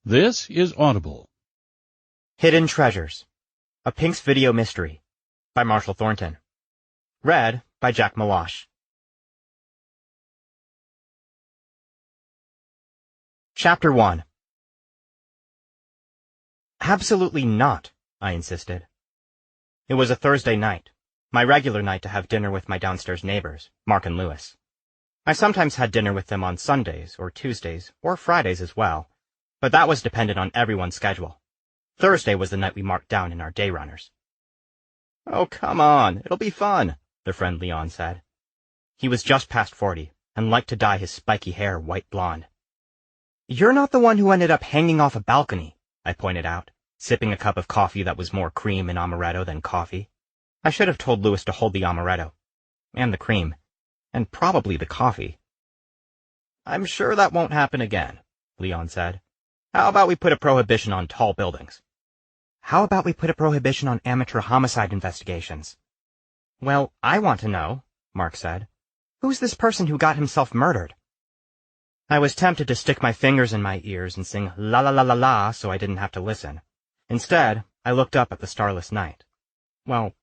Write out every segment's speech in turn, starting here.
This is Audible. Hidden Treasures, a Pinx video mystery, by Marshall Thornton. Read by Jack Malash. Chapter 1. Absolutely not, I insisted. It was a Thursday night, my regular night to have dinner with my downstairs neighbors, Mark and Lewis. I sometimes had dinner with them on Sundays or Tuesdays or Fridays as well, but that was dependent on everyone's schedule. Thursday was the night we marked down in our day runners. "Oh, come on, it'll be fun," their friend Leon said. He was just past 40 and liked to dye his spiky hair white blonde. "You're not the one who ended up hanging off a balcony," I pointed out, sipping a cup of coffee that was more cream and amaretto than coffee. I should have told Lewis to hold the amaretto, and the cream, and probably the coffee. "I'm sure that won't happen again," Leon said. "How about we put a prohibition on tall buildings?" "How about we put a prohibition on amateur homicide investigations?" "Well, I want to know," Mark said. "Who's this person who got himself murdered?" I was tempted to stick my fingers in my ears and sing la la la la la so I didn't have to listen. Instead, I looked up at the starless night. Well,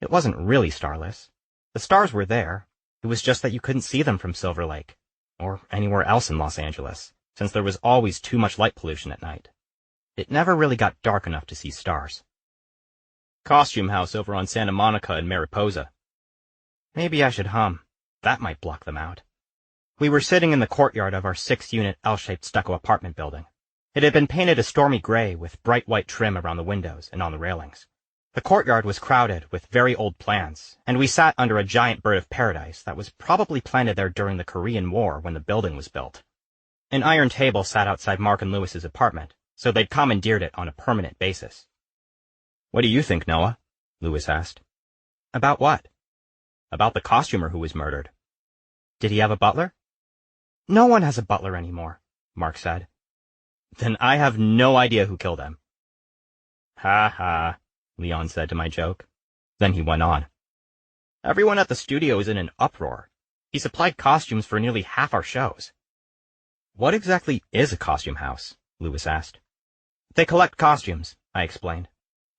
it wasn't really starless. The stars were there. It was just that you couldn't see them from Silver Lake, or anywhere else in Los Angeles, since there was always too much light pollution at night. It never really got dark enough to see stars. "Costume house over on Santa Monica and Mariposa." Maybe I should hum. That might block them out. We were sitting in the courtyard of our 6-unit L-shaped stucco apartment building. It had been painted a stormy gray with bright white trim around the windows and on the railings. The courtyard was crowded with very old plants, and we sat under a giant bird of paradise that was probably planted there during the Korean War when the building was built. An iron table sat outside Mark and Lewis's apartment, so they'd commandeered it on a permanent basis. "What do you think, Noah?" Lewis asked. "About what?" "About the costumer who was murdered." "Did he have a butler?" "No one has a butler anymore," Mark said. "Then I have no idea who killed him." "Ha ha," Leon said to my joke. Then he went on. "Everyone at the studio is in an uproar. He supplied costumes for nearly half our shows." "What exactly is a costume house?" Lewis asked. "They collect costumes," I explained.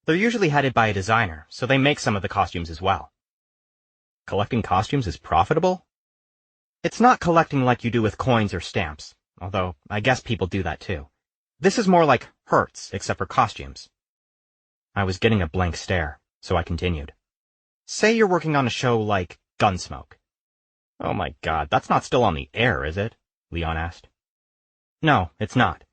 "They're usually headed by a designer, so they make some of the costumes as well." "Collecting costumes is profitable?" "It's not collecting like you do with coins or stamps, although I guess people do that too. This is more like Hertz, except for costumes." I was getting a blank stare, so I continued. "Say you're working on a show like Gunsmoke." "Oh my God, that's not still on the air, is it?" Leon asked. "No, it's not.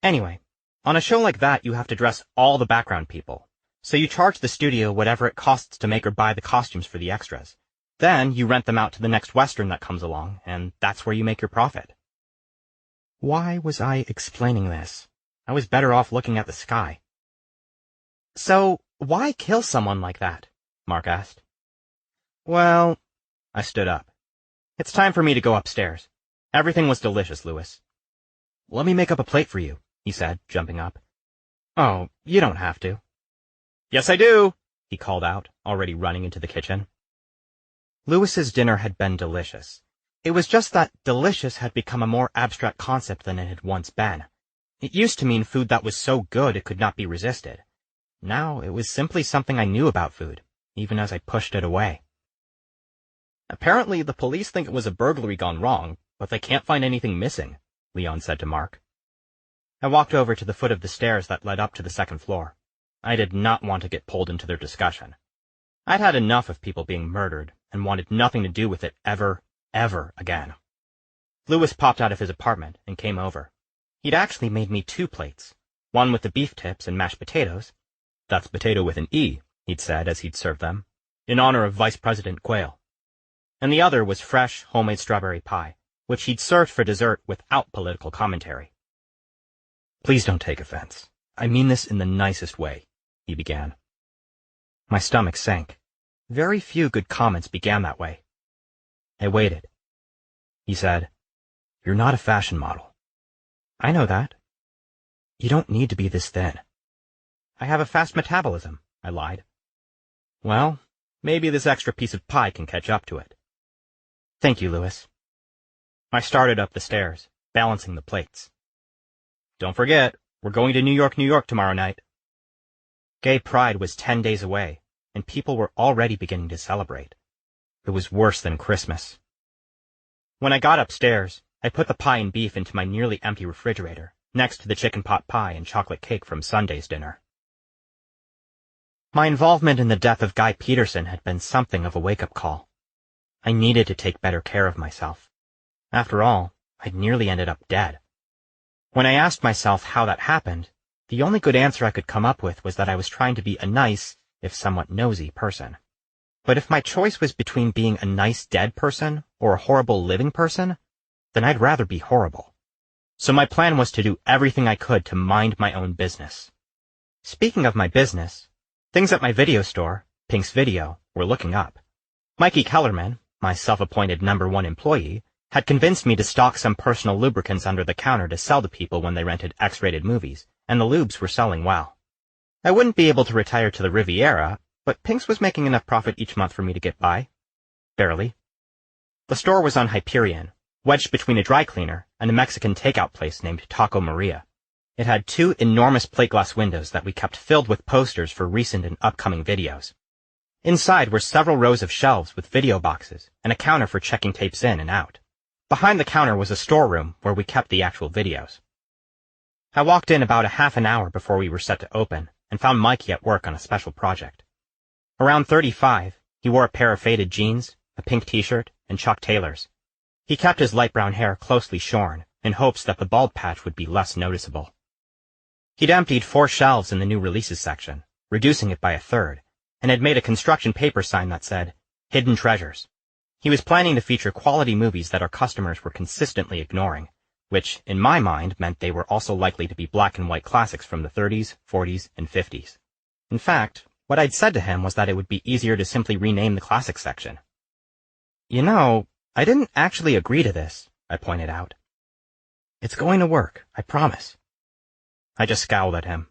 Anyway, on a show like that you have to dress all the background people, so you charge the studio whatever it costs to make or buy the costumes for the extras. Then you rent them out to the next Western that comes along, and that's where you make your profit." Why was I explaining this? I was better off looking at the sky. "So, why kill someone like that?" Mark asked. "Well," I stood up. "It's time for me to go upstairs. Everything was delicious, Lewis." "Let me make up a plate for you," he said, jumping up. "Oh, you don't have to." "Yes, I do," he called out, already running into the kitchen. Lewis's dinner had been delicious. It was just that delicious had become a more abstract concept than it had once been. It used to mean food that was so good it could not be resisted. Now it was simply something I knew about food, even as I pushed it away. "Apparently the police think it was a burglary gone wrong, but they can't find anything missing," Leon said to Mark. I walked over to the foot of the stairs that led up to the second floor. I did not want to get pulled into their discussion. I'd had enough of people being murdered and wanted nothing to do with it ever again. Lewis popped out of his apartment and came over. He'd actually made me 2 plates, one with the beef tips and mashed potatoes. "That's potato with an E," he'd said as he'd served them, "in honor of Vice President Quayle." And the other was fresh, homemade strawberry pie, which he'd served for dessert without political commentary. "Please don't take offense. I mean this in the nicest way," he began. My stomach sank. Very few good comments began that way. I waited. He said, "You're not a fashion model." "I know that." "You don't need to be this thin." "I have a fast metabolism," I lied. "Well, maybe this extra piece of pie can catch up to it." "Thank you, Lewis." I started up the stairs, balancing the plates. "Don't forget, We're going to New York, New York tomorrow night. Gay Pride was 10 days away, and people were already beginning to celebrate. It was worse than Christmas. When I got upstairs, I put the pie and beef into my nearly empty refrigerator, next to the chicken pot pie and chocolate cake from Sunday's dinner. My involvement in the death of Guy Peterson had been something of a wake-up call. I needed to take better care of myself. After all, I'd nearly ended up dead. When I asked myself how that happened, the only good answer I could come up with was that I was trying to be a nice, if somewhat nosy, person. But if my choice was between being a nice dead person or a horrible living person, then I'd rather be horrible. So my plan was to do everything I could to mind my own business. Speaking of my business, things at my video store, Pinx Video, were looking up. Mikey Kellerman, my self-appointed #1 employee, had convinced me to stock some personal lubricants under the counter to sell to people when they rented X-rated movies, and the lubes were selling well. I wouldn't be able to retire to the Riviera, but Pinx was making enough profit each month for me to get by. Barely. The store was on Hyperion, wedged between a dry cleaner and a Mexican takeout place named Taco Maria. It had 2 enormous plate glass windows that we kept filled with posters for recent and upcoming videos. Inside were several rows of shelves with video boxes and a counter for checking tapes in and out. Behind the counter was a storeroom where we kept the actual videos. I walked in about a half an hour before we were set to open and found Mikey at work on a special project. Around 35, he wore a pair of faded jeans, a pink t-shirt, and Chuck Taylors. He kept his light brown hair closely shorn in hopes that the bald patch would be less noticeable. He'd emptied 4 shelves in the new releases section, reducing it by a third, and had made a construction paper sign that said, Hidden Treasures. He was planning to feature quality movies that our customers were consistently ignoring, which, in my mind, meant they were also likely to be black and white classics from the 30s, 40s, and 50s. In fact, what I'd said to him was that it would be easier to simply rename the classics section. You know, I didn't actually agree to this, I pointed out. It's going to work, I promise. I just scowled at him.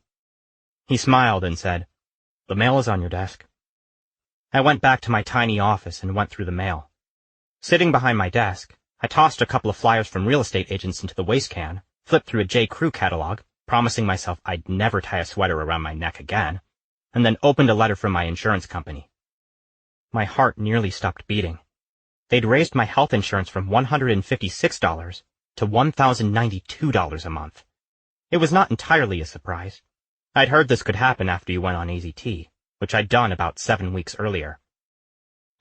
He smiled and said, The mail is on your desk. I went back to my tiny office and went through the mail. Sitting behind my desk, I tossed a couple of flyers from real estate agents into the waste can, flipped through a J. Crew catalog, promising myself I'd never tie a sweater around my neck again, and then opened a letter from my insurance company. My heart nearly stopped beating. They'd raised my health insurance from $156 to $1,092 a month. It was not entirely a surprise. I'd heard this could happen after you went on AZT, which I'd done about 7 weeks earlier.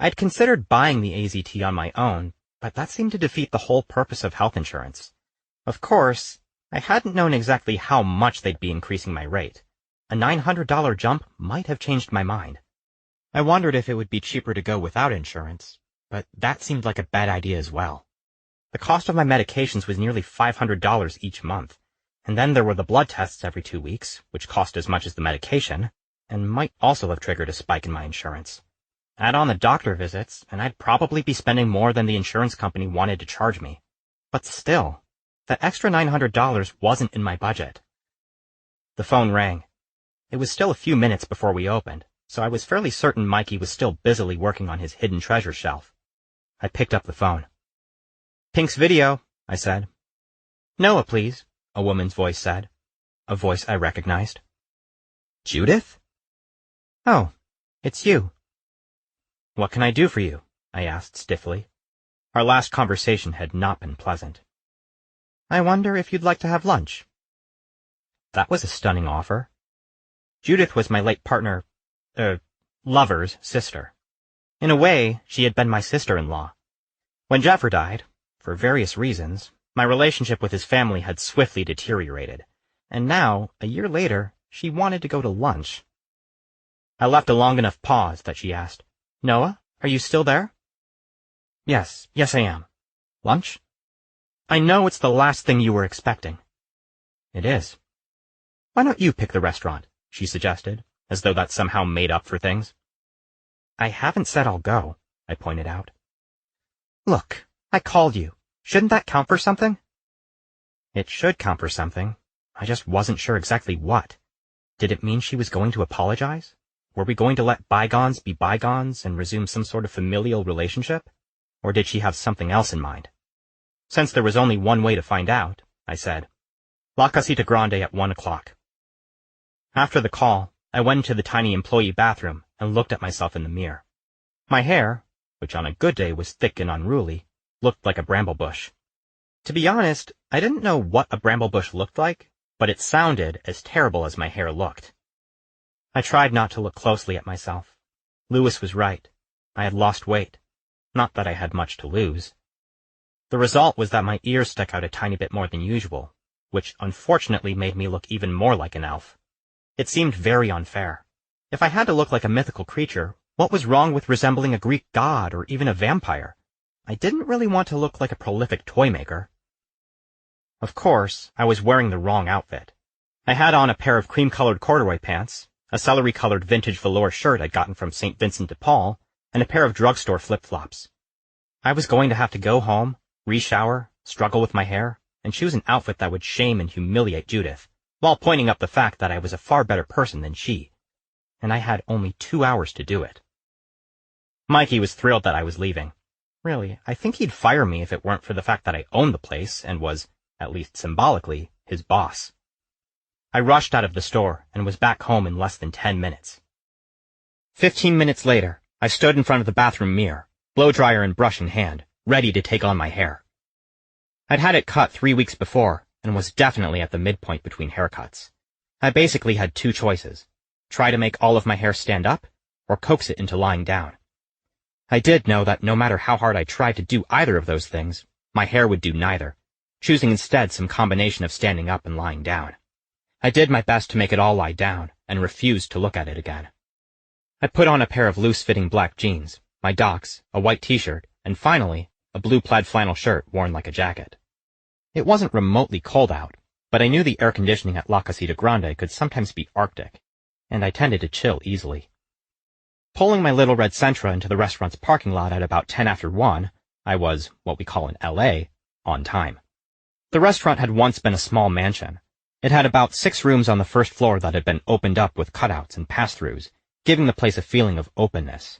I'd considered buying the AZT on my own, but that seemed to defeat the whole purpose of health insurance. Of course, I hadn't known exactly how much they'd be increasing my rate. A $900 jump might have changed my mind. I wondered if it would be cheaper to go without insurance, but that seemed like a bad idea as well. The cost of my medications was nearly $500 each month, and then there were the blood tests every 2 weeks, which cost as much as the medication, and might also have triggered a spike in my insurance. Add on the doctor visits, and I'd probably be spending more than the insurance company wanted to charge me. But still, that extra $900 wasn't in my budget. The phone rang. It was still a few minutes before we opened, so I was fairly certain Mikey was still busily working on his hidden treasure shelf. I picked up the phone. Pinx Video, I said. Noah, please, a woman's voice said. A voice I recognized. Judith? Oh, it's you. What can I do for you? I asked stiffly. Our last conversation had not been pleasant. I wonder if you'd like to have lunch. That was a stunning offer. Judith was my late partner, lover's sister. In a way, she had been my sister-in-law. When Jeffrey died, for various reasons, my relationship with his family had swiftly deteriorated, and now, a year later, she wanted to go to lunch. I left a long enough pause that she asked, Noah, are you still there? Yes, I am. Lunch? I know it's the last thing you were expecting. It is. Why don't you pick the restaurant? She suggested, as though that somehow made up for things. I haven't said I'll go, I pointed out. Look, I called you. Shouldn't that count for something? It should count for something. I just wasn't sure exactly what. Did it mean she was going to apologize? Were we going to let bygones be bygones and resume some sort of familial relationship? Or did she have something else in mind? Since there was only one way to find out, I said, La Casita Grande at 1 o'clock. After the call, I went into the tiny employee bathroom and looked at myself in the mirror. My hair, which on a good day was thick and unruly, looked like a bramble bush. To be honest, I didn't know what a bramble bush looked like, but it sounded as terrible as my hair looked. I tried not to look closely at myself. Lewis was right. I had lost weight. Not that I had much to lose. The result was that my ears stuck out a tiny bit more than usual, which unfortunately made me look even more like an elf. It seemed very unfair. If I had to look like a mythical creature, what was wrong with resembling a Greek god or even a vampire? I didn't really want to look like a prolific toy maker. Of course, I was wearing the wrong outfit. I had on a pair of cream-colored corduroy pants, a celery-colored vintage velour shirt I'd gotten from St. Vincent de Paul, and a pair of drugstore flip-flops. I was going to have to go home, re-shower, struggle with my hair, and choose an outfit that would shame and humiliate Judith, while pointing up the fact that I was a far better person than she. And I had only 2 hours to do it. Mikey was thrilled that I was leaving. Really, I think he'd fire me if it weren't for the fact that I owned the place and was, at least symbolically, his boss. I rushed out of the store and was back home in less than 10 minutes. 15 minutes later, I stood in front of the bathroom mirror, blow dryer and brush in hand, ready to take on my hair. I'd had it cut 3 weeks before and was definitely at the midpoint between haircuts. I basically had two choices: try to make all of my hair stand up, or coax it into lying down. I did know that no matter how hard I tried to do either of those things, my hair would do neither, choosing instead some combination of standing up and lying down. I did my best to make it all lie down, and refused to look at it again. I put on a pair of loose-fitting black jeans, my docs, a white t-shirt, and finally, a blue plaid flannel shirt worn like a jacket. It wasn't remotely cold out, but I knew the air conditioning at La Casita Grande could sometimes be arctic, and I tended to chill easily. Pulling my little red Sentra into the restaurant's parking lot at about 10 after 1, I was, what we call in LA, on time. The restaurant had once been a small mansion. It had about 6 rooms on the first floor that had been opened up with cutouts and pass-throughs, giving the place a feeling of openness.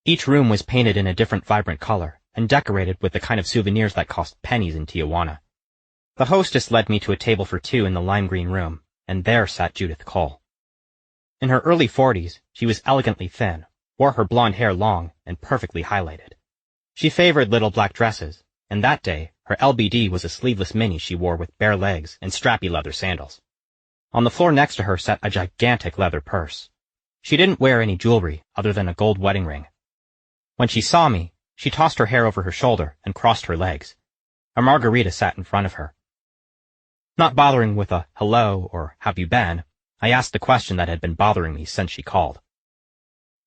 Each room was painted in a different vibrant color, and decorated with the kind of souvenirs that cost pennies in Tijuana. The hostess led me to a table for 2 in the lime green room, and there sat Judith Cole. In her early 40s, she was elegantly thin, wore her blonde hair long and perfectly highlighted. She favored little black dresses, and that day, her LBD was a sleeveless mini she wore with bare legs and strappy leather sandals. On the floor next to her sat a gigantic leather purse. She didn't wear any jewelry other than a gold wedding ring. When she saw me, she tossed her hair over her shoulder and crossed her legs. A margarita sat in front of her. Not bothering with a hello or have you been, I asked the question that had been bothering me since she called.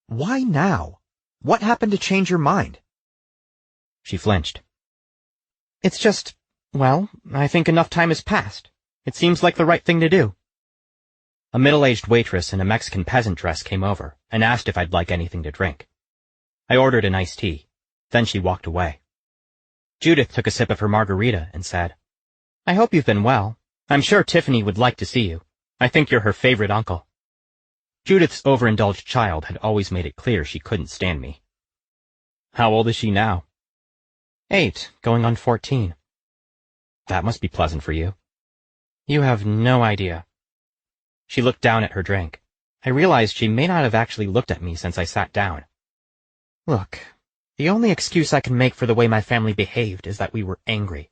Why now? What happened to change your mind? She flinched. It's just, well, I think enough time has passed. It seems like the right thing to do. A middle-aged waitress in a Mexican peasant dress came over and asked if I'd like anything to drink. I ordered an iced tea. Then she walked away. Judith took a sip of her margarita and said, I hope you've been well. I'm sure Tiffany would like to see you. I think you're her favorite uncle. Judith's overindulged child had always made it clear she couldn't stand me. How old is she now? 8, going on 14. That must be pleasant for you. You have no idea. She looked down at her drink. I realized she may not have actually looked at me since I sat down. Look, the only excuse I can make for the way my family behaved is that we were angry.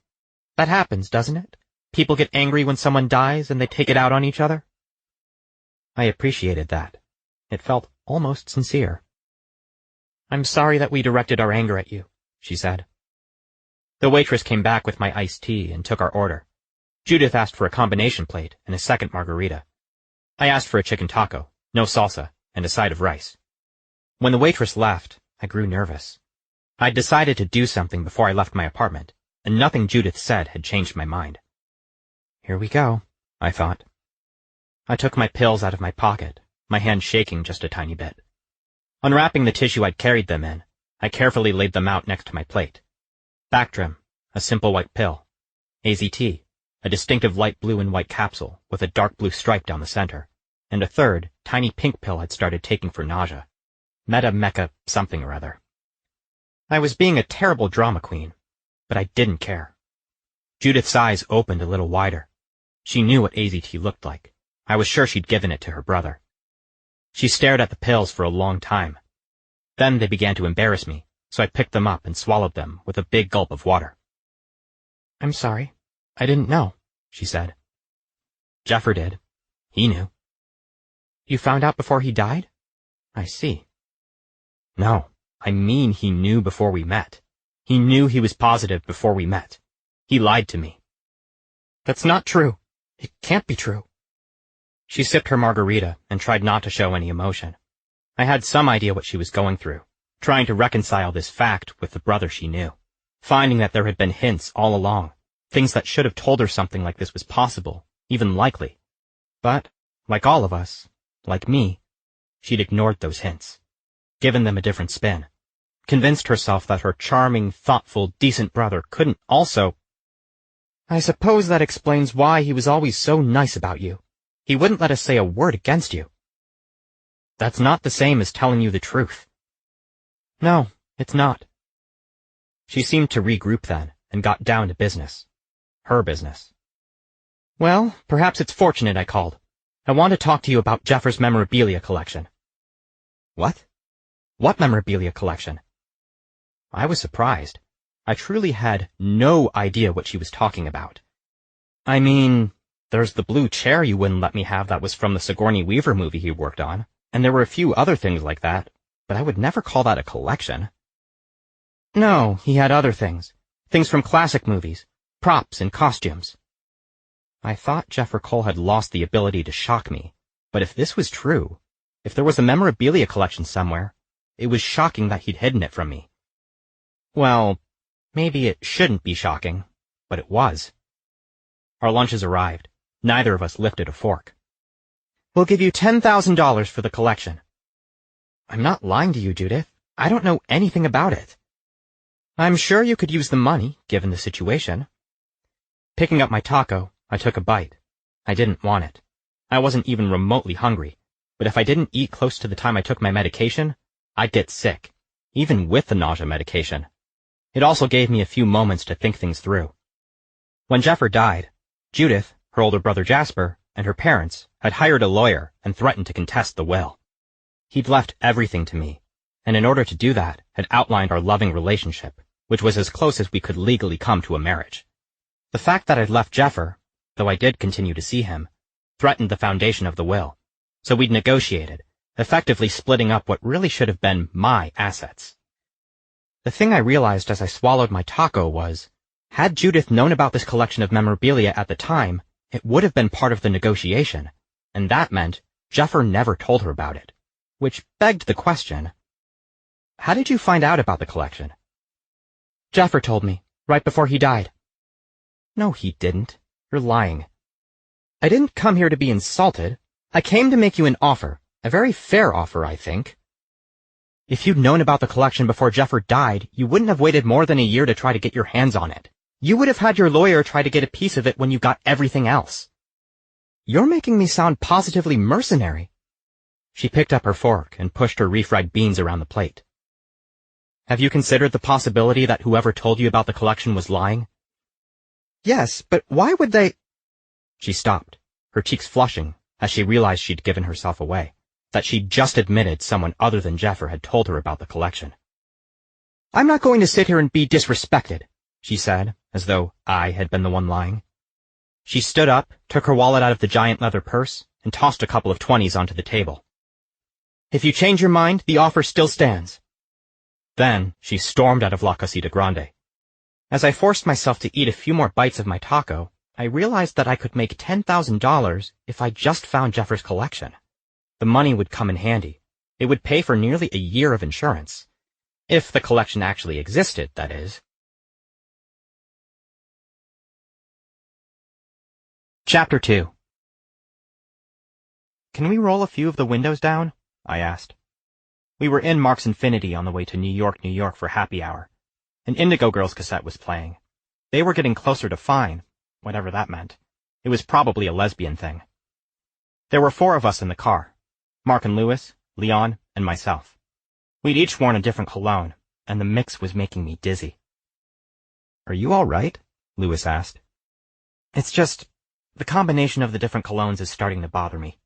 That happens, doesn't it? People get angry when someone dies and they take it out on each other. I appreciated that. It felt almost sincere. I'm sorry that we directed our anger at you, she said. The waitress came back with my iced tea and took our order. Judith asked for a combination plate and a second margarita. I asked for a chicken taco, no salsa, and a side of rice. When the waitress left, I grew nervous. I'd decided to do something before I left my apartment, and nothing Judith said had changed my mind. Here we go, I thought. I took my pills out of my pocket, my hand shaking just a tiny bit. Unwrapping the tissue I'd carried them in, I carefully laid them out next to my plate. Bactrim, a simple white pill. AZT, a distinctive light blue and white capsule with a dark blue stripe down the center, and a third, tiny pink pill I'd started taking for nausea. Meta-mecha something or other. I was being a terrible drama queen, but I didn't care. Judith's eyes opened a little wider. She knew what AZT looked like. I was sure she'd given it to her brother. She stared at the pills for a long time. Then they began to embarrass me, so I picked them up and swallowed them with a big gulp of water. "I'm sorry. I didn't know," she said. "Jeffer did. He knew." "You found out before he died? I see." "No, I mean he knew before we met. He knew he was positive before we met. He lied to me." "That's not true. It can't be true." She sipped her margarita and tried not to show any emotion. I had some idea what she was going through, trying to reconcile this fact with the brother she knew, finding that there had been hints all along, things that should have told her something like this was possible, even likely. But, like all of us, like me, she'd ignored those hints, given them a different spin, convinced herself that her charming, thoughtful, decent brother couldn't also. "I suppose that explains why he was always so nice about you. He wouldn't let us say a word against you." "That's not the same as telling you the truth." "No, it's not." She seemed to regroup then and got down to business. Her business. "Well, perhaps it's fortunate I called. I want to talk to you about Jeffer's memorabilia collection." "What? What memorabilia collection?" I was surprised. I truly had no idea what she was talking about. "I mean, there's the blue chair you wouldn't let me have that was from the Sigourney Weaver movie he worked on, and there were a few other things like that, but I would never call that a collection." "No, he had other things. Things from classic movies, props and costumes." I thought Jeffer Cole had lost the ability to shock me, but if this was true, if there was a memorabilia collection somewhere, it was shocking that he'd hidden it from me. Well, maybe it shouldn't be shocking, but it was. Our lunches arrived. Neither of us lifted a fork. "We'll give you $10,000 for the collection." "I'm not lying to you, Judith. I don't know anything about it." "I'm sure you could use the money, given the situation." Picking up my taco, I took a bite. I didn't want it. I wasn't even remotely hungry, but if I didn't eat close to the time I took my medication, I'd get sick, even with the nausea medication. It also gave me a few moments to think things through. When Jeffer died, Judith, her older brother Jasper, and her parents had hired a lawyer and threatened to contest the will. He'd left everything to me, and in order to do that, had outlined our loving relationship, which was as close as we could legally come to a marriage. The fact that I'd left Jeffer, though I did continue to see him, threatened the foundation of the will, so we'd negotiated, effectively splitting up what really should have been my assets. The thing I realized as I swallowed my taco was, had Judith known about this collection of memorabilia at the time, it would have been part of the negotiation, and that meant Jeffer never told her about it, which begged the question, how did you find out about the collection? Jeffer told me, right before he died. No, he didn't. You're lying. I didn't come here to be insulted. I came to make you an offer, a very fair offer, I think. If you'd known about the collection before Jeffer died, you wouldn't have waited more than a year to try to get your hands on it. You would have had your lawyer try to get a piece of it when you got everything else. You're making me sound positively mercenary. She picked up her fork and pushed her refried beans around the plate. Have you considered the possibility that whoever told you about the collection was lying? Yes, but why would they? She stopped, her cheeks flushing, as she realized she'd given herself away, that she'd just admitted someone other than Jeffer had told her about the collection. I'm not going to sit here and be disrespected, she said, as though I had been the one lying. She stood up, took her wallet out of the giant leather purse, and tossed a couple of 20s onto the table. If you change your mind, the offer still stands. Then she stormed out of La Casita Grande. As I forced myself to eat a few more bites of my taco, I realized that I could make $10,000 if I just found Jeffer's collection. The money would come in handy. It would pay for nearly a year of insurance. If the collection actually existed, that is. Chapter 2. Can we roll a few of the windows down? I asked. We were in Mark's Infinity on the way to New York for happy hour. An Indigo Girls cassette was playing. They were getting closer to fine, whatever that meant. It was probably a lesbian thing. There were 4 of us in the car. Mark and Lewis, Leon, and myself. We'd each worn a different cologne, and the mix was making me dizzy. Are you all right? Lewis asked. It's just, The combination of the different colognes is starting to bother me.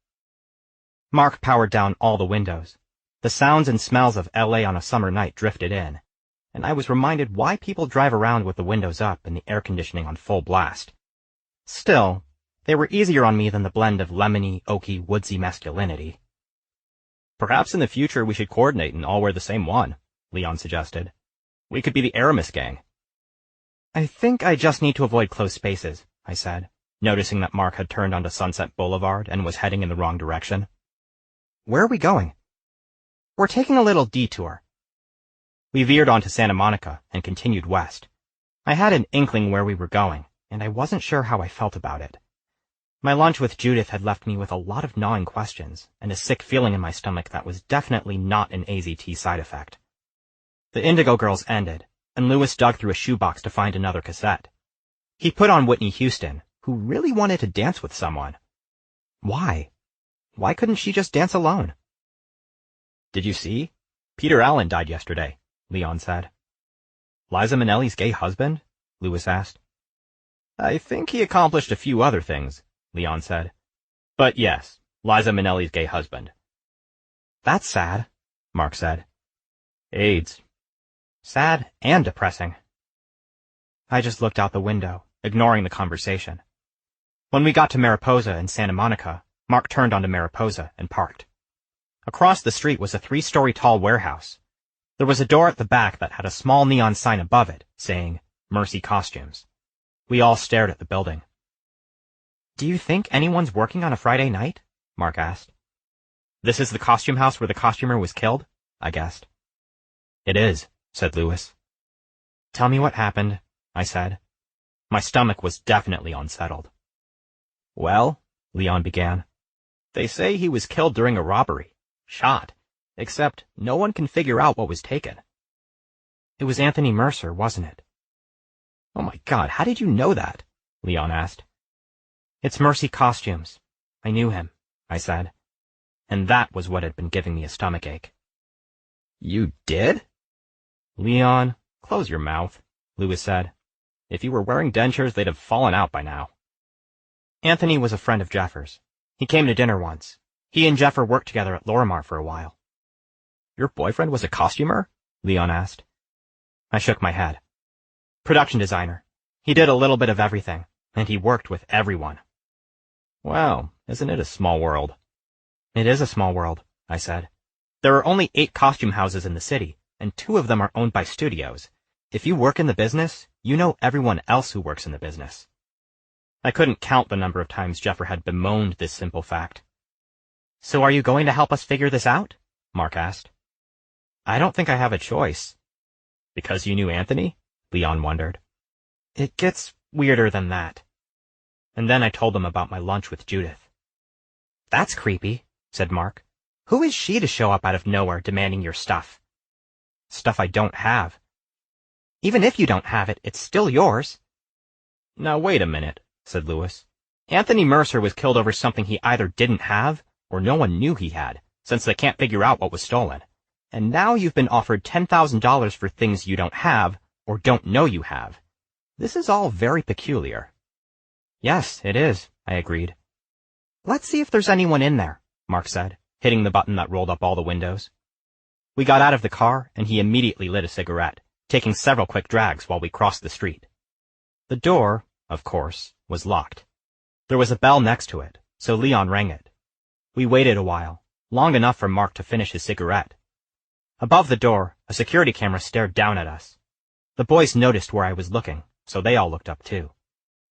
Mark powered down all the windows. The sounds and smells of LA on a summer night drifted in, and I was reminded why people drive around with the windows up and the air conditioning on full blast. Still, they were easier on me than the blend of lemony, oaky, woodsy masculinity. Perhaps in the future we should coordinate and all wear the same one, Leon suggested. We could be the Aramis gang. I think I just need to avoid closed spaces, I said, noticing that Mark had turned onto Sunset Boulevard and was heading in the wrong direction. Where are we going? We're taking a little detour. We veered onto Santa Monica and continued west. I had an inkling where we were going, and I wasn't sure how I felt about it. My lunch with Judith had left me with a lot of gnawing questions and a sick feeling in my stomach that was definitely not an AZT side effect. The Indigo Girls ended, and Lewis dug through a shoebox to find another cassette. He put on Whitney Houston, who really wanted to dance with someone. Why? Why couldn't she just dance alone? Did you see? Peter Allen died yesterday, Leon said. Liza Minnelli's gay husband? Lewis asked. I think he accomplished a few other things, Leon said. But yes, Liza Minnelli's gay husband. That's sad, Mark said. AIDS. Sad and depressing. I just looked out the window, ignoring the conversation. When we got to Mariposa and Santa Monica, Mark turned onto Mariposa and parked. Across the street was a 3-story tall warehouse. There was a door at the back that had a small neon sign above it, saying, Mercy Costumes. We all stared at the building. Do you think anyone's working on a Friday night? Mark asked. This is the costume house where the costumer was killed? I guessed. It is, said Lewis. Tell me what happened, I said. My stomach was definitely unsettled. Well, Leon began, they say he was killed during a robbery. Shot. Except no one can figure out what was taken. It was Anthony Mercer, wasn't it? Oh my God, how did you know that? Leon asked. It's Mercy Costumes. I knew him, I said. And that was what had been giving me a stomachache. You did? Leon, close your mouth, Lewis said. If you were wearing dentures, they'd have fallen out by now. Anthony was a friend of Jeffers. He came to dinner once. He and Jeffer worked together at Lorimar for a while. Your boyfriend was a costumer? Leon asked. I shook my head. Production designer. He did a little bit of everything, and he worked with everyone. Well, isn't it a small world? It is a small world, I said. There are only 8 costume houses in the city, and 2 of them are owned by studios. If you work in the business, you know everyone else who works in the business. I couldn't count the number of times Jeffer had bemoaned this simple fact. So are you going to help us figure this out? Mark asked. I don't think I have a choice. Because you knew Anthony? Leon wondered. It gets weirder than that. And then I told them about my lunch with Judith. That's creepy, said Mark. Who is she to show up out of nowhere demanding your stuff? Stuff I don't have. Even if you don't have it, it's still yours. Now wait a minute, said Lewis. Anthony Mercer was killed over something he either didn't have or no one knew he had, since they can't figure out what was stolen. And now you've been offered $10,000 for things you don't have or don't know you have. This is all very peculiar. Yes, it is, I agreed. Let's see if there's anyone in there, Mark said, hitting the button that rolled up all the windows. We got out of the car, and he immediately lit a cigarette, taking several quick drags while we crossed the street. The door, of course, was locked. There was a bell next to it, so Leon rang it. We waited a while, long enough for Mark to finish his cigarette. Above the door, a security camera stared down at us. The boys noticed where I was looking, so they all looked up too.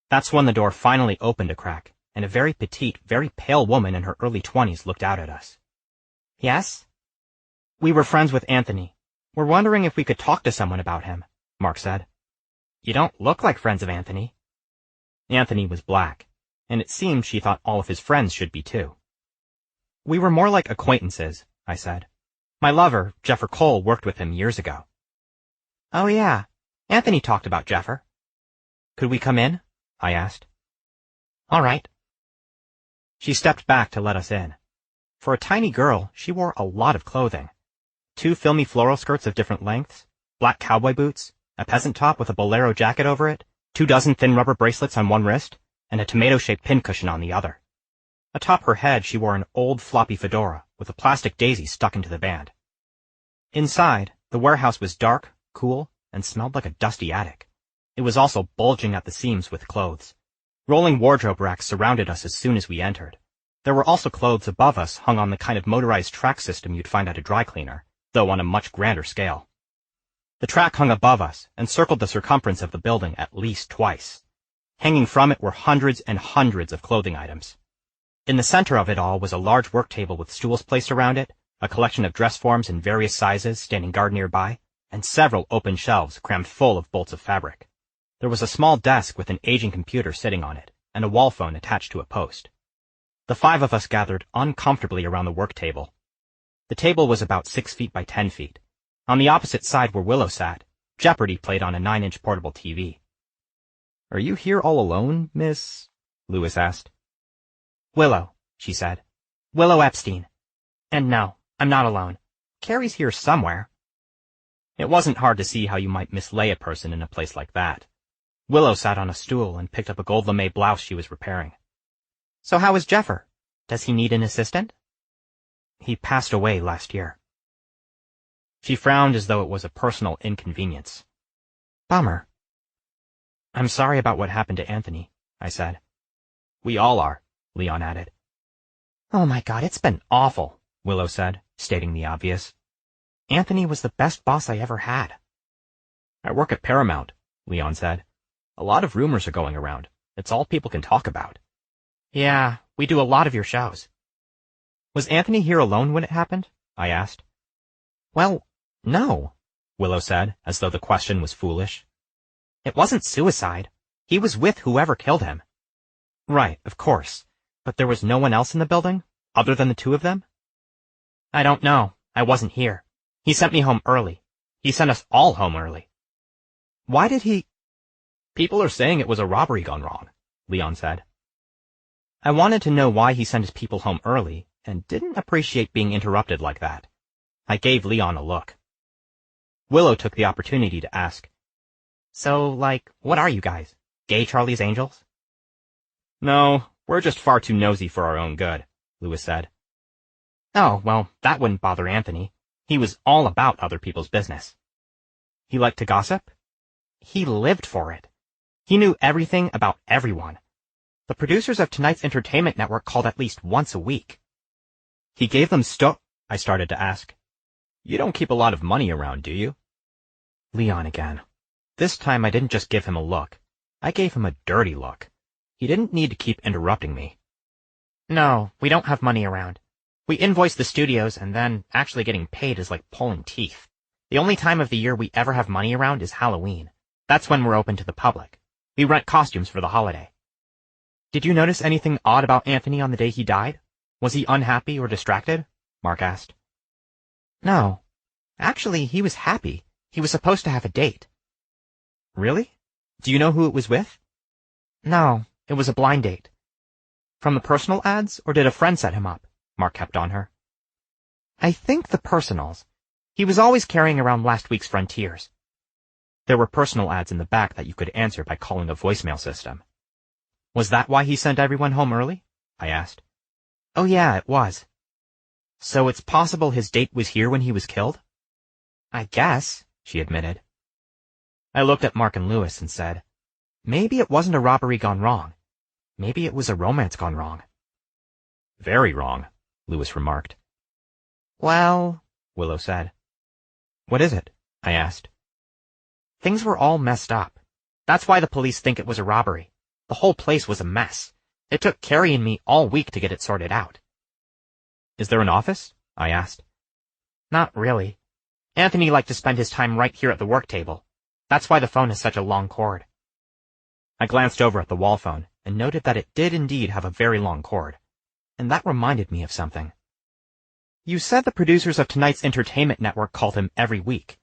That's when the door finally opened a crack, and a very petite, very pale woman in her early 20s looked out at us. Yes? We were friends with Anthony. We're wondering if we could talk to someone about him, Mark said. You don't look like friends of Anthony. Anthony was black, and it seemed she thought all of his friends should be too. We were more like acquaintances, I said. My lover, Jeffer Cole, worked with him years ago. Oh yeah, Anthony talked about Jeffer. Could we come in? I asked. All right. She stepped back to let us in. For a tiny girl, she wore a lot of clothing. 2 filmy floral skirts of different lengths, black cowboy boots, a peasant top with a bolero jacket over it, 24 thin rubber bracelets on one wrist, and a tomato-shaped pincushion on the other. Atop her head she wore an old floppy fedora with a plastic daisy stuck into the band. Inside, the warehouse was dark, cool, and smelled like a dusty attic. It was also bulging at the seams with clothes. Rolling wardrobe racks surrounded us as soon as we entered. There were also clothes above us hung on the kind of motorized track system you'd find at a dry cleaner, though on a much grander scale. The track hung above us and circled the circumference of the building at least twice. Hanging from it were hundreds and hundreds of clothing items. In the center of it all was a large work table with stools placed around it, a collection of dress forms in various sizes standing guard nearby, and several open shelves crammed full of bolts of fabric. There was a small desk with an aging computer sitting on it, and a wall phone attached to a post. The 5 of us gathered uncomfortably around the work table. The table was about 6 feet by 10 feet. On the opposite side where Willow sat, Jeopardy played on a 9-inch portable TV. Are you here all alone, Miss? Lewis asked. Willow, she said. Willow Epstein. And no, I'm not alone. Carrie's here somewhere. It wasn't hard to see how you might mislay a person in a place like that. Willow sat on a stool and picked up a gold lame blouse she was repairing. So how is Jeffer? Does he need an assistant? He passed away last year. She frowned as though it was a personal inconvenience. Bummer. I'm sorry about what happened to Anthony, I said. We all are, Leon added. Oh my God, it's been awful, Willow said, stating the obvious. Anthony was the best boss I ever had. I work at Paramount, Leon said. A lot of rumors are going around. It's all people can talk about. Yeah, we do a lot of your shows. Was Anthony here alone when it happened? I asked. Well, no, Willow said, as though the question was foolish. It wasn't suicide. He was with whoever killed him. Right, of course. But there was no one else in the building, other than the 2 of them? I don't know. I wasn't here. He sent me home early. He sent us all home early. Why did he? People are saying it was a robbery gone wrong, Leon said. I wanted to know why he sent his people home early, and didn't appreciate being interrupted like that. I gave Leon a look. Willow took the opportunity to ask, So, what are you guys? Gay Charlie's Angels? No, we're just far too nosy for our own good, Lewis said. Oh, well, that wouldn't bother Anthony. He was all about other people's business. He liked to gossip? He lived for it. He knew everything about everyone. The producers of tonight's entertainment network called at least once a week. He gave them I started to ask. You don't keep a lot of money around, do you? Leon again. This time I didn't just give him a look. I gave him a dirty look. He didn't need to keep interrupting me. No, we don't have money around. We invoice the studios, and then actually getting paid is like pulling teeth. The only time of the year we ever have money around is Halloween. That's when we're open to the public. We rent costumes for the holiday. Did you notice anything odd about Anthony on the day he died? Was he unhappy or distracted? Mark asked. No. Actually, he was happy. He was supposed to have a date. Really? Do you know who it was with? No, it was a blind date. From the personal ads, or did a friend set him up? Mark kept on her. I think the personals. He was always carrying around last week's Frontiers. There were personal ads in the back that you could answer by calling a voicemail system. Was that why he sent everyone home early? I asked. Oh yeah, it was. So it's possible his date was here when he was killed? I guess, she admitted. I looked at Mark and Lewis and said, maybe it wasn't a robbery gone wrong. Maybe it was a romance gone wrong. Very wrong, Lewis remarked. Well, Willow said. What is it? I asked. Things were all messed up. That's why the police think it was a robbery. The whole place was a mess. It took Carrie and me all week to get it sorted out. Is there an office? I asked. Not really. Anthony liked to spend his time right here at the work table. That's why the phone has such a long cord. I glanced over at the wall phone and noted that it did indeed have a very long cord. And that reminded me of something. You said the producers of tonight's entertainment network called him every week.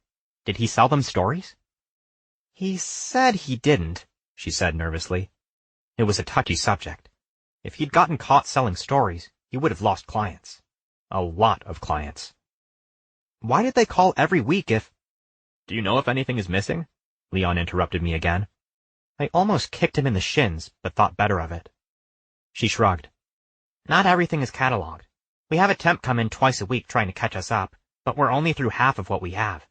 Did he sell them stories? He said he didn't, she said nervously. It was a touchy subject. If he'd gotten caught selling stories, he would have lost clients. A lot of clients. Why did they call every week if... Do you know if anything is missing? Leon interrupted me again. I almost kicked him in the shins, but thought better of it. She shrugged. Not everything is cataloged. We have a temp come in twice a week trying to catch us up, but we're only through half of what we have.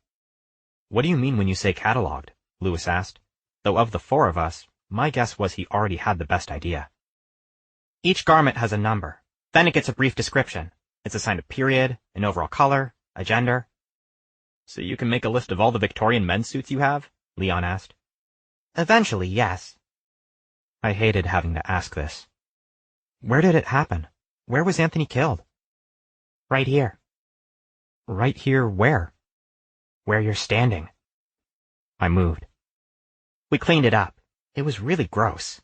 What do you mean when you say cataloged? Lewis asked, though of the four of us, my guess was he already had the best idea. Each garment has a number. Then it gets a brief description. It's assigned a period, an overall color, a gender. So you can make a list of all the Victorian men's suits you have? Leon asked. Eventually, yes. I hated having to ask this. Where did it happen? Where was Anthony killed? Right here. Right here where? Where you're standing. I moved. We cleaned it up. It was really gross.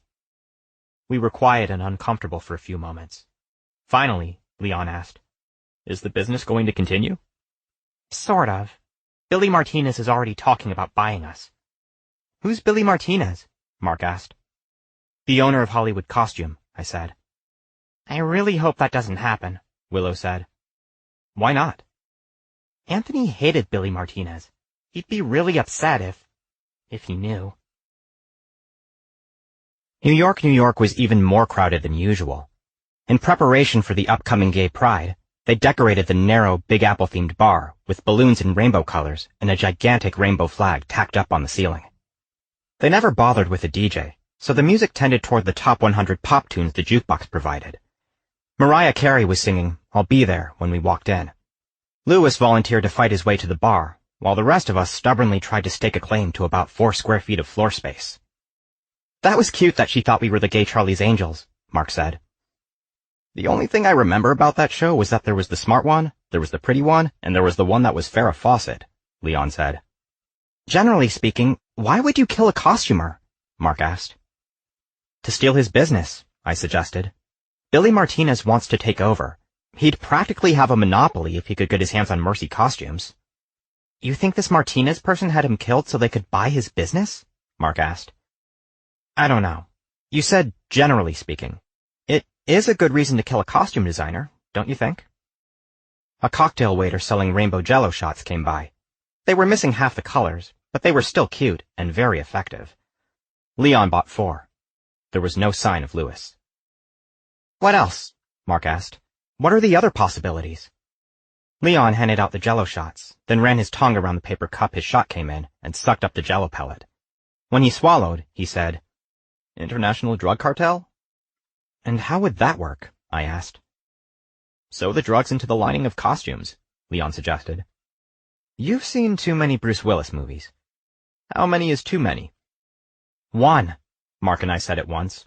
We were quiet and uncomfortable for a few moments. Finally, Leon asked, Is the business going to continue? Sort of. Billy Martinez is already talking about buying us. Who's Billy Martinez? Mark asked. The owner of Hollywood Costume, I said. I really hope that doesn't happen, Willow said. Why not? Anthony hated Billy Martinez. He'd be really upset if he knew. New York was even more crowded than usual. In preparation for the upcoming gay pride, they decorated the narrow Big Apple-themed bar with balloons in rainbow colors and a gigantic rainbow flag tacked up on the ceiling. They never bothered with a DJ, so the music tended toward the top 100 pop tunes the jukebox provided. Mariah Carey was singing I'll Be There when we walked in. Lewis volunteered to fight his way to the bar, while the rest of us stubbornly tried to stake a claim to about 4 square feet of floor space. That was cute that she thought we were the gay Charlie's Angels, Mark said. The only thing I remember about that show was that there was the smart one, there was the pretty one, and there was the one that was Farrah Fawcett, Leon said. Generally speaking, why would you kill a costumer? Mark asked. To steal his business, I suggested. Billy Martinez wants to take over. He'd practically have a monopoly if he could get his hands on Mercy costumes. You think this Martinez person had him killed so they could buy his business? Mark asked. I don't know. You said generally speaking. It is a good reason to kill a costume designer, don't you think? A cocktail waiter selling rainbow Jell-O shots came by. They were missing half the colors, but they were still cute and very effective. Leon bought 4. There was no sign of Lewis. What else? Mark asked. What are the other possibilities? Leon handed out the Jell-O shots, then ran his tongue around the paper cup his shot came in and sucked up the Jell-O pellet. When he swallowed, he said, International drug cartel? And how would that work? I asked. Sew the drugs into the lining of costumes, Leon suggested. You've seen too many Bruce Willis movies. How many is too many? 1, Mark and I said at once.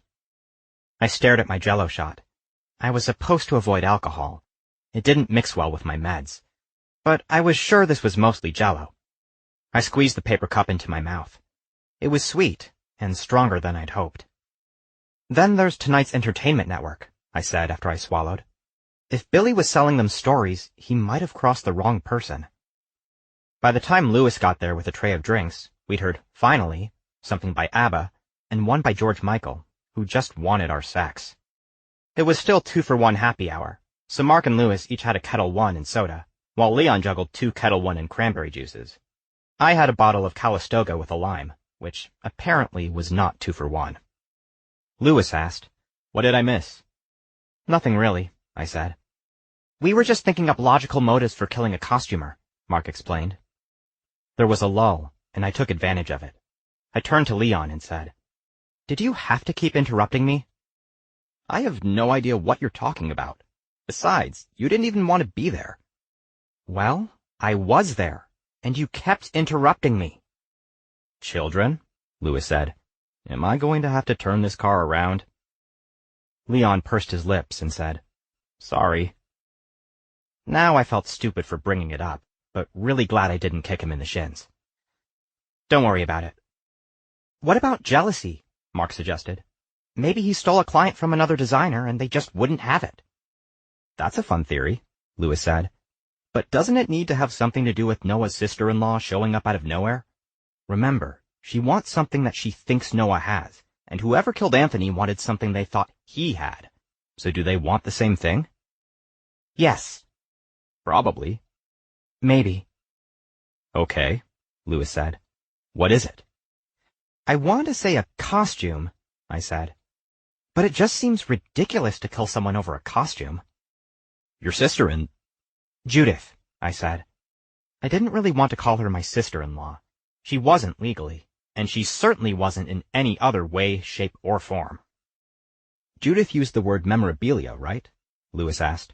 I stared at my Jell-O shot. I was supposed to avoid alcohol. It didn't mix well with my meds. But I was sure this was mostly Jell-O. I squeezed the paper cup into my mouth. It was sweet, and stronger than I'd hoped. Then there's tonight's entertainment network, I said after I swallowed. If Billy was selling them stories, he might have crossed the wrong person. By the time Lewis got there with a tray of drinks, we'd heard Finally, something by ABBA, and one by George Michael, who just wanted our sex. It was still 2-for-1 happy hour, so Mark and Lewis each had a Kettle One and soda, while Leon juggled 2 Kettle One and cranberry juices. I had a bottle of Calistoga with a lime, which apparently was not 2-for-1. Lewis asked, What did I miss? Nothing really, I said. We were just thinking up logical motives for killing a costumer, Mark explained. There was a lull, and I took advantage of it. I turned to Leon and said, Did you have to keep interrupting me? I have no idea what you're talking about. Besides, you didn't even want to be there. Well, I was there, and you kept interrupting me. Children, Lewis said, am I going to have to turn this car around? Leon pursed his lips and said, Sorry. Now I felt stupid for bringing it up, but really glad I didn't kick him in the shins. Don't worry about it. What about jealousy? Mark suggested. Maybe he stole a client from another designer and they just wouldn't have it. That's a fun theory, Lewis said. But doesn't it need to have something to do with Noah's sister-in-law showing up out of nowhere? Remember, she wants something that she thinks Noah has, and whoever killed Anthony wanted something they thought he had. So do they want the same thing? Yes. Probably. Maybe. Okay, Lewis said. What is it? I want to say a costume, I said. But it just seems ridiculous to kill someone over a costume. Your sister and... Judith, I said. I didn't really want to call her my sister-in-law. She wasn't legally, and she certainly wasn't in any other way, shape, or form. Judith used the word memorabilia, right? Lewis asked.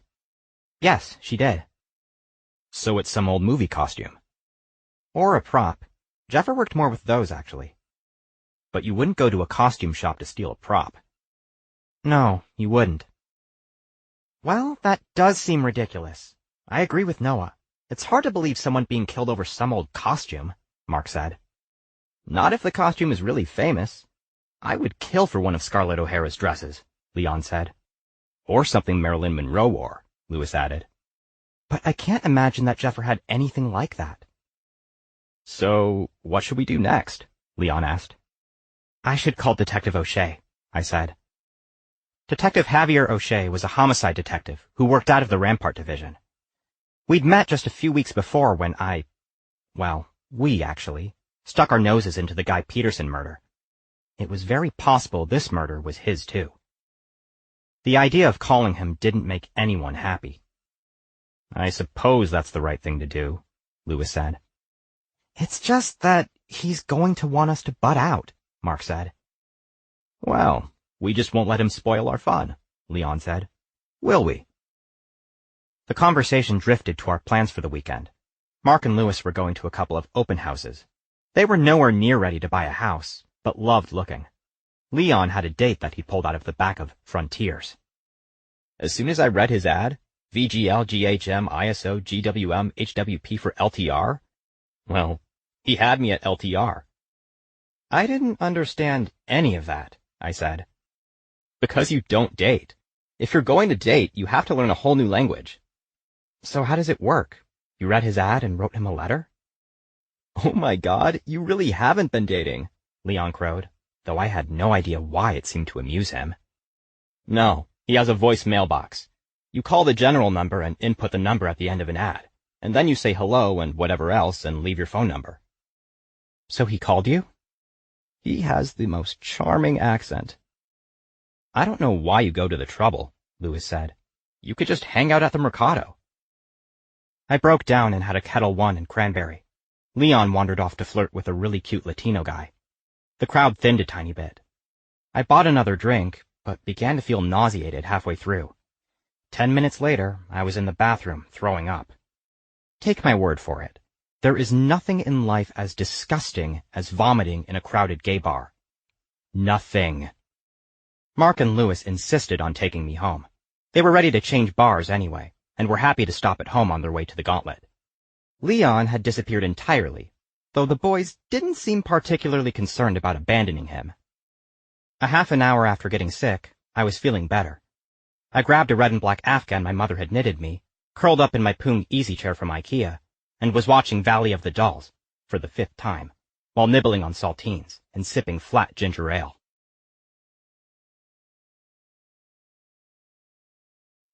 Yes, she did. So it's some old movie costume. Or a prop. Jeffer worked more with those, actually. But you wouldn't go to a costume shop to steal a prop. No, you wouldn't. Well, that does seem ridiculous. I agree with Noah. It's hard to believe someone being killed over some old costume, Mark said. Not if the costume is really famous. I would kill for one of Scarlett O'Hara's dresses, Leon said. Or something Marilyn Monroe wore, Lewis added. But I can't imagine that Jeffer had anything like that. So, what should we do next? Leon asked. I should call Detective O'Shea, I said. Detective Javier O'Shea was a homicide detective who worked out of the Rampart Division. We'd met just a few weeks before when we actually, stuck our noses into the Guy Peterson murder. It was very possible this murder was his too. The idea of calling him didn't make anyone happy. I suppose that's the right thing to do, Lewis said. It's just that he's going to want us to butt out, Mark said. Well, we just won't let him spoil our fun, Leon said. Will we? The conversation drifted to our plans for the weekend. Mark and Lewis were going to a couple of open houses. They were nowhere near ready to buy a house, but loved looking. Leon had a date that he pulled out of the back of Frontiers. As soon as I read his ad, VGL, GHM, ISO, GWM, HWP for LTR, well, he had me at LTR. I didn't understand any of that, I said. Because you don't date. If you're going to date, you have to learn a whole new language. So how does it work? You read his ad and wrote him a letter? Oh my God, you really haven't been dating, Leon crowed, though I had no idea why it seemed to amuse him. No, he has a voice mailbox. You call the general number and input the number at the end of an ad, and then you say hello and whatever else and leave your phone number. So he called you? He has the most charming accent. I don't know why you go to the trouble, Lewis said. You could just hang out at the Mercado. I broke down and had a Kettle One and cranberry. Leon wandered off to flirt with a really cute Latino guy. The crowd thinned a tiny bit. I bought another drink, but began to feel nauseated halfway through. 10 minutes later, I was in the bathroom, throwing up. Take my word for it. There is nothing in life as disgusting as vomiting in a crowded gay bar. Nothing. Mark and Lewis insisted on taking me home. They were ready to change bars anyway, and were happy to stop at home on their way to the Gauntlet. Leon had disappeared entirely, though the boys didn't seem particularly concerned about abandoning him. A half an hour after getting sick, I was feeling better. I grabbed a red and black Afghan my mother had knitted me, curled up in my Pung easy chair from IKEA, and was watching Valley of the Dolls, for the 5th time, while nibbling on saltines and sipping flat ginger ale.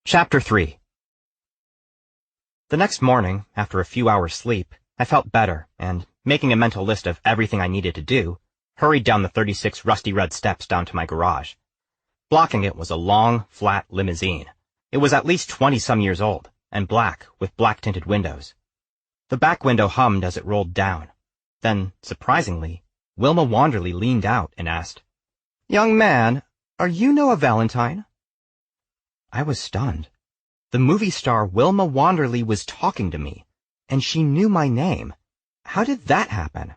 Chapter 3. The next morning, after a few hours' sleep, I felt better and, making a mental list of everything I needed to do, hurried down the 36 rusty red steps down to my garage. Blocking it was a long, flat limousine. It was at least 20-some years old, and black, with black-tinted windows. The back window hummed as it rolled down. Then, surprisingly, Wilma Wanderley leaned out and asked, "Young man, are you Noah Valentine?" I was stunned. The movie star Wilma Wanderley was talking to me, and she knew my name. How did that happen?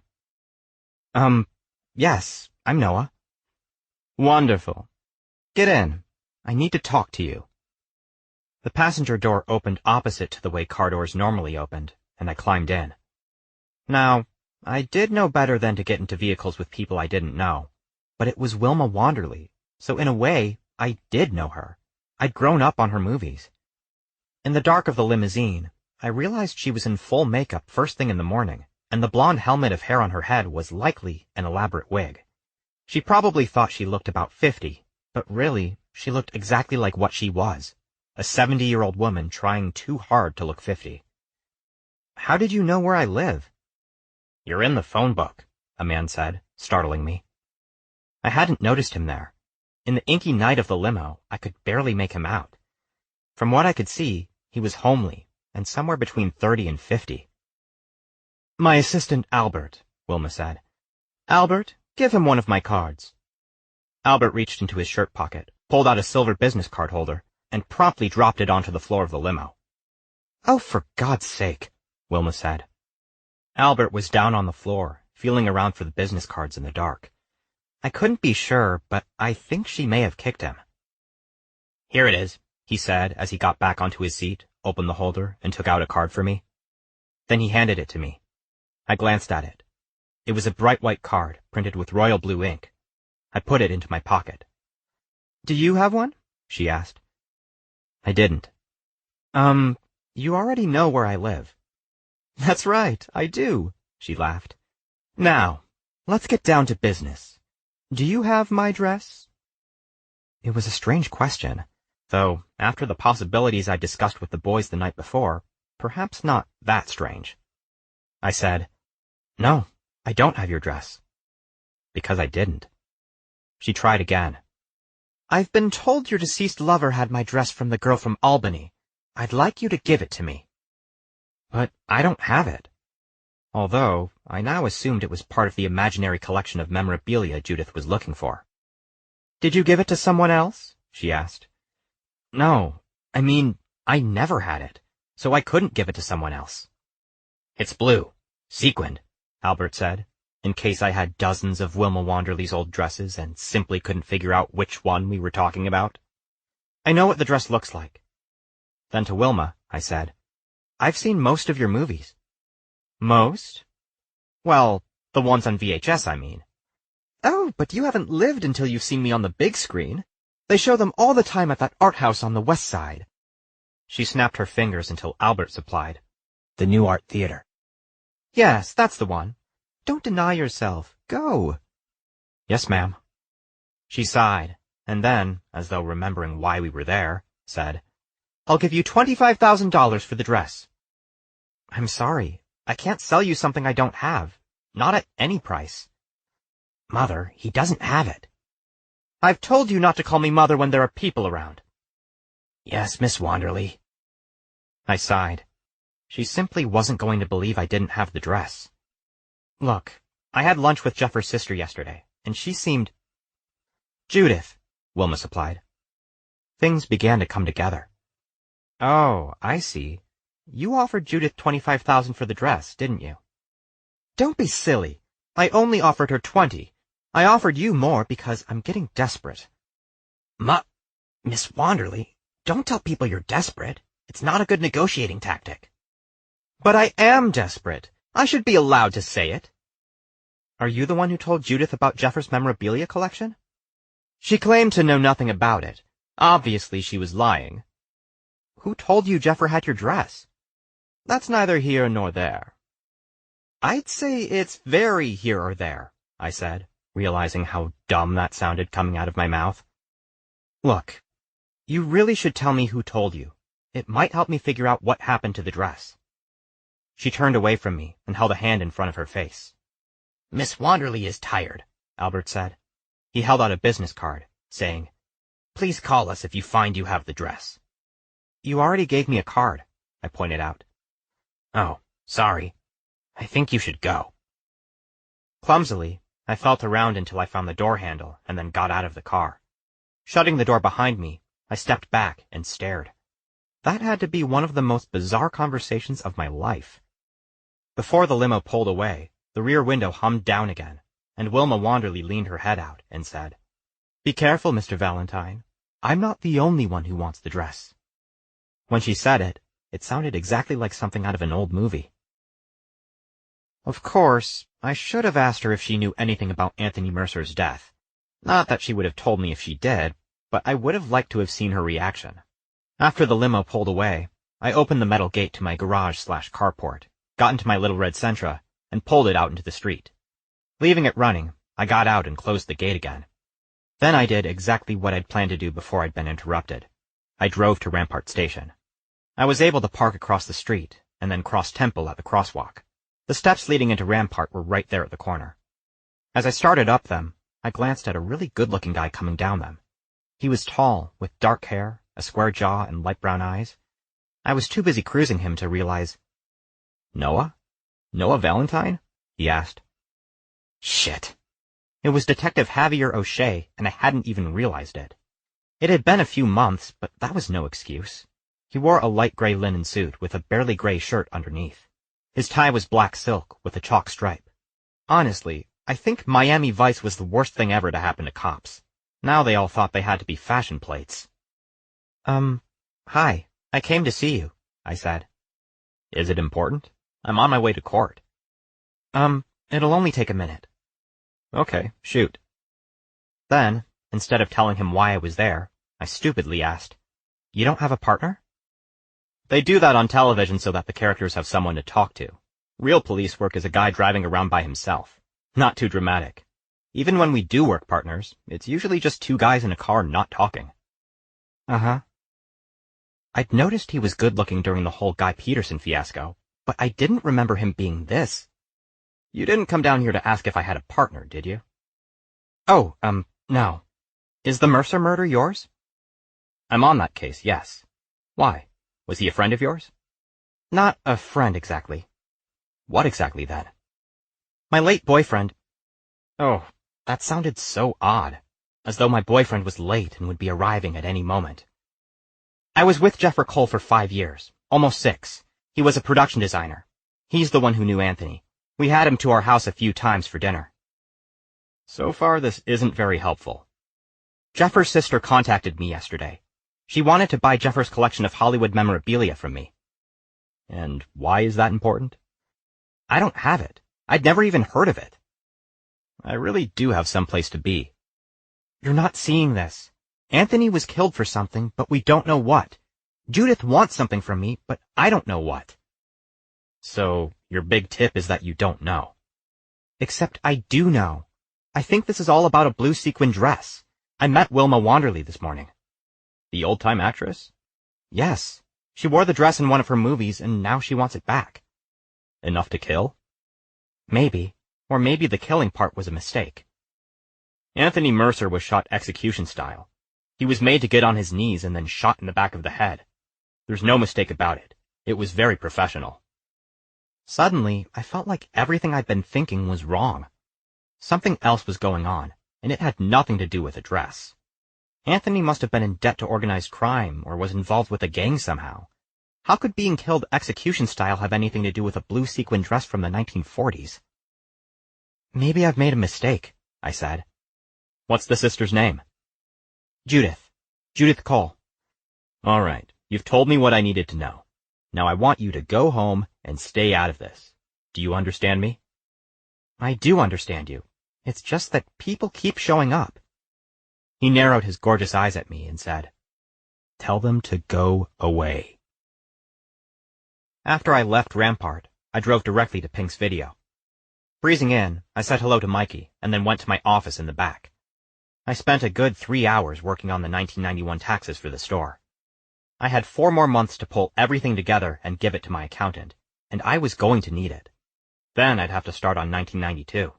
Yes, I'm Noah. Wonderful. Get in. I need to talk to you. The passenger door opened opposite to the way car doors normally opened, and I climbed in. Now, I did know better than to get into vehicles with people I didn't know, but it was Wilma Wanderley, so in a way, I did know her. I'd grown up on her movies. In the dark of the limousine, I realized she was in full makeup first thing in the morning, and the blonde helmet of hair on her head was likely an elaborate wig. She probably thought she looked about 50, but really, she looked exactly like what she was, a 70-year-old woman trying too hard to look 50. How did you know where I live? You're in the phone book, a man said, startling me. I hadn't noticed him there. In the inky night of the limo, I could barely make him out. From what I could see, he was homely, and somewhere between 30 and 50. "My assistant, Albert," Wilma said. "Albert, give him one of my cards." Albert reached into his shirt pocket, pulled out a silver business card holder, and promptly dropped it onto the floor of the limo. "Oh, for God's sake," Wilma said. Albert was down on the floor, feeling around for the business cards in the dark. I couldn't be sure, but I think she may have kicked him. "Here it is," he said as he got back onto his seat, opened the holder, and took out a card for me. Then he handed it to me. I glanced at it. It was a bright white card, printed with royal blue ink. I put it into my pocket. "Do you have one?" she asked. I didn't. You already know where I live." "That's right, I do," she laughed. "Now, let's get down to business. Do you have my address?" It was a strange question, though after the possibilities I discussed with the boys the night before, perhaps not that strange. I said, "No, I don't have your address." Because I didn't. She tried again. "I've been told your deceased lover had my address from the girl from Albany. I'd like you to give it to me." "But I don't have it." Although, I now assumed it was part of the imaginary collection of memorabilia Judith was looking for. "Did you give it to someone else?" she asked. "No, I mean, I never had it, so I couldn't give it to someone else." "It's blue, sequined," Albert said, in case I had dozens of Wilma Wanderley's old dresses and simply couldn't figure out which one we were talking about. "I know what the dress looks like." Then to Wilma, I said, "I've seen most of your movies." "Most?" "Well, the ones on VHS, I mean." "Oh, but you haven't lived until you've seen me on the big screen. They show them all the time at that art house on the west side." She snapped her fingers until Albert supplied, "The New Art Theater." "Yes, that's the one. Don't deny yourself. Go." "Yes, ma'am." She sighed, and then, as though remembering why we were there, said, "I'll give you $25,000 for the dress." "I'm sorry. I can't sell you something I don't have. Not at any price." "Mother, he doesn't have it." "I've told you not to call me Mother when there are people around." "Yes, Miss Wanderley." I sighed. She simply wasn't going to believe I didn't have the dress. "Look, I had lunch with Jeffers' sister yesterday, and she seemed—" "Judith," Wilma supplied. Things began to come together. "Oh, I see. You offered Judith $25,000 for the dress, didn't you?" "Don't be silly. I only offered her 20. I offered you more because I'm getting desperate." Miss Wanderley, don't tell people you're desperate. It's not a good negotiating tactic." "But I am desperate. I should be allowed to say it." "Are you the one who told Judith about Jeffers' memorabilia collection?" "She claimed to know nothing about it. Obviously she was lying." "Who told you Jeffer had your dress?" "That's neither here nor there." "I'd say it's very here or there," I said, realizing how dumb that sounded coming out of my mouth. "Look, you really should tell me who told you. It might help me figure out what happened to the dress." She turned away from me and held a hand in front of her face. "Miss Wanderley is tired," Albert said. He held out a business card, saying, "Please call us if you find you have the dress." "You already gave me a card," I pointed out. "Oh, sorry. I think you should go." Clumsily, I felt around until I found the door handle and then got out of the car. Shutting the door behind me, I stepped back and stared. That had to be one of the most bizarre conversations of my life. Before the limo pulled away, the rear window hummed down again, and Wilma Wanderley leaned her head out and said, "Be careful, Mr. Valentine. I'm not the only one who wants the dress." When she said it, it sounded exactly like something out of an old movie. Of course, I should have asked her if she knew anything about Anthony Mercer's death. Not that she would have told me if she did, but I would have liked to have seen her reaction. After the limo pulled away, I opened the metal gate to my garage/carport, got into my little red Sentra, and pulled it out into the street. Leaving it running, I got out and closed the gate again. Then I did exactly what I'd planned to do before I'd been interrupted. I drove to Rampart Station. I was able to park across the street, and then cross Temple at the crosswalk. The steps leading into Rampart were right there at the corner. As I started up them, I glanced at a really good-looking guy coming down them. He was tall, with dark hair, a square jaw, and light brown eyes. I was too busy cruising him to realize. "Noah? Noah Valentine?" he asked. Shit. It was Detective Javier O'Shea, and I hadn't even realized it. It had been a few months, but that was no excuse. He wore a light gray linen suit with a barely gray shirt underneath. His tie was black silk with a chalk stripe. Honestly, I think Miami Vice was the worst thing ever to happen to cops. Now they all thought they had to be fashion plates. Hi, I came to see you, I said. Is it important? I'm on my way to court. It'll only take a minute. Okay, shoot. Then, instead of telling him why I was there, I stupidly asked, "You don't have a partner?" They do that on television so that the characters have someone to talk to. Real police work is a guy driving around by himself. Not too dramatic. Even when we do work partners, it's usually just two guys in a car not talking. Uh-huh. I'd noticed he was good-looking during the whole Guy Peterson fiasco, but I didn't remember him being this. You didn't come down here to ask if I had a partner, did you? Oh, no. Is the Mercer murder yours? I'm on that case, yes. Why? Was he a friend of yours? Not a friend exactly. What exactly, then? My late boyfriend. Oh, that sounded so odd, as though my boyfriend was late and would be arriving at any moment. I was with Jeffrey Cole for 5 years, almost 6. He was a production designer. He's the one who knew Anthony. We had him to our house a few times for dinner. So far, this isn't very helpful. Jeffers' sister contacted me yesterday. She wanted to buy Jeffers' collection of Hollywood memorabilia from me. And why is that important? I don't have it. I'd never even heard of it. I really do have someplace to be. You're not seeing this. Anthony was killed for something, but we don't know what. Judith wants something from me, but I don't know what. So, your big tip is that you don't know. Except I do know. I think this is all about a blue sequin dress. I met Wilma Wanderley this morning. The old-time actress? Yes. She wore the dress in one of her movies, and now she wants it back. Enough to kill? Maybe. Or maybe the killing part was a mistake. Anthony Mercer was shot execution style. He was made to get on his knees and then shot in the back of the head. There's no mistake about it. It was very professional. Suddenly, I felt like everything I'd been thinking was wrong. Something else was going on, and it had nothing to do with a dress. Anthony must have been in debt to organized crime or was involved with a gang somehow. How could being killed execution style have anything to do with a blue sequin dress from the 1940s? Maybe I've made a mistake, I said. What's the sister's name? Judith. Judith Cole. All right, you've told me what I needed to know. Now I want you to go home and stay out of this. Do you understand me? I do understand you. It's just that people keep showing up. He narrowed his gorgeous eyes at me and said, Tell them to go away. After I left Rampart, I drove directly to Pinx Video. Breezing in, I said hello to Mikey and then went to my office in the back. I spent a good 3 hours working on the 1991 taxes for the store. I had 4 more months to pull everything together and give it to my accountant, and I was going to need it. Then I'd have to start on 1992.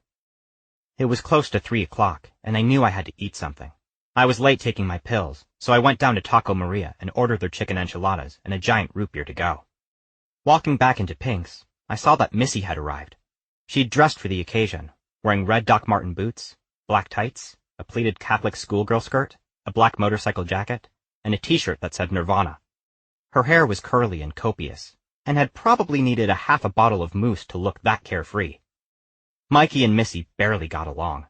It was close to 3 o'clock, and I knew I had to eat something. I was late taking my pills, so I went down to Taco Maria and ordered their chicken enchiladas and a giant root beer to go. Walking back into Pinx, I saw that Missy had arrived. She'd dressed for the occasion, wearing red Doc Marten boots, black tights, a pleated Catholic schoolgirl skirt, a black motorcycle jacket, and a t-shirt that said Nirvana. Her hair was curly and copious, and had probably needed a half a bottle of mousse to look that carefree. Mikey and Missy barely got along.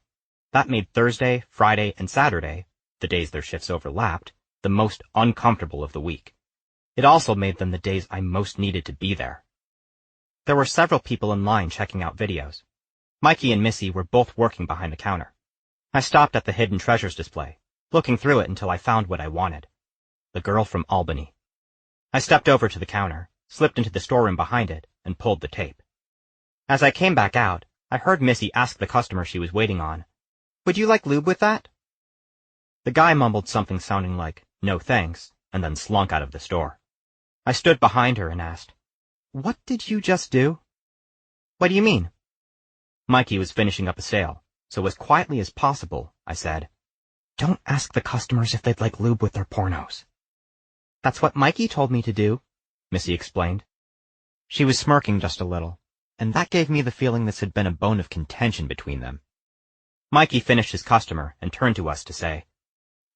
That made Thursday, Friday, and Saturday, the days their shifts overlapped, the most uncomfortable of the week. It also made them the days I most needed to be there. There were several people in line checking out videos. Mikey and Missy were both working behind the counter. I stopped at the Hidden Treasures display, looking through it until I found what I wanted. The Girl from Albany. I stepped over to the counter, slipped into the storeroom behind it, and pulled the tape. As I came back out, I heard Missy ask the customer she was waiting on, "Would you like lube with that?" The guy mumbled something sounding like, "No thanks," and then slunk out of the store. I stood behind her and asked, "What did you just do?" "What do you mean?" Mikey was finishing up a sale. so as quietly as possible, I said, "Don't ask the customers if they'd like lube with their pornos." "That's what Mikey told me to do," Missy explained. She was smirking just a little, and that gave me the feeling this had been a bone of contention between them. Mikey finished his customer and turned to us to say,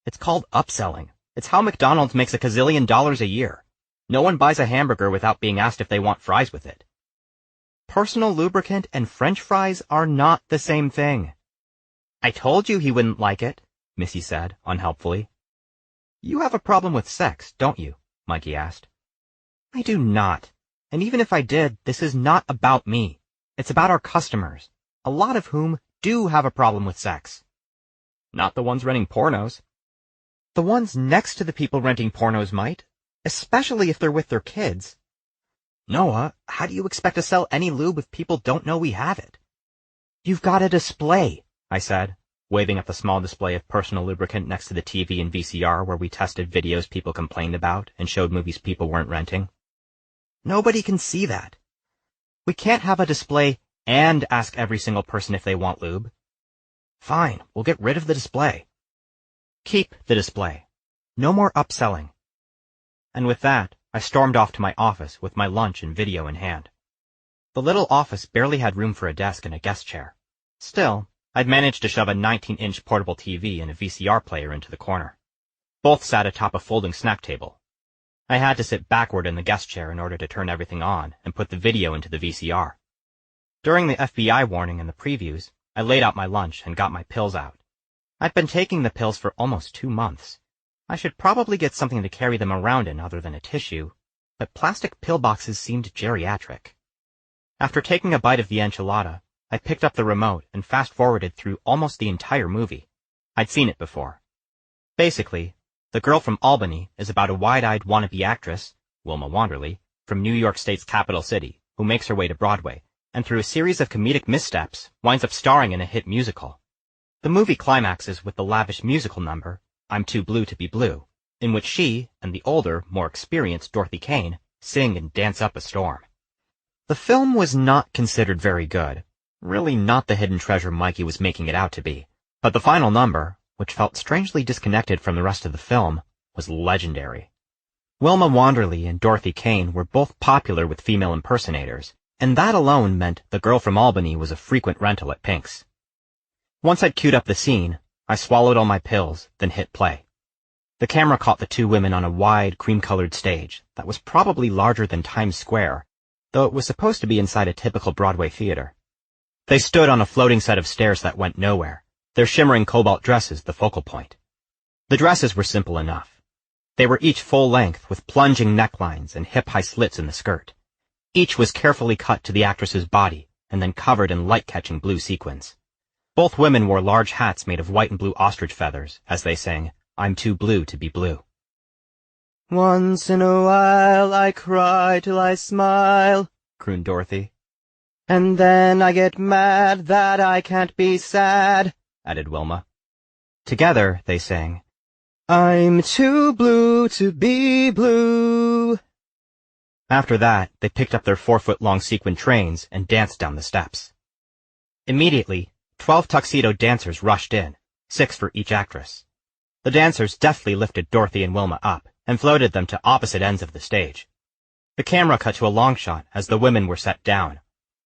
"It's called upselling. It's how McDonald's makes $1 gazillion a year. No one buys a hamburger without being asked if they want fries with it." "Personal lubricant and French fries are not the same thing." "I told you he wouldn't like it," Missy said, unhelpfully. "You have a problem with sex, don't you?" Mikey asked. "I do not. And even if I did, this is not about me. It's about our customers, a lot of whom do have a problem with sex." "Not the ones renting pornos." "The ones next to the people renting pornos might, especially if they're with their kids." "Noah, how do you expect to sell any lube if people don't know we have it?" "You've got a display," I said, waving at the small display of personal lubricant next to the TV and VCR where we tested videos people complained about and showed movies people weren't renting. "Nobody can see that. We can't have a display and ask every single person if they want lube." "Fine, we'll get rid of the display." "Keep the display. No more upselling." And with that, I stormed off to my office with my lunch and video in hand. The little office barely had room for a desk and a guest chair. Still, I'd managed to shove a 19-inch portable TV and a VCR player into the corner. Both sat atop a folding snack table. I had to sit backward in the guest chair in order to turn everything on and put the video into the VCR. During the FBI warning and the previews, I laid out my lunch and got my pills out. I'd been taking the pills for almost 2 months. I should probably get something to carry them around in other than a tissue, but plastic pill boxes seemed geriatric. After taking a bite of the enchilada, I picked up the remote and fast-forwarded through almost the entire movie. I'd seen it before. Basically, The Girl from Albany is about a wide-eyed wannabe actress, Wilma Wanderley, from New York State's capital city, who makes her way to Broadway, and through a series of comedic missteps, winds up starring in a hit musical. The movie climaxes with the lavish musical number, I'm Too Blue to Be Blue, in which she and the older, more experienced Dorothy Kane sing and dance up a storm. The film was not considered very good, really not the hidden treasure Mikey was making it out to be, but the final number, which felt strangely disconnected from the rest of the film, was legendary. Wilma Wanderley and Dorothy Kane were both popular with female impersonators, and that alone meant The Girl from Albany was a frequent rental at Pinx. Once I'd queued up the scene, I swallowed all my pills, then hit play. The camera caught the two women on a wide, cream-colored stage that was probably larger than Times Square, though it was supposed to be inside a typical Broadway theater. They stood on a floating set of stairs that went nowhere, their shimmering cobalt dresses the focal point. The dresses were simple enough. They were each full length with plunging necklines and hip-high slits in the skirt. Each was carefully cut to the actress's body and then covered in light-catching blue sequins. Both women wore large hats made of white and blue ostrich feathers as they sang, I'm Too Blue to Be Blue. Once in a while I cry till I smile, crooned Dorothy. And then I get mad that I can't be sad, added Wilma. Together they sang, I'm too blue to be blue. After that, they picked up their 4-foot-long sequin trains and danced down the steps. Immediately, 12 tuxedo dancers rushed in, 6 for each actress. The dancers deftly lifted Dorothy and Wilma up and floated them to opposite ends of the stage. The camera cut to a long shot as the women were set down.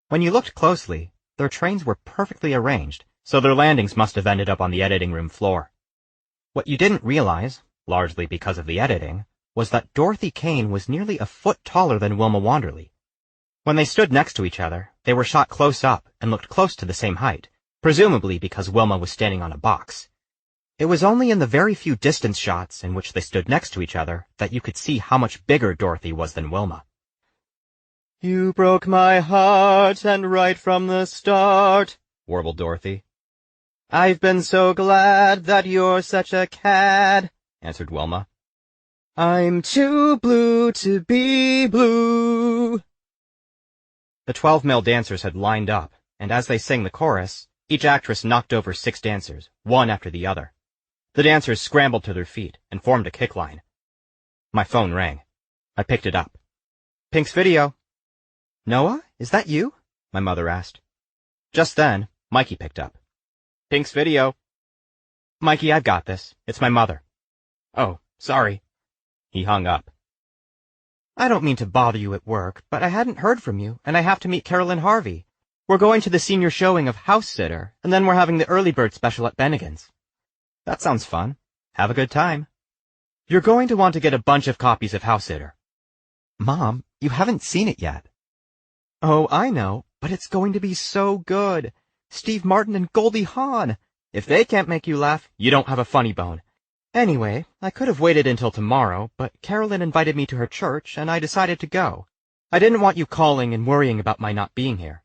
When you looked closely, their trains were perfectly arranged, so their landings must have ended up on the editing room floor. What you didn't realize, largely because of the editing, was that Dorothy Kane was nearly a foot taller than Wilma Wanderley. When they stood next to each other, they were shot close up and looked close to the same height, presumably because Wilma was standing on a box. It was only in the very few distance shots in which they stood next to each other that you could see how much bigger Dorothy was than Wilma. You broke my heart, and right from the start, warbled Dorothy. I've been so glad that you're such a cad, answered Wilma. I'm too blue to be blue. The 12 male dancers had lined up, and as they sang the chorus, each actress knocked over 6 dancers, one after the other. The dancers scrambled to their feet and formed a kick line. My phone rang. I picked it up. Pinx video. Noah, is that you? My mother asked. Just then, Mikey picked up. Pinx video. Mikey, I've got this. It's my mother. Oh, sorry. He hung up. I don't mean to bother you at work, but I hadn't heard from you, and I have to meet Carolyn Harvey. We're going to the senior showing of House Sitter, and then we're having the early bird special at Bennigan's. That sounds fun. Have a good time. You're going to want to get a bunch of copies of House Sitter. Mom, you haven't seen it yet. Oh, I know, but it's going to be so good. Steve Martin and Goldie Hawn. If they can't make you laugh, you don't have a funny bone. Anyway, I could have waited until tomorrow, but Carolyn invited me to her church, and I decided to go. I didn't want you calling and worrying about my not being here.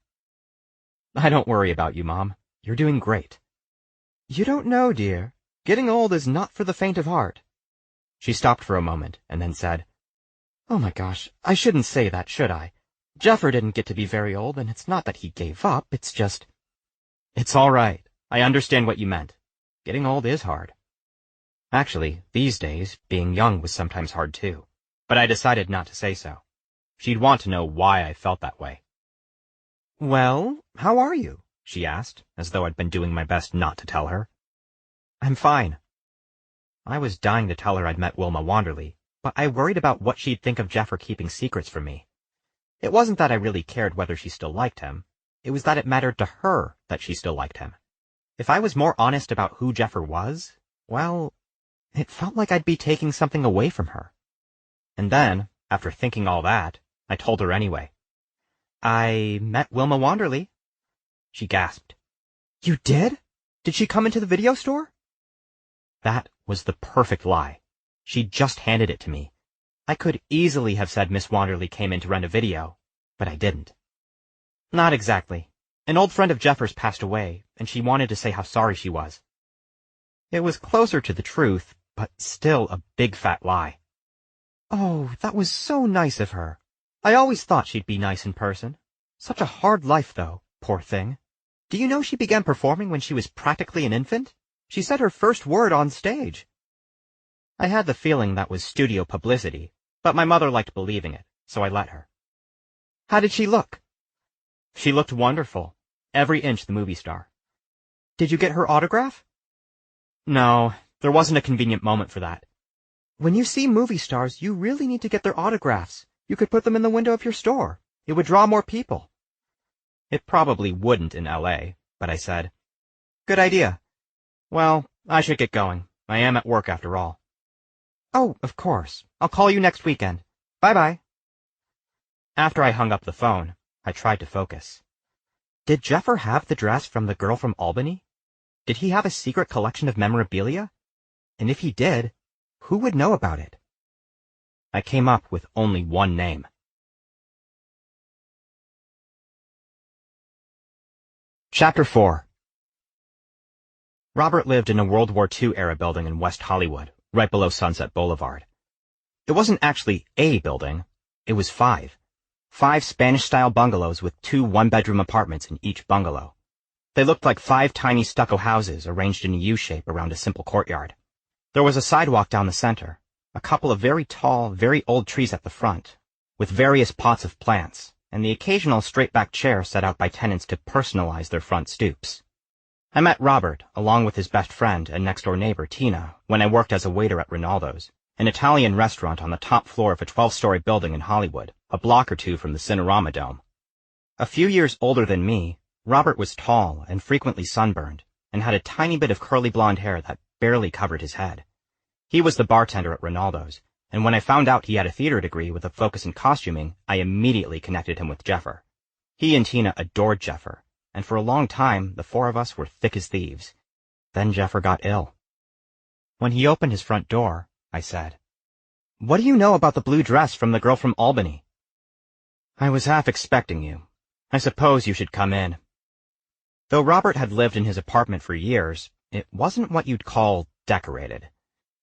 I don't worry about you, Mom. You're doing great. You don't know, dear. Getting old is not for the faint of heart. She stopped for a moment, and then said, Oh my gosh, I shouldn't say that, should I? Jeffer didn't get to be very old, and it's not that he gave up, it's just... It's all right. I understand what you meant. Getting old is hard. Actually, these days, being young was sometimes hard too, but I decided not to say so. She'd want to know why I felt that way. Well, how are you? She asked, as though I'd been doing my best not to tell her. I'm fine. I was dying to tell her I'd met Wilma Wanderley, but I worried about what she'd think of Jeffer keeping secrets from me. It wasn't that I really cared whether she still liked him. It was that it mattered to her that she still liked him. If I was more honest about who Jeffer was, well, it felt like I'd be taking something away from her. And then, after thinking all that, I told her anyway. I met Wilma Wanderley. She gasped. You did? Did she come into the video store? That was the perfect lie. She'd just handed it to me. I could easily have said Miss Wanderley came in to rent a video, but I didn't. Not exactly. An old friend of Jeffer's passed away, and she wanted to say how sorry she was. It was closer to the truth, but still a big fat lie. Oh, that was so nice of her. I always thought she'd be nice in person. Such a hard life, though, poor thing. Do you know she began performing when she was practically an infant? She said her first word on stage. I had the feeling that was studio publicity, but my mother liked believing it, so I let her. How did she look? She looked wonderful, every inch the movie star. Did you get her autograph? No, there wasn't a convenient moment for that. When you see movie stars, you really need to get their autographs. You could put them in the window of your store. It would draw more people. It probably wouldn't in L.A., but I said, Good idea. Well, I should get going. I am at work after all. Oh, of course. I'll call you next weekend. Bye-bye. After I hung up the phone, I tried to focus. Did Jeffer have the dress from the girl from Albany? Did he have a secret collection of memorabilia? And if he did, who would know about it? I came up with only one name. Chapter 4. Robert lived in a World War II-era building in West Hollywood, right below Sunset Boulevard. It wasn't actually a building. It was 5. 5 Spanish-style bungalows with 2 one-bedroom apartments in each bungalow. They looked like 5 tiny stucco houses arranged in a U-shape around a simple courtyard. There was a sidewalk down the center, a couple of very tall, very old trees at the front, with various pots of plants, and the occasional straight-back chair set out by tenants to personalize their front stoops. I met Robert, along with his best friend and next-door neighbor, Tina, when I worked as a waiter at Rinaldo's, an Italian restaurant on the top floor of a 12-story building in Hollywood, a block or two from the Cinerama Dome. A few years older than me, Robert was tall and frequently sunburned, and had a tiny bit of curly blonde hair that barely covered his head. He was the bartender at Rinaldo's, and when I found out he had a theater degree with a focus in costuming, I immediately connected him with Jeffer. He and Tina adored Jeffer, and for a long time the 4 of us were thick as thieves. Then Jeffer got ill. When he opened his front door, I said, What do you know about the blue dress from the girl from Albany? I was half expecting you. I suppose you should come in. Though Robert had lived in his apartment for years, it wasn't what you'd call decorated.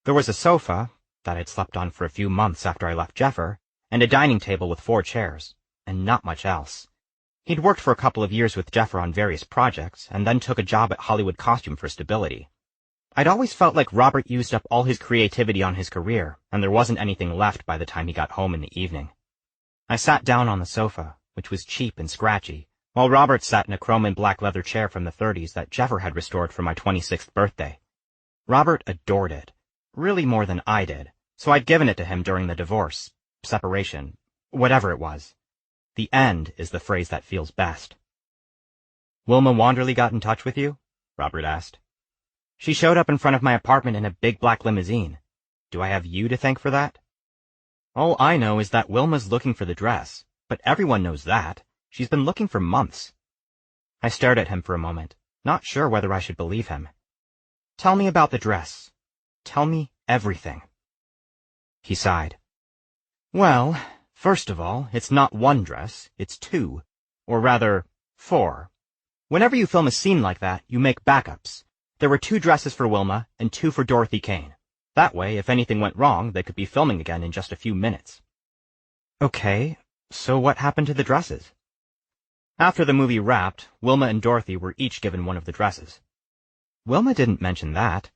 There was a sofa, that I'd slept on for a few months after I left Jeffer, and a dining table with 4 chairs, and not much else. He'd worked for a couple of years with Jeffer on various projects, and then took a job at Hollywood Costume for stability. I'd always felt like Robert used up all his creativity on his career, and there wasn't anything left by the time he got home in the evening. I sat down on the sofa, which was cheap and scratchy, while Robert sat in a chrome and black leather chair from the 30s that Jeffer had restored for my 26th birthday. Robert adored it, really more than I did, so I'd given it to him during the divorce, separation, whatever it was. The end is the phrase that feels best. "Wilma Wanderley got in touch with you?" Robert asked. "She showed up in front of my apartment in a big black limousine. Do I have you to thank for that? All I know is that Wilma's looking for the dress, but everyone knows that. She's been looking for months." I stared at him for a moment, not sure whether I should believe him. "Tell me about the dress. Tell me everything." He sighed. "Well, first of all, it's not one dress, it's two, or rather, 4. Whenever you film a scene like that, you make backups. There were 2 dresses for Wilma and 2 for Dorothy Kane. That way, if anything went wrong, they could be filming again in just a few minutes." "Okay, so what happened to the dresses?" "After the movie wrapped, Wilma and Dorothy were each given one of the dresses." "Wilma didn't mention that."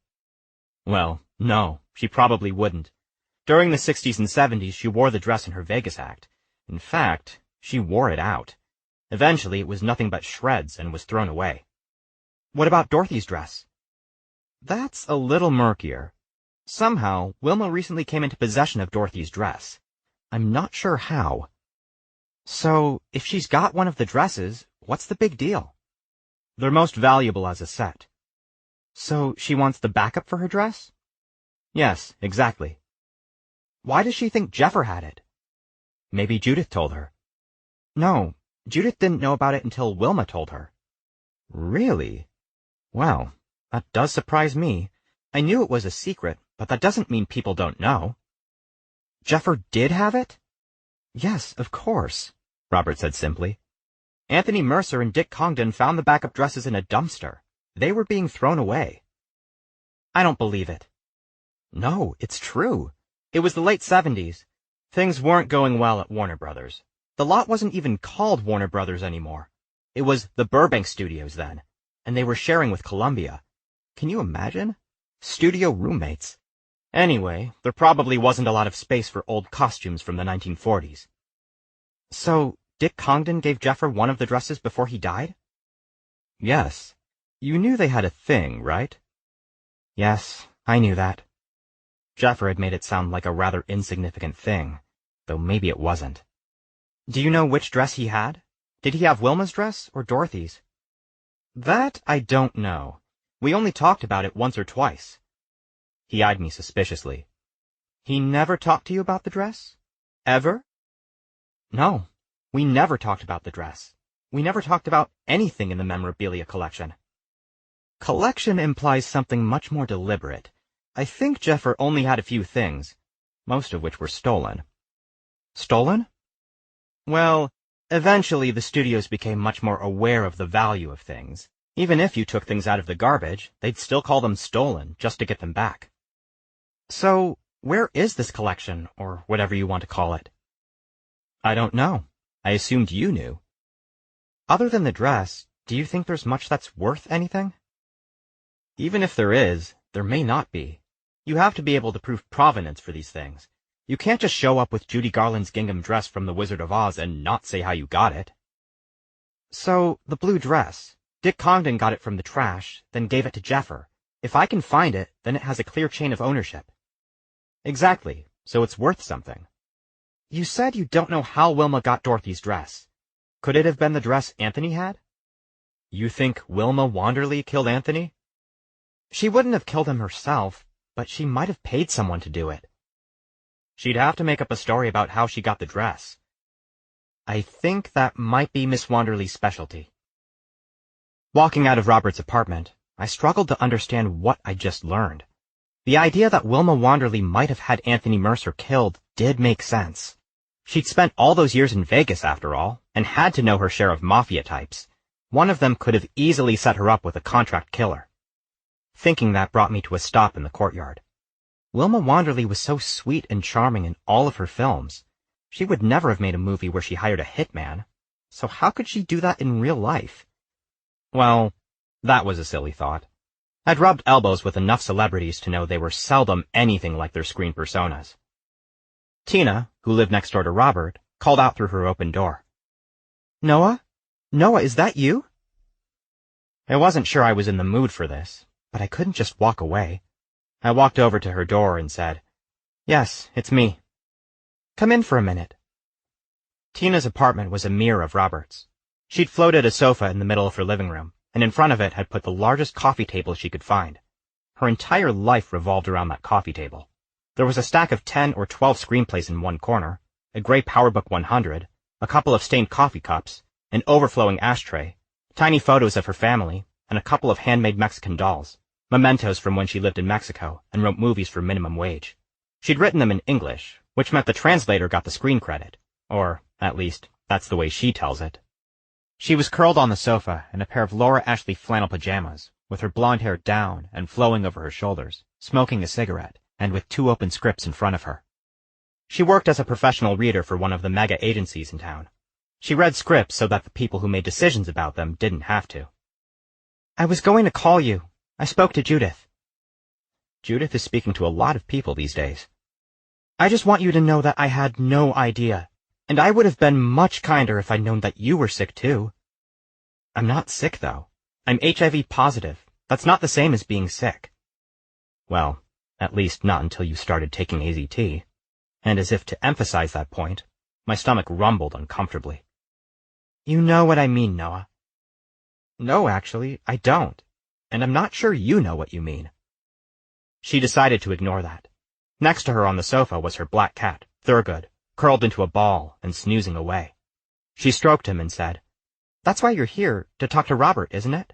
"Well, no, she probably wouldn't. During the 60s and 70s, she wore the dress in her Vegas act. In fact, she wore it out. Eventually, it was nothing but shreds and was thrown away." "What about Dorothy's dress?" "That's a little murkier. Somehow, Wilma recently came into possession of Dorothy's dress. I'm not sure how." "So, if she's got one of the dresses, what's the big deal?" "They're most valuable as a set." "So she wants the backup for her dress?" "Yes, exactly." "Why does she think Jeffer had it?" "Maybe Judith told her." "No, Judith didn't know about it until Wilma told her." "Really? Well, that does surprise me. I knew it was a secret, but that doesn't mean people don't know." "Jeffer did have it?" "Yes, of course," Robert said simply. "Anthony Mercer and Dick Congdon found the backup dresses in a dumpster. They were being thrown away." "I don't believe it." "No, it's true. It was the late 70s. Things weren't going well at Warner Brothers. The lot wasn't even called Warner Brothers anymore. It was the Burbank Studios then, and they were sharing with Columbia. Can you imagine? Studio roommates. Anyway, there probably wasn't a lot of space for old costumes from the 1940s. "So, Dick Congdon gave Jeffer one of the dresses before he died?" "Yes. You knew they had a thing, right?" "Yes, I knew that." Jeffer had made it sound like a rather insignificant thing, though maybe it wasn't. "Do you know which dress he had? Did he have Wilma's dress or Dorothy's?" "That I don't know. We only talked about it once or twice." He eyed me suspiciously. "He never talked to you about the dress? Ever?" "No, we never talked about the dress. We never talked about anything in the memorabilia collection." "Collection implies something much more deliberate. I think Jeffer only had a few things, most of which were stolen." "Stolen?" "Well, eventually the studios became much more aware of the value of things. Even if you took things out of the garbage, they'd still call them stolen just to get them back." "So, where is this collection, or whatever you want to call it?" "I don't know. I assumed you knew." "Other than the dress, do you think there's much that's worth anything?" "Even if there is, there may not be. You have to be able to prove provenance for these things. You can't just show up with Judy Garland's gingham dress from The Wizard of Oz and not say how you got it." "So, the blue dress. Dick Congdon got it from the trash, then gave it to Jeffer. If I can find it, then it has a clear chain of ownership." "Exactly, so it's worth something." "You said you don't know how Wilma got Dorothy's dress. Could it have been the dress Anthony had?" "You think Wilma Wanderley killed Anthony?" "She wouldn't have killed him herself, but she might have paid someone to do it." "She'd have to make up a story about how she got the dress." "I think that might be Miss Wanderley's specialty." Walking out of Robert's apartment, I struggled to understand what I'd just learned. The idea that Wilma Wanderley might have had Anthony Mercer killed did make sense. She'd spent all those years in Vegas, after all, and had to know her share of mafia types. One of them could have easily set her up with a contract killer. Thinking that brought me to a stop in the courtyard. Wilma Wanderley was so sweet and charming in all of her films. She would never have made a movie where she hired a hitman. So how could she do that in real life? Well, that was a silly thought. I'd rubbed elbows with enough celebrities to know they were seldom anything like their screen personas. Tina, who lived next door to Robert, called out through her open door. "Noah?" Noah, is that you? I wasn't sure I was in the mood for this, but I couldn't just walk away. I walked over to her door and said, "Yes, it's me. Come in for a minute." Tina's apartment was a mirror of Robert's. She'd floated a sofa in the middle of her living room, and in front of it had put the largest coffee table she could find. Her entire life revolved around that coffee table. There was a stack of 10 or 12 screenplays in one corner, a gray PowerBook 100, a couple of stained coffee cups, an overflowing ashtray, tiny photos of her family, and a couple of handmade Mexican dolls, mementos from when she lived in Mexico and wrote movies for minimum wage. She'd written them in English, which meant the translator got the screen credit. Or, at least, that's the way she tells it. She was curled on the sofa in a pair of Laura Ashley flannel pajamas, with her blonde hair down and flowing over her shoulders, smoking a cigarette, and with 2 open scripts in front of her. She worked as a professional reader for one of the mega agencies in town. She read scripts so that the people who made decisions about them didn't have to. "I was going to call you. I spoke to Judith." Judith is speaking to a lot of people these days. "I just want you to know that I had no idea. And I would have been much kinder if I'd known that you were sick too." "I'm not sick, though. I'm HIV positive. That's not the same as being sick." "Well, at least not until you started taking AZT." And as if to emphasize that point, my stomach rumbled uncomfortably. "You know what I mean, Noah." "No, actually, I don't. And I'm not sure you know what you mean." She decided to ignore that. Next to her on the sofa was her black cat, Thurgood, curled into a ball and snoozing away. She stroked him and said, "That's why you're here, to talk to Robert, isn't it?"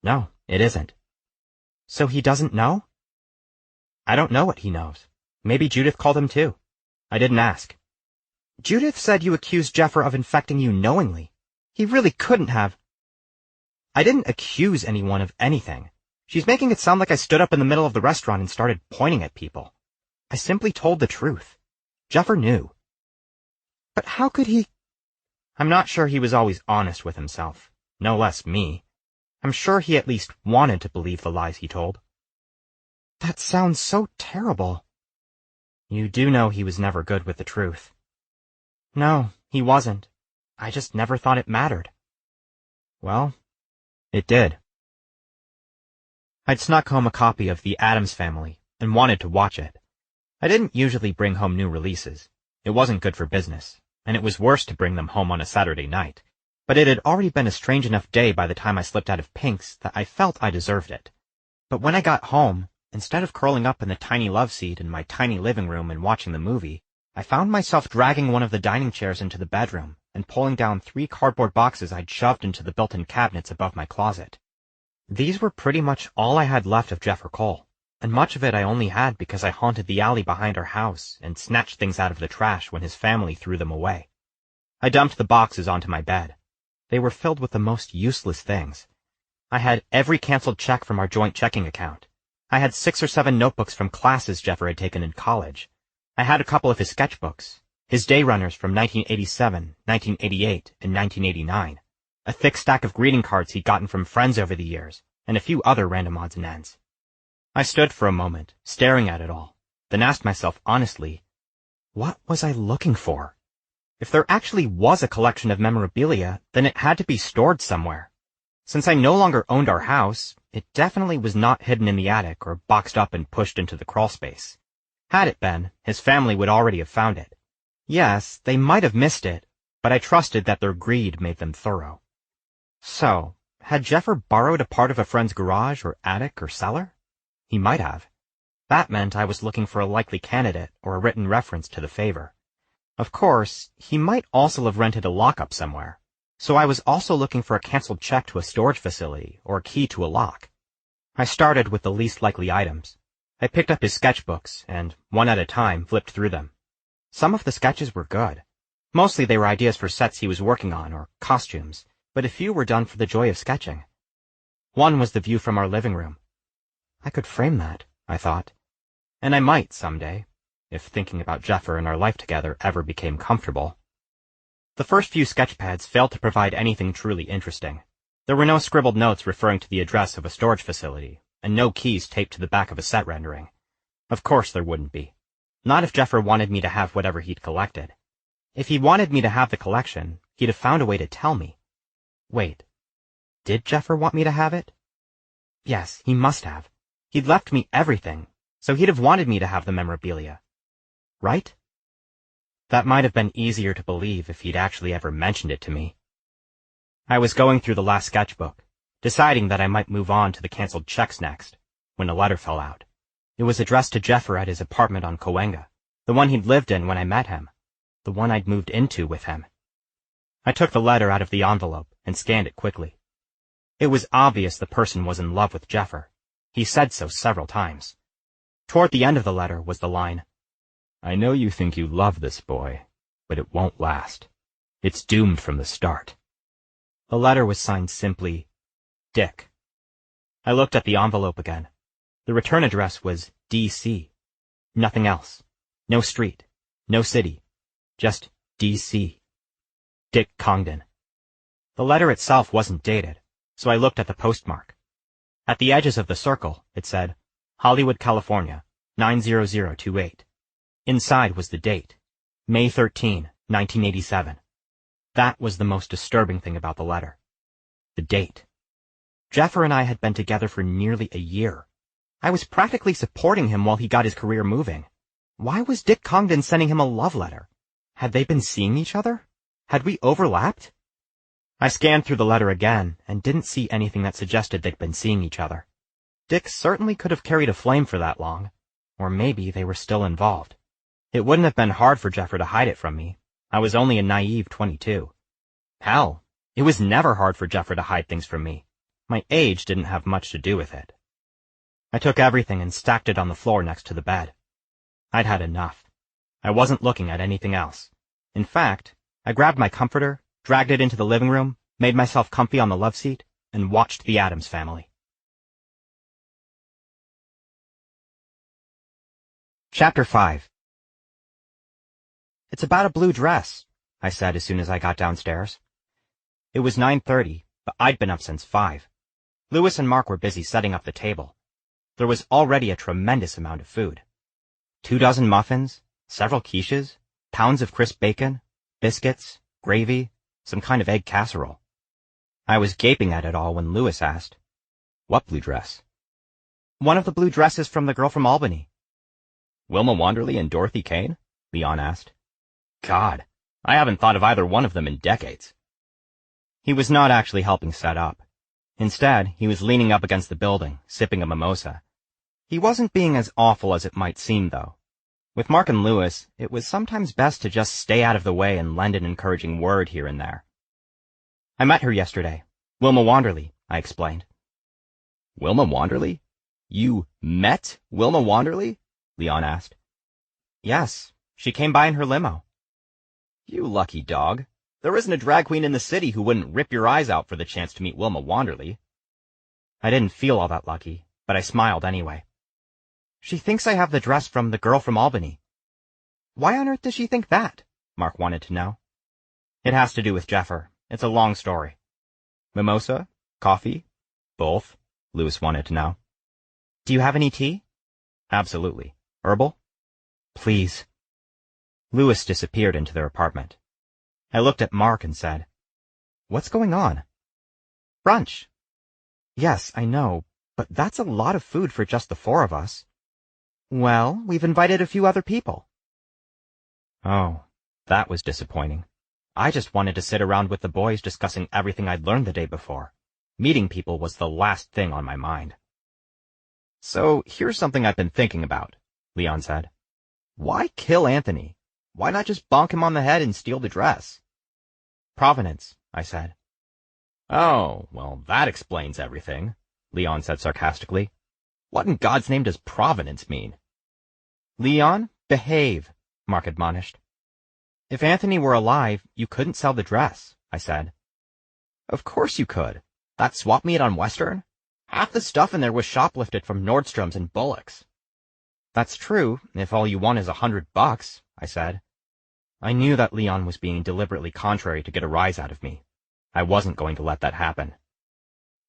"No, it isn't." "So he doesn't know?" "I don't know what he knows. Maybe Judith called him too. I didn't ask." "Judith said you accused Jeffer of infecting you knowingly. He really couldn't have." "I didn't accuse anyone of anything. She's making it sound like I stood up in the middle of the restaurant and started pointing at people. I simply told the truth. Jeffer knew." "But how could he—" "I'm not sure he was always honest with himself, no less me. I'm sure he at least wanted to believe the lies he told." "That sounds so terrible." "You do know he was never good with the truth." "No, he wasn't. I just never thought it mattered." "Well, it did." I'd snuck home a copy of The Addams Family and wanted to watch it. I didn't usually bring home new releases. It wasn't good for business, and it was worse to bring them home on a Saturday night. But it had already been a strange enough day by the time I slipped out of Pinx that I felt I deserved it. But when I got home, instead of curling up in the tiny love seat in my tiny living room and watching the movie, I found myself dragging one of the dining chairs into the bedroom and pulling down 3 cardboard boxes I'd shoved into the built-in cabinets above my closet. These were pretty much all I had left of Jeffer Cole, and much of it I only had because I haunted the alley behind our house and snatched things out of the trash when his family threw them away. I dumped the boxes onto my bed. They were filled with the most useless things. I had every canceled check from our joint checking account. I had 6 or 7 notebooks from classes Jeffer had taken in college. I had a couple of his sketchbooks, his day runners from 1987, 1988, and 1989, a thick stack of greeting cards he'd gotten from friends over the years, and a few other random odds and ends. I stood for a moment, staring at it all, then asked myself honestly, what was I looking for? If there actually was a collection of memorabilia, then it had to be stored somewhere. Since I no longer owned our house, it definitely was not hidden in the attic or boxed up and pushed into the crawlspace. Had it been, his family would already have found it. Yes, they might have missed it, but I trusted that their greed made them thorough. So, had Jeffer borrowed a part of a friend's garage or attic or cellar? He might have. That meant I was looking for a likely candidate or a written reference to the favor. Of course, he might also have rented a lockup somewhere, so I was also looking for a canceled check to a storage facility or a key to a lock. I started with the least likely items. I picked up his sketchbooks and, one at a time, flipped through them. Some of the sketches were good. Mostly they were ideas for sets he was working on or costumes, but a few were done for the joy of sketching. One was the view from our living room. I could frame that, I thought. And I might someday, if thinking about Jeffer and our life together ever became comfortable. The first few sketch pads failed to provide anything truly interesting. There were no scribbled notes referring to the address of a storage facility, and no keys taped to the back of a set rendering. Of course there wouldn't be. Not if Jeffer wanted me to have whatever he'd collected. If he wanted me to have the collection, he'd have found a way to tell me. Wait, did Jeffer want me to have it? Yes, he must have. He'd left me everything, so he'd have wanted me to have the memorabilia. Right? That might have been easier to believe if he'd actually ever mentioned it to me. I was going through the last sketchbook, deciding that I might move on to the canceled checks next, when a letter fell out. It was addressed to Jeffer at his apartment on Cahuenga, the one he'd lived in when I met him, the one I'd moved into with him. I took the letter out of the envelope and scanned it quickly. It was obvious the person was in love with Jeffer. He said so several times. Toward the end of the letter was the line, "I know you think you love this boy, but it won't last. It's doomed from the start." The letter was signed simply, Dick. I looked at the envelope again. The return address was D.C. Nothing else. No street. No city. Just D.C. Dick Congdon. The letter itself wasn't dated, so I looked at the postmark. At the edges of the circle, it said, Hollywood, California, 90028. Inside was the date, May 13, 1987. That was the most disturbing thing about the letter. The date. Jeffer and I had been together for nearly a year. I was practically supporting him while he got his career moving. Why was Dick Congdon sending him a love letter? Had they been seeing each other? Had we overlapped? I scanned through the letter again and didn't see anything that suggested they'd been seeing each other. Dick certainly could have carried a flame for that long, or maybe they were still involved. It wouldn't have been hard for Jeffer to hide it from me. I was only a naive 22. Hell, it was never hard for Jeffer to hide things from me. My age didn't have much to do with it. I took everything and stacked it on the floor next to the bed. I'd had enough. I wasn't looking at anything else. In fact, I grabbed my comforter, dragged it into the living room, made myself comfy on the love seat, and watched The Addams Family. Chapter 5. It's about a blue dress, I said as soon as I got downstairs. It was 9:30, but I'd been up since 5. Louis and Mark were busy setting up the table. There was already a tremendous amount of food. 24 muffins, several quiches, pounds of crisp bacon, biscuits, gravy, some kind of egg casserole. I was gaping at it all when Louis asked, "What blue dress?" "One of the blue dresses from the girl from Albany." "Wilma Wanderley and Dorothy Kane?" Leon asked. God, I haven't thought of either one of them in decades. He was not actually helping set up. Instead, he was leaning up against the building, sipping a mimosa. He wasn't being as awful as it might seem, though. With Mark and Louis, it was sometimes best to just stay out of the way and lend an encouraging word here and there. "I met her yesterday. Wilma Wanderley," I explained. "Wilma Wanderley? You met Wilma Wanderley?" Leon asked. "Yes, she came by in her limo." "You lucky dog. There isn't a drag queen in the city who wouldn't rip your eyes out for the chance to meet Wilma Wanderley." I didn't feel all that lucky, but I smiled anyway. "She thinks I have the dress from the girl from Albany." "Why on earth does she think that?" Mark wanted to know. "It has to do with Jeffer. It's a long story." "Mimosa? Coffee? Both?" Louis wanted to know. "Do you have any tea?" "Absolutely. Herbal?" "Please." Louis disappeared into their apartment. I looked at Mark and said, "What's going on?" "Brunch." "Yes, I know, but that's a lot of food for just the 4 of us." "Well, we've invited a few other people." Oh, that was disappointing. I just wanted to sit around with the boys discussing everything I'd learned the day before. Meeting people was the last thing on my mind. "So here's something I've been thinking about," Leon said. "Why kill Anthony? Why not just bonk him on the head and steal the dress?" "Provenance," I said. "Oh, well, that explains everything," Leon said sarcastically. "What in God's name does provenance mean?" "Leon, behave," Mark admonished. "If Anthony were alive, you couldn't sell the dress," I said. "Of course you could. That swap meet on Western? Half the stuff in there was shoplifted from Nordstrom's and Bullock's." "That's true, if all you want is $100, I said. I knew that Leon was being deliberately contrary to get a rise out of me. I wasn't going to let that happen.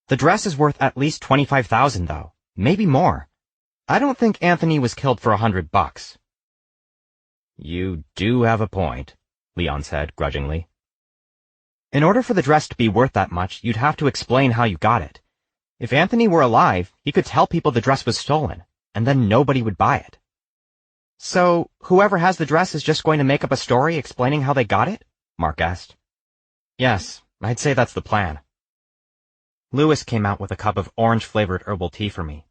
"The dress is worth at least $25,000, though. Maybe more. I don't think Anthony was killed for $100. "You do have a point," Leon said grudgingly. In order for the dress to be worth that much, you'd have to explain how you got it. If Anthony were alive, he could tell people the dress was stolen, and then nobody would buy it. So, whoever has the dress is just going to make up a story explaining how they got it? Mark asked. Yes, I'd say that's the plan. Lewis came out with a cup of orange-flavored herbal tea for me.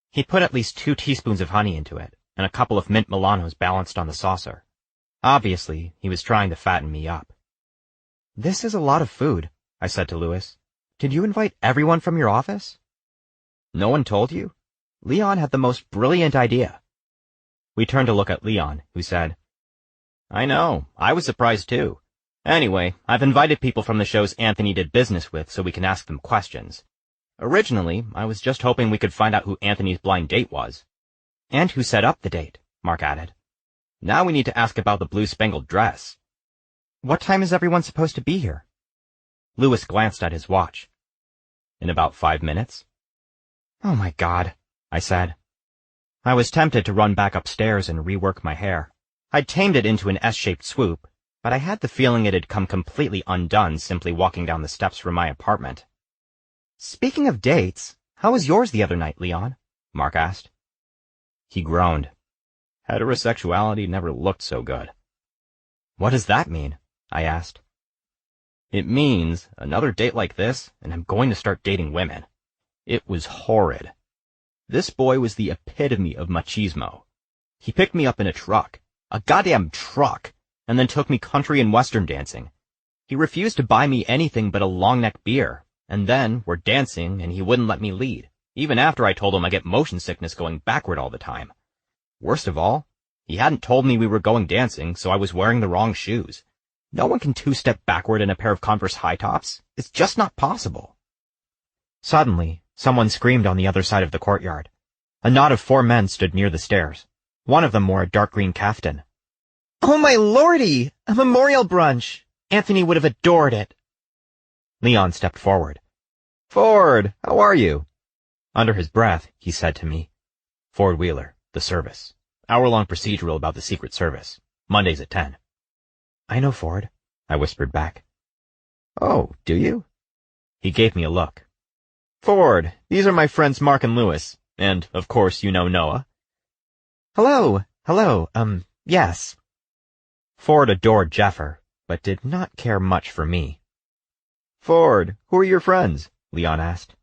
He put at least 2 teaspoons of honey into it, and a couple of mint Milanos balanced on the saucer. Obviously, he was trying to fatten me up. This is a lot of food, I said to Lewis. Did you invite everyone from your office? No one told you? Leon had the most brilliant idea. We turned to look at Leon, who said, I know, I was surprised too. Anyway, I've invited people from the shows Anthony did business with so we can ask them questions. Originally, I was just hoping we could find out who Anthony's blind date was. And who set up the date, Mark added. Now we need to ask about the blue-spangled dress. What time is everyone supposed to be here? Lewis glanced at his watch. In about 5 minutes. Oh my God, I said. I was tempted to run back upstairs and rework my hair. I'd tamed it into an S-shaped swoop, but I had the feeling it had come completely undone simply walking down the steps from my apartment. Speaking of dates, how was yours the other night, Leon? Mark asked. He groaned. Heterosexuality never looked so good. What does that mean? I asked. It means another date like this, and I'm going to start dating women. It was horrid. This boy was the epitome of machismo. He picked me up in a goddamn truck, and then took me country and western dancing. He refused to buy me anything but a long-neck beer, and then we're dancing and he wouldn't let me lead, even after I told him I get motion sickness going backward all the time. Worst of all, he hadn't told me we were going dancing, so I was wearing the wrong shoes. No one can 2-step backward in a pair of Converse high tops. It's just not possible. Suddenly, someone screamed on the other side of the courtyard. A knot of 4 men stood near the stairs. One of them wore a dark green kaftan. Oh my lordy! A memorial brunch! Anthony would have adored it. Leon stepped forward. Ford, how are you? Under his breath, he said to me, Ford Wheeler, the service. Hour-long procedural about the Secret Service. Mondays at 10. I know Ford, I whispered back. Oh, do you? He gave me a look. Ford, these are my friends Mark and Lewis, and, of course, you know Noah. Hello, yes. Ford adored Jeffer, but did not care much for me. Ford, who are your friends? Leon asked.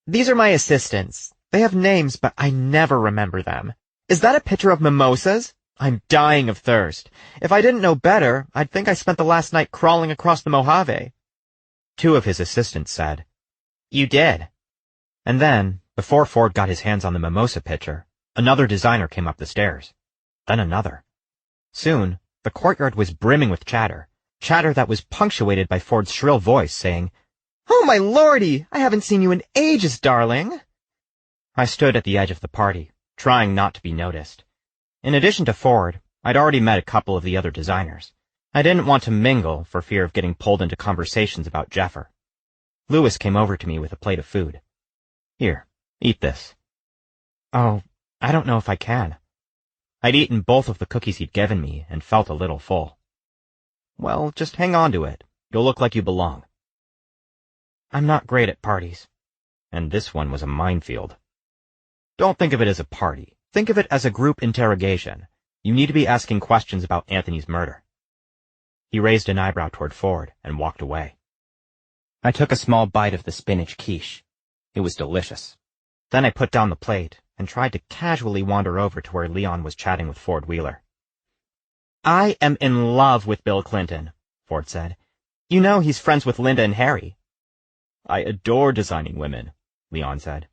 These are my assistants. They have names, but I never remember them. Is that a picture of mimosas? I'm dying of thirst. If I didn't know better, I'd think I spent the last night crawling across the Mojave. 2 of his assistants said, You did. And then, before Ford got his hands on the mimosa pitcher, another designer came up the stairs. Then another. Soon, the courtyard was brimming with chatter that was punctuated by Ford's shrill voice saying, Oh my lordy, I haven't seen you in ages, darling. I stood at the edge of the party, trying not to be noticed. In addition to Ford, I'd already met a couple of the other designers. I didn't want to mingle for fear of getting pulled into conversations about Jeffer. Lewis came over to me with a plate of food. Here, eat this. Oh, I don't know if I can. I'd eaten both of the cookies he'd given me and felt a little full. Well, just hang on to it. You'll look like you belong. I'm not great at parties. And this one was a minefield. Don't think of it as a party. Think of it as a group interrogation. You need to be asking questions about Anthony's murder. He raised an eyebrow toward Ford and walked away. I took a small bite of the spinach quiche. It was delicious. Then I put down the plate and tried to casually wander over to where Leon was chatting with Ford Wheeler. I am in love with Bill Clinton, Ford said. You know he's friends with Linda and Harry. I adore designing women, Leon said.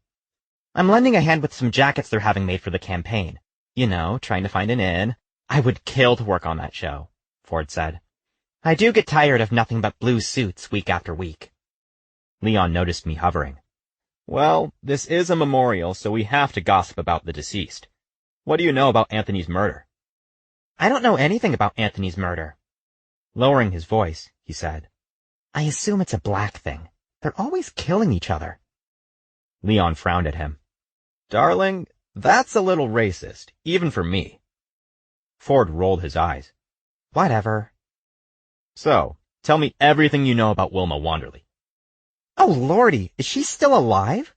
I'm lending a hand with some jackets they're having made for the campaign. You know, trying to find an in. I would kill to work on that show, Ford said. I do get tired of nothing but blue suits week after week. Leon noticed me hovering. Well, this is a memorial, so we have to gossip about the deceased. What do you know about Anthony's murder? I don't know anything about Anthony's murder. Lowering his voice, he said, I assume it's a black thing. They're always killing each other. Leon frowned at him. Darling, that's a little racist, even for me. Ford rolled his eyes. Whatever. So, Tell me everything you know about Wilma Wanderley." "Oh, Lordy, is she still alive?"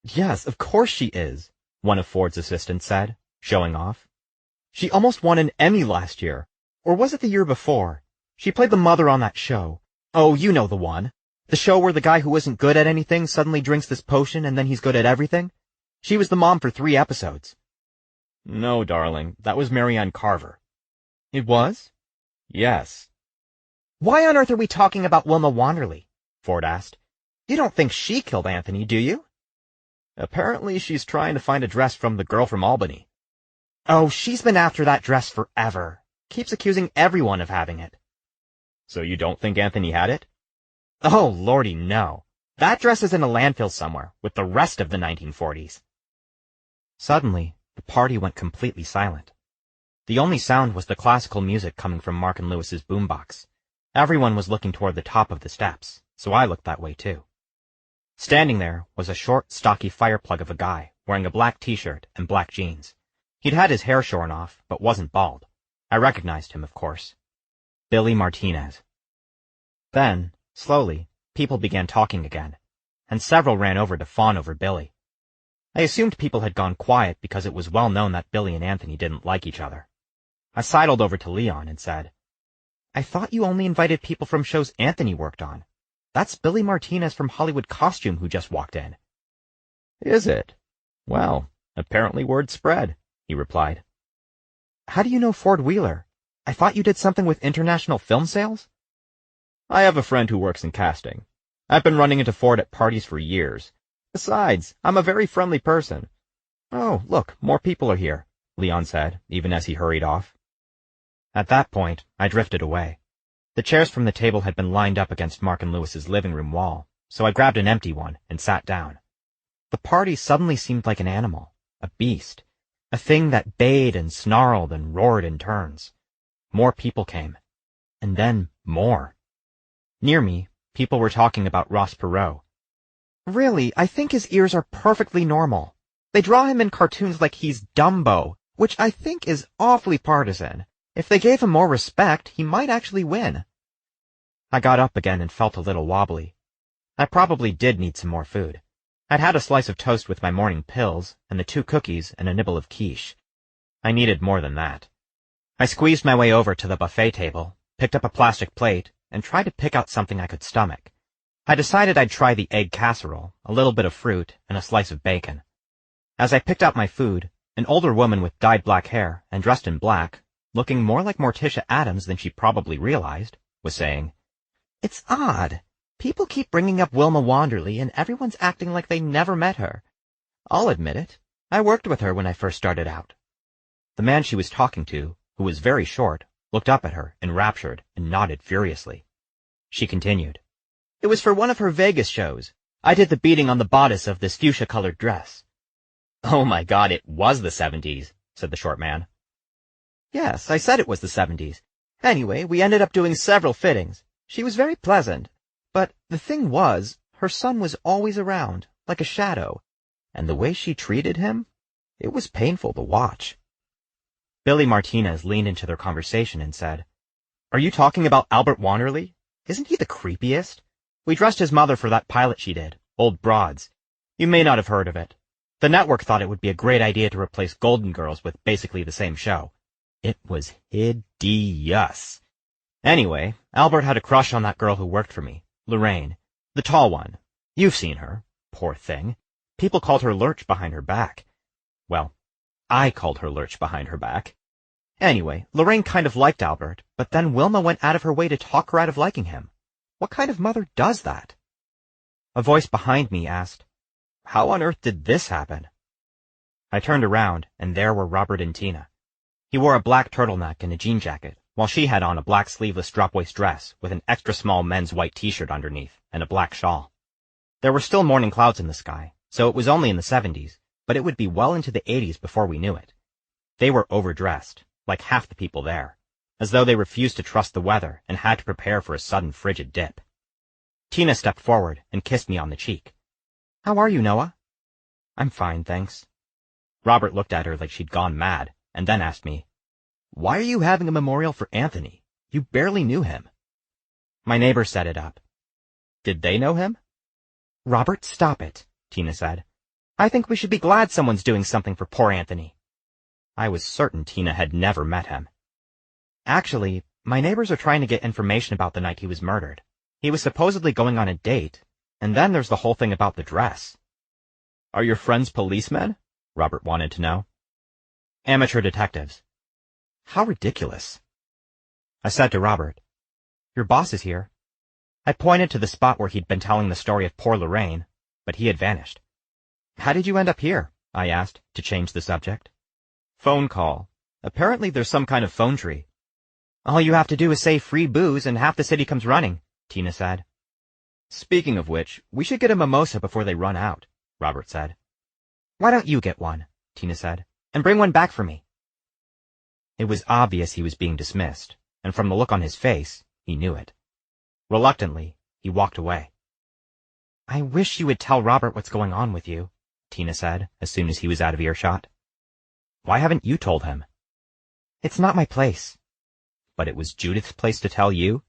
"Yes, of course she is," one of Ford's assistants said, showing off. "She almost won an Emmy last year. Or was it the year before? She played the mother on that show. Oh, you know the one. The show where the guy who isn't good at anything suddenly drinks this potion and then he's good at everything. She was the mom for 3 episodes. No, darling, that was Marianne Carver. It was? Yes. Why on earth are we talking about Wilma Wanderley? Ford asked. You don't think she killed Anthony, do you? Apparently she's trying to find a dress from the girl from Albany. Oh, she's been after that dress forever. Keeps accusing everyone of having it. So you don't think Anthony had it? Oh, Lordy, no. That dress is in a landfill somewhere, with the rest of the 1940s. Suddenly, the party went completely silent. The only sound was the classical music coming from Mark and Lewis's boombox. Everyone was looking toward the top of the steps, so I looked that way too. Standing there was a short, stocky fireplug of a guy, wearing a black t-shirt and black jeans. He'd had his hair shorn off, but wasn't bald. I recognized him, of course. Billy Martinez. Then, slowly, people began talking again, and several ran over to fawn over Billy. I assumed people had gone quiet because it was well known that Billy and Anthony didn't like each other. I sidled over to Leon and said, I thought you only invited people from shows Anthony worked on. That's Billy Martinez from Hollywood Costume who just walked in. Is it? Well, apparently word spread, he replied. How do you know Ford Wheeler? I thought you did something with international film sales? I have a friend who works in casting. I've been running into Ford at parties for years. Besides, I'm a very friendly person. Oh, look, more people are here, Leon said, even as he hurried off. At that point, I drifted away. The chairs from the table had been lined up against Mark and Lewis's living room wall, so I grabbed an empty one and sat down. The party suddenly seemed like an animal, a beast, a thing that bayed and snarled and roared in turns. More people came. And then more. Near me, people were talking about Ross Perot. Really, I think his ears are perfectly normal. They draw him in cartoons like he's Dumbo, which I think is awfully partisan. If they gave him more respect, he might actually win. I got up again and felt a little wobbly. I probably did need some more food. I'd had a slice of toast with my morning pills, and the 2 cookies and a nibble of quiche. I needed more than that. I squeezed my way over to the buffet table, picked up a plastic plate, and tried to pick out something I could stomach. I decided I'd try the egg casserole, a little bit of fruit, and a slice of bacon. As I picked out my food, an older woman with dyed black hair and dressed in black, looking more like Morticia Addams than she probably realized, was saying, It's odd. People keep bringing up Wilma Wanderley and everyone's acting like they never met her. I'll admit it. I worked with her when I first started out. The man she was talking to, who was very short, looked up at her, enraptured, and nodded furiously. She continued, It was for one of her Vegas shows. I did the beating on the bodice of this fuchsia-colored dress. Oh my God, it was the 70s, said the short man. Yes, I said it was the 70s. Anyway, we ended up doing several fittings. She was very pleasant. But the thing was, her son was always around, like a shadow. And the way she treated him, it was painful to watch. Billy Martinez leaned into their conversation and said, Are you talking about Albert Wanderley? Isn't he the creepiest? We dressed his mother for that pilot she did, Old Broads. You may not have heard of it. The network thought it would be a great idea to replace Golden Girls with basically the same show. It was hideous. Anyway, Albert had a crush on that girl who worked for me, Lorraine, the tall one. You've seen her. Poor thing. People called her Lurch behind her back. Well, I called her Lurch behind her back. Anyway, Lorraine kind of liked Albert, but then Wilma went out of her way to talk her out of liking him. What kind of mother does that? A voice behind me asked, How on earth did this happen? I turned around, and there were Robert and Tina. He wore a black turtleneck and a jean jacket, while she had on a black sleeveless drop-waist dress with an extra small men's white t-shirt underneath and a black shawl. There were still morning clouds in the sky, so it was only in the 70s, but it would be well into the 80s before we knew it. They were overdressed, like half the people there, as though they refused to trust the weather and had to prepare for a sudden frigid dip. Tina stepped forward and kissed me on the cheek. How are you, Noah? I'm fine, thanks. Robert looked at her like she'd gone mad, and then asked me, Why are you having a memorial for Anthony? You barely knew him. My neighbor set it up. Did they know him? Robert, stop it, Tina said. I think we should be glad someone's doing something for poor Anthony. I was certain Tina had never met him. Actually, my neighbors are trying to get information about the night he was murdered. He was supposedly going on a date, and then there's the whole thing about the dress. Are your friends policemen? Robert wanted to know. Amateur detectives. How ridiculous. I said to Robert, your boss is here. I pointed to the spot where he'd been telling the story of poor Lorraine, but he had vanished. How did you end up here? I asked, to change the subject. Phone call. Apparently there's some kind of phone tree. All you have to do is say free booze and half the city comes running, Tina said. Speaking of which, we should get a mimosa before they run out, Robert said. Why don't you get one, Tina said, and bring one back for me? It was obvious he was being dismissed, and from the look on his face, he knew it. Reluctantly, he walked away. I wish you would tell Robert what's going on with you, Tina said, as soon as he was out of earshot. Why haven't you told him? It's not my place. But it was Judith's place to tell you?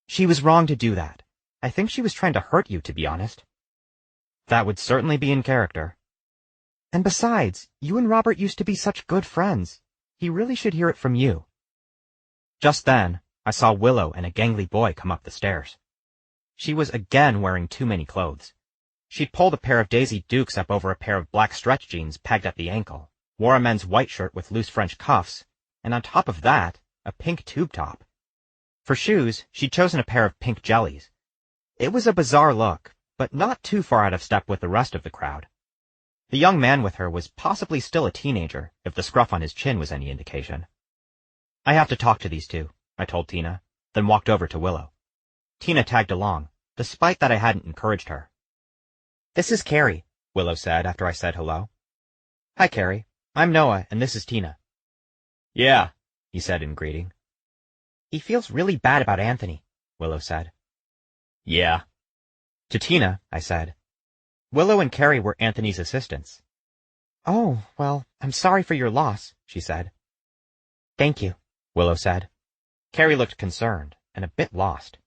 She was wrong to do that. I think she was trying to hurt you, to be honest. That would certainly be in character. And besides, you and Robert used to be such good friends. He really should hear it from you. Just then, I saw Willow and a gangly boy come up the stairs. She was again wearing too many clothes. She'd pulled a pair of Daisy Dukes up over a pair of black stretch jeans pegged at the ankle, wore a men's white shirt with loose French cuffs, and on top of that, a pink tube top. For shoes, she'd chosen a pair of pink jellies. It was a bizarre look, but not too far out of step with the rest of the crowd. The young man with her was possibly still a teenager, if the scruff on his chin was any indication. I have to talk to these two, I told Tina, then walked over to Willow. Tina tagged along, despite that I hadn't encouraged her. This is Carrie, Willow said after I said hello. Hi, Carrie. I'm Noah, and this is Tina. Yeah, he said in greeting. He feels really bad about Anthony, Willow said. Yeah. To Tina, I said, Willow and Carrie were Anthony's assistants. Oh, well, I'm sorry for your loss, she said. Thank you, Willow said. Carrie looked concerned and a bit lost.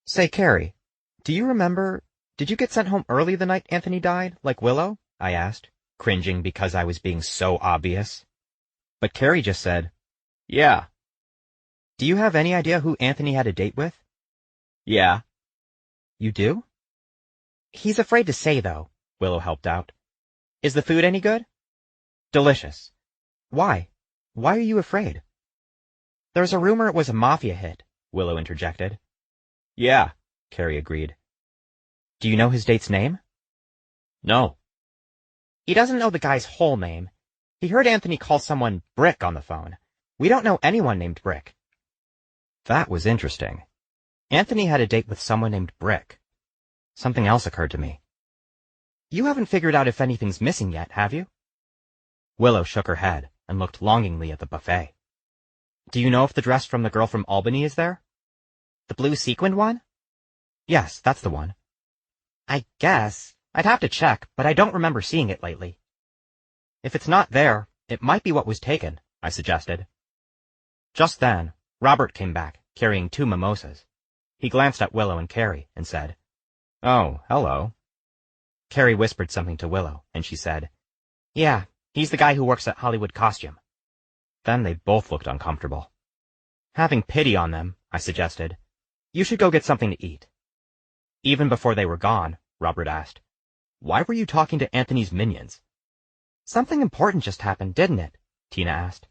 Say, Carrie, do you remember, did you get sent home early the night Anthony died, like Willow? I asked, cringing because I was being so obvious. But Carrie just said, Yeah. Do you have any idea who Anthony had a date with? Yeah. You do? He's afraid to say, though, Willow helped out. Is the food any good? Delicious. Why? Why are you afraid? There's a rumor it was a mafia hit, Willow interjected. Yeah, Carrie agreed. Do you know his date's name? No. He doesn't know the guy's whole name. He heard Anthony call someone Brick on the phone. We don't know anyone named Brick. That was interesting. Anthony had a date with someone named Brick. Something else occurred to me. You haven't figured out if anything's missing yet, have you? Willow shook her head and looked longingly at the buffet. Do you know if the dress from the girl from Albany is there? The blue sequined one? Yes, that's the one. I guess. I'd have to check, but I don't remember seeing it lately. If it's not there, it might be what was taken, I suggested. Just then, Robert came back, carrying 2 mimosas. He glanced at Willow and Carrie and said, Oh, hello. Carrie whispered something to Willow, and she said, Yeah, he's the guy who works at Hollywood Costume. Then they both looked uncomfortable. Having pity on them, I suggested, You should go get something to eat. Even before they were gone, Robert asked, Why were you talking to Anthony's minions? Something important just happened, didn't it? Tina asked.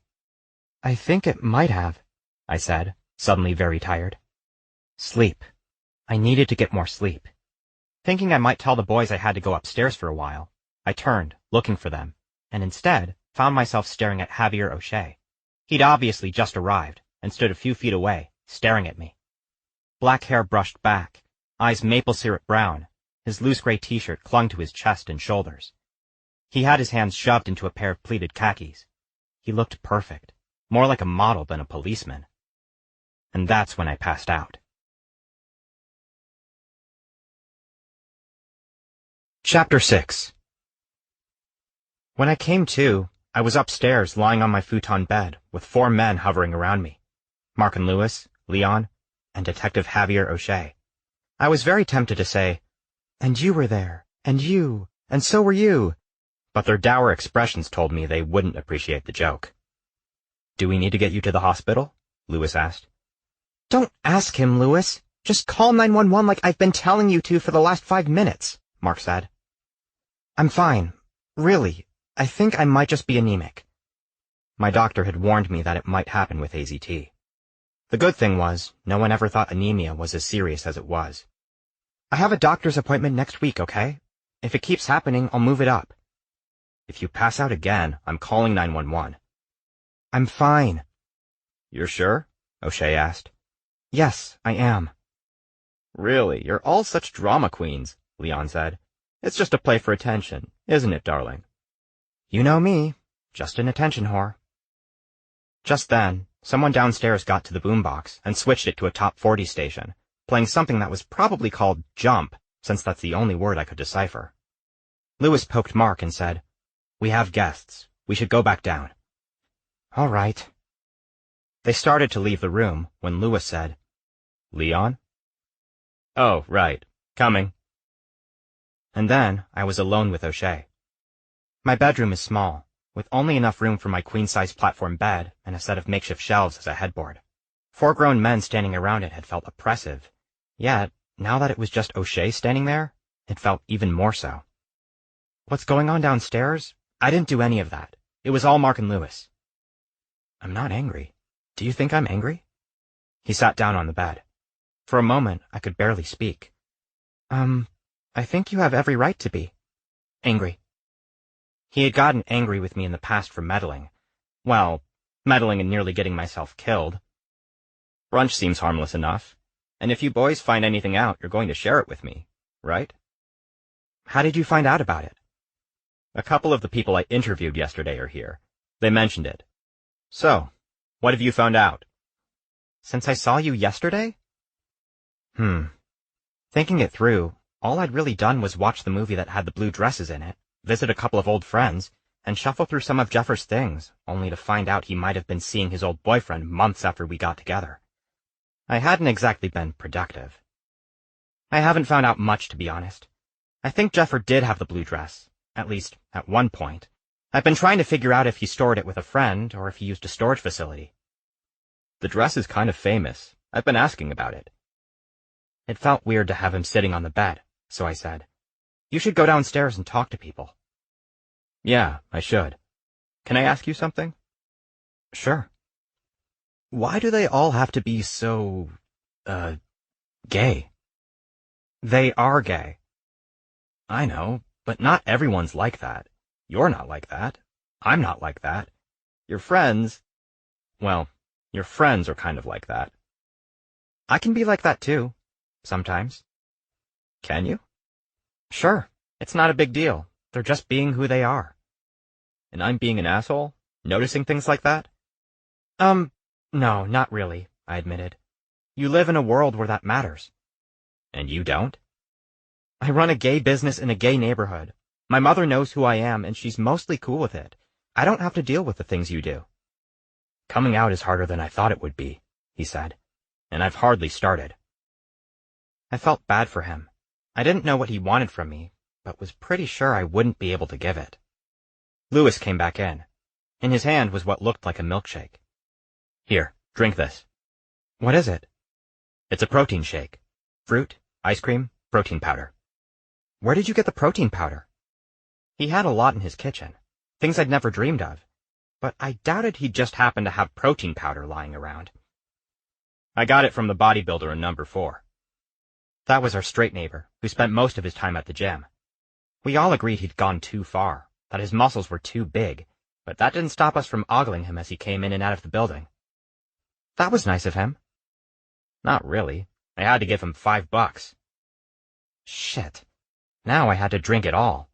I think it might have, I said, suddenly very tired. Sleep. I needed to get more sleep. Thinking I might tell the boys I had to go upstairs for a while, I turned, looking for them, and instead found myself staring at Javier O'Shea. He'd obviously just arrived and stood a few feet away, staring at me. Black hair brushed back, eyes maple syrup brown, his loose gray t-shirt clung to his chest and shoulders. He had his hands shoved into a pair of pleated khakis. He looked perfect, more like a model than a policeman. And that's when I passed out. Chapter 6. When I came to, I was upstairs lying on my futon bed with 4 men hovering around me. Mark and Lewis, Leon, and Detective Javier O'Shea. I was very tempted to say, "And you were there, and you, and so were you," but their dour expressions told me they wouldn't appreciate the joke. "Do we need to get you to the hospital?" Lewis asked. "Don't ask him, Lewis. Just call 911 like I've been telling you to for the last 5 minutes, Mark said. "I'm fine. Really, I think I might just be anemic." My doctor had warned me that it might happen with AZT. The good thing was, no one ever thought anemia was as serious as it was. "I have a doctor's appointment next week, okay? If it keeps happening, I'll move it up." "If you pass out again, I'm calling 911. "I'm fine." "You're sure?" O'Shea asked. "Yes, I am." "Really, you're all such drama queens," Leon said. "It's just a play for attention, isn't it, darling?" "You know me, just an attention whore." Just then, someone downstairs got to the boombox and switched it to a top 40 station, playing something that was probably called Jump, since that's the only word I could decipher. Lewis poked Mark and said, "We have guests. We should go back down." "All right." They started to leave the room when Lewis said, "Leon?" "Oh, right. Coming." And then I was alone with O'Shea. My bedroom is small, with only enough room for my queen-size platform bed and a set of makeshift shelves as a headboard. 4 grown men standing around it had felt oppressive, yet, now that it was just O'Shea standing there, it felt even more so. What's going on downstairs? I didn't do any of that. It was all Mark and Lewis. "I'm not angry. Do you think I'm angry?" He sat down on the bed. For a moment, I could barely speak. I think you have every right to be angry." He had gotten angry with me in the past for meddling. Well, meddling and nearly getting myself killed. "Brunch seems harmless enough, and if you boys find anything out, you're going to share it with me, right?" "How did you find out about it?" "A couple of the people I interviewed yesterday are here. They mentioned it. So, what have you found out?" "Since I saw you yesterday?" Thinking it through, all I'd really done was watch the movie that had the blue dresses in it, visit a couple of old friends, and shuffle through some of Jeffer's things, only to find out he might have been seeing his old boyfriend months after we got together. I hadn't exactly been productive. I haven't found out much, to be honest. I think Jeffer did have the blue dress, at least at one point. I've been trying to figure out if he stored it with a friend or if he used a storage facility. "The dress is kind of famous. I've been asking about it." It felt weird to have him sitting on the bed, so I said, "You should go downstairs and talk to people." "Yeah, I should. Can I ask you something?" "Sure." "Why do they all have to be so, gay?" "They are gay." "I know, but not everyone's like that. You're not like that. I'm not like that. Your friends, well, your friends are kind of like that." "I can be like that too. Sometimes." "Can you?" "Sure. It's not a big deal. They're just being who they are." "And I'm being an asshole? Noticing things like that?" No, not really," I admitted. "You live in a world where that matters." "And you don't?" "I run a gay business in a gay neighborhood. My mother knows who I am, and she's mostly cool with it. I don't have to deal with the things you do." "Coming out is harder than I thought it would be," he said. "And I've hardly started." I felt bad for him. I didn't know what he wanted from me, but was pretty sure I wouldn't be able to give it. Lewis came back in. In his hand was what looked like a milkshake. "Here, drink this." "What is it?" "It's a protein shake. Fruit, ice cream, protein powder." "Where did you get the protein powder?" He had a lot in his kitchen, things I'd never dreamed of, but I doubted he'd just happen to have protein powder lying around. "I got it from the bodybuilder in number 4. That was our straight neighbor, who spent most of his time at the gym. We all agreed he'd gone too far, that his muscles were too big, but that didn't stop us from ogling him as he came in and out of the building. That was nice of him. Not really. I had to give him $5. Shit. Now I had to drink it all.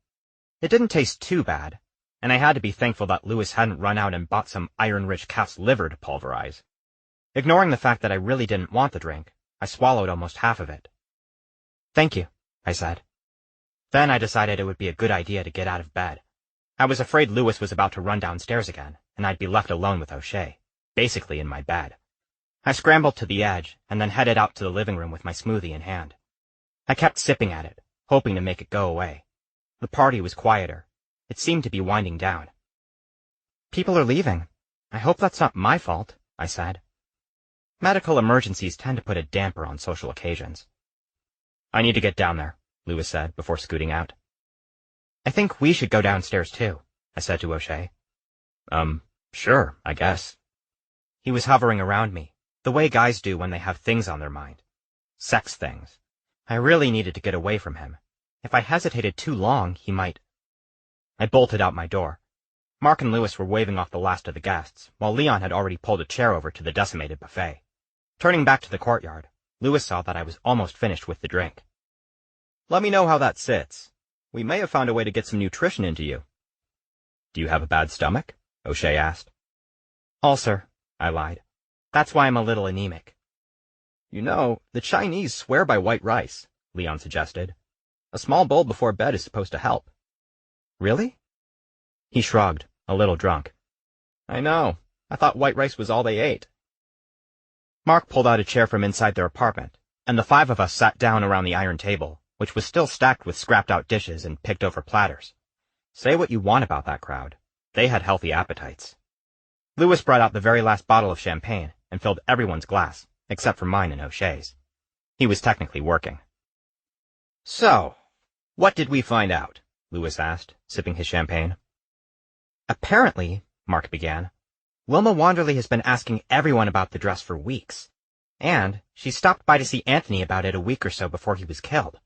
It didn't taste too bad, and I had to be thankful that Lewis hadn't run out and bought some iron-rich calf's liver to pulverize. Ignoring the fact that I really didn't want the drink, I swallowed almost half of it. "Thank you," I said. Then I decided it would be a good idea to get out of bed. I was afraid Lewis was about to run downstairs again, and I'd be left alone with O'Shea, basically in my bed. I scrambled to the edge and then headed out to the living room with my smoothie in hand. I kept sipping at it, hoping to make it go away. The party was quieter. It seemed to be winding down. People are leaving. I hope that's not my fault, I said. Medical emergencies tend to put a damper on social occasions. I need to get down there, Lewis said before scooting out. I think we should go downstairs too, I said to O'Shea. Sure, I guess. He was hovering around me, the way guys do when they have things on their mind. Sex things. I really needed to get away from him. If I hesitated too long, he might... I bolted out my door. Mark and Lewis were waving off the last of the guests, while Leon had already pulled a chair over to the decimated buffet. Turning back to the courtyard, Lewis saw that I was almost finished with the drink. Let me know how that sits. We may have found a way to get some nutrition into you. Do you have a bad stomach? O'Shea asked. Ulcer, I lied. That's why I'm a little anemic. You know, the Chinese swear by white rice, Leon suggested. A small bowl before bed is supposed to help. Really? He shrugged, a little drunk. I know. I thought white rice was all they ate. Mark pulled out a chair from inside their apartment, and the five of us sat down around the iron table, which was still stacked with scrapped-out dishes and picked-over platters. Say what you want about that crowd. They had healthy appetites. Lewis brought out the very last bottle of champagne and filled everyone's glass, except for mine and O'Shea's. He was technically working. So, what did we find out? Lewis asked, sipping his champagne. Apparently, Mark began, Wilma Wanderley has been asking everyone about the dress for weeks, and she stopped by to see Anthony about it a week or so before he was killed.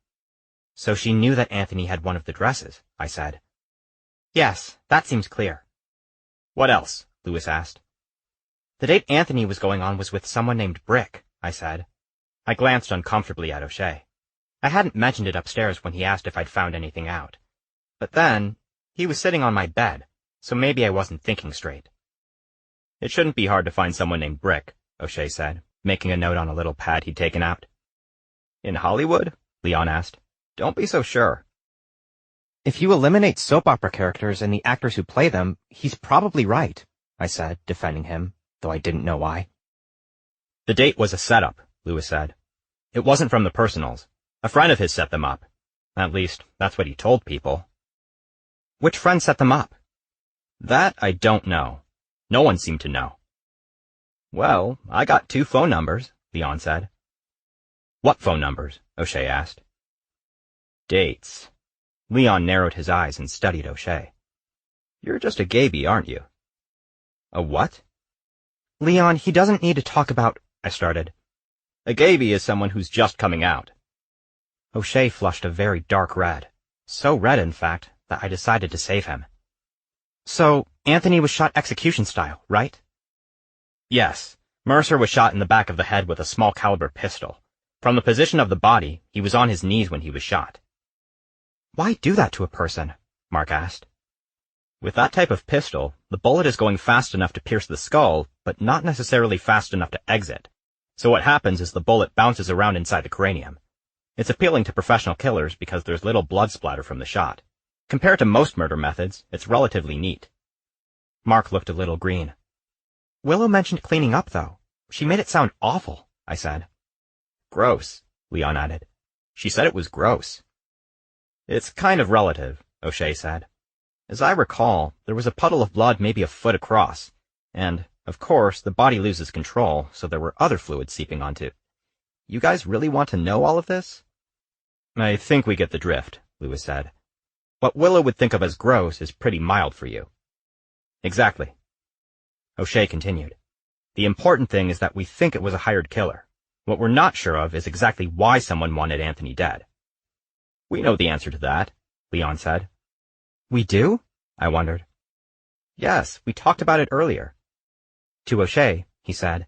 So she knew that Anthony had one of the dresses, I said. Yes, that seems clear. What else? Lewis asked. The date Anthony was going on was with someone named Brick, I said. I glanced uncomfortably at O'Shea. I hadn't mentioned it upstairs when he asked if I'd found anything out. But then, he was sitting on my bed, so maybe I wasn't thinking straight. It shouldn't be hard to find someone named Brick, O'Shea said, making a note on a little pad he'd taken out. In Hollywood? Leon asked. Don't be so sure. If you eliminate soap opera characters and the actors who play them, he's probably right, I said, defending him, though I didn't know why. The date was a setup, Lewis said. It wasn't from the personals. A friend of his set them up. At least, that's what he told people. Which friend set them up? That I don't know. No one seemed to know. Well, I got 2 phone numbers, Leon said. What phone numbers? O'Shea asked. Dates. Leon narrowed his eyes and studied O'Shea. You're just a gaby, aren't you? A what? Leon, he doesn't need to talk about... I started. A gaby is someone who's just coming out. O'Shea flushed a very dark red. So red, in fact, that I decided to save him. So, Anthony was shot execution style, right? Yes. Mercer was shot in the back of the head with a small caliber pistol. From the position of the body, he was on his knees when he was shot. Why do that to a person? Mark asked. With that type of pistol, the bullet is going fast enough to pierce the skull, but not necessarily fast enough to exit. So what happens is the bullet bounces around inside the cranium. It's appealing to professional killers because there's little blood splatter from the shot. Compared to most murder methods, it's relatively neat. Mark looked a little green. Willow mentioned cleaning up, though. She made it sound awful, I said. Gross, Leon added. She said it was gross. It's kind of relative, O'Shea said. As I recall, there was a puddle of blood maybe a foot across, and, of course, the body loses control, so there were other fluids seeping onto. You guys really want to know all of this? I think we get the drift, Lewis said. What Willow would think of as gross is pretty mild for you. Exactly. O'Shea continued. The important thing is that we think it was a hired killer. What we're not sure of is exactly why someone wanted Anthony dead. We know the answer to that, Leon said. We do? I wondered. Yes, we talked about it earlier. To O'Shea, he said,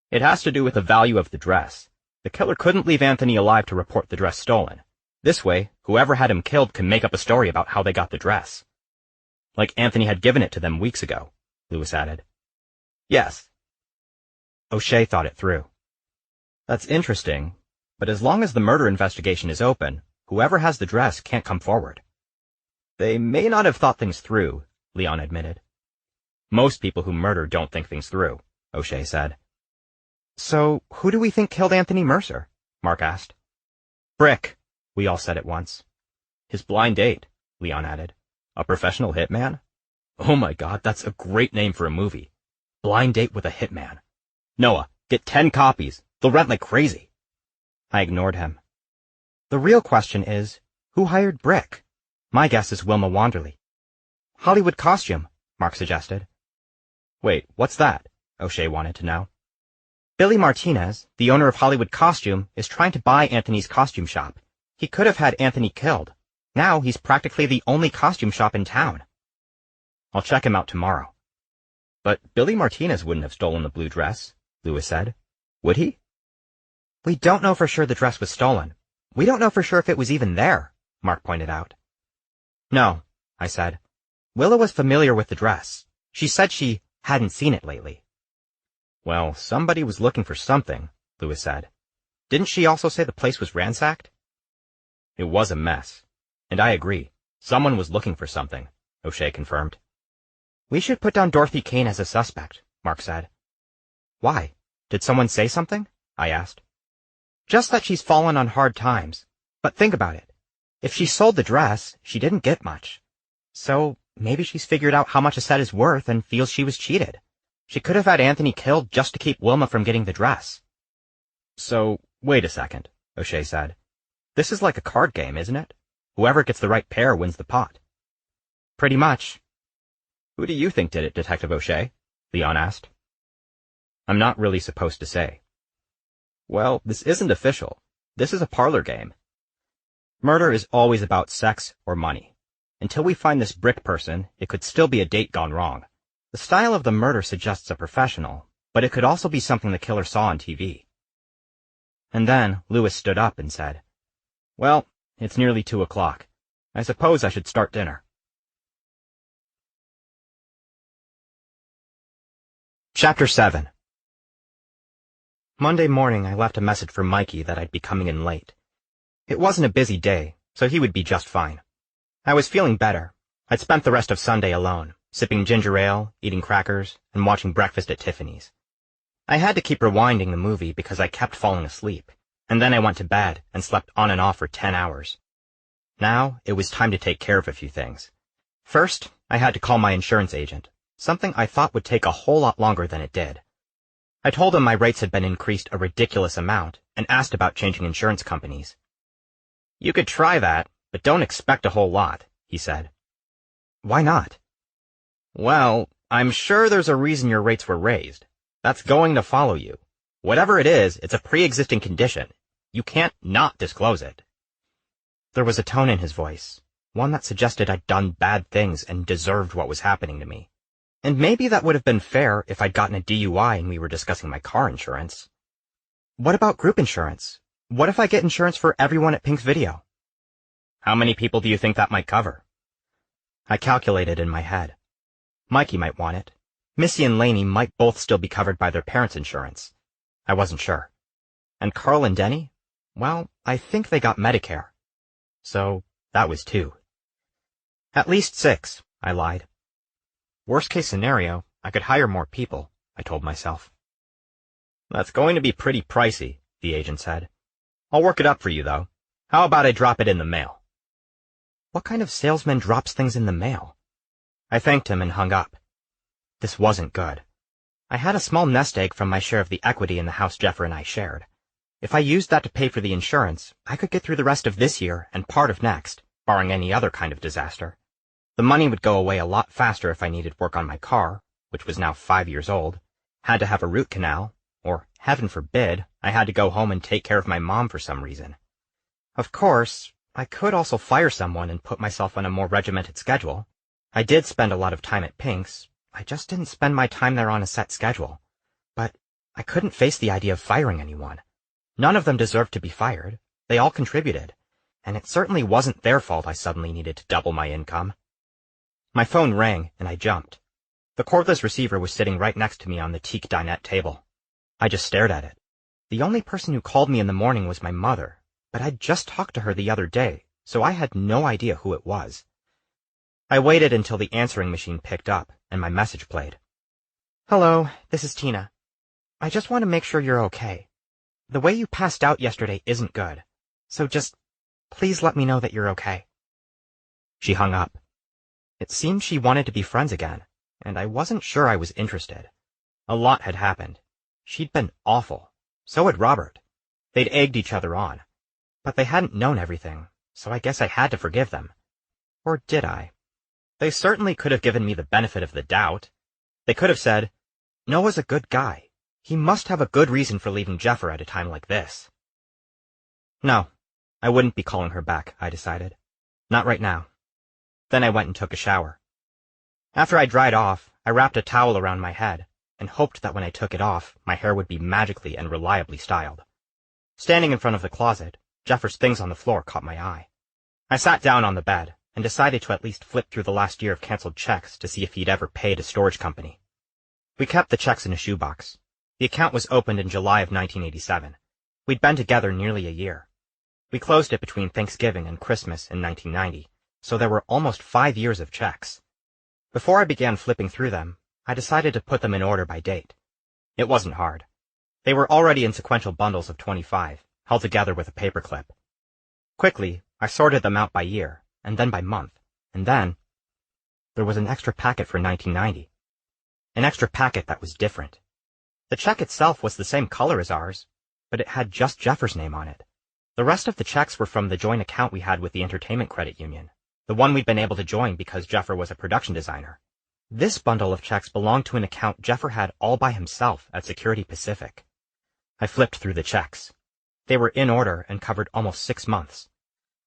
it has to do with the value of the dress. The killer couldn't leave Anthony alive to report the dress stolen. This way, whoever had him killed can make up a story about how they got the dress. Like Anthony had given it to them weeks ago, Lewis added. Yes. O'Shea thought it through. That's interesting, but as long as the murder investigation is open, whoever has the dress can't come forward. They may not have thought things through, Leon admitted. Most people who murder don't think things through, O'Shea said. So, who do we think killed Anthony Mercer? Mark asked. Brick, we all said at once. His blind date, Leon added. A professional hitman? Oh my God, that's a great name for a movie. Blind Date with a Hitman. Noah, get 10 copies. They'll rent like crazy. I ignored him. The real question is, who hired Brick? My guess is Wilma Wanderley. Hollywood Costume, Mark suggested. Wait, what's that? O'Shea wanted to know. Billy Martinez, the owner of Hollywood Costume, is trying to buy Anthony's costume shop. He could have had Anthony killed. Now he's practically the only costume shop in town. I'll check him out tomorrow. But Billy Martinez wouldn't have stolen the blue dress, Lewis said. Would he? We don't know for sure the dress was stolen. We don't know for sure if it was even there, Mark pointed out. No, I said. Willa was familiar with the dress. She said she hadn't seen it lately. Well, somebody was looking for something, Lewis said. Didn't she also say the place was ransacked? It was a mess. And I agree. Someone was looking for something, O'Shea confirmed. We should put down Dorothy Kane as a suspect, Mark said. Why? Did someone say something? I asked. Just that she's fallen on hard times. But think about it. If she sold the dress, she didn't get much. So maybe she's figured out how much a set is worth and feels she was cheated. She could have had Anthony killed just to keep Wilma from getting the dress. So, wait a second, O'Shea said. This is like a card game, isn't it? Whoever gets the right pair wins the pot. Pretty much. Who do you think did it, Detective O'Shea? Leon asked. I'm not really supposed to say. Well, this isn't official. This is a parlor game. Murder is always about sex or money. Until we find this Brick person, it could still be a date gone wrong. The style of the murder suggests a professional, but it could also be something the killer saw on TV. And then Lewis stood up and said, Well, it's nearly 2 o'clock. I suppose I should start dinner. Chapter 7. Monday morning I left a message for Mikey that I'd be coming in late. It wasn't a busy day, so he would be just fine. I was feeling better. I'd spent the rest of Sunday alone, sipping ginger ale, eating crackers, and watching Breakfast at Tiffany's. I had to keep rewinding the movie because I kept falling asleep, and then I went to bed and slept on and off for 10 hours. Now it was time to take care of a few things. First, I had to call my insurance agent, something I thought would take a whole lot longer than it did. I told him my rates had been increased a ridiculous amount and asked about changing insurance companies. You could try that, but don't expect a whole lot, he said. Why not? Well, I'm sure there's a reason your rates were raised. That's going to follow you. Whatever it is, it's a pre-existing condition. You can't not disclose it. There was a tone in his voice, one that suggested I'd done bad things and deserved what was happening to me. And maybe that would have been fair if I'd gotten a DUI and we were discussing my car insurance. What about group insurance? What if I get insurance for everyone at Pinx Video? How many people do you think that might cover? I calculated in my head. Mikey might want it. Missy and Lainey might both still be covered by their parents' insurance. I wasn't sure. And Carl and Denny? Well, I think they got Medicare. So, that was 2. At least 6, I lied. Worst case scenario, I could hire more people, I told myself. That's going to be pretty pricey, the agent said. I'll work it up for you, though. How about I drop it in the mail? What kind of salesman drops things in the mail? I thanked him and hung up. This wasn't good. I had a small nest egg from my share of the equity in the house Jeffer and I shared. If I used that to pay for the insurance, I could get through the rest of this year and part of next, barring any other kind of disaster. The money would go away a lot faster if I needed work on my car, which was now 5 years old, had to have a root canal, or, heaven forbid, I had to go home and take care of my mom for some reason. Of course, I could also fire someone and put myself on a more regimented schedule. I did spend a lot of time at Pinx. I just didn't spend my time there on a set schedule. But I couldn't face the idea of firing anyone. None of them deserved to be fired. They all contributed. And it certainly wasn't their fault I suddenly needed to double my income. My phone rang, and I jumped. The cordless receiver was sitting right next to me on the teak dinette table. I just stared at it. The only person who called me in the morning was my mother, but I'd just talked to her the other day, so I had no idea who it was. I waited until the answering machine picked up, and my message played. Hello, this is Tina. I just want to make sure you're okay. The way you passed out yesterday isn't good. So just, please let me know that you're okay." She hung up. It seemed she wanted to be friends again, and I wasn't sure I was interested. A lot had happened. She'd been awful. So had Robert. They'd egged each other on. But they hadn't known everything, so I guess I had to forgive them. Or did I? They certainly could have given me the benefit of the doubt. They could have said, "Noah's a good guy. He must have a good reason for leaving Jeffer at a time like this." No, I wouldn't be calling her back, I decided. Not right now. Then I went and took a shower. After I dried off, I wrapped a towel around my head and hoped that when I took it off, my hair would be magically and reliably styled. Standing in front of the closet, Jeffer's things on the floor caught my eye. I sat down on the bed and decided to at least flip through the last year of canceled checks to see if he'd ever paid a storage company. We kept the checks in a shoebox. The account was opened in July of 1987. We'd been together nearly a year. We closed it between Thanksgiving and Christmas in 1990, so there were almost 5 years of checks. Before I began flipping through them, I decided to put them in order by date. It wasn't hard. They were already in sequential bundles of 25, held together with a paperclip. Quickly, I sorted them out by year, and then by month, and then there was an extra packet for 1990. An extra packet that was different. The check itself was the same color as ours, but it had just Jeffer's name on it. The rest of the checks were from the joint account we had with the Entertainment Credit Union, the one we'd been able to join because Jeffer was a production designer. This bundle of checks belonged to an account Jeffer had all by himself at Security Pacific. I flipped through the checks. They were in order and covered almost 6 months.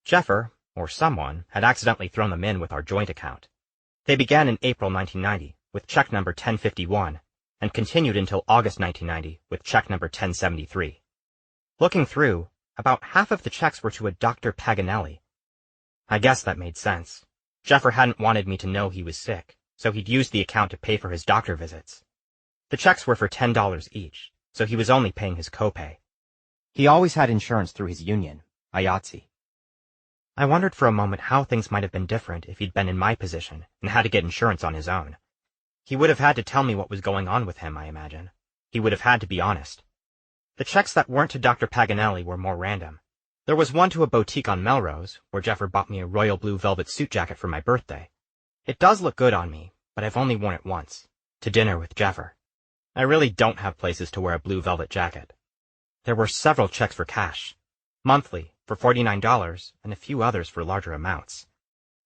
Jeffer, or someone, had accidentally thrown them in with our joint account. They began in April 1990 with check number 1051 and continued until August 1990 with check number 1073. Looking through, about half of the checks were to a Dr. Paganelli. I guess that made sense. Jeffer hadn't wanted me to know he was sick, so he'd used the account to pay for his doctor visits. The checks were for $10 each, so he was only paying his copay. He always had insurance through his union, IATSE. I wondered for a moment how things might have been different if he'd been in my position and had to get insurance on his own. He would have had to tell me what was going on with him, I imagine. He would have had to be honest. The checks that weren't to Dr. Paganelli were more random. There was one to a boutique on Melrose, where Jeffer bought me a royal blue velvet suit jacket for my birthday. It does look good on me, but I've only worn it once, to dinner with Jeffer. I really don't have places to wear a blue velvet jacket. There were several checks for cash, monthly, for $49, and a few others for larger amounts.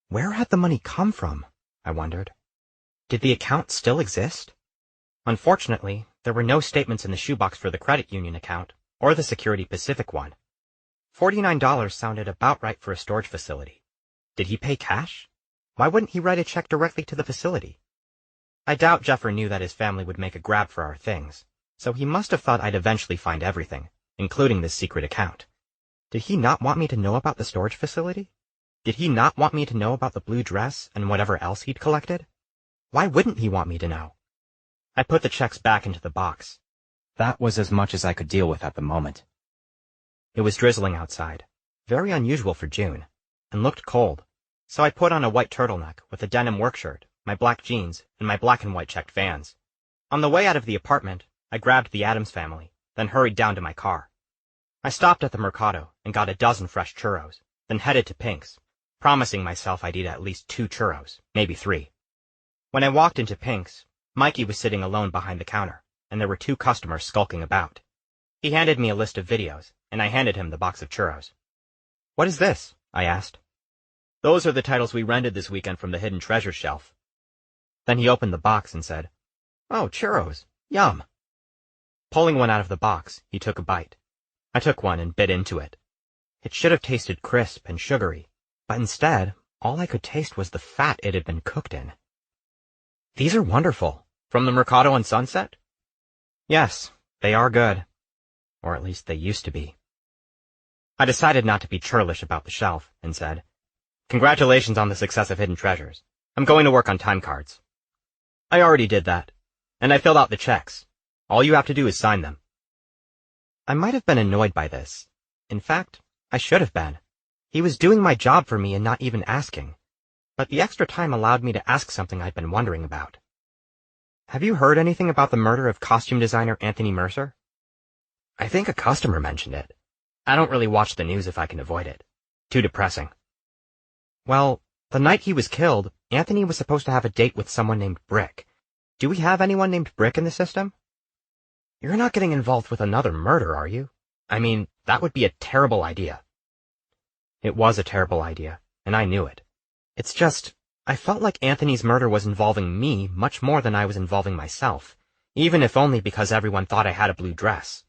Where had the money come from? I wondered. Did the account still exist? Unfortunately, there were no statements in the shoebox for the credit union account, or the Security Pacific one. $49 sounded about right for a storage facility. Did he pay cash? Why wouldn't he write a check directly to the facility? I doubt Jeffer knew that his family would make a grab for our things, so he must have thought I'd eventually find everything, including this secret account. Did he not want me to know about the storage facility? Did he not want me to know about the blue dress and whatever else he'd collected? Why wouldn't he want me to know? I put the checks back into the box. That was as much as I could deal with at the moment. It was drizzling outside, very unusual for June, and looked cold, so I put on a white turtleneck with a denim work shirt, my black jeans, and my black and white checked Vans. On the way out of the apartment, I grabbed the Addams family, then hurried down to my car. I stopped at the Mercado and got a dozen fresh churros, then headed to Pinx, promising myself I'd eat at least 2 churros, maybe 3. When I walked into Pinx, Mikey was sitting alone behind the counter, and there were 2 customers skulking about. He handed me a list of videos, and I handed him the box of churros. "What is this?" I asked. "Those are the titles we rented this weekend from the Hidden Treasures shelf." Then he opened the box and said, "Oh, churros. Yum." Pulling one out of the box, he took a bite. I took one and bit into it. It should have tasted crisp and sugary, but instead, all I could taste was the fat it had been cooked in. "These are wonderful. From the Mercado on Sunset?" "Yes, they are good. Or at least they used to be." I decided not to be churlish about the shelf and said, "Congratulations on the success of Hidden Treasures. I'm going to work on time cards." "I already did that, and I filled out the checks. All you have to do is sign them." I might have been annoyed by this. In fact, I should have been. He was doing my job for me and not even asking. But the extra time allowed me to ask something I'd been wondering about. Have you heard anything about the murder of costume designer Anthony Mercer? I think a customer mentioned it. I don't really watch the news if I can avoid it. Too depressing. Well, the night he was killed, Anthony was supposed to have a date with someone named Brick. Do we have anyone named Brick in the system? You're not getting involved with another murder, are you? I mean, that would be a terrible idea. It was a terrible idea, and I knew it. It's just, I felt like Anthony's murder was involving me much more than I was involving myself, even if only because everyone thought I had a blue dress.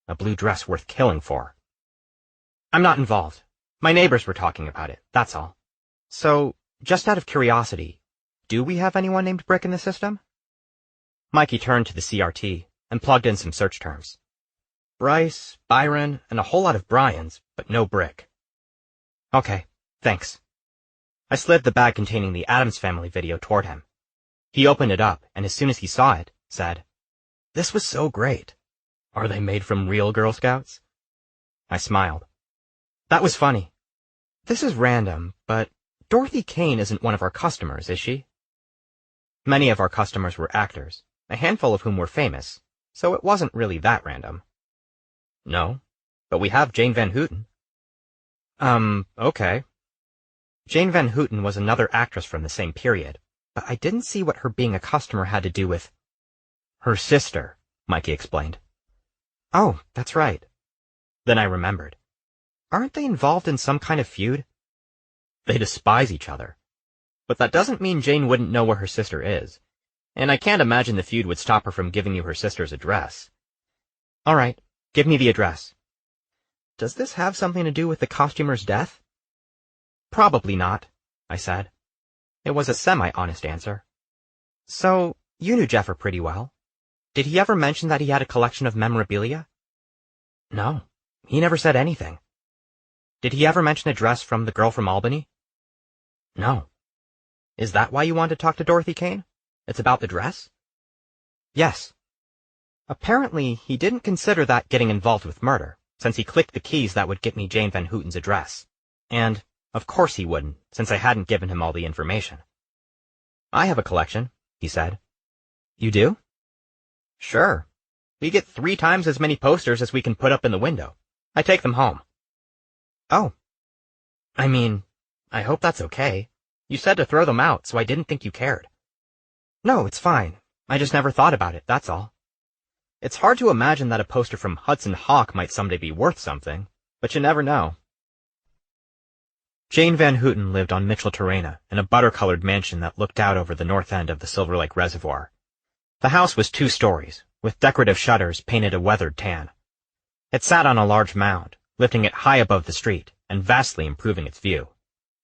A blue dress worth killing for. I'm not involved. My neighbors were talking about it, that's all. So, just out of curiosity, do we have anyone named Brick in the system? Mikey turned to the CRT and plugged in some search terms. Bryce, Byron, and a whole lot of Bryans, but no Brick. Okay, thanks. I slid the bag containing the Addams Family video toward him. He opened it up, and as soon as he saw it, said, "This was so great. Are they made from real Girl Scouts?" I smiled. That was funny. This is random, but Dorothy Kane isn't one of our customers, is she? Many of our customers were actors, a handful of whom were famous, so it wasn't really that random. No, but we have Jane Van Houten. Okay. Jane Van Houten was another actress from the same period, but I didn't see what her being a customer had to do with... Her sister, Mikey explained. Oh, that's right. Then I remembered. Aren't they involved in some kind of feud? They despise each other. But that doesn't mean Jane wouldn't know where her sister is, and I can't imagine the feud would stop her from giving you her sister's address. All right, give me the address. Does this have something to do with the costumer's death? Probably not, I said. It was a semi-honest answer. So, you knew Jeffer pretty well. Did he ever mention that he had a collection of memorabilia? No, he never said anything. Did he ever mention a dress from the girl from Albany? No. Is that why you wanted to talk to Dorothy Kane? It's about the dress? Yes. Apparently, he didn't consider that getting involved with murder, since he clicked the keys that would get me Jane Van Houten's address. And, of course he wouldn't, since I hadn't given him all the information. I have a collection, he said. You do? Sure. We get 3 times as many posters as we can put up in the window. I take them home. Oh. I mean, I hope that's okay. You said to throw them out, so I didn't think you cared. No, it's fine. I just never thought about it, that's all. It's hard to imagine that a poster from Hudson Hawk might someday be worth something, but you never know. Jane Van Houten lived on Mitchell Terrena in a butter-colored mansion that looked out over the north end of the Silver Lake Reservoir. The house was 2 stories, with decorative shutters painted a weathered tan. It sat on a large mound, lifting it high above the street and vastly improving its view.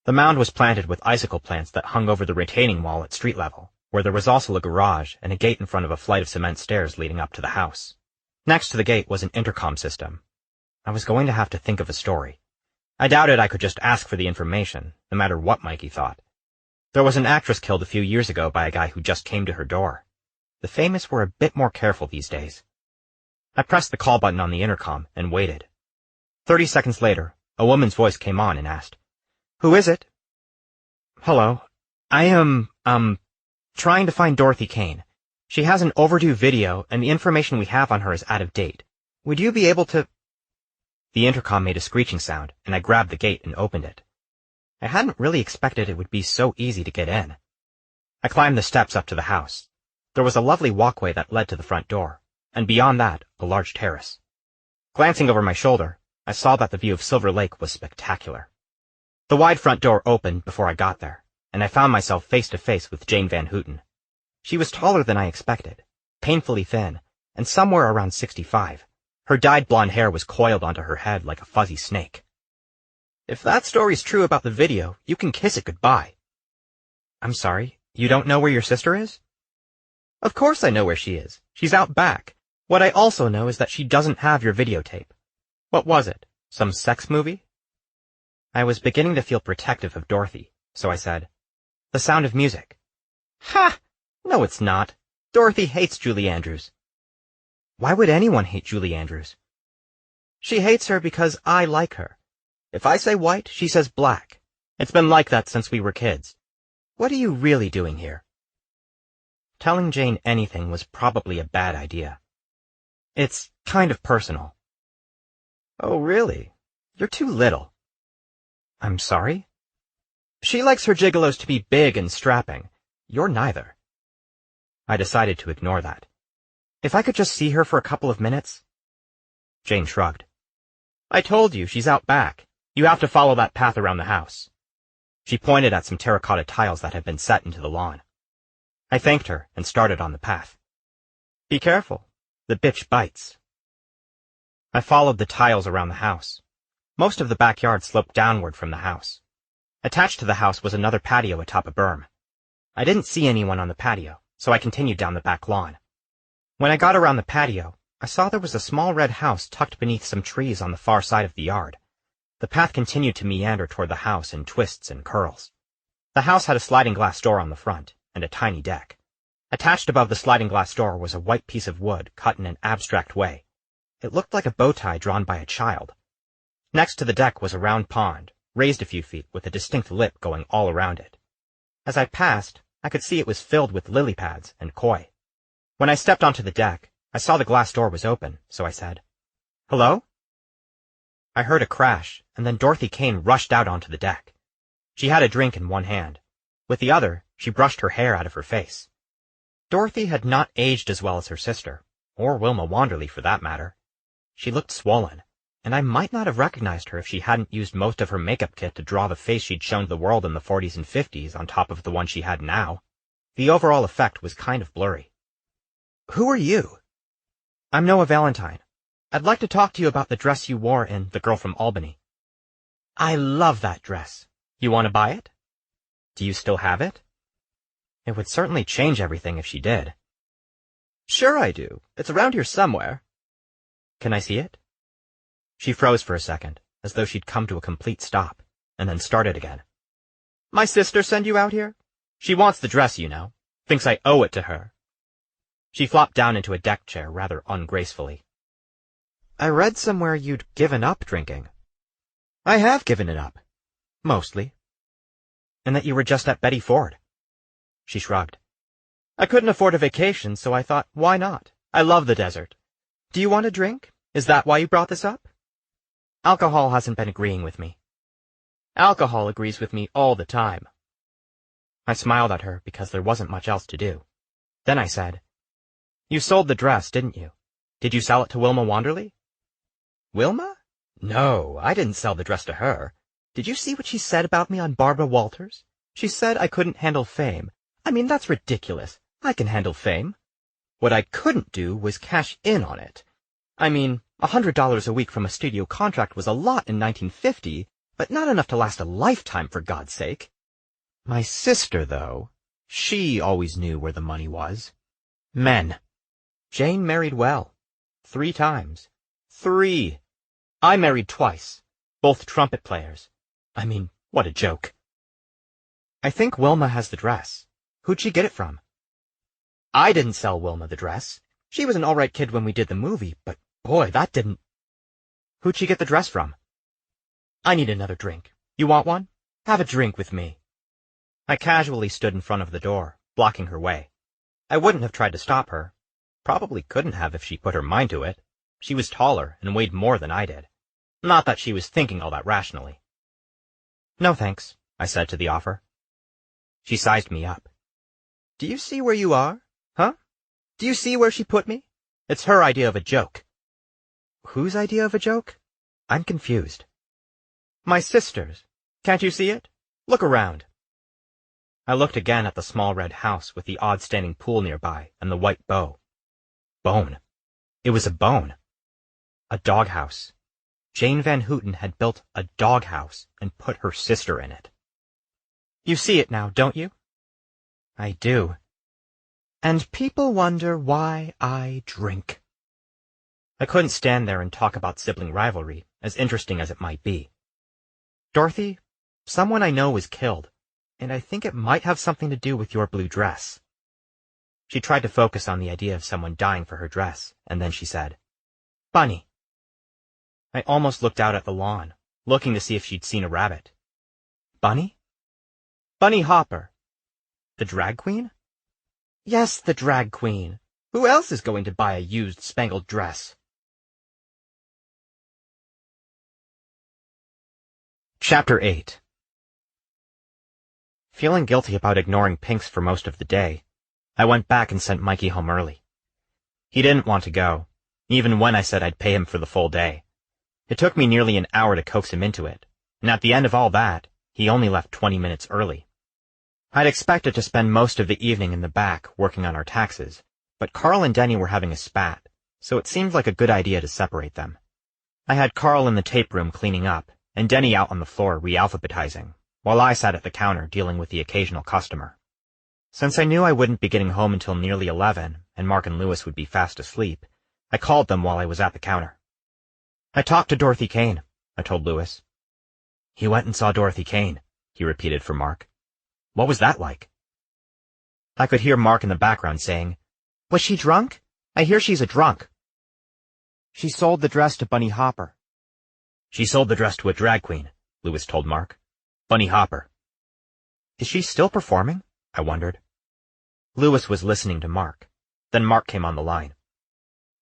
The mound was planted with icicle plants that hung over the retaining wall at street level, where there was also a garage and a gate in front of a flight of cement stairs leading up to the house. Next to the gate was an intercom system. I was going to have to think of a story. I doubted I could just ask for the information, no matter what Mikey thought. There was an actress killed a few years ago by a guy who just came to her door. The famous were a bit more careful these days. I pressed the call button on the intercom and waited. 30 seconds later, a woman's voice came on and asked, "Who is it?" "Hello. I am, trying to find Dorothy Kane. She has an overdue video, and the information we have on her is out of date. Would you be able to—" The intercom made a screeching sound, and I grabbed the gate and opened it. I hadn't really expected it would be so easy to get in. I climbed the steps up to the house. There was a lovely walkway that led to the front door, and beyond that, a large terrace. Glancing over my shoulder, I saw that the view of Silver Lake was spectacular. The wide front door opened before I got there, and I found myself face to face with Jane Van Houten. She was taller than I expected, painfully thin, and somewhere around 65. Her dyed blonde hair was coiled onto her head like a fuzzy snake. "If that story's true about the video, you can kiss it goodbye." "I'm sorry, you don't know where your sister is?" "Of course I know where she is. She's out back. What I also know is that she doesn't have your videotape. What was it? Some sex movie?" I was beginning to feel protective of Dorothy, so I said, "The Sound of Music." "Ha! No, it's not. Dorothy hates Julie Andrews." "Why would anyone hate Julie Andrews?" "She hates her because I like her. If I say white, she says black. It's been like that since we were kids. What are you really doing here?" Telling Jane anything was probably a bad idea. It's kind of personal. Oh, really? You're too little. I'm sorry? She likes her gigolos to be big and strapping. You're neither. I decided to ignore that. If I could just see her for a couple of minutes. Jane shrugged. I told you, she's out back. You have to follow that path around the house. She pointed at some terracotta tiles that had been set into the lawn. I thanked her and started on the path. Be careful. The bitch bites. I followed the tiles around the house. Most of the backyard sloped downward from the house. Attached to the house was another patio atop a berm. I didn't see anyone on the patio, so I continued down the back lawn. When I got around the patio, I saw there was a small red house tucked beneath some trees on the far side of the yard. The path continued to meander toward the house in twists and curls. The house had a sliding glass door on the front and a tiny deck. Attached above the sliding glass door was a white piece of wood cut in an abstract way. It looked like a bow tie drawn by a child. Next to the deck was a round pond, raised a few feet with a distinct lip going all around it. As I passed, I could see it was filled with lily pads and koi. When I stepped onto the deck, I saw the glass door was open, so I said, "Hello?" I heard a crash, and then Dorothy Kane rushed out onto the deck. She had a drink in one hand. With the other, she brushed her hair out of her face. Dorothy had not aged as well as her sister, or Wilma Wanderley for that matter. She looked swollen, and I might not have recognized her if she hadn't used most of her makeup kit to draw the face she'd shown the world in the 40s and 50s on top of the one she had now. The overall effect was kind of blurry. "Who are you?" "I'm Noah Valentine. I'd like to talk to you about the dress you wore in The Girl from Albany." "I love that dress. You want to buy it?" "Do you still have it?" It would certainly change everything if she did. "Sure I do. It's around here somewhere." "Can I see it?" She froze for a second, as though she'd come to a complete stop, and then started again. "My sister send you out here? She wants the dress, you know. Thinks I owe it to her." She flopped down into a deck chair rather ungracefully. "I read somewhere you'd given up drinking." "I have given it up. Mostly." "And that you were just at Betty Ford." She shrugged. "I couldn't afford a vacation, so I thought, why not? I love the desert. Do you want a drink? Is that why you brought this up?" "Alcohol hasn't been agreeing with me." "Alcohol agrees with me all the time." I smiled at her because there wasn't much else to do. Then I said, "You sold the dress, didn't you? Did you sell it to Wilma Wanderley?" "Wilma? No, I didn't sell the dress to her. Did you see what she said about me on Barbara Walters? She said I couldn't handle fame. I mean, that's ridiculous. I can handle fame. What I couldn't do was cash in on it. I mean, $100 a week from a studio contract was a lot in 1950, but not enough to last a lifetime, for God's sake. My sister, though, she always knew where the money was. Men. Jane married well. 3 times. 3. I married twice. Both trumpet players. I mean, what a joke. I think Wilma has the dress. Who'd she get it from?" "I didn't sell Wilma the dress. She was an all right kid when we did the movie, but boy, that didn't—" "Who'd she get the dress from?" "I need another drink. You want one? Have a drink with me." I casually stood in front of the door, blocking her way. I wouldn't have tried to stop her. Probably couldn't have if she put her mind to it. She was taller and weighed more than I did. Not that she was thinking all that rationally. "No thanks," I said to the offer. She sized me up. "Do you see where you are? Huh? Do you see where she put me? It's her idea of a joke." "Whose idea of a joke?" I'm confused. "My sister's. Can't you see it? Look around." I looked again at the small red house with the odd standing pool nearby and the white bow. Bone. It was a bone. A doghouse. Jane Van Houten had built a doghouse and put her sister in it. "You see it now, don't you?" "I do. And people wonder why I drink." I couldn't stand there and talk about sibling rivalry, as interesting as it might be. "Dorothy, someone I know was killed, and I think it might have something to do with your blue dress." She tried to focus on the idea of someone dying for her dress, and then she said, "Bunny." I almost looked out at the lawn, looking to see if she'd seen a rabbit. "Bunny?" "Bunny Hopper." "The drag queen?" Yes, the drag queen. Who else is going to buy a used spangled dress? Chapter 8. Feeling guilty about ignoring Pinx for most of the day, I went back and sent Mikey home early. He didn't want to go, even when I said I'd pay him for the full day. It took me nearly an hour to coax him into it, and at the end of all that, he only left 20 minutes early. I'd expected to spend most of the evening in the back working on our taxes, but Carl and Denny were having a spat, so it seemed like a good idea to separate them. I had Carl in the tape room cleaning up, and Denny out on the floor re-alphabetizing, while I sat at the counter dealing with the occasional customer. Since I knew I wouldn't be getting home until nearly 11, and Mark and Lewis would be fast asleep, I called them while I was at the counter. I talked to Dorothy Kane, I told Lewis. He went and saw Dorothy Kane, he repeated for Mark. What was that like? I could hear Mark in the background saying, Was she drunk? I hear she's a drunk. She sold the dress to Bunny Hopper. She sold the dress to a drag queen, Lewis told Mark. Bunny Hopper. Is she still performing? I wondered. Lewis was listening to Mark. Then Mark came on the line.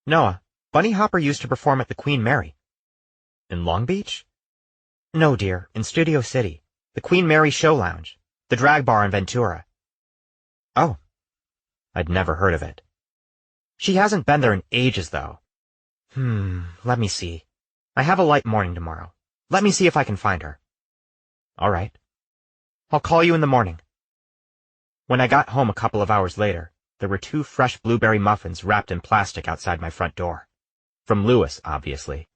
Noah, Bunny Hopper used to perform at the Queen Mary. In Long Beach? No, dear, in Studio City. The Queen Mary Show Lounge. The drag bar in Ventura. Oh. I'd never heard of it. She hasn't been there in ages, though. Let me see. I have a light morning tomorrow. Let me see if I can find her. All right. I'll call you in the morning. When I got home a couple of hours later, there were 2 fresh blueberry muffins wrapped in plastic outside my front door. From Lewis, obviously.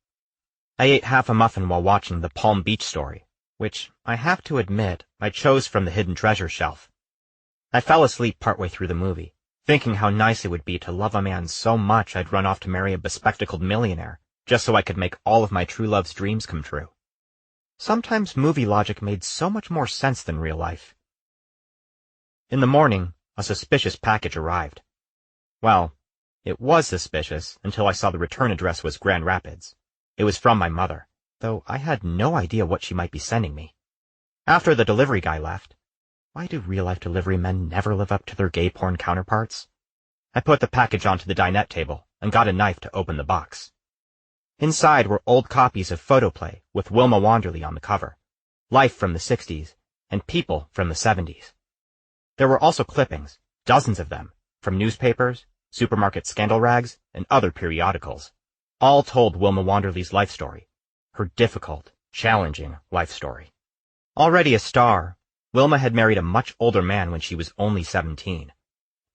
I ate half a muffin while watching the Palm Beach Story, which, I have to admit, I chose from the hidden treasure shelf. I fell asleep partway through the movie, thinking how nice it would be to love a man so much I'd run off to marry a bespectacled millionaire, just so I could make all of my true love's dreams come true. Sometimes movie logic made so much more sense than real life. In the morning, a suspicious package arrived. Well, it was suspicious until I saw the return address was Grand Rapids. It was from my mother, though I had no idea what she might be sending me. After the delivery guy left, why do real-life delivery men never live up to their gay porn counterparts? I put the package onto the dinette table and got a knife to open the box. Inside were old copies of Photoplay with Wilma Wanderley on the cover, Life from the 60s, and People from the 70s. There were also clippings, dozens of them, from newspapers, supermarket scandal rags, and other periodicals. All told Wilma Wanderley's life story, her difficult, challenging life story. Already a star, Wilma had married a much older man when she was only 17.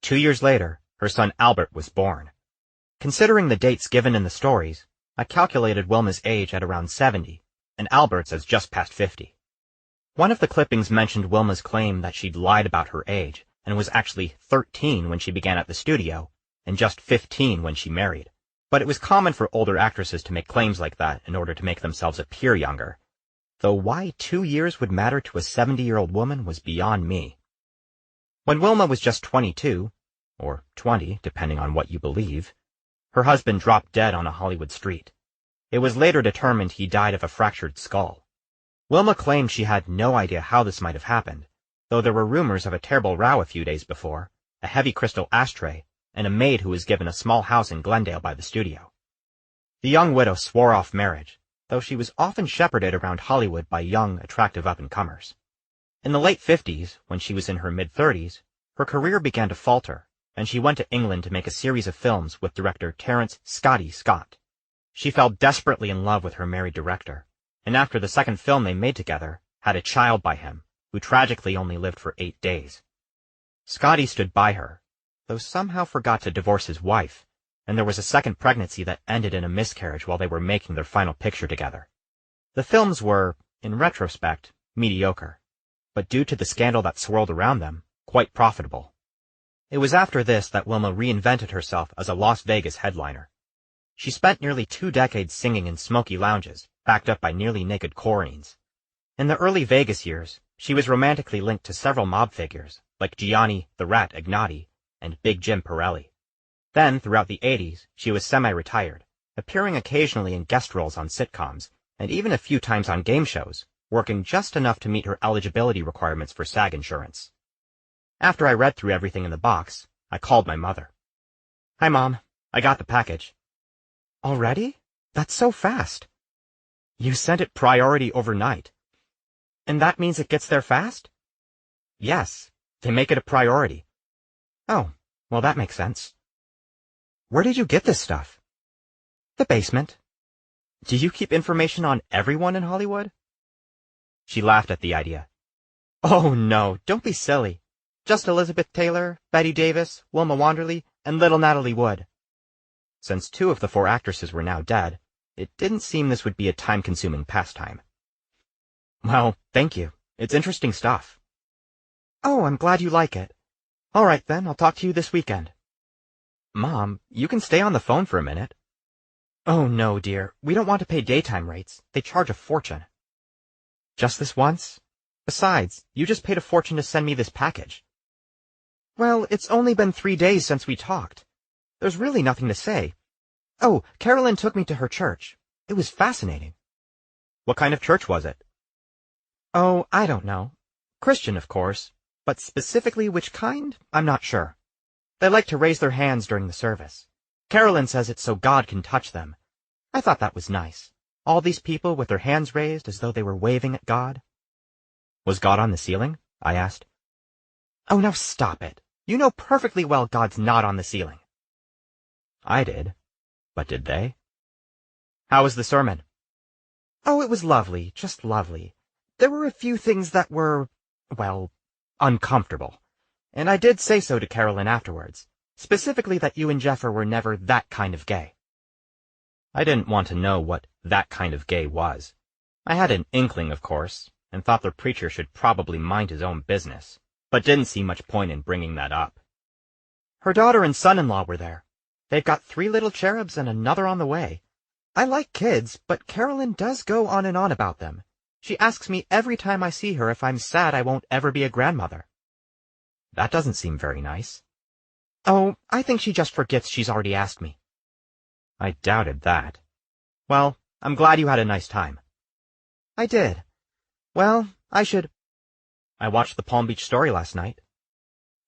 2 years later, her son Albert was born. Considering the dates given in the stories, I calculated Wilma's age at around 70, and Albert's as just past 50. One of the clippings mentioned Wilma's claim that she'd lied about her age, and was actually 13 when she began at the studio, and just 15 when she married. But it was common for older actresses to make claims like that in order to make themselves appear younger. Though why 2 years would matter to a 70-year-old woman was beyond me. When Wilma was just 22, or 20, depending on what you believe, her husband dropped dead on a Hollywood street. It was later determined he died of a fractured skull. Wilma claimed she had no idea how this might have happened, though there were rumors of a terrible row a few days before, a heavy crystal ashtray, and a maid who was given a small house in Glendale by the studio. The young widow swore off marriage, though she was often shepherded around Hollywood by young, attractive up-and-comers. In the late 50s, when she was in her mid-30s, her career began to falter, and she went to England to make a series of films with director Terence "Scotty" Scott. She fell desperately in love with her married director, and after the second film they made together, had a child by him, who tragically only lived for 8 days. Scotty stood by her, though somehow forgot to divorce his wife, and there was a second pregnancy that ended in a miscarriage while they were making their final picture together. The films were, in retrospect, mediocre, but due to the scandal that swirled around them, quite profitable. It was after this that Wilma reinvented herself as a Las Vegas headliner. She spent nearly 2 decades singing in smoky lounges, backed up by nearly naked Koreans. In the early Vegas years, she was romantically linked to several mob figures, like Gianni the Rat Ignati and Big Jim Pirelli. Then, throughout the 80s, she was semi-retired, appearing occasionally in guest roles on sitcoms, and even a few times on game shows, working just enough to meet her eligibility requirements for SAG insurance. After I read through everything in the box, I called my mother. "Hi, Mom. I got the package." "Already? That's so fast." "You sent it priority overnight." "And that means it gets there fast?" "Yes. They make it a priority." "Oh, well, that makes sense." "Where did you get this stuff?" "The basement." "Do you keep information on everyone in Hollywood?" She laughed at the idea. "Oh, no, don't be silly. Just Elizabeth Taylor, Betty Davis, Wilma Wanderley, and little Natalie Wood." Since 2 of the 4 actresses were now dead, it didn't seem this would be a time-consuming pastime. "Well, thank you. It's interesting stuff." "Oh, I'm glad you like it. All right, then, I'll talk to you this weekend." "Mom, you can stay on the phone for a minute." "Oh, no, dear. We don't want to pay daytime rates. They charge a fortune." "Just this once? Besides, you just paid a fortune to send me this package." "Well, it's only been 3 days since we talked. There's really nothing to say. Oh, Carolyn took me to her church. It was fascinating." "What kind of church was it?" "Oh, I don't know. Christian, of course, but specifically which kind, I'm not sure. They like to raise their hands during the service. Carolyn says it's so God can touch them. I thought that was nice. All these people with their hands raised as though they were waving at God." "Was God on the ceiling?" I asked. "Oh, now stop it. You know perfectly well God's not on the ceiling." I did. But did they? "How was the sermon?" "Oh, it was lovely, just lovely. There were a few things that were, well, uncomfortable. And I did say so to Carolyn afterwards, specifically that you and Jeffer were never that kind of gay." I didn't want to know what that kind of gay was. I had an inkling, of course, and thought the preacher should probably mind his own business, but didn't see much point in bringing that up. "Her daughter and son-in-law were there. They've got 3 little cherubs and another on the way. I like kids, but Carolyn does go on and on about them. She asks me every time I see her if I'm sad I won't ever be a grandmother." "That doesn't seem very nice." "Oh, I think she just forgets she's already asked me." I doubted that. "Well, I'm glad you had a nice time." "I did. Well, I watched the Palm Beach Story last night."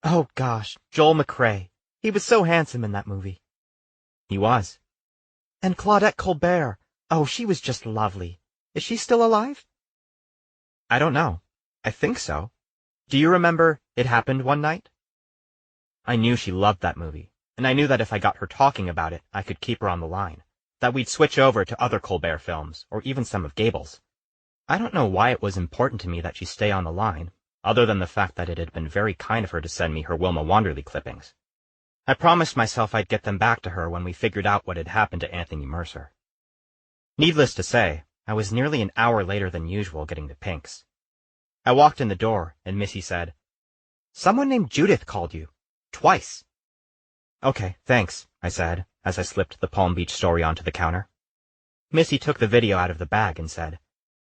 "Oh, gosh, Joel McCrea. He was so handsome in that movie." "He was." "And Claudette Colbert. Oh, she was just lovely. Is she still alive?" "I don't know. I think so. Do you remember It Happened One Night?" I knew she loved that movie, and I knew that if I got her talking about it, I could keep her on the line, that we'd switch over to other Colbert films, or even some of Gable's. I don't know why it was important to me that she stay on the line, other than the fact that it had been very kind of her to send me her Wilma Wanderley clippings. I promised myself I'd get them back to her when we figured out what had happened to Anthony Mercer. Needless to say, I was nearly an hour later than usual getting to Pinx. I walked in the door, and Missy said, "Someone named Judith called you. Twice." "Okay, thanks," I said, as I slipped the Palm Beach Story onto the counter. Missy took the video out of the bag and said,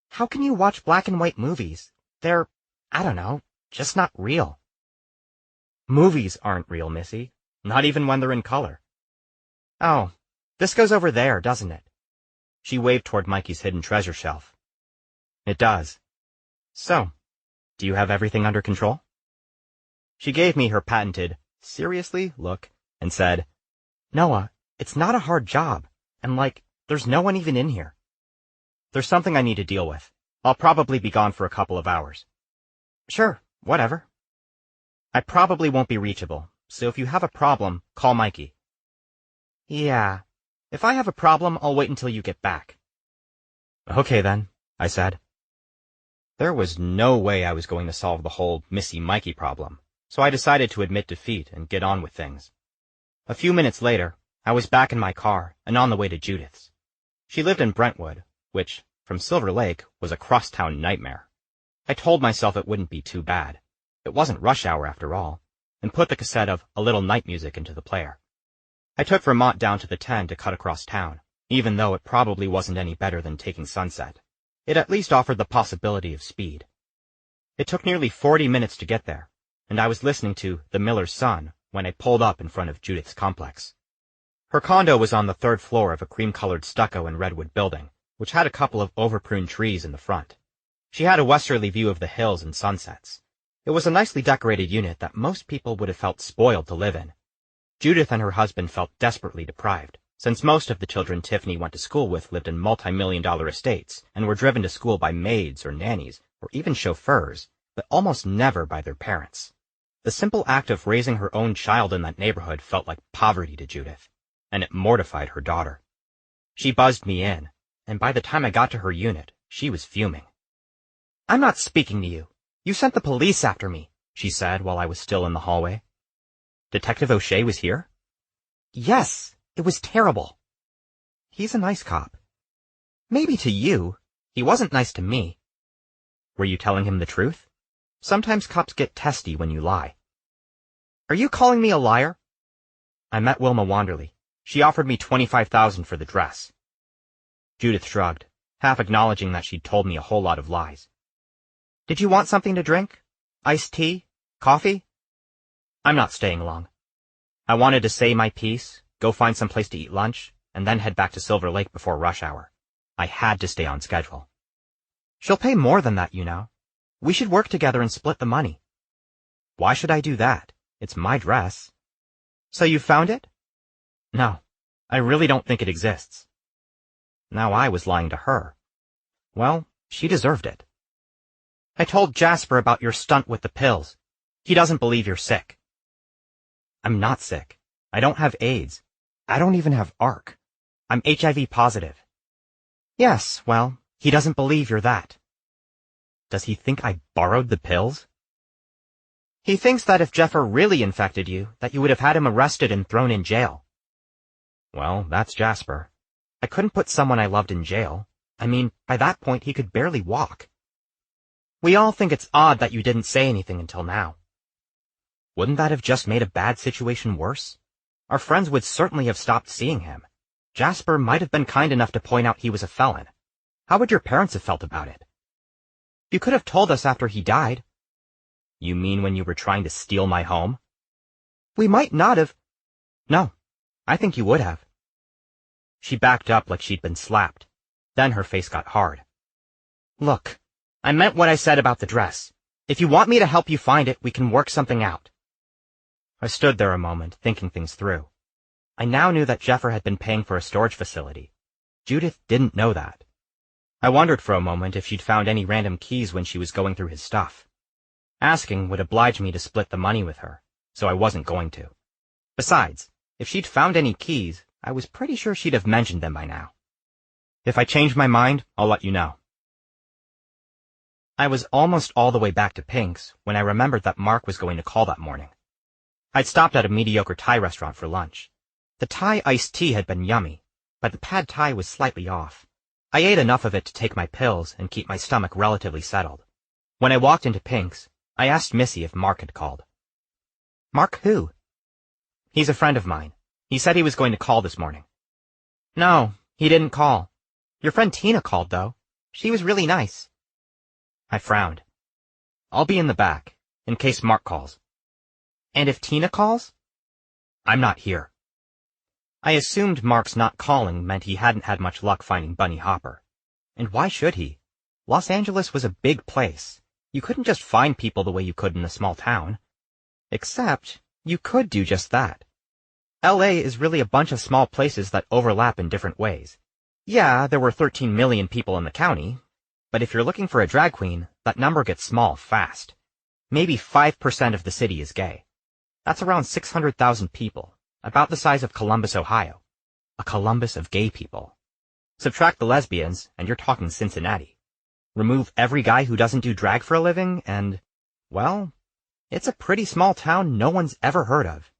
"How can you watch black and white movies? They're, I don't know, just not real." "Movies aren't real, Missy. Not even when they're in color." "Oh, this goes over there, doesn't it?" She waved toward Mikey's hidden treasure shelf. "It does. So, do you have everything under control?" She gave me her patented, "Seriously?" look and said, "Noah, it's not a hard job, and there's no one even in here." "There's something I need to deal with. I'll probably be gone for a couple of hours." "Sure, whatever." "I probably won't be reachable, so if you have a problem, call Mikey." "Yeah, if I have a problem, I'll wait until you get back." "Okay then," I said. There was no way I was going to solve the whole Missy Mikey problem, so I decided to admit defeat and get on with things. A few minutes later, I was back in my car and on the way to Judith's. She lived in Brentwood, which, from Silver Lake, was a crosstown nightmare. I told myself it wouldn't be too bad. It wasn't rush hour after all, and put the cassette of A Little Night Music into the player. I took Vermont down to the 10 to cut across town, even though it probably wasn't any better than taking Sunset. It at least offered the possibility of speed. It took nearly 40 minutes to get there, and I was listening to The Miller's Son when I pulled up in front of Judith's complex. Her condo was on the 3rd floor of a cream-colored stucco and redwood building, which had a couple of overpruned trees in the front. She had a westerly view of the hills and sunsets. It was a nicely decorated unit that most people would have felt spoiled to live in, Judith and her husband felt desperately deprived, since most of the children Tiffany went to school with lived in multi-million-dollar estates and were driven to school by maids or nannies or even chauffeurs, but almost never by their parents. The simple act of raising her own child in that neighborhood felt like poverty to Judith, and it mortified her daughter. She buzzed me in, and by the time I got to her unit, she was fuming. "I'm not speaking to you. You sent the police after me," she said while I was still in the hallway. "Detective O'Shea was here?" "Yes, it was terrible." "He's a nice cop." "Maybe to you. He wasn't nice to me." "Were you telling him the truth? Sometimes cops get testy when you lie." "Are you calling me a liar?" "I met Wilma Wanderley. She offered me $25,000 for the dress." Judith shrugged, half acknowledging that she'd told me a whole lot of lies. "Did you want something to drink? Iced tea? Coffee?" "I'm not staying long. I wanted to say my piece, go find some place to eat lunch, and then head back to Silver Lake before rush hour. I had to stay on schedule." "She'll pay more than that, you know. We should work together and split the money." "Why should I do that? It's my dress." "So you found it?" "No, I really don't think it exists." Now I was lying to her. Well, she deserved it. "I told Jasper about your stunt with the pills. He doesn't believe you're sick." "I'm not sick. I don't have AIDS. I don't even have ARC. I'm HIV positive." "Yes, well, he doesn't believe you're that." "Does he think I borrowed the pills?" "He thinks that if Jeffer really infected you, that you would have had him arrested and thrown in jail." "Well, that's Jasper. I couldn't put someone I loved in jail. I mean, by that point he could barely walk." "We all think it's odd that you didn't say anything until now." "Wouldn't that have just made a bad situation worse? Our friends would certainly have stopped seeing him. Jasper might have been kind enough to point out he was a felon. How would your parents have felt about it?" "You could have told us after he died." "You mean when you were trying to steal my home?" "We might not have." "No, I think you would have." She backed up like she'd been slapped. Then her face got hard. "Look, I meant what I said about the dress. If you want me to help you find it, we can work something out." I stood there a moment, thinking things through. I now knew that Jeffer had been paying for a storage facility. Judith didn't know that. I wondered for a moment if she'd found any random keys when she was going through his stuff. Asking would oblige me to split the money with her, so I wasn't going to. Besides, if she'd found any keys, I was pretty sure she'd have mentioned them by now. "If I change my mind, I'll let you know." I was almost all the way back to Pinx when I remembered that Mark was going to call that morning. I'd stopped at a mediocre Thai restaurant for lunch. The Thai iced tea had been yummy, but the pad Thai was slightly off. I ate enough of it to take my pills and keep my stomach relatively settled. When I walked into Pinx, I asked Missy if Mark had called. "Mark who?" "He's a friend of mine. He said he was going to call this morning." "No, he didn't call. Your friend Tina called, though. She was really nice." I frowned. "I'll be in the back, in case Mark calls." "And if Tina calls?" "I'm not here." I assumed Mark's not calling meant he hadn't had much luck finding Bunny Hopper. And why should he? Los Angeles was a big place. You couldn't just find people the way you could in a small town. Except, you could do just that. LA is really a bunch of small places that overlap in different ways. Yeah, there were 13 million people in the county, but if you're looking for a drag queen, that number gets small fast. Maybe 5% of the city is gay. That's around 600,000 people, about the size of Columbus, Ohio. A Columbus of gay people. Subtract the lesbians, and you're talking Cincinnati. Remove every guy who doesn't do drag for a living, and, well, it's a pretty small town no one's ever heard of.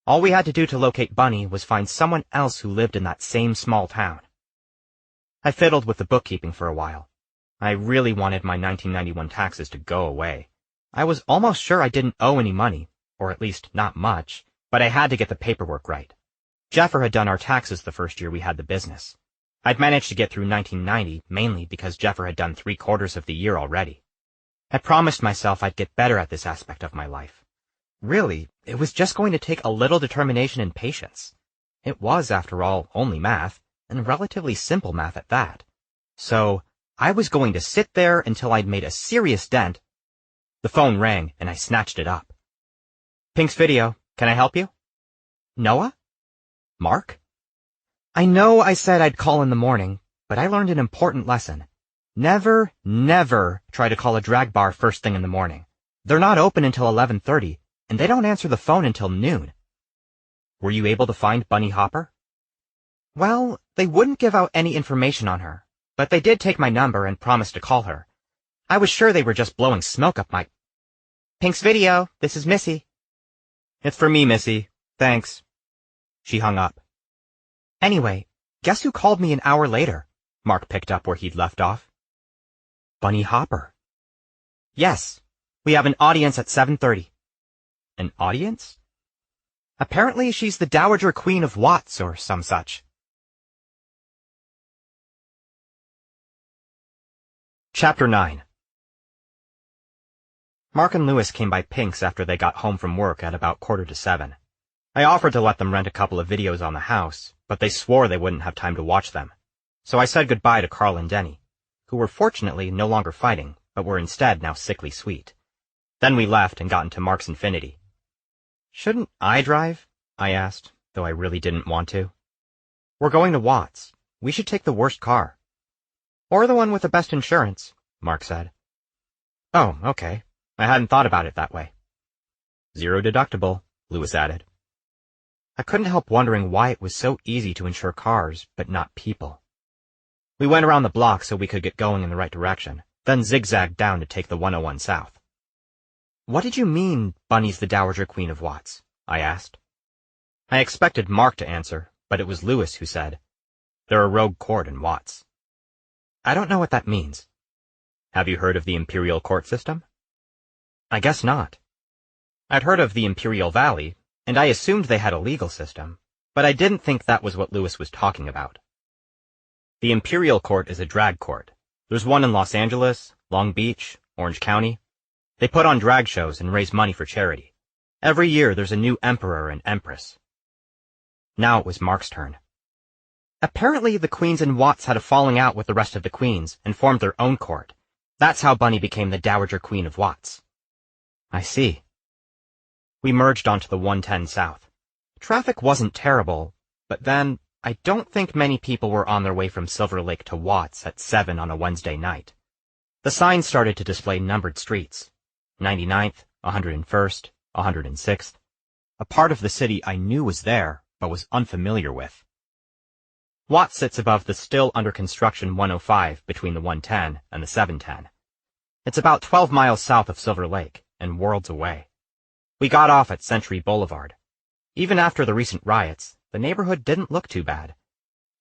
All we had to do to locate Bunny was find someone else who lived in that same small town. I fiddled with the bookkeeping for a while. I really wanted my 1991 taxes to go away. I was almost sure I didn't owe any money, or at least not much, but I had to get the paperwork right. Jeffer had done our taxes the first year we had the business. I'd managed to get through 1990 mainly because Jeffer had done 3/4 of the year already. I promised myself I'd get better at this aspect of my life. Really, it was just going to take a little determination and patience. It was, after all, only math, and relatively simple math at that. So, I was going to sit there until I'd made a serious dent. The phone rang, and I snatched it up. "Pinx Video, can I help you?" Noah? Mark? I know I said I'd call in the morning, but I learned an important lesson. Never, never try to call a drag bar first thing in the morning. They're not open until 11:30, and they don't answer the phone until noon. Were you able to find Bunny Hopper? Well, they wouldn't give out any information on her, but they did take my number and promised to call her. I was sure they were just blowing smoke up my... Pinx Video, this is Missy. It's for me, Missy. Thanks. She hung up. Anyway, guess who called me an hour later? Mark picked up where he'd left off. Bunny Hopper. Yes, we have an audience at 7:30. An audience? Apparently she's the Dowager Queen of Watts or some such. Chapter 9. Mark and Lewis came by Pinx after they got home from work at about 6:45. I offered to let them rent a couple of videos on the house, but they swore they wouldn't have time to watch them. So I said goodbye to Carl and Denny, who were fortunately no longer fighting, but were instead now sickly sweet. Then we left and got into Mark's Infiniti. Shouldn't I drive? I asked, though I really didn't want to. We're going to Watts. We should take the worst car. Or the one with the best insurance, Mark said. Oh, okay. I hadn't thought about it that way. 0 deductible, Lewis added. I couldn't help wondering why it was so easy to insure cars, but not people. We went around the block so we could get going in the right direction, then zigzagged down to take the 101 south. What did you mean, Bunny's the Dowager Queen of Watts? I asked. I expected Mark to answer, but it was Lewis who said, They're a rogue court in Watts. I don't know what that means. Have you heard of the Imperial Court system? I guess not. I'd heard of the Imperial Valley, and I assumed they had a legal system, but I didn't think that was what Lewis was talking about. The Imperial Court is a drag court. There's one in Los Angeles, Long Beach, Orange County. They put on drag shows and raise money for charity. Every year there's a new emperor and empress. Now it was Mark's turn. Apparently the queens in Watts had a falling out with the rest of the queens and formed their own court. That's how Bunny became the Dowager Queen of Watts. I see. We merged onto the 110 South. Traffic wasn't terrible, but then I don't think many people were on their way from Silver Lake to Watts at 7 on a Wednesday night. The signs started to display numbered streets. 99th, 101st, 106th. A part of the city I knew was there, but was unfamiliar with. Watts sits above the still under construction 105 between the 110 and the 710. It's about 12 miles south of Silver Lake and worlds away. We got off at Century Boulevard. Even after the recent riots, the neighborhood didn't look too bad.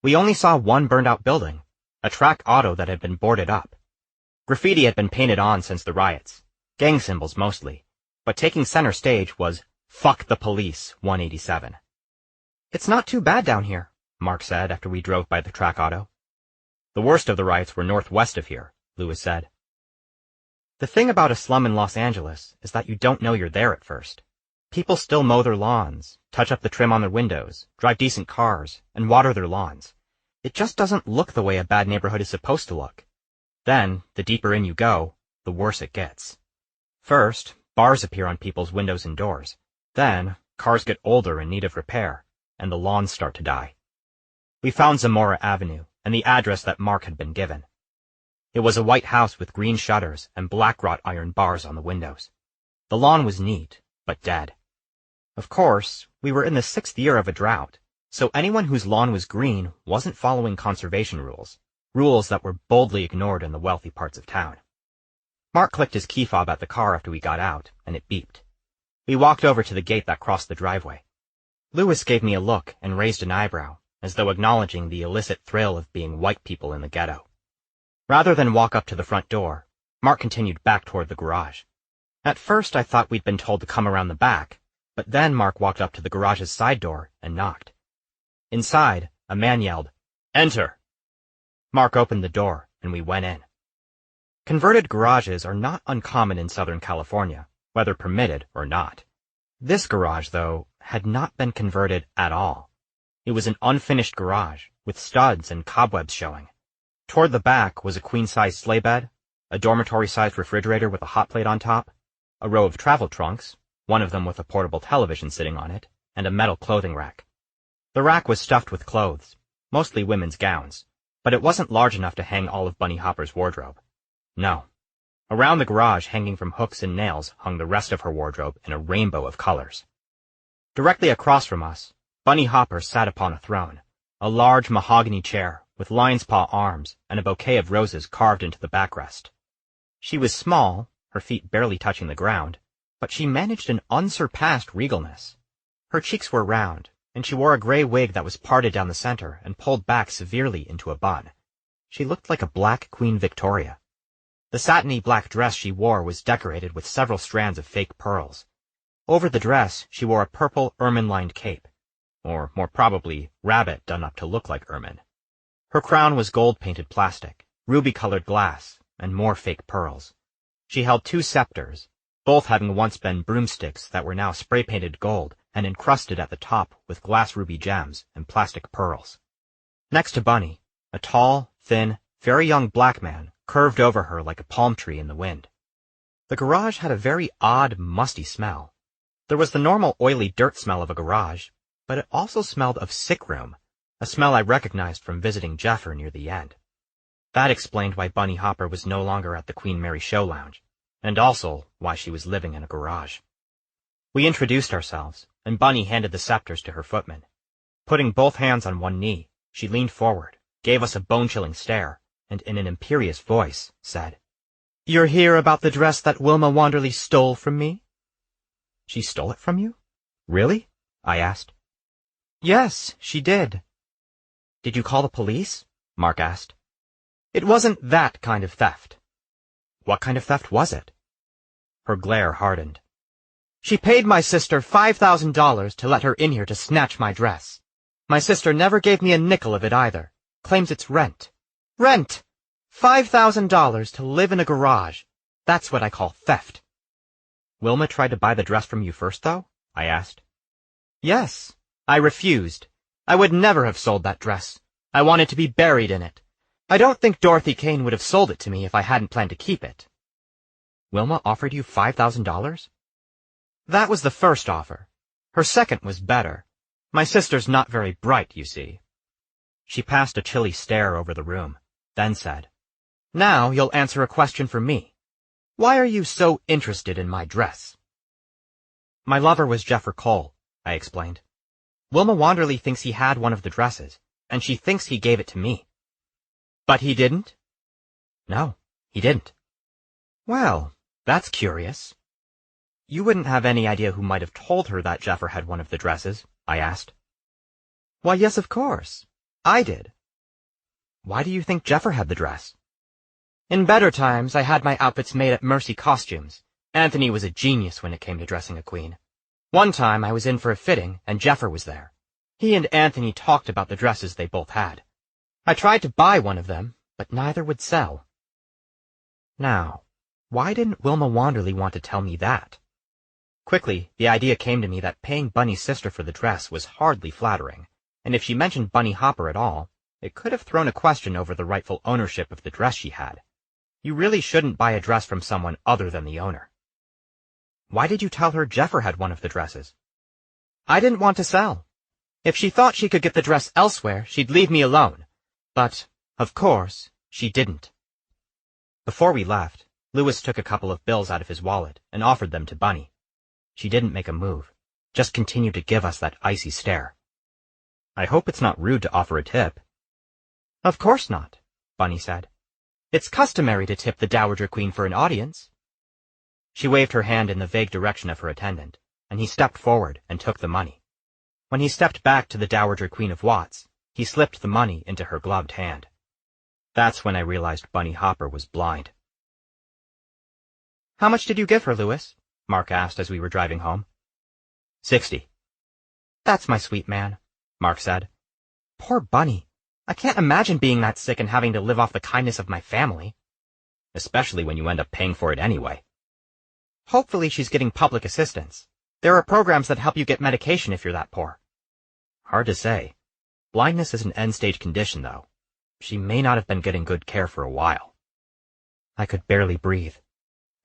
We only saw one burned-out building, a track auto that had been boarded up. Graffiti had been painted on since the riots, gang symbols mostly, but taking center stage was Fuck the Police 187. It's not too bad down here, Mark said after we drove by the track auto. The worst of the riots were northwest of here, Lewis said. The thing about a slum in Los Angeles is that you don't know you're there at first. People still mow their lawns, touch up the trim on their windows, drive decent cars, and water their lawns. It just doesn't look the way a bad neighborhood is supposed to look. Then, the deeper in you go, the worse it gets. First, bars appear on people's windows and doors. Then, cars get older in need of repair, and the lawns start to die. We found Zamora Avenue, and the address that Mark had been given. It was a white house with green shutters and black wrought iron bars on the windows. The lawn was neat, but dead. Of course, we were in the 6th year of a drought, so anyone whose lawn was green wasn't following conservation rules that were boldly ignored in the wealthy parts of town. Mark clicked his key fob at the car after we got out, and it beeped. We walked over to the gate that crossed the driveway. Lewis gave me a look and raised an eyebrow, as though acknowledging the illicit thrill of being white people in the ghetto. Rather than walk up to the front door, Mark continued back toward the garage. At first I thought we'd been told to come around the back, but then Mark walked up to the garage's side door and knocked. Inside, a man yelled, "Enter!" Mark opened the door, and we went in. Converted garages are not uncommon in Southern California, whether permitted or not. This garage, though, had not been converted at all. It was an unfinished garage, with studs and cobwebs showing. Toward the back was a queen-size sleigh bed, a dormitory-sized refrigerator with a hot plate on top, a row of travel trunks, one of them with a portable television sitting on it, and a metal clothing rack. The rack was stuffed with clothes, mostly women's gowns, but it wasn't large enough to hang all of Bunny Hopper's wardrobe. No. Around the garage, hanging from hooks and nails, hung the rest of her wardrobe in a rainbow of colors. Directly across from us, Bunny Hopper sat upon a throne, a large mahogany chair with lion's paw arms and a bouquet of roses carved into the backrest. She was small, her feet barely touching the ground, but she managed an unsurpassed regalness. Her cheeks were round, and she wore a gray wig that was parted down the center and pulled back severely into a bun. She looked like a black Queen Victoria. The satiny black dress she wore was decorated with several strands of fake pearls. Over the dress, she wore a purple ermine-lined cape, or more probably, rabbit done up to look like ermine. Her crown was gold-painted plastic, ruby-colored glass, and more fake pearls. She held 2 scepters, both having once been broomsticks that were now spray-painted gold and encrusted at the top with glass ruby gems and plastic pearls. Next to Bunny, a tall, thin, very young black man curved over her like a palm tree in the wind. The garage had a very odd, musty smell. There was the normal oily dirt smell of a garage, but it also smelled of sick room, a smell I recognized from visiting Jeffer near the end. That explained why Bunny Hopper was no longer at the Queen Mary Show Lounge, and also why she was living in a garage. We introduced ourselves, and Bunny handed the scepters to her footman. Putting both hands on one knee, she leaned forward, gave us a bone-chilling stare, and in an imperious voice said, "You're here about the dress that Wilma Wanderley stole from me?" "She stole it from you? Really?" I asked. "Yes, she did." "Did you call the police?" Mark asked. "It wasn't that kind of theft." "What kind of theft was it?" Her glare hardened. "She paid my sister $5,000 to let her in here to snatch my dress. My sister never gave me a nickel of it either. Claims it's rent. Rent! $5,000 to live in a garage. That's what I call theft." "Wilma tried to buy the dress from you first, though?" I asked. "Yes. I refused. I would never have sold that dress. I wanted to be buried in it. I don't think Dorothy Kane would have sold it to me if I hadn't planned to keep it." "Wilma offered you $5,000? "That was the first offer. Her second was better. My sister's not very bright, you see." She passed a chilly stare over the room, then said, "Now you'll answer a question for me. Why are you so interested in my dress?" "My lover was Jeffer Cole," I explained. "Wilma Wanderley thinks he had one of the dresses, and she thinks he gave it to me." "But he didn't?" "No, he didn't." "Well, that's curious." "You wouldn't have any idea who might have told her that Jeffer had one of the dresses?" I asked. "Why, yes, of course. I did." "Why do you think Jeffer had the dress?" "In better times, I had my outfits made at Mercy Costumes. Anthony was a genius when it came to dressing a queen. One time I was in for a fitting, and Jeffer was there. He and Anthony talked about the dresses they both had. I tried to buy one of them, but neither would sell." Now, why didn't Wilma Wanderley want to tell me that? Quickly, the idea came to me that paying Bunny's sister for the dress was hardly flattering, and if she mentioned Bunny Hopper at all, it could have thrown a question over the rightful ownership of the dress she had. You really shouldn't buy a dress from someone other than the owner. "Why did you tell her Jeffer had one of the dresses?" "I didn't want to sell. If she thought she could get the dress elsewhere, she'd leave me alone. But, of course, she didn't." Before we left, Lewis took a couple of bills out of his wallet and offered them to Bunny. She didn't make a move, just continued to give us that icy stare. "I hope it's not rude to offer a tip." "Of course not," Bunny said. "It's customary to tip the Dowager Queen for an audience." She waved her hand in the vague direction of her attendant, and he stepped forward and took the money. When he stepped back to the Dowager Queen of Watts, he slipped the money into her gloved hand. That's when I realized Bunny Hopper was blind. "How much did you give her, Lewis?" Mark asked as we were driving home. "60. "That's my sweet man," Mark said. "Poor Bunny. I can't imagine being that sick and having to live off the kindness of my family." "Especially when you end up paying for it anyway." "Hopefully she's getting public assistance. There are programs that help you get medication if you're that poor." "Hard to say. Blindness is an end-stage condition, though. She may not have been getting good care for a while." I could barely breathe.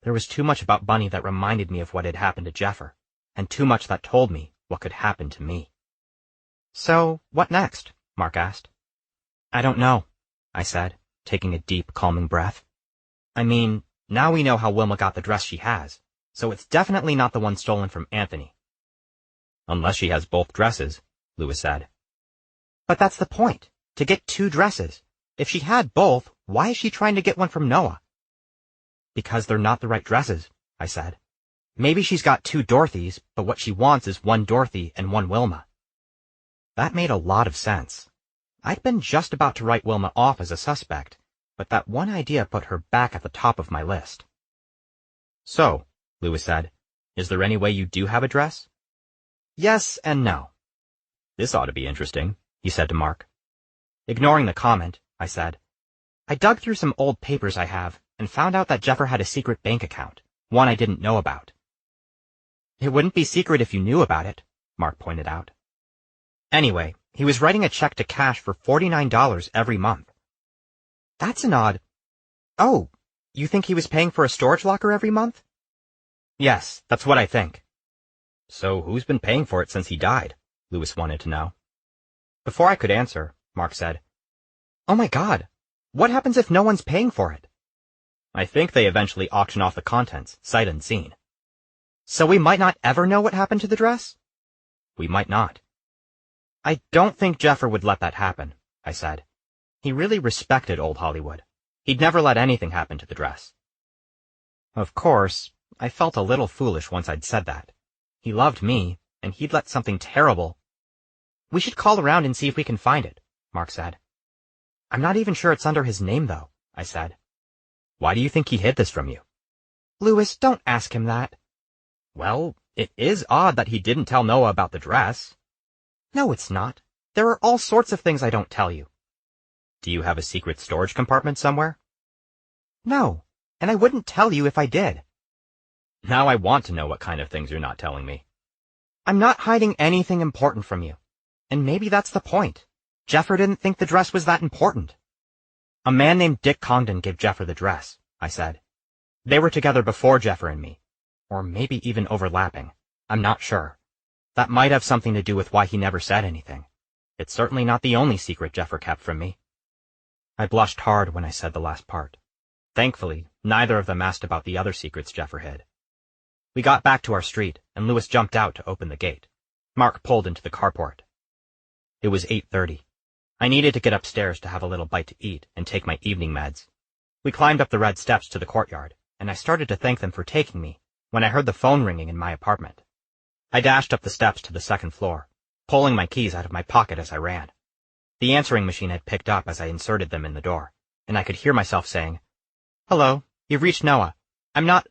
There was too much about Bunny that reminded me of what had happened to Jeffer, and too much that told me what could happen to me. So, what next? Mark asked. I don't know, I said, taking a deep, calming breath. I mean, now we know how Wilma got the dress she has, so it's definitely not the one stolen from Anthony. Unless she has both dresses, Lewis said. But that's the point, to get 2 dresses. If she had both, why is she trying to get one from Noah? Because they're not the right dresses, I said. Maybe she's got 2 Dorothys, but what she wants is 1 Dorothy and 1 Wilma. That made a lot of sense. I'd been just about to write Wilma off as a suspect, but that one idea put her back at the top of my list. So, Lewis said, is there any way you do have a dress? Yes and no. This ought to be interesting, he said to Mark. Ignoring the comment, I said, I dug through some old papers I have and found out that Jeffer had a secret bank account, one I didn't know about. It wouldn't be secret if you knew about it, Mark pointed out. Anyway, he was writing a check to cash for $49 every month. That's an odd... Oh, you think he was paying for a storage locker every month? Yes, that's what I think. So who's been paying for it since he died? Lewis wanted to know. Before I could answer, Mark said, Oh my God, what happens if no one's paying for it? I think they eventually auction off the contents, sight unseen. So we might not ever know what happened to the dress? We might not. I don't think Jeffer would let that happen, I said. He really respected old Hollywood. He'd never let anything happen to the dress. Of course, I felt a little foolish once I'd said that. He loved me, and he'd let something terrible... We should call around and see if we can find it, Mark said. I'm not even sure it's under his name, though, I said. Why do you think he hid this from you? Lewis, don't ask him that. Well, it is odd that he didn't tell Noah about the dress. No, it's not. There are all sorts of things I don't tell you. Do you have a secret storage compartment somewhere? No, and I wouldn't tell you if I did. Now I want to know what kind of things you're not telling me. I'm not hiding anything important from you. And maybe that's the point. Jeffer didn't think the dress was that important. A man named Dick Congdon gave Jeffer the dress, I said. They were together before Jeffer and me. Or maybe even overlapping. I'm not sure. That might have something to do with why he never said anything. It's certainly not the only secret Jeffer kept from me. I blushed hard when I said the last part. Thankfully, neither of them asked about the other secrets Jeffer hid. We got back to our street, and Lewis jumped out to open the gate. Mark pulled into the carport. It was 8:30. I needed to get upstairs to have a little bite to eat and take my evening meds. We climbed up the red steps to the courtyard, and I started to thank them for taking me when I heard the phone ringing in my apartment. I dashed up the steps to the second floor, pulling my keys out of my pocket as I ran. The answering machine had picked up as I inserted them in the door, and I could hear myself saying, Hello, you've reached Noah. I'm not...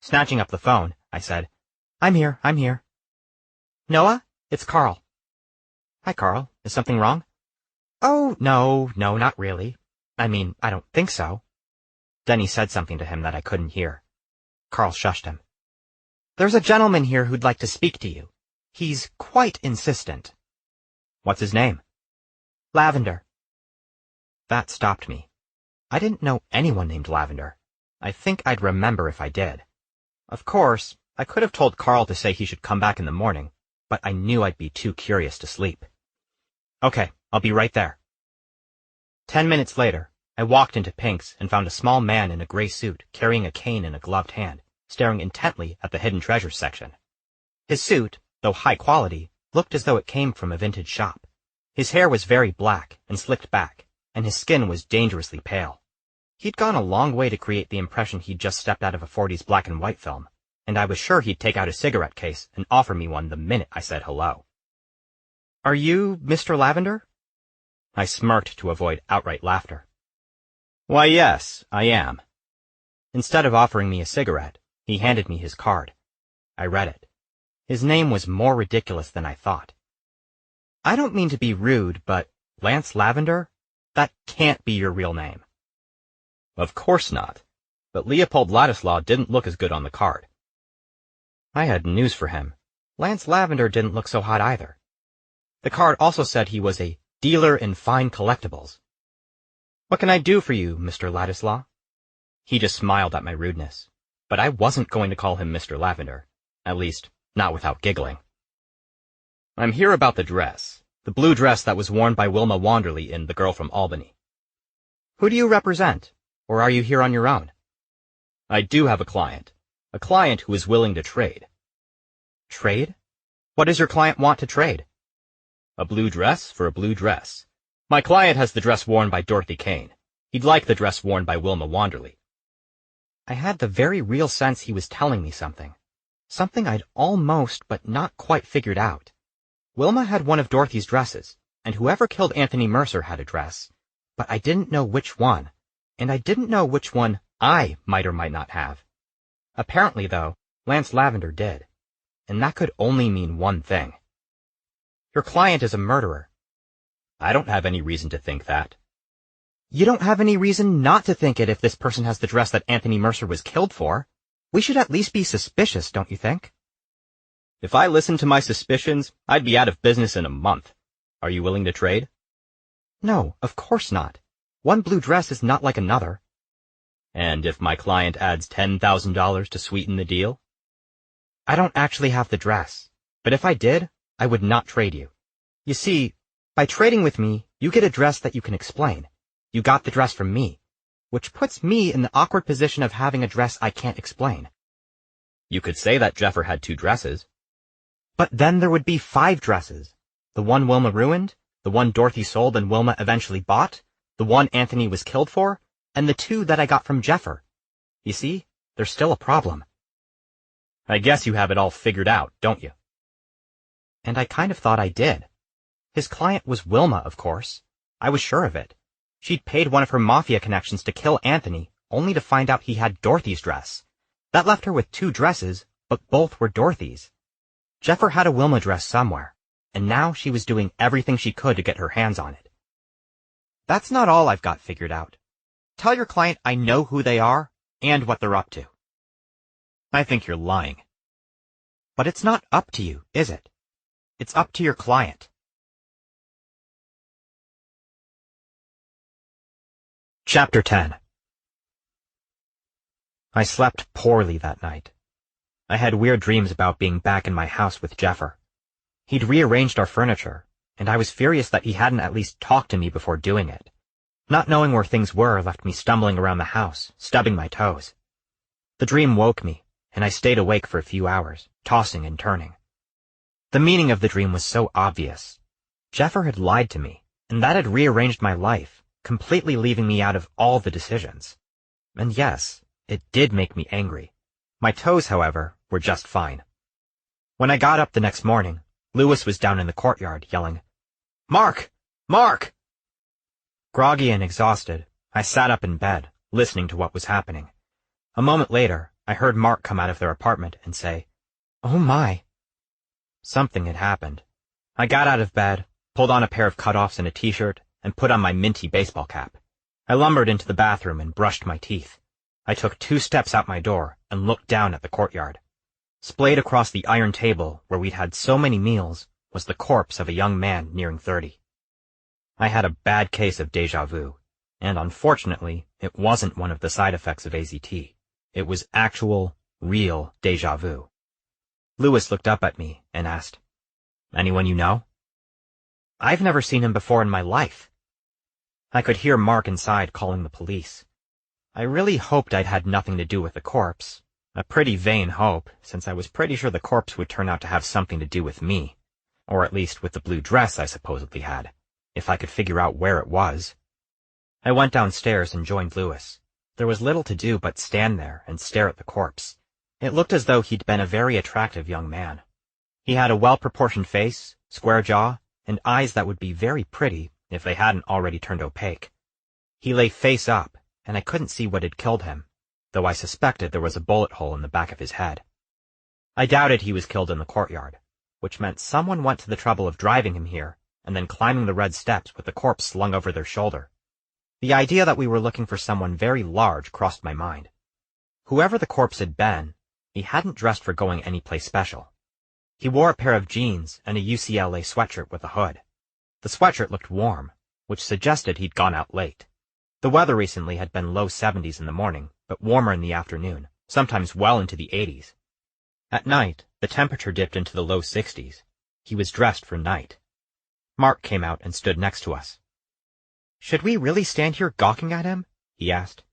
Snatching up the phone, I said, I'm here. Noah, it's Carl. Hi, Carl. Is something wrong? Oh, no, not really. I mean, I don't think so. Denny said something to him that I couldn't hear. Carl shushed him. There's a gentleman here who'd like to speak to you. He's quite insistent. What's his name? Lavender. That stopped me. I didn't know anyone named Lavender. I think I'd remember if I did. Of course, I could have told Carl to say he should come back in the morning, but I knew I'd be too curious to sleep. Okay, I'll be right there. 10 minutes later, I walked into Pinx and found a small man in a gray suit carrying a cane in a gloved hand, staring intently at the hidden treasures section. His suit, though high quality, looked as though it came from a vintage shop. His hair was very black and slicked back, and his skin was dangerously pale. He'd gone a long way to create the impression he'd just stepped out of a 40s black and white film, and I was sure he'd take out a cigarette case and offer me one the minute I said hello. Are you Mr. Lavender? I smirked to avoid outright laughter. Why, yes, I am. Instead of offering me a cigarette, he handed me his card. I read it. His name was more ridiculous than I thought. I don't mean to be rude, but Lance Lavender? That can't be your real name. Of course not, but Leopold Ladislaw didn't look as good on the card. I had news for him. Lance Lavender didn't look so hot either. The card also said he was a dealer in fine collectibles. What can I do for you, Mr. Ladislaw? He just smiled at my rudeness, but I wasn't going to call him Mr. Lavender, at least not without giggling. I'm here about the dress. The blue dress that was worn by Wilma Wanderley in The Girl from Albany. Who do you represent? Or are you here on your own? I do have a client who is willing to trade. Trade? What does your client want to trade? A blue dress for a blue dress. My client has the dress worn by Dorothy Kane. He'd like the dress worn by Wilma Wanderley. I had the very real sense he was telling me something. Something I'd almost but not quite figured out. Wilma had one of Dorothy's dresses, and whoever killed Anthony Mercer had a dress, but I didn't know which one, and I didn't know which one I might or might not have. Apparently, though, Lance Lavender did, and that could only mean one thing. Your client is a murderer. I don't have any reason to think that. You don't have any reason not to think it if this person has the dress that Anthony Mercer was killed for. We should at least be suspicious, don't you think? If I listened to my suspicions, I'd be out of business in a month. Are you willing to trade? No, of course not. One blue dress is not like another. And if my client adds $10,000 to sweeten the deal? I don't actually have the dress, but if I did, I would not trade you. You see, by trading with me, you get a dress that you can explain. You got the dress from me, which puts me in the awkward position of having a dress I can't explain. You could say that Jeffer had 2 dresses. But then there would be 5 dresses. The one Wilma ruined, the one Dorothy sold and Wilma eventually bought, the one Anthony was killed for, and the 2 that I got from Jeffer. You see, there's still a problem. I guess you have it all figured out, don't you? And I kind of thought I did. His client was Wilma, of course. I was sure of it. She'd paid one of her mafia connections to kill Anthony, only to find out he had Dorothy's dress. That left her with 2 dresses, but both were Dorothy's. Jeffer had a Wilma dress somewhere, and now she was doing everything she could to get her hands on it. That's not all I've got figured out. Tell your client I know who they are and what they're up to. I think you're lying. But it's not up to you, is it? It's up to your client. Chapter 10. I slept poorly that night. I had weird dreams about being back in my house with Jeffer. He'd rearranged our furniture, and I was furious that he hadn't at least talked to me before doing it. Not knowing where things were left me stumbling around the house, stubbing my toes. The dream woke me, and I stayed awake for a few hours, tossing and turning. The meaning of the dream was so obvious. Jeffer had lied to me, and that had rearranged my life, completely leaving me out of all the decisions. And yes, it did make me angry. My toes, however, were just fine. When I got up the next morning, Lewis was down in the courtyard yelling, "Mark! Mark!" Groggy and exhausted, I sat up in bed, listening to what was happening. A moment later, I heard Mark come out of their apartment and say, "Oh my." Something had happened. I got out of bed, pulled on a pair of cutoffs and a t-shirt, and put on my minty baseball cap. I lumbered into the bathroom and brushed my teeth. I took 2 steps out my door and looked down at the courtyard. Splayed across the iron table where we'd had so many meals was the corpse of a young man nearing 30. I had a bad case of déjà vu, and unfortunately, it wasn't one of the side effects of AZT. It was actual, real déjà vu. Lewis looked up at me and asked, "Anyone you know?" "I've never seen him before in my life." I could hear Mark inside calling the police. I really hoped I'd had nothing to do with the corpse. A pretty vain hope, since I was pretty sure the corpse would turn out to have something to do with me. Or at least with the blue dress I supposedly had, if I could figure out where it was. I went downstairs and joined Lewis. There was little to do but stand there and stare at the corpse. It looked as though he'd been a very attractive young man. He had a well-proportioned face, square jaw, and eyes that would be very pretty if they hadn't already turned opaque. He lay face up, and I couldn't see what had killed him, though I suspected there was a bullet hole in the back of his head. I doubted he was killed in the courtyard, which meant someone went to the trouble of driving him here and then climbing the red steps with the corpse slung over their shoulder. The idea that we were looking for someone very large crossed my mind. Whoever the corpse had been, he hadn't dressed for going anyplace special. He wore a pair of jeans and a UCLA sweatshirt with a hood. The sweatshirt looked warm, which suggested he'd gone out late. The weather recently had been low 70s in the morning, but warmer in the afternoon, sometimes well into the 80s. At night, the temperature dipped into the low 60s. He was dressed for night. Mark came out and stood next to us. "Should we really stand here gawking at him?" he asked.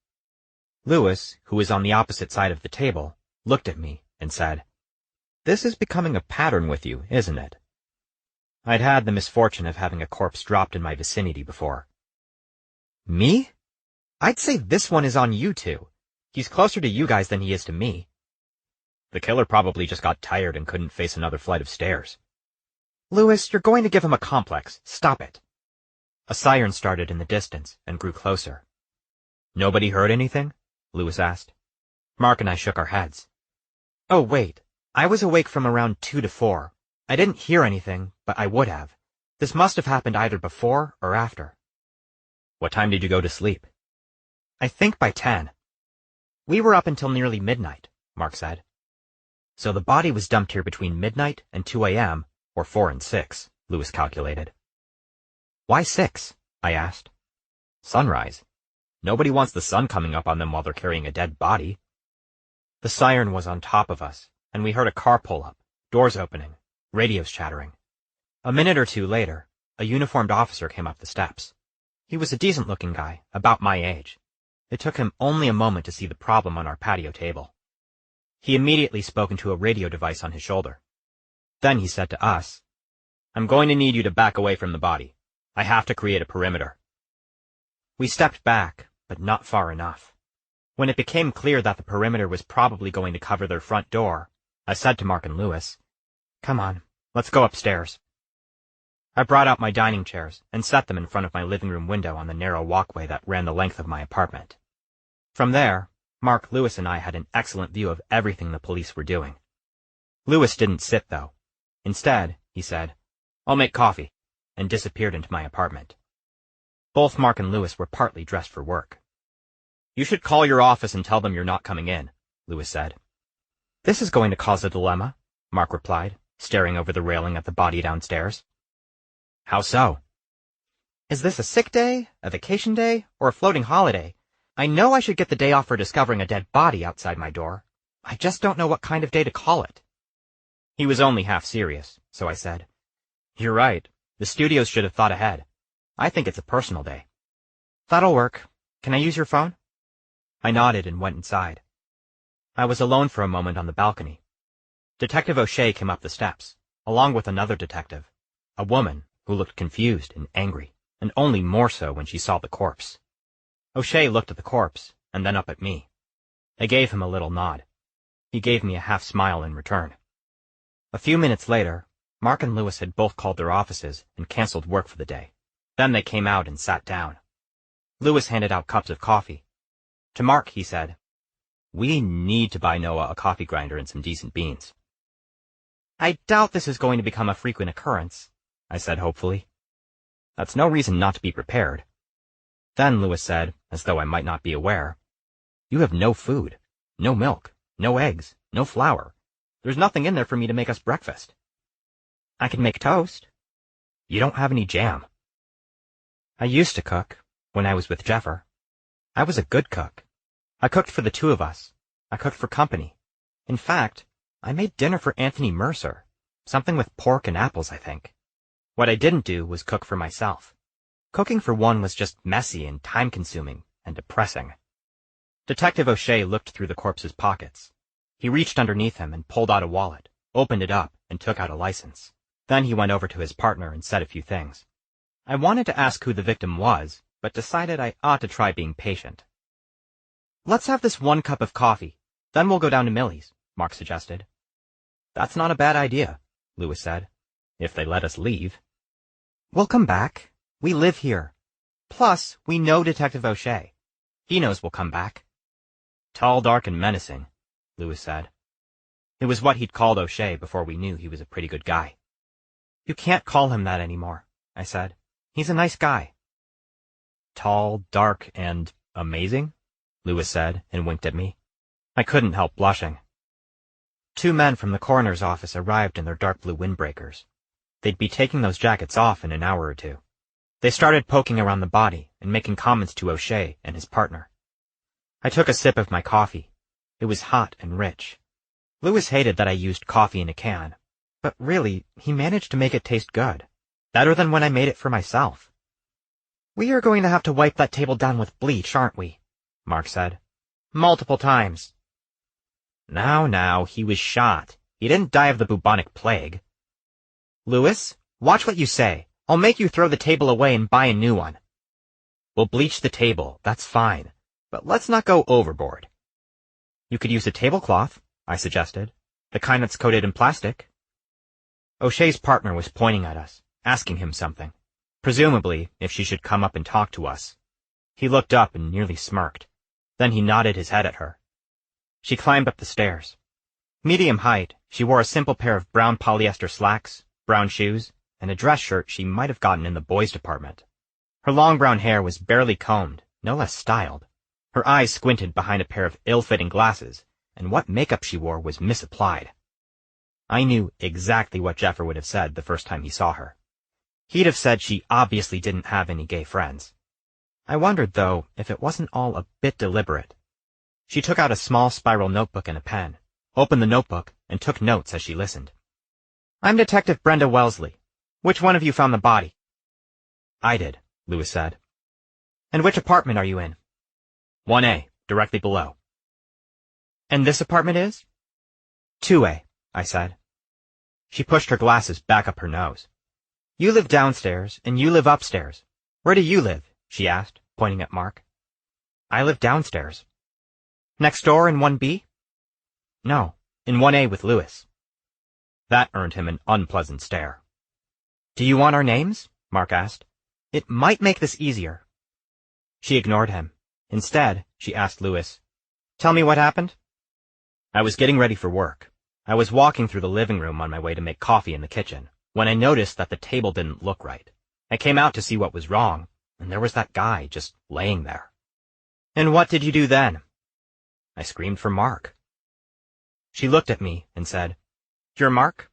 Lewis, who was on the opposite side of the table, looked at me and said, "This is becoming a pattern with you, isn't it?" I'd had the misfortune of having a corpse dropped in my vicinity before. "Me? I'd say this one is on you two. He's closer to you guys than he is to me." "The killer probably just got tired and couldn't face another flight of stairs." "Lewis, you're going to give him a complex. Stop it." A siren started in the distance and grew closer. "Nobody heard anything?" Lewis asked. Mark and I shook our heads. "Oh, wait. I was awake from around 2 to 4. I didn't hear anything, but I would have. This must have happened either before or after." "What time did you go to sleep?" "I think by 10. "We were up until nearly midnight," Mark said. "So the body was dumped here between midnight and 2 a.m., or 4 and 6, Lewis calculated. "Why 6? I asked. "Sunrise. Nobody wants the sun coming up on them while they're carrying a dead body." The siren was on top of us, and we heard a car pull up, doors opening, radios chattering. A minute or two later, a uniformed officer came up the steps. He was a decent-looking guy, about my age. It took him only a moment to see the problem on our patio table. He immediately spoke into a radio device on his shoulder. Then he said to us, "I'm going to need you to back away from the body. I have to create a perimeter." We stepped back, but not far enough. When it became clear that the perimeter was probably going to cover their front door, I said to Mark and Lewis, "Come on, let's go upstairs." I brought out my dining chairs and set them in front of my living room window on the narrow walkway that ran the length of my apartment. From there, Mark, Lewis, and I had an excellent view of everything the police were doing. Lewis didn't sit, though. Instead, he said, "I'll make coffee," and disappeared into my apartment. Both Mark and Lewis were partly dressed for work. "You should call your office and tell them you're not coming in," Lewis said. "This is going to cause a dilemma," Mark replied, staring over the railing at the body downstairs. "How so?" "Is this a sick day, a vacation day, or a floating holiday? I know I should get the day off for discovering a dead body outside my door. I just don't know what kind of day to call it." He was only half serious, so I said, "You're right. The studios should have thought ahead. I think it's a personal day." "That'll work. Can I use your phone?" I nodded and went inside. I was alone for a moment on the balcony. Detective O'Shea came up the steps, along with another detective, a woman who looked confused and angry, and only more so when she saw the corpse. O'Shea looked at the corpse, and then up at me. I gave him a little nod. He gave me a half smile in return. A few minutes later, Mark and Lewis had both called their offices and canceled work for the day. Then they came out and sat down. Lewis handed out cups of coffee. To Mark, he said, "We need to buy Noah a coffee grinder and some decent beans." "I doubt this is going to become a frequent occurrence," I said hopefully. "That's no reason not to be prepared." Then Lewis said, as though I might not be aware, "You have no food, no milk, no eggs, no flour. There's nothing in there for me to make us breakfast." "I can make toast." "You don't have any jam." I used to cook, when I was with Jeffer. I was a good cook. I cooked for the two of us. I cooked for company. In fact, I made dinner for Anthony Mercer. Something with pork and apples, I think. What I didn't do was cook for myself. Cooking for one was just messy and time-consuming and depressing. Detective O'Shea looked through the corpse's pockets. He reached underneath him and pulled out a wallet, opened it up, and took out a license. Then he went over to his partner and said a few things. I wanted to ask who the victim was, but decided I ought to try being patient. "Let's have this 1 cup of coffee. Then we'll go down to Millie's," Mark suggested. "That's not a bad idea," Lewis said, "if they let us leave." "We'll come back. We live here. Plus, we know Detective O'Shea. He knows we'll come back." "Tall, dark, and menacing," Lewis said. It was what he'd called O'Shea before we knew he was a pretty good guy. "You can't call him that anymore," I said. "He's a nice guy." "Tall, dark, and amazing?" Lewis said, and winked at me. I couldn't help blushing. 2 men from the coroner's office arrived in their dark blue windbreakers. They'd be taking those jackets off in an hour or 2. They started poking around the body and making comments to O'Shea and his partner. I took a sip of my coffee. It was hot and rich. Lewis hated that I used coffee in a can, But really, he managed to make it taste good. Better than when I made it for myself. We are going to have to wipe that table down with bleach, aren't we? Mark said. Multiple times. Now, he was shot. He didn't die of the bubonic plague. Louis, watch what you say. I'll make you throw the table away and buy a new one. We'll bleach the table, that's fine. But let's not go overboard. You could use a tablecloth, I suggested. The kind that's coated in plastic. O'Shea's partner was pointing at us, asking him something. Presumably, if she should come up and talk to us. He looked up and nearly smirked. Then he nodded his head at her. She climbed up the stairs. Medium height, she wore a simple pair of brown polyester slacks, brown shoes, and a dress shirt she might have gotten in the boys' department. Her long brown hair was barely combed, no less styled. Her eyes squinted behind a pair of ill-fitting glasses, and what makeup she wore was misapplied. I knew exactly what Jeffer would have said the first time he saw her. He'd have said she obviously didn't have any gay friends. I wondered, though, if it wasn't all a bit deliberate. She took out a small spiral notebook and a pen, opened the notebook, and took notes as she listened. I'm Detective Brenda Wellesley. Which one of you found the body? I did, Louis said. And which apartment are you in? 1A, directly below. And this apartment is? 2A, I said. She pushed her glasses back up her nose. You live downstairs, and you live upstairs. Where do you live? She asked, pointing at Mark. I live downstairs. Next door in 1B? No, in 1A with Louis. That earned him an unpleasant stare. Do you want our names? Mark asked. It might make this easier. She ignored him. Instead, she asked Louis, Tell me what happened? I was getting ready for work. I was walking through the living room on my way to make coffee in the kitchen, when I noticed that the table didn't look right. I came out to see what was wrong, and there was that guy just laying there. And what did you do then? I screamed for Mark. She looked at me and said, You're Mark?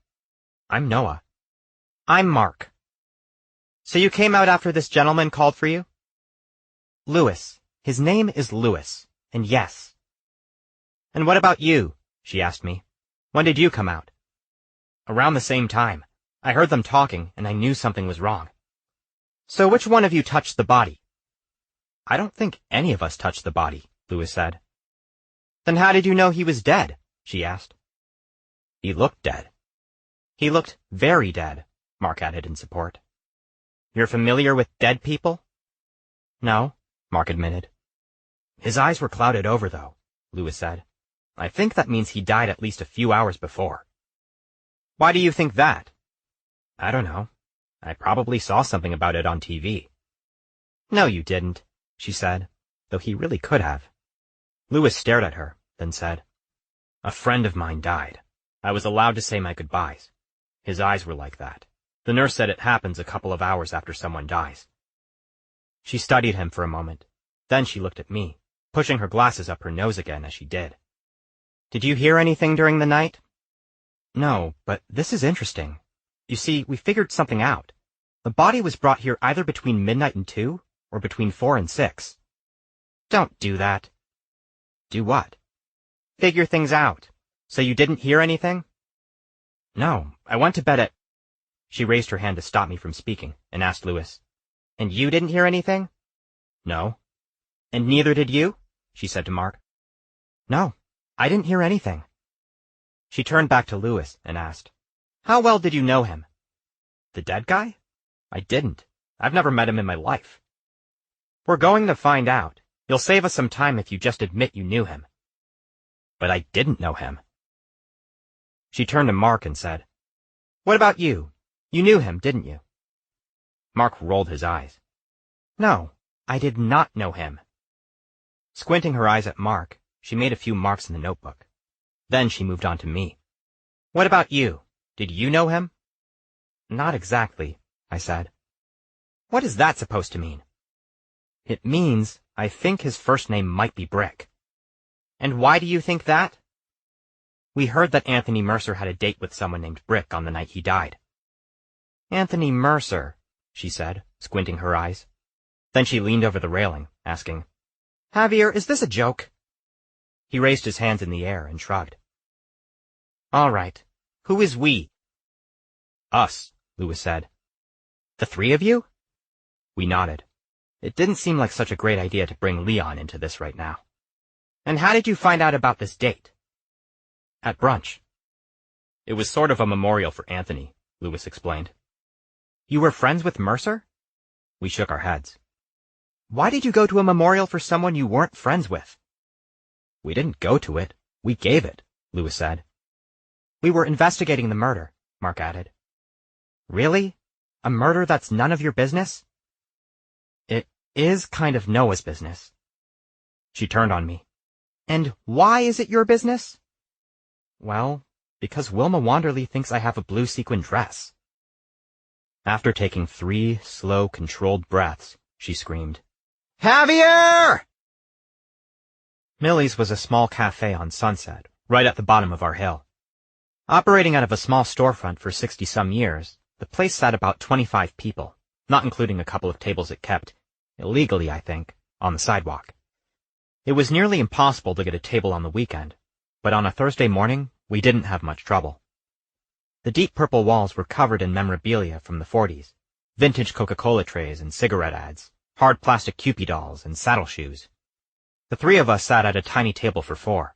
I'm Noah. I'm Mark. So you came out after this gentleman called for you? Louis. His name is Louis, and yes. And what about you? She asked me. When did you come out? Around the same time. I heard them talking, and I knew something was wrong. So which one of you touched the body? I don't think any of us touched the body, Louis said. Then how did you know he was dead? She asked. He looked dead. He looked very dead, Mark added in support. You're familiar with dead people? No, Mark admitted. His eyes were clouded over, though, Louis said. I think that means he died at least a few hours before. Why do you think that? I don't know. I probably saw something about it on TV. No, you didn't, she said, though he really could have. Louis stared at her, then said, A friend of mine died. I was allowed to say my goodbyes. His eyes were like that. The nurse said it happens a couple of hours after someone dies. She studied him for a moment. Then she looked at me, pushing her glasses up her nose again as she did. Did you hear anything during the night? No, but this is interesting. You see, we figured something out. The body was brought here either between midnight and 2, or between 4 and 6. Don't do that. Do what? Figure things out. So you didn't hear anything? No, I went to bed at... She raised her hand to stop me from speaking, and asked Louis, And you didn't hear anything? No. And neither did you? She said to Mark. No, I didn't hear anything. She turned back to Louis and asked, How well did you know him? The dead guy? I didn't. I've never met him in my life. We're going to find out. You'll save us some time if you just admit you knew him. But I didn't know him. She turned to Mark and said, What about you? You knew him, didn't you? Mark rolled his eyes. No, I did not know him. Squinting her eyes at Mark, she made a few marks in the notebook. Then she moved on to me. What about you? Did you know him? Not exactly, I said. What is that supposed to mean? It means I think his first name might be Brick. And why do you think that? We heard that Anthony Mercer had a date with someone named Brick on the night he died. Anthony Mercer, she said, squinting her eyes. Then she leaned over the railing, asking, Javier, is this a joke? He raised his hands in the air and shrugged. All right. Who is we? Us, Lewis said. The three of you? We nodded. It didn't seem like such a great idea to bring Leon into this right now. And how did you find out about this date? At brunch. It was sort of a memorial for Anthony, Lewis explained. You were friends with Mercer? We shook our heads. Why did you go to a memorial for someone you weren't friends with? We didn't go to it. We gave it, Lewis said. We were investigating the murder, Mark added. Really? A murder that's none of your business? It is kind of Noah's business. She turned on me. And why is it your business? Well, because Wilma Wanderley thinks I have a blue sequin dress. After taking 3 slow, controlled breaths, she screamed, Javier! Millie's was a small cafe on Sunset, right at the bottom of our hill. Operating out of a small storefront for 60-some years, the place sat about 25 people, not including a couple of tables it kept, illegally I think, on the sidewalk. It was nearly impossible to get a table on the weekend, but on a Thursday morning, we didn't have much trouble. The deep purple walls were covered in memorabilia from the 40s, vintage Coca-Cola trays and cigarette ads, hard plastic Cupid dolls and saddle shoes. The 3 of us sat at a tiny table for 4.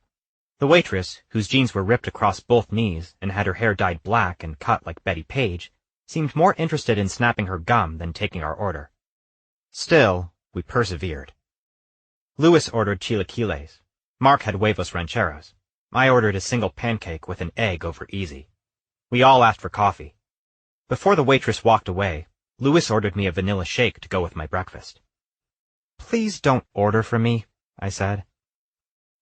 The waitress, whose jeans were ripped across both knees and had her hair dyed black and cut like Betty Page, seemed more interested in snapping her gum than taking our order. Still, we persevered. Lewis ordered chilaquiles. Mark had huevos rancheros. I ordered a single pancake with an egg over easy. We all asked for coffee. Before the waitress walked away, Lewis ordered me a vanilla shake to go with my breakfast. Please don't order for me, I said.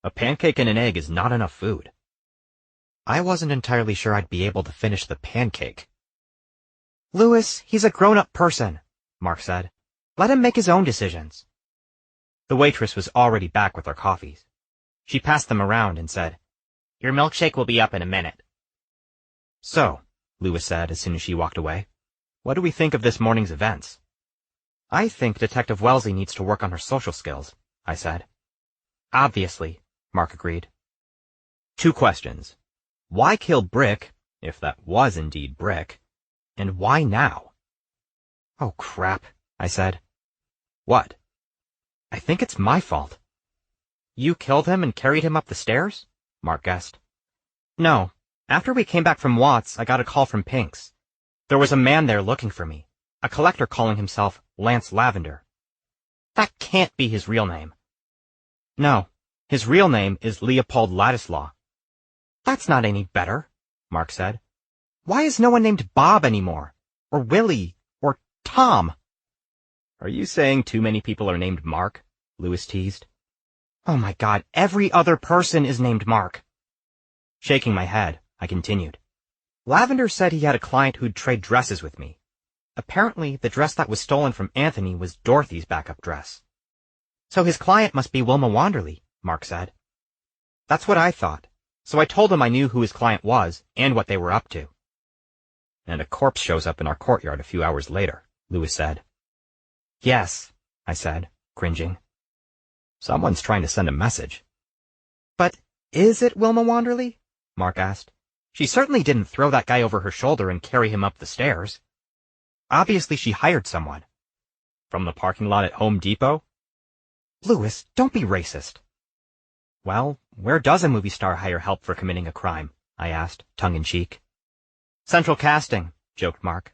A pancake and an egg is not enough food. I wasn't entirely sure I'd be able to finish the pancake. Lewis, he's a grown-up person, Mark said. Let him make his own decisions. The waitress was already back with our coffees. She passed them around and said, Your milkshake will be up in a minute. So, Lewis said as soon as she walked away, what do we think of this morning's events? I think Detective Wellesley needs to work on her social skills, I said. Obviously, Mark agreed. 2 questions. Why kill Brick, if that was indeed Brick, and why now? Oh, crap, I said. What? I think it's my fault. You killed him and carried him up the stairs? Mark guessed. No. After we came back from Watts, I got a call from Pinx. There was a man there looking for me, a collector calling himself Lance Lavender. That can't be his real name. No, his real name is Leopold Ladislaw. That's not any better, Mark said. Why is no one named Bob anymore? Or Willie? Or Tom? Are you saying too many people are named Mark? Lewis teased. Oh my God, every other person is named Mark. Shaking my head, I continued. Lavender said he had a client who'd trade dresses with me. Apparently, the dress that was stolen from Anthony was Dorothy's backup dress. So his client must be Wilma Wanderley, Mark said. That's what I thought, so I told him I knew who his client was and what they were up to. And a corpse shows up in our courtyard a few hours later, Lewis said. Yes, I said, cringing. Someone's trying to send a message. But is it Wilma Wanderley? Mark asked. She certainly didn't throw that guy over her shoulder and carry him up the stairs. Obviously she hired someone. From the parking lot at Home Depot? Lewis, don't be racist. Well, where does a movie star hire help for committing a crime? I asked, tongue-in-cheek. Central Casting, joked Mark.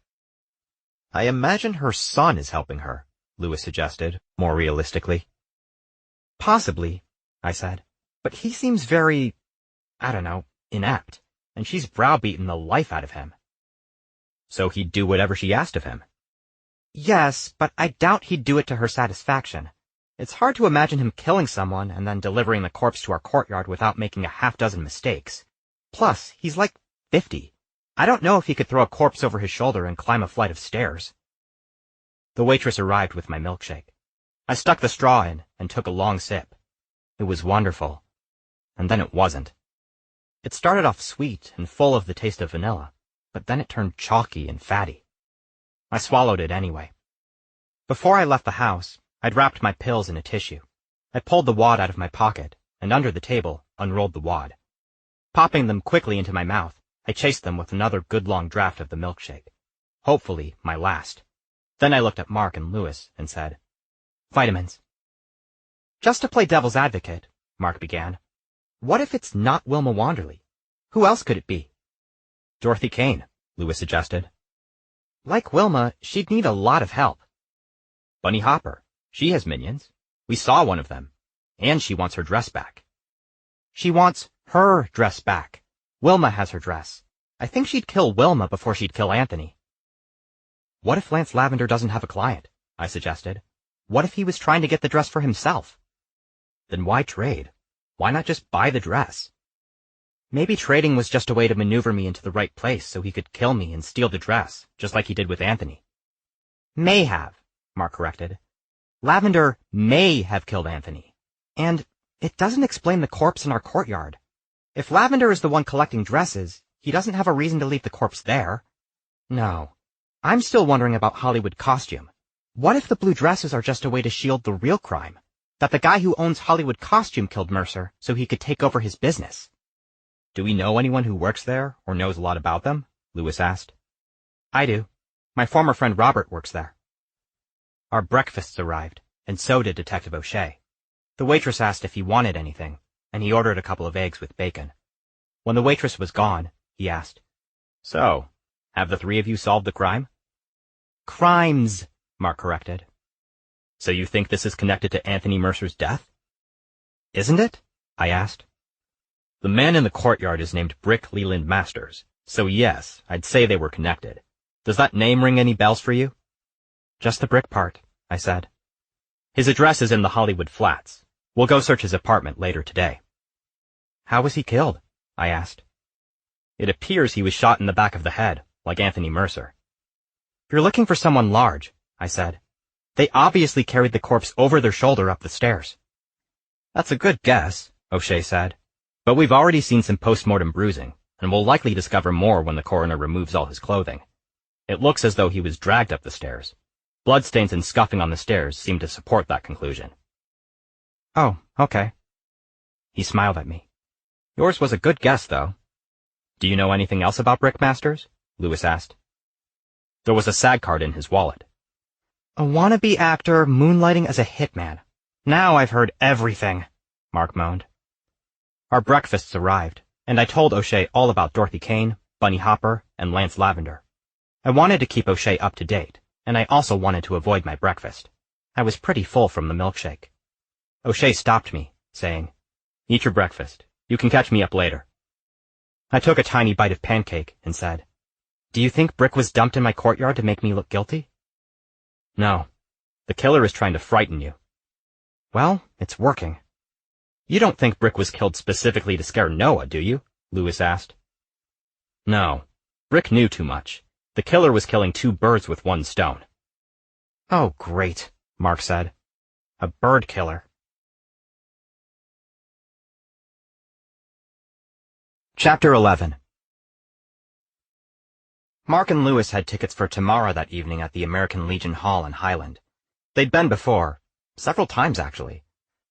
I imagine her son is helping her, Lewis suggested, more realistically. Possibly, I said, but he seems very, inept, and she's browbeaten the life out of him. So he'd do whatever she asked of him? Yes, but I doubt he'd do it to her satisfaction. It's hard to imagine him killing someone and then delivering the corpse to our courtyard without making a half-dozen mistakes. Plus, he's like 50. I don't know if he could throw a corpse over his shoulder and climb a flight of stairs. The waitress arrived with my milkshake. I stuck the straw in and took a long sip. It was wonderful. And then it wasn't. It started off sweet and full of the taste of vanilla, but then it turned chalky and fatty. I swallowed it anyway. Before I left the house, I'd wrapped my pills in a tissue. I pulled the wad out of my pocket, and under the table, unrolled the wad. Popping them quickly into my mouth, I chased them with another good long draught of the milkshake. Hopefully, my last. Then I looked at Mark and Lewis and said, "Vitamins." "Just to play devil's advocate," Mark began, "what if it's not Wilma Wanderley? Who else could it be?" "Dorothy Kane," Lewis suggested. "Like Wilma, she'd need a lot of help." "Bunny Hopper. She has minions. We saw one of them. And she wants her dress back." "She wants her dress back. Wilma has her dress. I think she'd kill Wilma before she'd kill Anthony." "What if Lance Lavender doesn't have a client?" I suggested. "What if he was trying to get the dress for himself?" "Then why trade? Why not just buy the dress?" "Maybe trading was just a way to maneuver me into the right place so he could kill me and steal the dress, just like he did with Anthony." "May have," Mark corrected. "Lavender may have killed Anthony. And it doesn't explain the corpse in our courtyard. If Lavender is the one collecting dresses, he doesn't have a reason to leave the corpse there. No. I'm still wondering about Hollywood Costume. What if the blue dresses are just a way to shield the real crime? That the guy who owns Hollywood Costume killed Mercer so he could take over his business?" "Do we know anyone who works there or knows a lot about them?" Lewis asked. "I do. My former friend Robert works there." Our breakfasts arrived, and so did Detective O'Shea. The waitress asked if he wanted anything, and he ordered a couple of eggs with bacon. When the waitress was gone, he asked, "So, have the three of you solved the crime?" "Crimes," Mark corrected. "So you think this is connected to Anthony Mercer's death?" "Isn't it?" I asked. "The man in the courtyard is named Brick Leland Masters, so yes, I'd say they were connected. Does that name ring any bells for you?" "Just the Brick part," I said. "His address is in the Hollywood Flats. We'll go search his apartment later today." "How was he killed?" I asked. "It appears he was shot in the back of the head, like Anthony Mercer." "You're looking for someone large," I said. "They obviously carried the corpse over their shoulder up the stairs." "That's a good guess," O'Shea said. "But we've already seen some post-mortem bruising, and we'll likely discover more when the coroner removes all his clothing. It looks as though he was dragged up the stairs. Bloodstains and scuffing on the stairs seem to support that conclusion." "Oh, okay." He smiled at me. "Yours was a good guess, though." "Do you know anything else about Brick Masters?" Lewis asked. "There was a SAG card in his wallet." "A wannabe actor moonlighting as a hitman. Now I've heard everything," Mark moaned. Our breakfasts arrived, and I told O'Shea all about Dorothy Kane, Bunny Hopper, and Lance Lavender. I wanted to keep O'Shea up to date, and I also wanted to avoid my breakfast. I was pretty full from the milkshake. O'Shea stopped me, saying, "Eat your breakfast. You can catch me up later." I took a tiny bite of pancake and said, "Do you think Brick was dumped in my courtyard to make me look guilty?" "No. The killer is trying to frighten you." "Well, it's working." "You don't think Brick was killed specifically to scare Noah, do you?" Lewis asked. "No. Brick knew too much. The killer was killing two birds with one stone." "Oh, great," Mark said. "A bird killer." Chapter 11. Mark and Lewis had tickets for tomorrow that evening at the American Legion Hall in Highland. They'd been before, several times actually.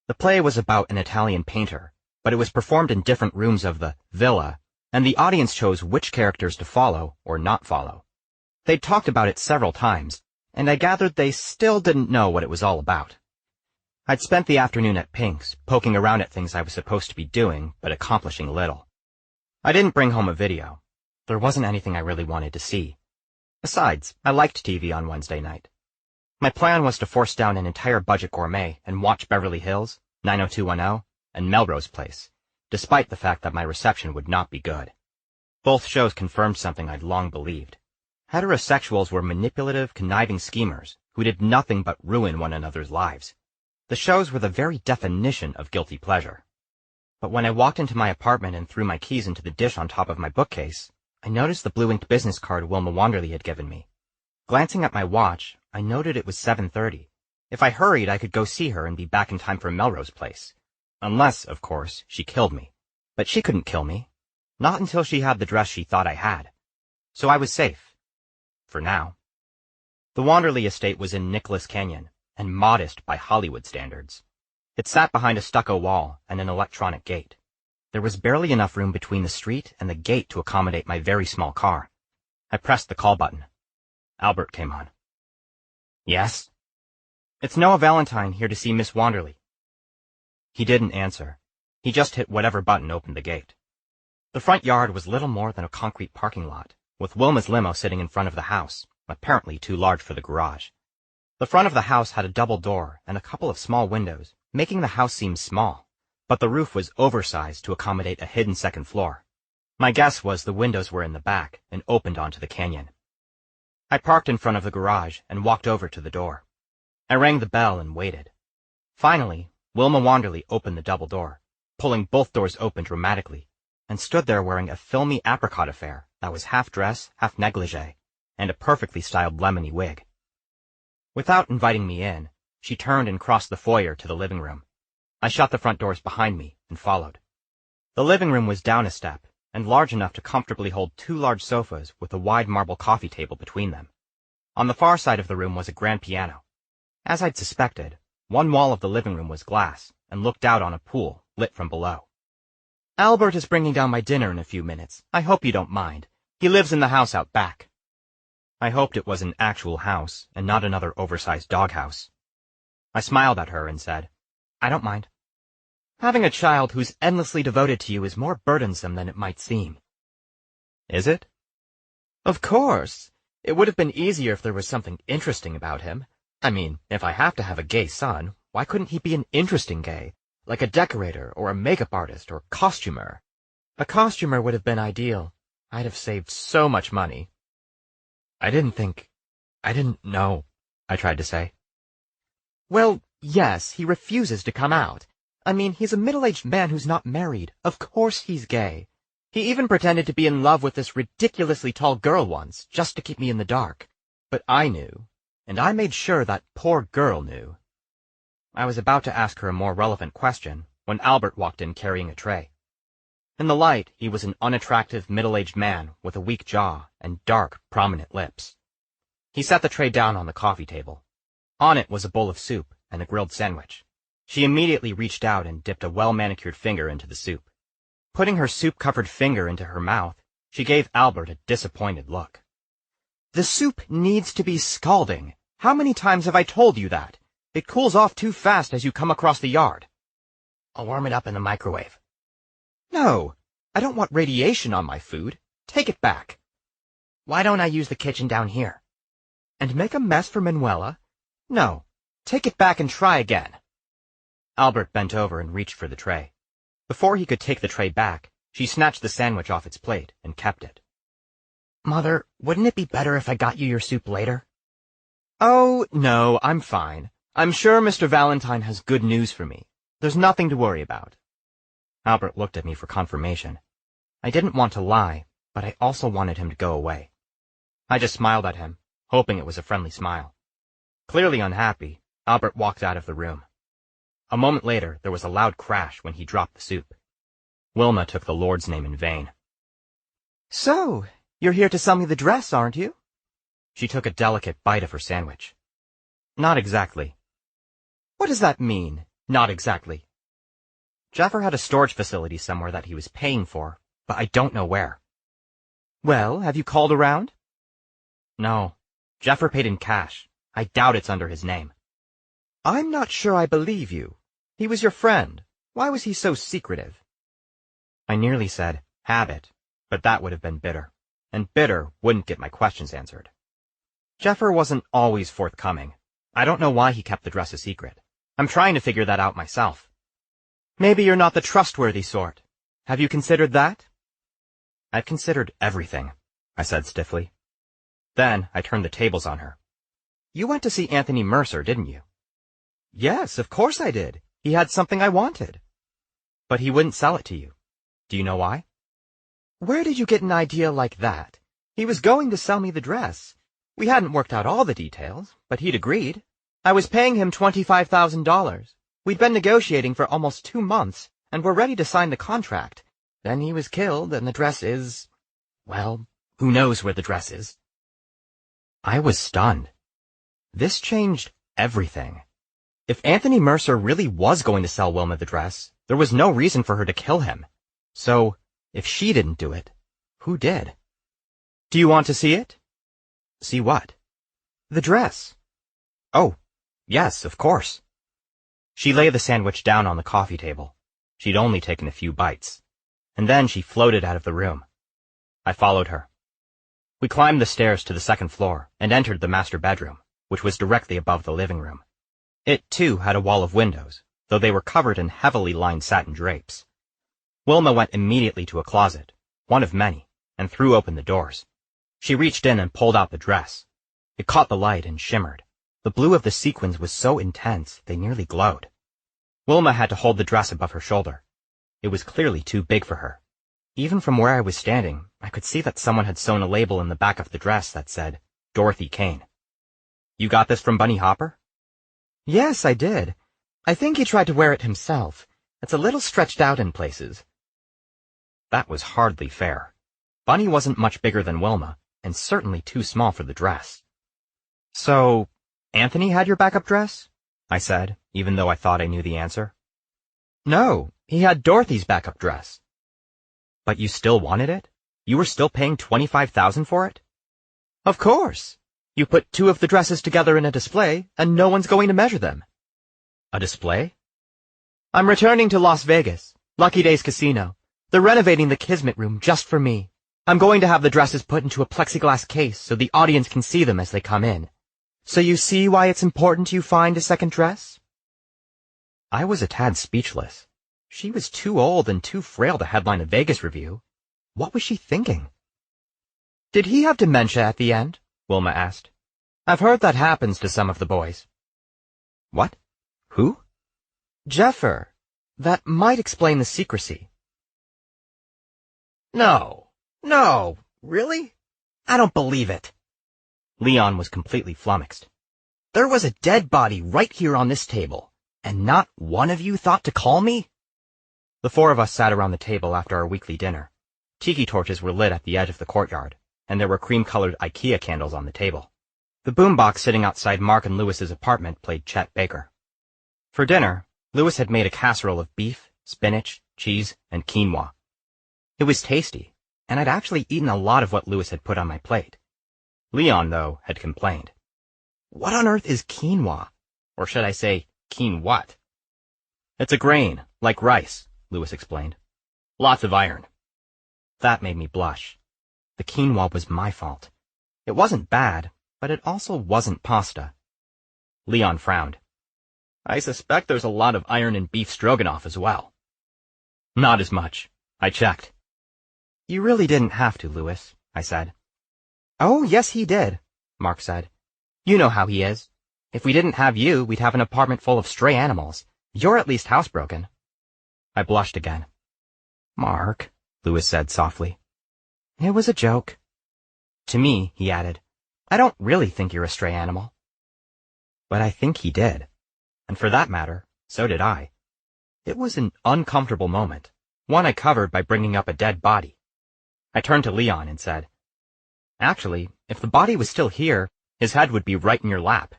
The play was about an Italian painter, but it was performed in different rooms of the villa, and the audience chose which characters to follow or not follow. They'd talked about it several times, and I gathered they still didn't know what it was all about. I'd spent the afternoon at Pinx, poking around at things I was supposed to be doing, but accomplishing little. I didn't bring home a video. There wasn't anything I really wanted to see. Besides, I liked TV on Wednesday night. My plan was to force down an entire budget gourmet and watch Beverly Hills, 90210, and Melrose Place, despite the fact that my reception would not be good. Both shows confirmed something I'd long believed. Heterosexuals were manipulative, conniving schemers who did nothing but ruin one another's lives. The shows were the very definition of guilty pleasure. But when I walked into my apartment and threw my keys into the dish on top of my bookcase, I noticed the blue-inked business card Wilma Wanderley had given me. Glancing at my watch, I noted it was 7:30. If I hurried, I could go see her and be back in time for Melrose Place. Unless, of course, she killed me. But she couldn't kill me. Not until she had the dress she thought I had. So I was safe. For now. The Wanderley estate was in Nicholas Canyon, and modest by Hollywood standards. It sat behind a stucco wall and an electronic gate. There was barely enough room between the street and the gate to accommodate my very small car. I pressed the call button. Albert came on. Yes? It's Noah Valentine here to see Miss Wanderley. He didn't answer. He just hit whatever button opened the gate. The front yard was little more than a concrete parking lot, with Wilma's limo sitting in front of the house, apparently too large for the garage. The front of the house had a double door and a couple of small windows, making the house seem small, but the roof was oversized to accommodate a hidden second floor. My guess was the windows were in the back and opened onto the canyon. I parked in front of the garage and walked over to the door. I rang the bell and waited. Finally, Wilma Wanderley opened the double door, pulling both doors open dramatically, and stood there wearing a filmy apricot affair that was half dress, half negligee, and a perfectly styled lemony wig. Without inviting me in, she turned and crossed the foyer to the living room. I shut the front doors behind me and followed. The living room was down a step, and large enough to comfortably hold two large sofas with a wide marble coffee table between them. On the far side of the room was a grand piano. As I'd suspected, one wall of the living room was glass and looked out on a pool lit from below. Albert is bringing down my dinner in a few minutes. I hope you don't mind. He lives in the house out back. I hoped it was an actual house and not another oversized doghouse. I smiled at her and said, I don't mind. Having a child who's endlessly devoted to you is more burdensome than it might seem. Is it? Of course. It would have been easier if there was something interesting about him. I mean, if I have to have a gay son, why couldn't he be an interesting gay, like a decorator or a makeup artist or costumer? A costumer would have been ideal. I'd have saved so much money. I didn't know, I tried to say. Well, yes, he refuses to come out. I mean, he's a middle-aged man who's not married. Of course he's gay. He even pretended to be in love with this ridiculously tall girl once, just to keep me in the dark. But I knew, and I made sure that poor girl knew. I was about to ask her a more relevant question when Albert walked in carrying a tray. In the light, he was an unattractive middle-aged man with a weak jaw and dark, prominent lips. He set the tray down on the coffee table. On it was a bowl of soup and a grilled sandwich. She immediately reached out and dipped a well-manicured finger into the soup. Putting her soup-covered finger into her mouth, she gave Albert a disappointed look. The soup needs to be scalding. How many times have I told you that? It cools off too fast as you come across the yard. I'll warm it up in the microwave. No, I don't want radiation on my food. Take it back. Why don't I use the kitchen down here? And make a mess for Manuela? No, take it back and try again. Albert bent over and reached for the tray. Before he could take the tray back, she snatched the sandwich off its plate and kept it. Mother, wouldn't it be better if I got you your soup later? Oh, no, I'm fine. I'm sure Mr. Valentine has good news for me. There's nothing to worry about. Albert looked at me for confirmation. I didn't want to lie, but I also wanted him to go away. I just smiled at him, hoping it was a friendly smile. Clearly unhappy, Albert walked out of the room. A moment later, there was a loud crash when he dropped the soup. Wilma took the Lord's name in vain. So, you're here to sell me the dress, aren't you? She took a delicate bite of her sandwich. Not exactly. What does that mean, not exactly? Jaffer had a storage facility somewhere that he was paying for, but I don't know where. Well, have you called around? No. Jaffer paid in cash. I doubt it's under his name. I'm not sure I believe you. He was your friend. Why was he so secretive? I nearly said, habit, but that would have been bitter, and bitter wouldn't get my questions answered. Jaffer wasn't always forthcoming. I don't know why he kept the dress a secret. I'm trying to figure that out myself. Maybe you're not the trustworthy sort. Have you considered that? I've considered everything, I said stiffly. Then I turned the tables on her. You went to see Anthony Mercer, didn't you? Yes, of course I did. He had something I wanted. But he wouldn't sell it to you. Do you know why? Where did you get an idea like that? He was going to sell me the dress. We hadn't worked out all the details, but he'd agreed. I was paying him $25,000. We'd been negotiating for almost 2 months, and were ready to sign the contract. Then he was killed, and the dress is... well, who knows where the dress is? I was stunned. This changed everything. If Anthony Mercer really was going to sell Wilma the dress, there was no reason for her to kill him. So, if she didn't do it, who did? Do you want to see it? See what? The dress. Oh, yes, of course. She laid the sandwich down on the coffee table. She'd only taken a few bites. And then she floated out of the room. I followed her. We climbed the stairs to the second floor and entered the master bedroom, which was directly above the living room. It, too, had a wall of windows, though they were covered in heavily lined satin drapes. Wilma went immediately to a closet, one of many, and threw open the doors. She reached in and pulled out the dress. It caught the light and shimmered. The blue of the sequins was so intense they nearly glowed. Wilma had to hold the dress above her shoulder. It was clearly too big for her. Even from where I was standing, I could see that someone had sewn a label in the back of the dress that said, Dorothy Kane. You got this from Bunny Hopper? Yes, I did. I think he tried to wear it himself. It's a little stretched out in places. That was hardly fair. Bunny wasn't much bigger than Wilma, and certainly too small for the dress. So, Anthony had your backup dress? I said, even though I thought I knew the answer. No, he had Dorothy's backup dress. But you still wanted it? You were still paying $25,000 for it? Of course. You put two of the dresses together in a display, and no one's going to measure them. A display? I'm returning to Las Vegas, Lucky Days Casino. They're renovating the Kismet room just for me. I'm going to have the dresses put into a plexiglass case so the audience can see them as they come in. So you see why it's important you find a second dress? I was a tad speechless. She was too old and too frail to headline a Vegas review. What was she thinking? Did he have dementia at the end? Wilma asked. I've heard that happens to some of the boys. What? Who? Jeffer. That might explain the secrecy. No, really? I don't believe it. Leon was completely flummoxed. There was a dead body right here on this table, and not one of you thought to call me? The four of us sat around the table after our weekly dinner. Tiki torches were lit at the edge of the courtyard, and there were cream-colored IKEA candles on the table. The boombox sitting outside Mark and Lewis's apartment played Chet Baker. For dinner, Lewis had made a casserole of beef, spinach, cheese, and quinoa. It was tasty, and I'd actually eaten a lot of what Lewis had put on my plate. Leon, though, had complained. What on earth is quinoa? Or should I say, quinoa? It's a grain, like rice, Lewis explained. Lots of iron. That made me blush. The quinoa was my fault. It wasn't bad, but it also wasn't pasta. Leon frowned. I suspect there's a lot of iron in beef stroganoff as well. Not as much. I checked. You really didn't have to, Lewis, I said. Oh, yes, he did, Mark said. You know how he is. If we didn't have you, we'd have an apartment full of stray animals. You're at least housebroken. I blushed again. Mark, Lewis said softly. It was a joke. To me, he added, I don't really think you're a stray animal. But I think he did. And for that matter, so did I. It was an uncomfortable moment, one I covered by bringing up a dead body. I turned to Leon and said, Actually, if the body was still here, his head would be right in your lap.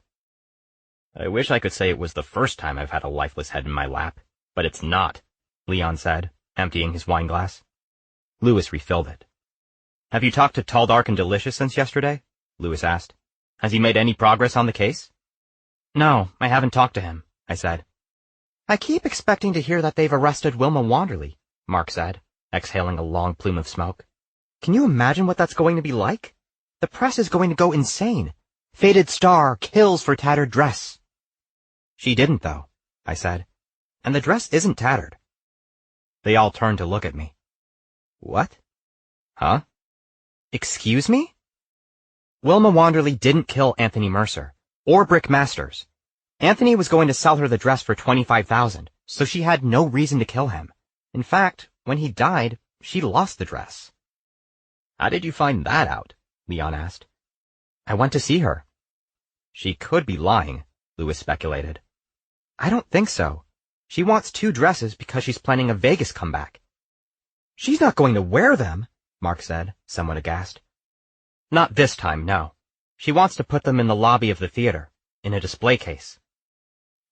I wish I could say it was the first time I've had a lifeless head in my lap, but it's not, Leon said, emptying his wine glass. Lewis refilled it. Have you talked to Tall, Dark, and Delicious since yesterday? Lewis asked. Has he made any progress on the case? No, I haven't talked to him, I said. I keep expecting to hear that they've arrested Wilma Wanderley, Mark said, exhaling a long plume of smoke. Can you imagine what that's going to be like? The press is going to go insane. Faded star kills for tattered dress. She didn't, though, I said. And the dress isn't tattered. They all turned to look at me. What? Huh? Excuse me? Wilma Wanderley didn't kill Anthony Mercer, or Brick Masters. Anthony was going to sell her the dress for $25,000, so she had no reason to kill him. In fact, when he died, she lost the dress. How did you find that out? Leon asked. I went to see her. She could be lying, Lewis speculated. I don't think so. She wants two dresses because she's planning a Vegas comeback. She's not going to wear them, Mark said, somewhat aghast. Not this time, no. She wants to put them in the lobby of the theater, in a display case.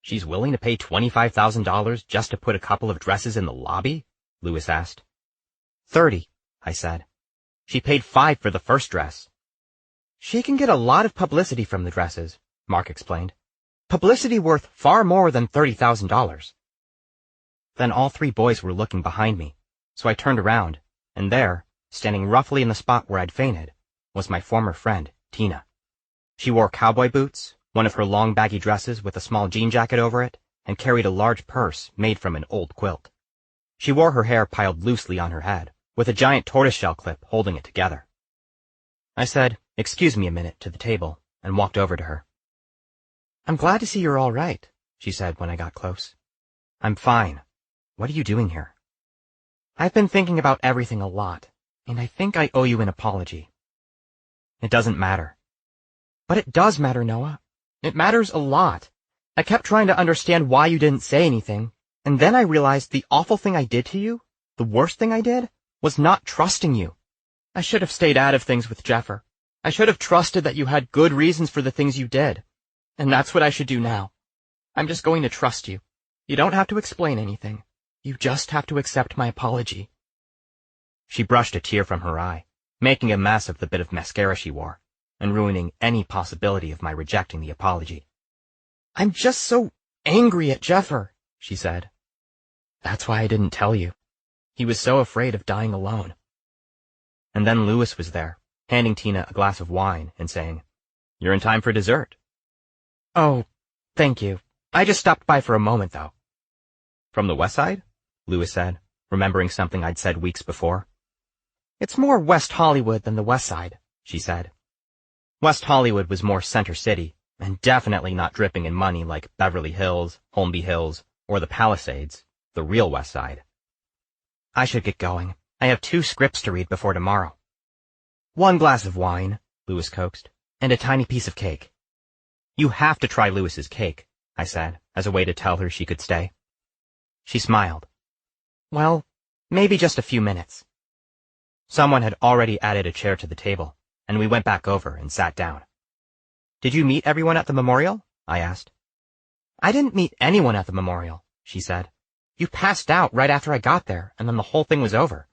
She's willing to pay $25,000 just to put a couple of dresses in the lobby? Lewis asked. 30, I said. She paid $5 for the first dress. She can get a lot of publicity from the dresses, Mark explained. Publicity worth far more than $30,000. Then all three boys were looking behind me, so I turned around, and there, standing roughly in the spot where I'd fainted, was my former friend, Tina. She wore cowboy boots, one of her long baggy dresses with a small jean jacket over it, and carried a large purse made from an old quilt. She wore her hair piled loosely on her head, with a giant tortoiseshell clip holding it together. I said, "Excuse me a minute," to the table, and walked over to her. "I'm glad to see you're all right," she said when I got close. "I'm fine. What are you doing here?" "I've been thinking about everything a lot, and I think I owe you an apology." "It doesn't matter." "But it does matter, Noah. It matters a lot. I kept trying to understand why you didn't say anything, and then I realized the awful thing I did to you, the worst thing I did, was not trusting you. I should have stayed out of things with Jeffer. I should have trusted that you had good reasons for the things you did. And that's what I should do now. I'm just going to trust you. You don't have to explain anything. You just have to accept my apology." She brushed a tear from her eye, making a mess of the bit of mascara she wore, and ruining any possibility of my rejecting the apology. "I'm just so angry at Jeffer," she said. "That's why I didn't tell you. He was so afraid of dying alone." And then Lewis was there, handing Tina a glass of wine and saying, "You're in time for dessert." "Oh, thank you. I just stopped by for a moment, though." "From the West Side?" Lewis said, remembering something I'd said weeks before. "It's more West Hollywood than the West Side," she said. West Hollywood was more Center City, and definitely not dripping in money like Beverly Hills, Holmby Hills, or the Palisades, the real West Side. "I should get going. I have 2 scripts to read before tomorrow." "1 glass of wine," Lewis coaxed, "and a tiny piece of cake." "You have to try Lewis's cake," I said, as a way to tell her she could stay. She smiled. "Well, maybe just a few minutes." Someone had already added a chair to the table, and we went back over and sat down. "Did you meet everyone at the memorial?" I asked. "I didn't meet anyone at the memorial," she said. "You passed out right after I got there, and then the whole thing was over."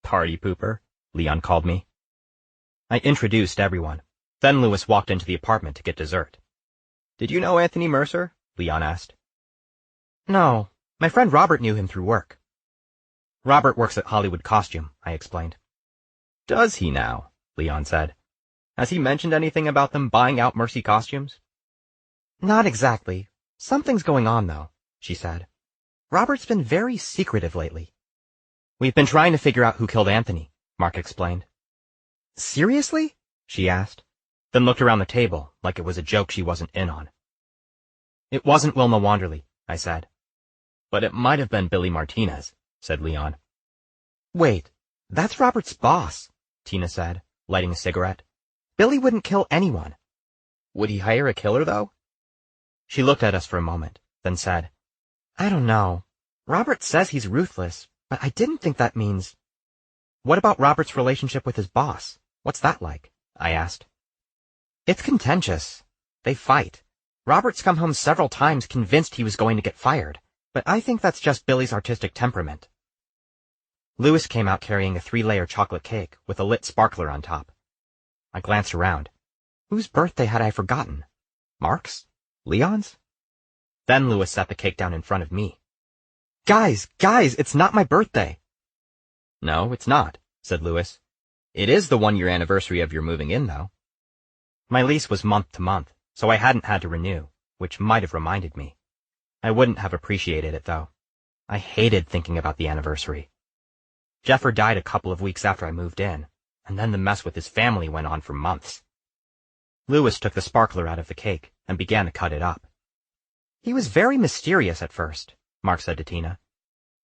"Party pooper," Leon called me. I introduced everyone. Then Lewis walked into the apartment to get dessert. "Did you know Anthony Mercer?" Leon asked. "No, my friend Robert knew him through work." "Robert works at Hollywood Costume," I explained. "Does he now?" Leon said. "Has he mentioned anything about them buying out Mercy Costumes?" "Not exactly. Something's going on, though," she said. "Robert's been very secretive lately." "We've been trying to figure out who killed Anthony," Mark explained. "Seriously?" she asked, then looked around the table like it was a joke she wasn't in on. "It wasn't Wilma Wanderley," I said. "But it might have been Billy Martinez," said Leon. "Wait, that's Robert's boss," Tina said, lighting a cigarette. "Billy wouldn't kill anyone." "Would he hire a killer, though?" She looked at us for a moment, then said, "I don't know. Robert says he's ruthless, but I didn't think that means—" "What about Robert's relationship with his boss? What's that like?" I asked. "It's contentious. They fight. Robert's come home several times convinced he was going to get fired, but I think that's just Billy's artistic temperament." Lewis came out carrying a 3-layer chocolate cake with a lit sparkler on top. I glanced around. Whose birthday had I forgotten? Mark's? Leon's? Then Lewis set the cake down in front of me. Guys, it's not my birthday." "No, it's not," said Lewis. "It is the 1-year anniversary of your moving in, though." My lease was month to month, so I hadn't had to renew, which might have reminded me. I wouldn't have appreciated it, though. I hated thinking about the anniversary. Jeffer died a couple of weeks after I moved in, and then the mess with his family went on for months. Lewis took the sparkler out of the cake and began to cut it up. "He was very mysterious at first," Mark said to Tina.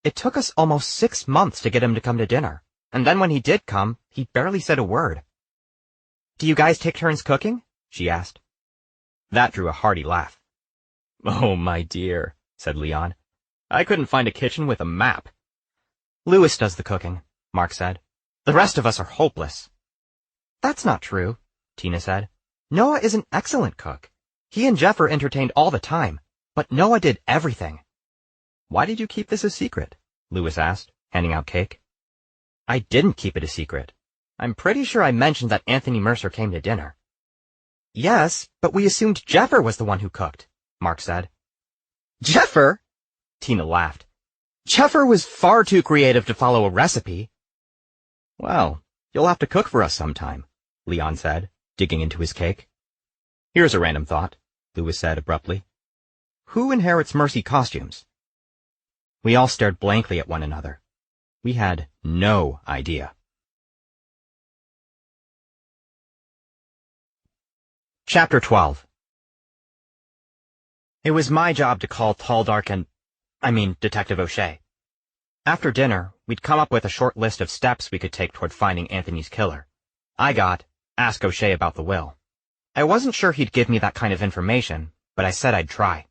"It took us almost 6 months to get him to come to dinner, and then when he did come, he barely said a word." "Do you guys take turns cooking?" she asked. That drew a hearty laugh. "Oh, my dear," said Leon. "I couldn't find a kitchen with a map." "Lewis does the cooking," Mark said. "The rest of us are hopeless." "That's not true," Tina said. "Noah is an excellent cook. He and Jeffer entertained all the time, but Noah did everything." "Why did you keep this a secret?" Lewis asked, handing out cake. "I didn't keep it a secret. I'm pretty sure I mentioned that Anthony Mercer came to dinner. Yes, but we assumed Jeffer was the one who cooked, Mark said. Jeffer? Tina laughed. Jeffer was far too creative to follow a recipe. Well, you'll have to cook for us sometime, Leon said, digging into his cake. Here's a random thought, Lewis said abruptly. Who inherits Mercy costumes? We all stared blankly at one another. We had no idea. Chapter 12. It was my job to call Detective O'Shea. After dinner, we'd come up with a short list of steps we could take toward finding Anthony's killer. I got, ask O'Shea about the will. I wasn't sure he'd give me that kind of information, but I said I'd try.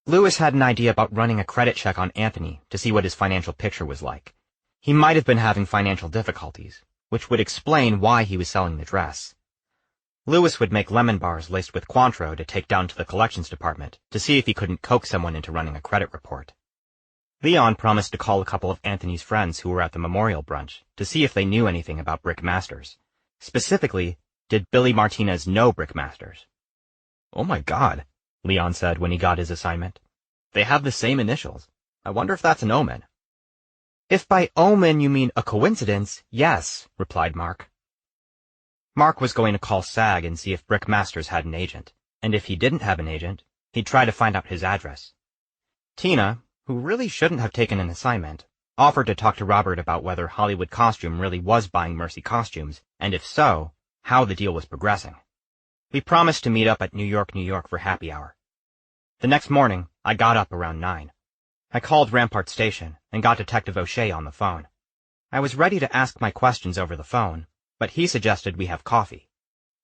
Lewis had an idea about running a credit check on Anthony to see what his financial picture was like. He might have been having financial difficulties, which would explain why he was selling the dress. Lewis would make lemon bars laced with Cointreau to take down to the collections department to see if he couldn't coax someone into running a credit report. Leon promised to call a couple of Anthony's friends who were at the memorial brunch to see if they knew anything about Brick Masters. Specifically, did Billy Martinez know Brick Masters? Oh my God, Leon said when he got his assignment. They have the same initials. I wonder if that's an omen. If by omen you mean a coincidence, yes, replied Mark. Mark was going to call SAG and see if Brick Masters had an agent, and if he didn't have an agent, he'd try to find out his address. Tina, who really shouldn't have taken an assignment, offered to talk to Robert about whether Hollywood Costume really was buying Mercy costumes, and if so, how the deal was progressing. We promised to meet up at New York for happy hour. The next morning, I got up around 9. I called Rampart Station and got Detective O'Shea on the phone. I was ready to ask my questions over the phone, but he suggested we have coffee.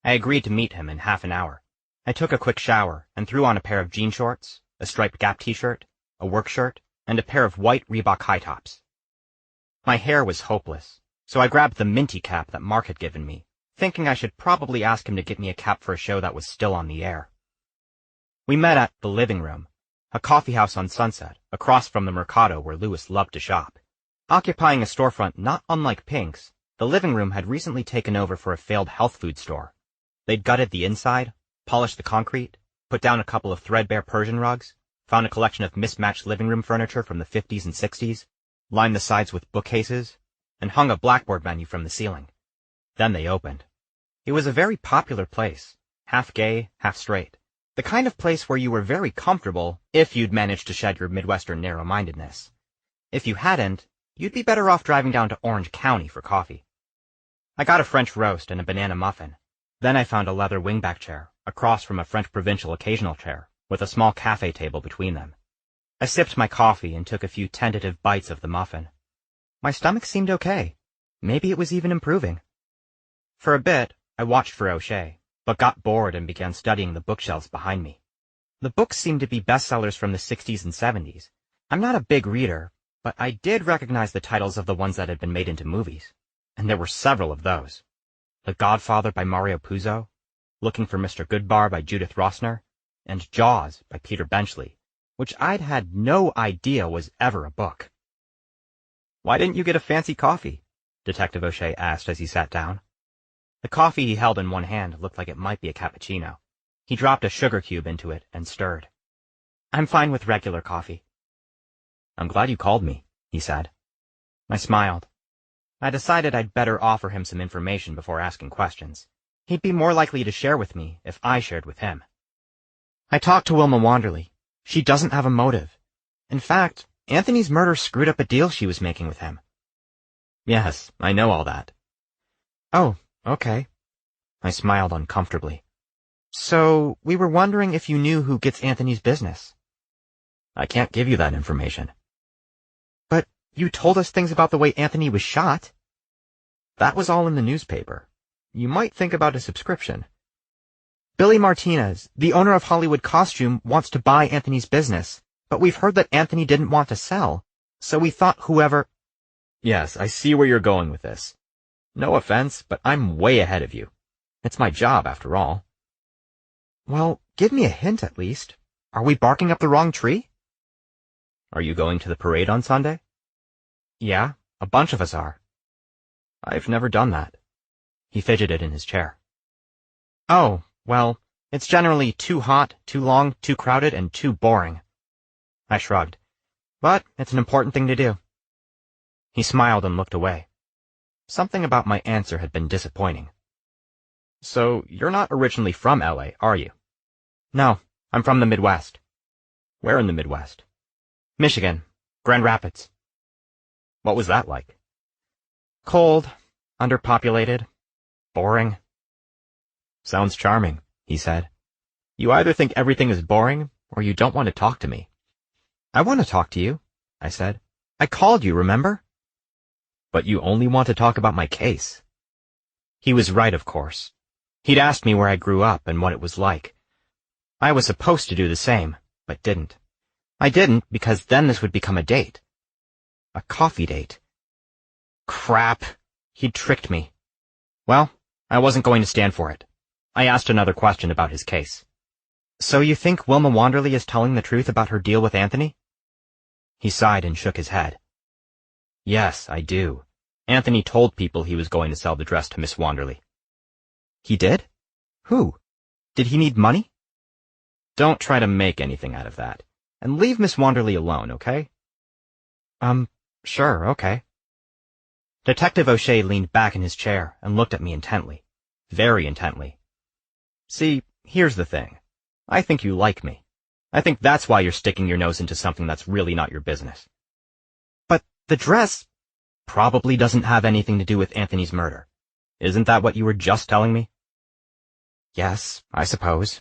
I agreed to meet him in half an hour. I took a quick shower and threw on a pair of jean shorts, a striped Gap t-shirt, a work shirt, and a pair of white Reebok high tops. My hair was hopeless, so I grabbed the minty cap that Mark had given me, thinking I should probably ask him to get me a cap for a show that was still on the air. We met at the Living Room, a coffeehouse on Sunset, across from the Mercado where Lewis loved to shop. Occupying a storefront not unlike Pinx, the Living Room had recently taken over for a failed health food store. They'd gutted the inside, polished the concrete, put down a couple of threadbare Persian rugs, found a collection of mismatched living room furniture from the 50s and 60s, lined the sides with bookcases, and hung a blackboard menu from the ceiling. Then they opened. It was a very popular place, half gay, half straight. The kind of place where you were very comfortable if you'd managed to shed your Midwestern narrow-mindedness. If you hadn't, you'd be better off driving down to Orange County for coffee. I got a French roast and a banana muffin. Then I found a leather wingback chair, across from a French provincial occasional chair, with a small cafe table between them. I sipped my coffee and took a few tentative bites of the muffin. My stomach seemed okay. Maybe it was even improving. For a bit, I watched for O'Shea, but got bored and began studying the bookshelves behind me. The books seemed to be bestsellers from the 60s and 70s. I'm not a big reader, but I did recognize the titles of the ones that had been made into movies. And there were several of those. The Godfather by Mario Puzo, Looking for Mr. Goodbar by Judith Rosner, and Jaws by Peter Benchley, which I'd had no idea was ever a book. Why didn't you get a fancy coffee? Detective O'Shea asked as he sat down. The coffee he held in one hand looked like it might be a cappuccino. He dropped a sugar cube into it and stirred. I'm fine with regular coffee. I'm glad you called me, he said. I smiled. I decided I'd better offer him some information before asking questions. He'd be more likely to share with me if I shared with him. I talked to Wilma Wanderley. She doesn't have a motive. In fact, Anthony's murder screwed up a deal she was making with him. Yes, I know all that. Oh, okay. I smiled uncomfortably. So, we were wondering if you knew who gets Anthony's business. I can't give you that information. But you told us things about the way Anthony was shot. That was all in the newspaper. You might think about a subscription. Billy Martinez, the owner of Hollywood Costume, wants to buy Anthony's business, but we've heard that Anthony didn't want to sell, so we thought whoever... Yes, I see where you're going with this. No offense, but I'm way ahead of you. It's my job, after all. Well, give me a hint at least. Are we barking up the wrong tree? Are you going to the parade on Sunday? Yeah, a bunch of us are. I've never done that. He fidgeted in his chair. Oh, well, it's generally too hot, too long, too crowded, and too boring. I shrugged. But it's an important thing to do. He smiled and looked away. Something about my answer had been disappointing. So, you're not originally from LA, are you? No, I'm from the Midwest. Where in the Midwest? Michigan, Grand Rapids. What was that like? Cold, underpopulated, boring. Sounds charming, he said. You either think everything is boring, or you don't want to talk to me. I want to talk to you, I said. I called you, remember? But you only want to talk about my case. He was right, of course. He'd asked me where I grew up and what it was like. I was supposed to do the same, but didn't. I didn't because then this would become a date. A coffee date. Crap. He'd tricked me. Well, I wasn't going to stand for it. I asked another question about his case. So you think Wilma Wanderley is telling the truth about her deal with Anthony? He sighed and shook his head. Yes, I do. Anthony told people he was going to sell the dress to Miss Wanderley. He did? Who? Did he need money? Don't try to make anything out of that. And leave Miss Wanderley alone, okay? Sure, okay. Detective O'Shea leaned back in his chair and looked at me intently. Very intently. See, here's the thing. I think you like me. I think that's why you're sticking your nose into something that's really not your business. But the dress probably doesn't have anything to do with Anthony's murder. Isn't that what you were just telling me? Yes, I suppose.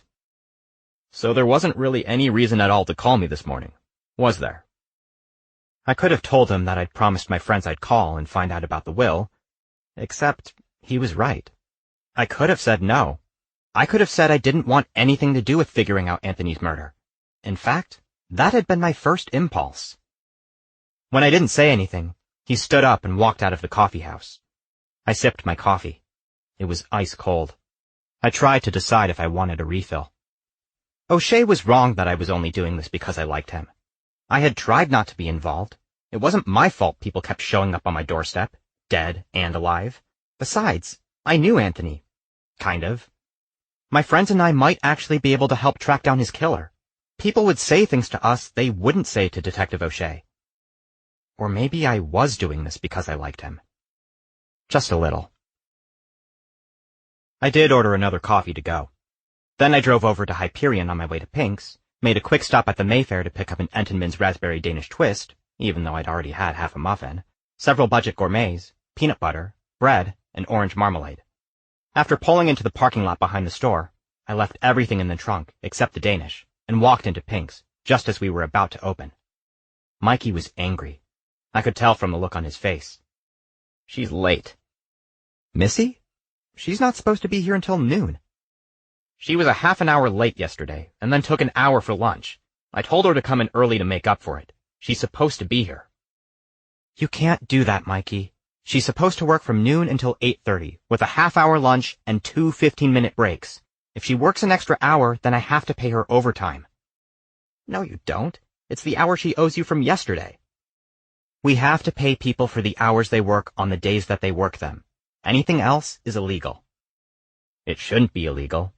So there wasn't really any reason at all to call me this morning, was there? I could have told him that I'd promised my friends I'd call and find out about the will, except he was right. I could have said no. I could have said I didn't want anything to do with figuring out Anthony's murder. In fact, that had been my first impulse. When I didn't say anything, he stood up and walked out of the coffee house. I sipped my coffee. It was ice cold. I tried to decide if I wanted a refill. O'Shea was wrong that I was only doing this because I liked him. I had tried not to be involved. It wasn't my fault people kept showing up on my doorstep, dead and alive. Besides, I knew Anthony. Kind of. My friends and I might actually be able to help track down his killer. People would say things to us they wouldn't say to Detective O'Shea. Or maybe I was doing this because I liked him. Just a little. I did order another coffee to go. Then I drove over to Hyperion on my way to Pinx, made a quick stop at the Mayfair to pick up an Entenmann's Raspberry Danish Twist, even though I'd already had half a muffin, several budget gourmets, peanut butter, bread, and orange marmalade. After pulling into the parking lot behind the store, I left everything in the trunk except the Danish and walked into Pinx just as we were about to open. Mikey was angry. I could tell from the look on his face. She's late. Missy? She's not supposed to be here until noon. She was a half an hour late yesterday, and then took an hour for lunch. I told her to come in early to make up for it. She's supposed to be here. You can't do that, Mikey. She's supposed to work from noon until 8:30, with a half-hour lunch and 2 15-minute breaks. If she works an extra hour, then I have to pay her overtime. No, you don't. It's the hour she owes you from yesterday. We have to pay people for the hours they work on the days that they work them. Anything else is illegal. It shouldn't be illegal.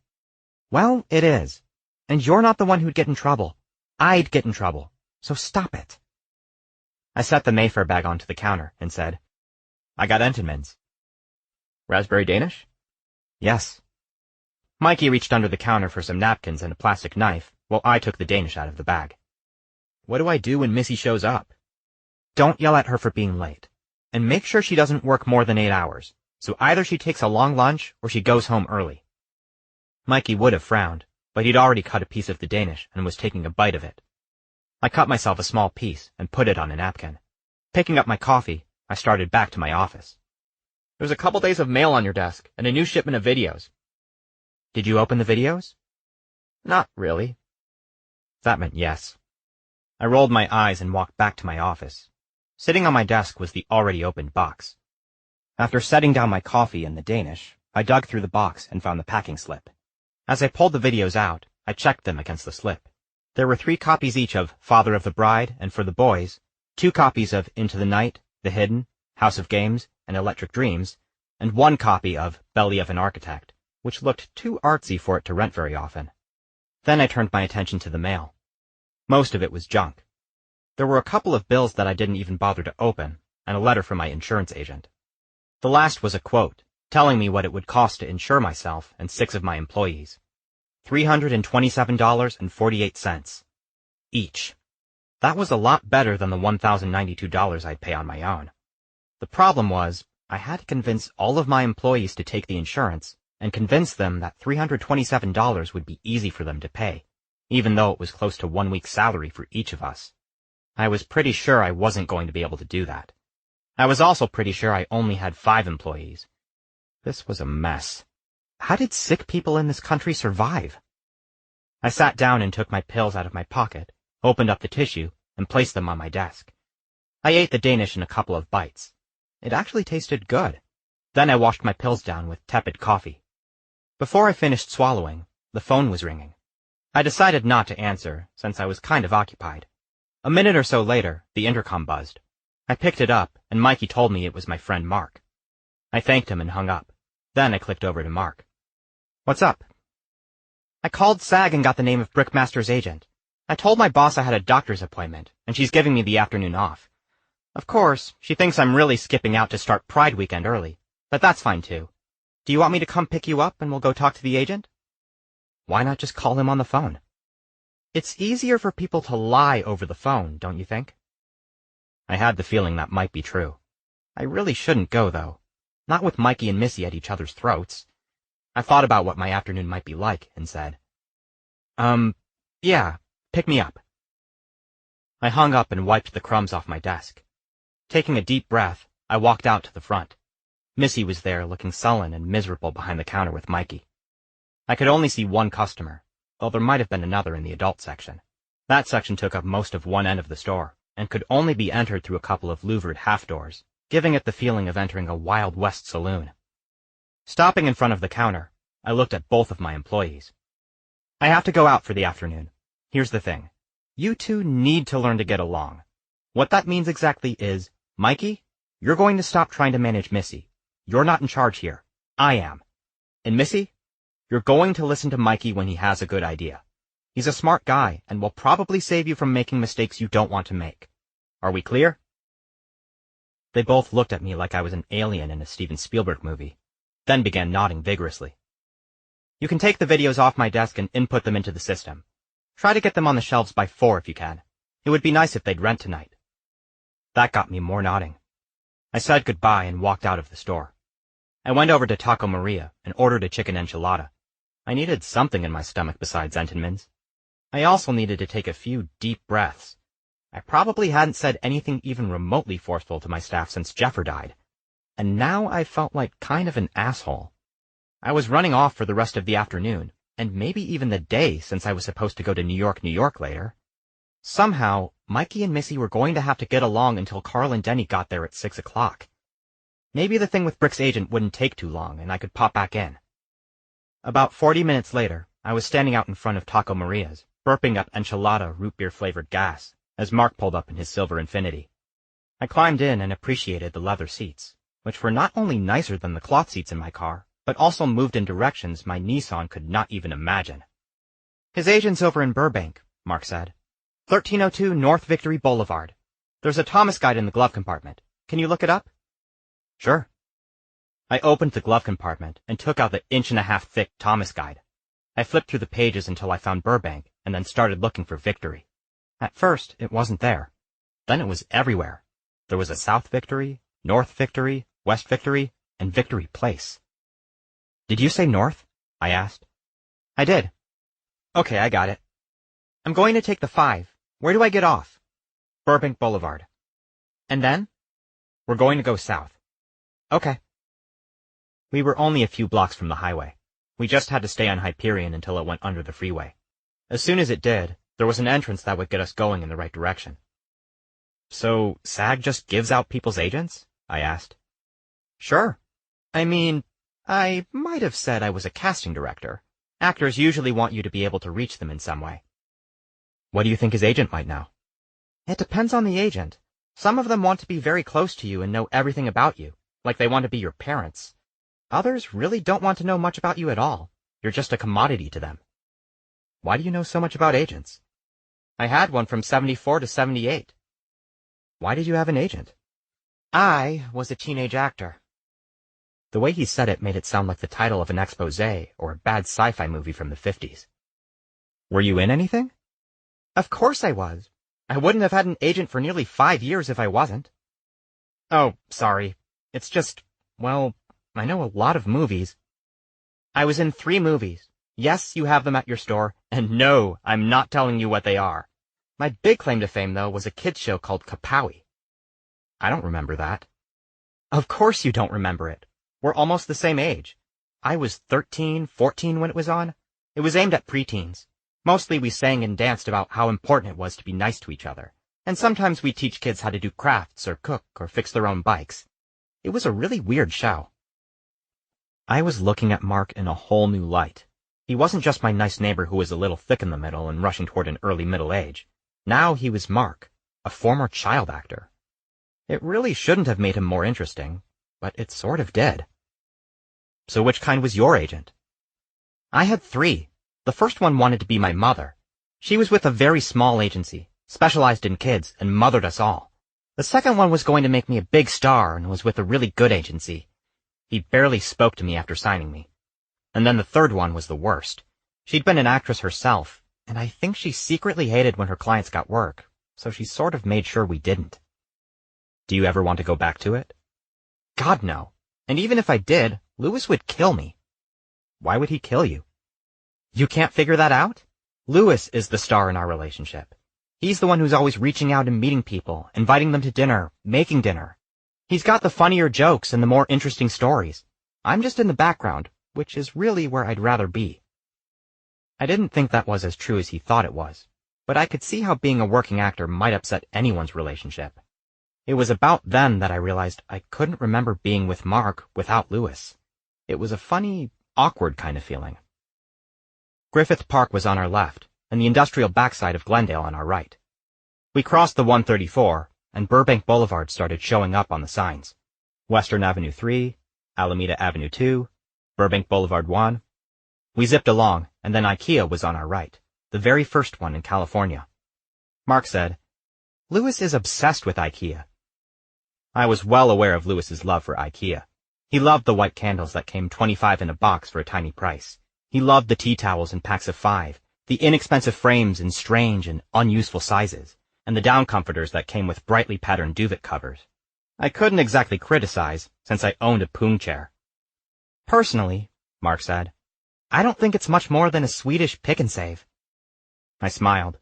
Well, it is. And you're not the one who'd get in trouble. I'd get in trouble. So stop it. I set the Mayfair bag onto the counter and said, I got Entenmann's. Raspberry Danish? Yes. Mikey reached under the counter for some napkins and a plastic knife, while I took the Danish out of the bag. What do I do when Missy shows up? Don't yell at her for being late. And make sure she doesn't work more than 8 hours, so either she takes a long lunch or she goes home early. Mikey would have frowned, but he'd already cut a piece of the Danish and was taking a bite of it. I cut myself a small piece and put it on a napkin. Picking up my coffee, I started back to my office. There's a couple days of mail on your desk and a new shipment of videos. Did you open the videos? Not really. That meant yes. I rolled my eyes and walked back to my office. Sitting on my desk was the already opened box. After setting down my coffee and the Danish, I dug through the box and found the packing slip. As I pulled the videos out, I checked them against the slip. There were 3 copies each of Father of the Bride and For the Boys, 2 copies of Into the Night, The Hidden, House of Games, and Electric Dreams, and one copy of Belly of an Architect, which looked too artsy for it to rent very often. Then I turned my attention to the mail. Most of it was junk. There were a couple of bills that I didn't even bother to open, and a letter from my insurance agent. The last was a quote, telling me what it would cost to insure myself and 6 of my employees. $327.48 each. That was a lot better than the $1,092 I'd pay on my own. The problem was, I had to convince all of my employees to take the insurance and convince them that $327 would be easy for them to pay, even though it was close to 1 week's salary for each of us. I was pretty sure I wasn't going to be able to do that. I was also pretty sure I only had 5 employees. This was a mess. How did sick people in this country survive? I sat down and took my pills out of my pocket, opened up the tissue, and placed them on my desk. I ate the Danish in a couple of bites. It actually tasted good. Then I washed my pills down with tepid coffee. Before I finished swallowing, the phone was ringing. I decided not to answer, since I was kind of occupied. A minute or so later, the intercom buzzed. I picked it up, and Mikey told me it was my friend Mark. I thanked him and hung up. Then I clicked over to Mark. What's up? I called SAG and got the name of Brickmaster's agent. I told my boss I had a doctor's appointment, and she's giving me the afternoon off. Of course, she thinks I'm really skipping out to start Pride weekend early, but that's fine too. Do you want me to come pick you up and we'll go talk to the agent? Why not just call him on the phone? It's easier for people to lie over the phone, don't you think? I had the feeling that might be true. I really shouldn't go, though. Not with Mikey and Missy at each other's throats. I thought about what my afternoon might be like and said, yeah, pick me up. I hung up and wiped the crumbs off my desk. Taking a deep breath, I walked out to the front. Missy was there looking sullen and miserable behind the counter with Mikey. I could only see one customer, though there might have been another in the adult section. That section took up most of one end of the store, and could only be entered through a couple of louvered half-doors, giving it the feeling of entering a Wild West saloon. Stopping in front of the counter, I looked at both of my employees. I have to go out for the afternoon. Here's the thing. You two need to learn to get along. What that means exactly is, Mikey, you're going to stop trying to manage Missy. You're not in charge here. I am. And Missy, you're going to listen to Mikey when he has a good idea. He's a smart guy and will probably save you from making mistakes you don't want to make. Are we clear? They both looked at me like I was an alien in a Steven Spielberg movie, then began nodding vigorously. You can take the videos off my desk and input them into the system. Try to get them on the shelves by 4 if you can. It would be nice if they'd rent tonight. That got me more nodding. I said goodbye and walked out of the store. I went over to Taco Maria and ordered a chicken enchilada. I needed something in my stomach besides Entenmann's. I also needed to take a few deep breaths. I probably hadn't said anything even remotely forceful to my staff since Jeffer died, and now I felt like kind of an asshole. I was running off for the rest of the afternoon, and maybe even the day since I was supposed to go to New York later. Somehow, Mikey and Missy were going to have to get along until Carl and Denny got there at 6 o'clock. Maybe the thing with Brick's agent wouldn't take too long, and I could pop back in. About 40 minutes later, I was standing out in front of Taco Maria's, burping up enchilada root beer-flavored gas, as Mark pulled up in his silver Infiniti. I climbed in and appreciated the leather seats, which were not only nicer than the cloth seats in my car, but also moved in directions my Nissan could not even imagine. His agent's over in Burbank, Mark said. 1302 North Victory Boulevard. There's a Thomas guide in the glove compartment. Can you look it up? Sure. I opened the glove compartment and took out the 1.5-inch thick Thomas guide. I flipped through the pages until I found Burbank and then started looking for Victory. At first, it wasn't there. Then it was everywhere. There was a South Victory, North Victory, West Victory, and Victory Place. Did you say North? I asked. I did. Okay, I got it. I'm going to take the 5. Where do I get off? Burbank Boulevard. And then? We're going to go south. Okay. We were only a few blocks from the highway. We just had to stay on Hyperion until it went under the freeway. As soon as it did, there was an entrance that would get us going in the right direction. So, SAG just gives out people's agents? I asked. Sure. I mean, I might have said I was a casting director. Actors usually want you to be able to reach them in some way. What do you think his agent might know? It depends on the agent. Some of them want to be very close to you and know everything about you, like they want to be your parents. Others really don't want to know much about you at all. You're just a commodity to them. Why do you know so much about agents? I had one from 74 to 78. Why did you have an agent? I was a teenage actor. The way he said it made it sound like the title of an exposé or a bad sci-fi movie from the 50s. Were you in anything? Of course I was. I wouldn't have had an agent for nearly 5 years if I wasn't. Oh, sorry. It's just, well, I know a lot of movies. I was in 3 movies. Yes, you have them at your store, and no, I'm not telling you what they are. My big claim to fame, though, was a kids' show called Kapowie. I don't remember that. Of course you don't remember it. We're almost the same age. I was 13, 14 when it was on. It was aimed at preteens. Mostly we sang and danced about how important it was to be nice to each other. And sometimes we teach kids how to do crafts or cook or fix their own bikes. It was a really weird show. I was looking at Mark in a whole new light. He wasn't just my nice neighbor who was a little thick in the middle and rushing toward an early middle age. Now he was Mark, a former child actor. It really shouldn't have made him more interesting, but it sort of did. So which kind was your agent? I had 3. The first one wanted to be my mother. She was with a very small agency, specialized in kids, and mothered us all. The second one was going to make me a big star and was with a really good agency. He barely spoke to me after signing me. And then the third one was the worst. She'd been an actress herself, and I think she secretly hated when her clients got work, so she sort of made sure we didn't. Do you ever want to go back to it? God, no. And even if I did, Louis would kill me. Why would he kill you? You can't figure that out? Louis is the star in our relationship. He's the one who's always reaching out and meeting people, inviting them to dinner, making dinner. He's got the funnier jokes and the more interesting stories. I'm just in the background, which is really where I'd rather be. I didn't think that was as true as he thought it was, but I could see how being a working actor might upset anyone's relationship. It was about then that I realized I couldn't remember being with Mark without Louis. It was a funny, awkward kind of feeling. Griffith Park was on our left, and the industrial backside of Glendale on our right. We crossed the 134, and Burbank Boulevard started showing up on the signs. Western Avenue 3, Alameda Avenue 2, Burbank Boulevard 1. We zipped along, and then IKEA was on our right, the very first one in California. Mark said, "Louis is obsessed with IKEA." I was well aware of Louis's love for IKEA. He loved the white candles that came 25 in a box for a tiny price. He loved the tea towels in packs of 5, the inexpensive frames in strange and unuseful sizes, and the down comforters that came with brightly patterned duvet covers. I couldn't exactly criticize, since I owned a Poon chair. Personally, Mark said, I don't think it's much more than a Swedish pick and save. I smiled.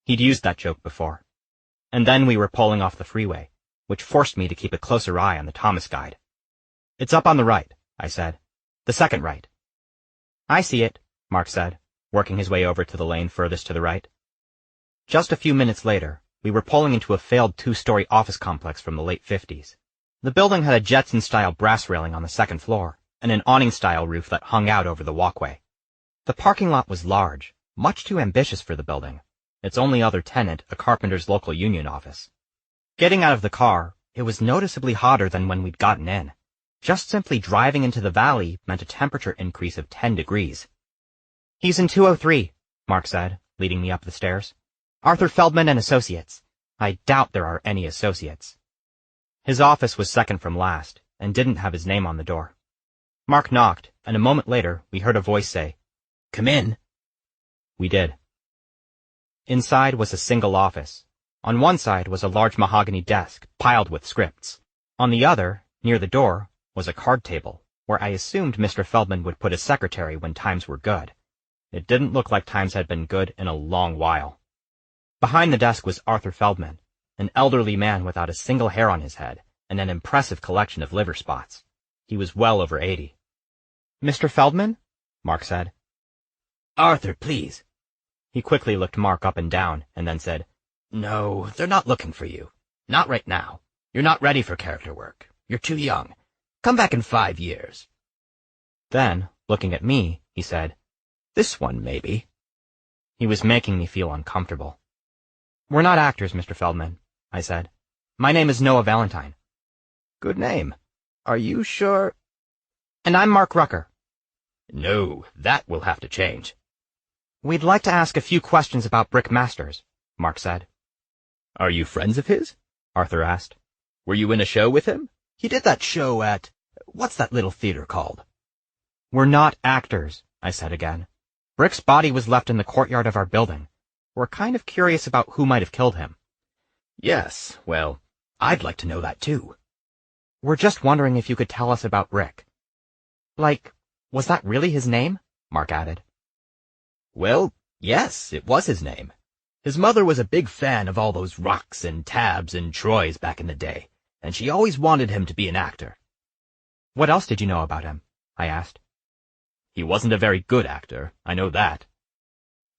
He'd used that joke before. And then we were pulling off the freeway, which forced me to keep a closer eye on the Thomas guide. "It's up on the right," I said. "The second right." "I see it," Mark said, working his way over to the lane furthest to the right. Just a few minutes later, we were pulling into a failed 2-story office complex from the late 50s. The building had a Jetson-style brass railing on the second floor, and an awning-style roof that hung out over the walkway. The parking lot was large, much too ambitious for the building. Its only other tenant, a carpenter's local union office. Getting out of the car, it was noticeably hotter than when we'd gotten in. Just simply driving into the valley meant a temperature increase of 10 degrees. "He's in 203, Mark said, leading me up the stairs. "Arthur Feldman and Associates. I doubt there are any associates." His office was second from last, and didn't have his name on the door. Mark knocked, and a moment later we heard a voice say, "Come in." We did. Inside was a single office. On one side was a large mahogany desk, piled with scripts. On the other, near the door, was a card table, where I assumed Mr. Feldman would put a secretary when times were good. It didn't look like times had been good in a long while. Behind the desk was Arthur Feldman, an elderly man without a single hair on his head, and an impressive collection of liver spots. He was well over 80. "Mr. Feldman?" Mark said. "Arthur, please." He quickly looked Mark up and down, and then said, "No, they're not looking for you. Not right now. You're not ready for character work. You're too young. Come back in 5 years. Then, looking at me, he said, "This one, maybe." He was making me feel uncomfortable. "We're not actors, Mr. Feldman," I said. "My name is Noah Valentine." "Good name. Are you sure?" And I'm Mark Rucker. No, that will have to change. We'd like to ask a few questions about Brick Masters, Mark said. Are you friends of his? Arthur asked. Were you in a show with him? He did that show at... what's that little theater called? We're not actors, I said again. Brick's body was left in the courtyard of our building. We're kind of curious about who might have killed him. Yes, well, I'd like to know that too. We're just wondering if you could tell us about Brick. Like, was that really his name? Mark added. Well, yes, it was his name. His mother was a big fan of all those Rocks and Tabs and Troys back in the day, and she always wanted him to be an actor. What else did you know about him? I asked. He wasn't a very good actor, I know that.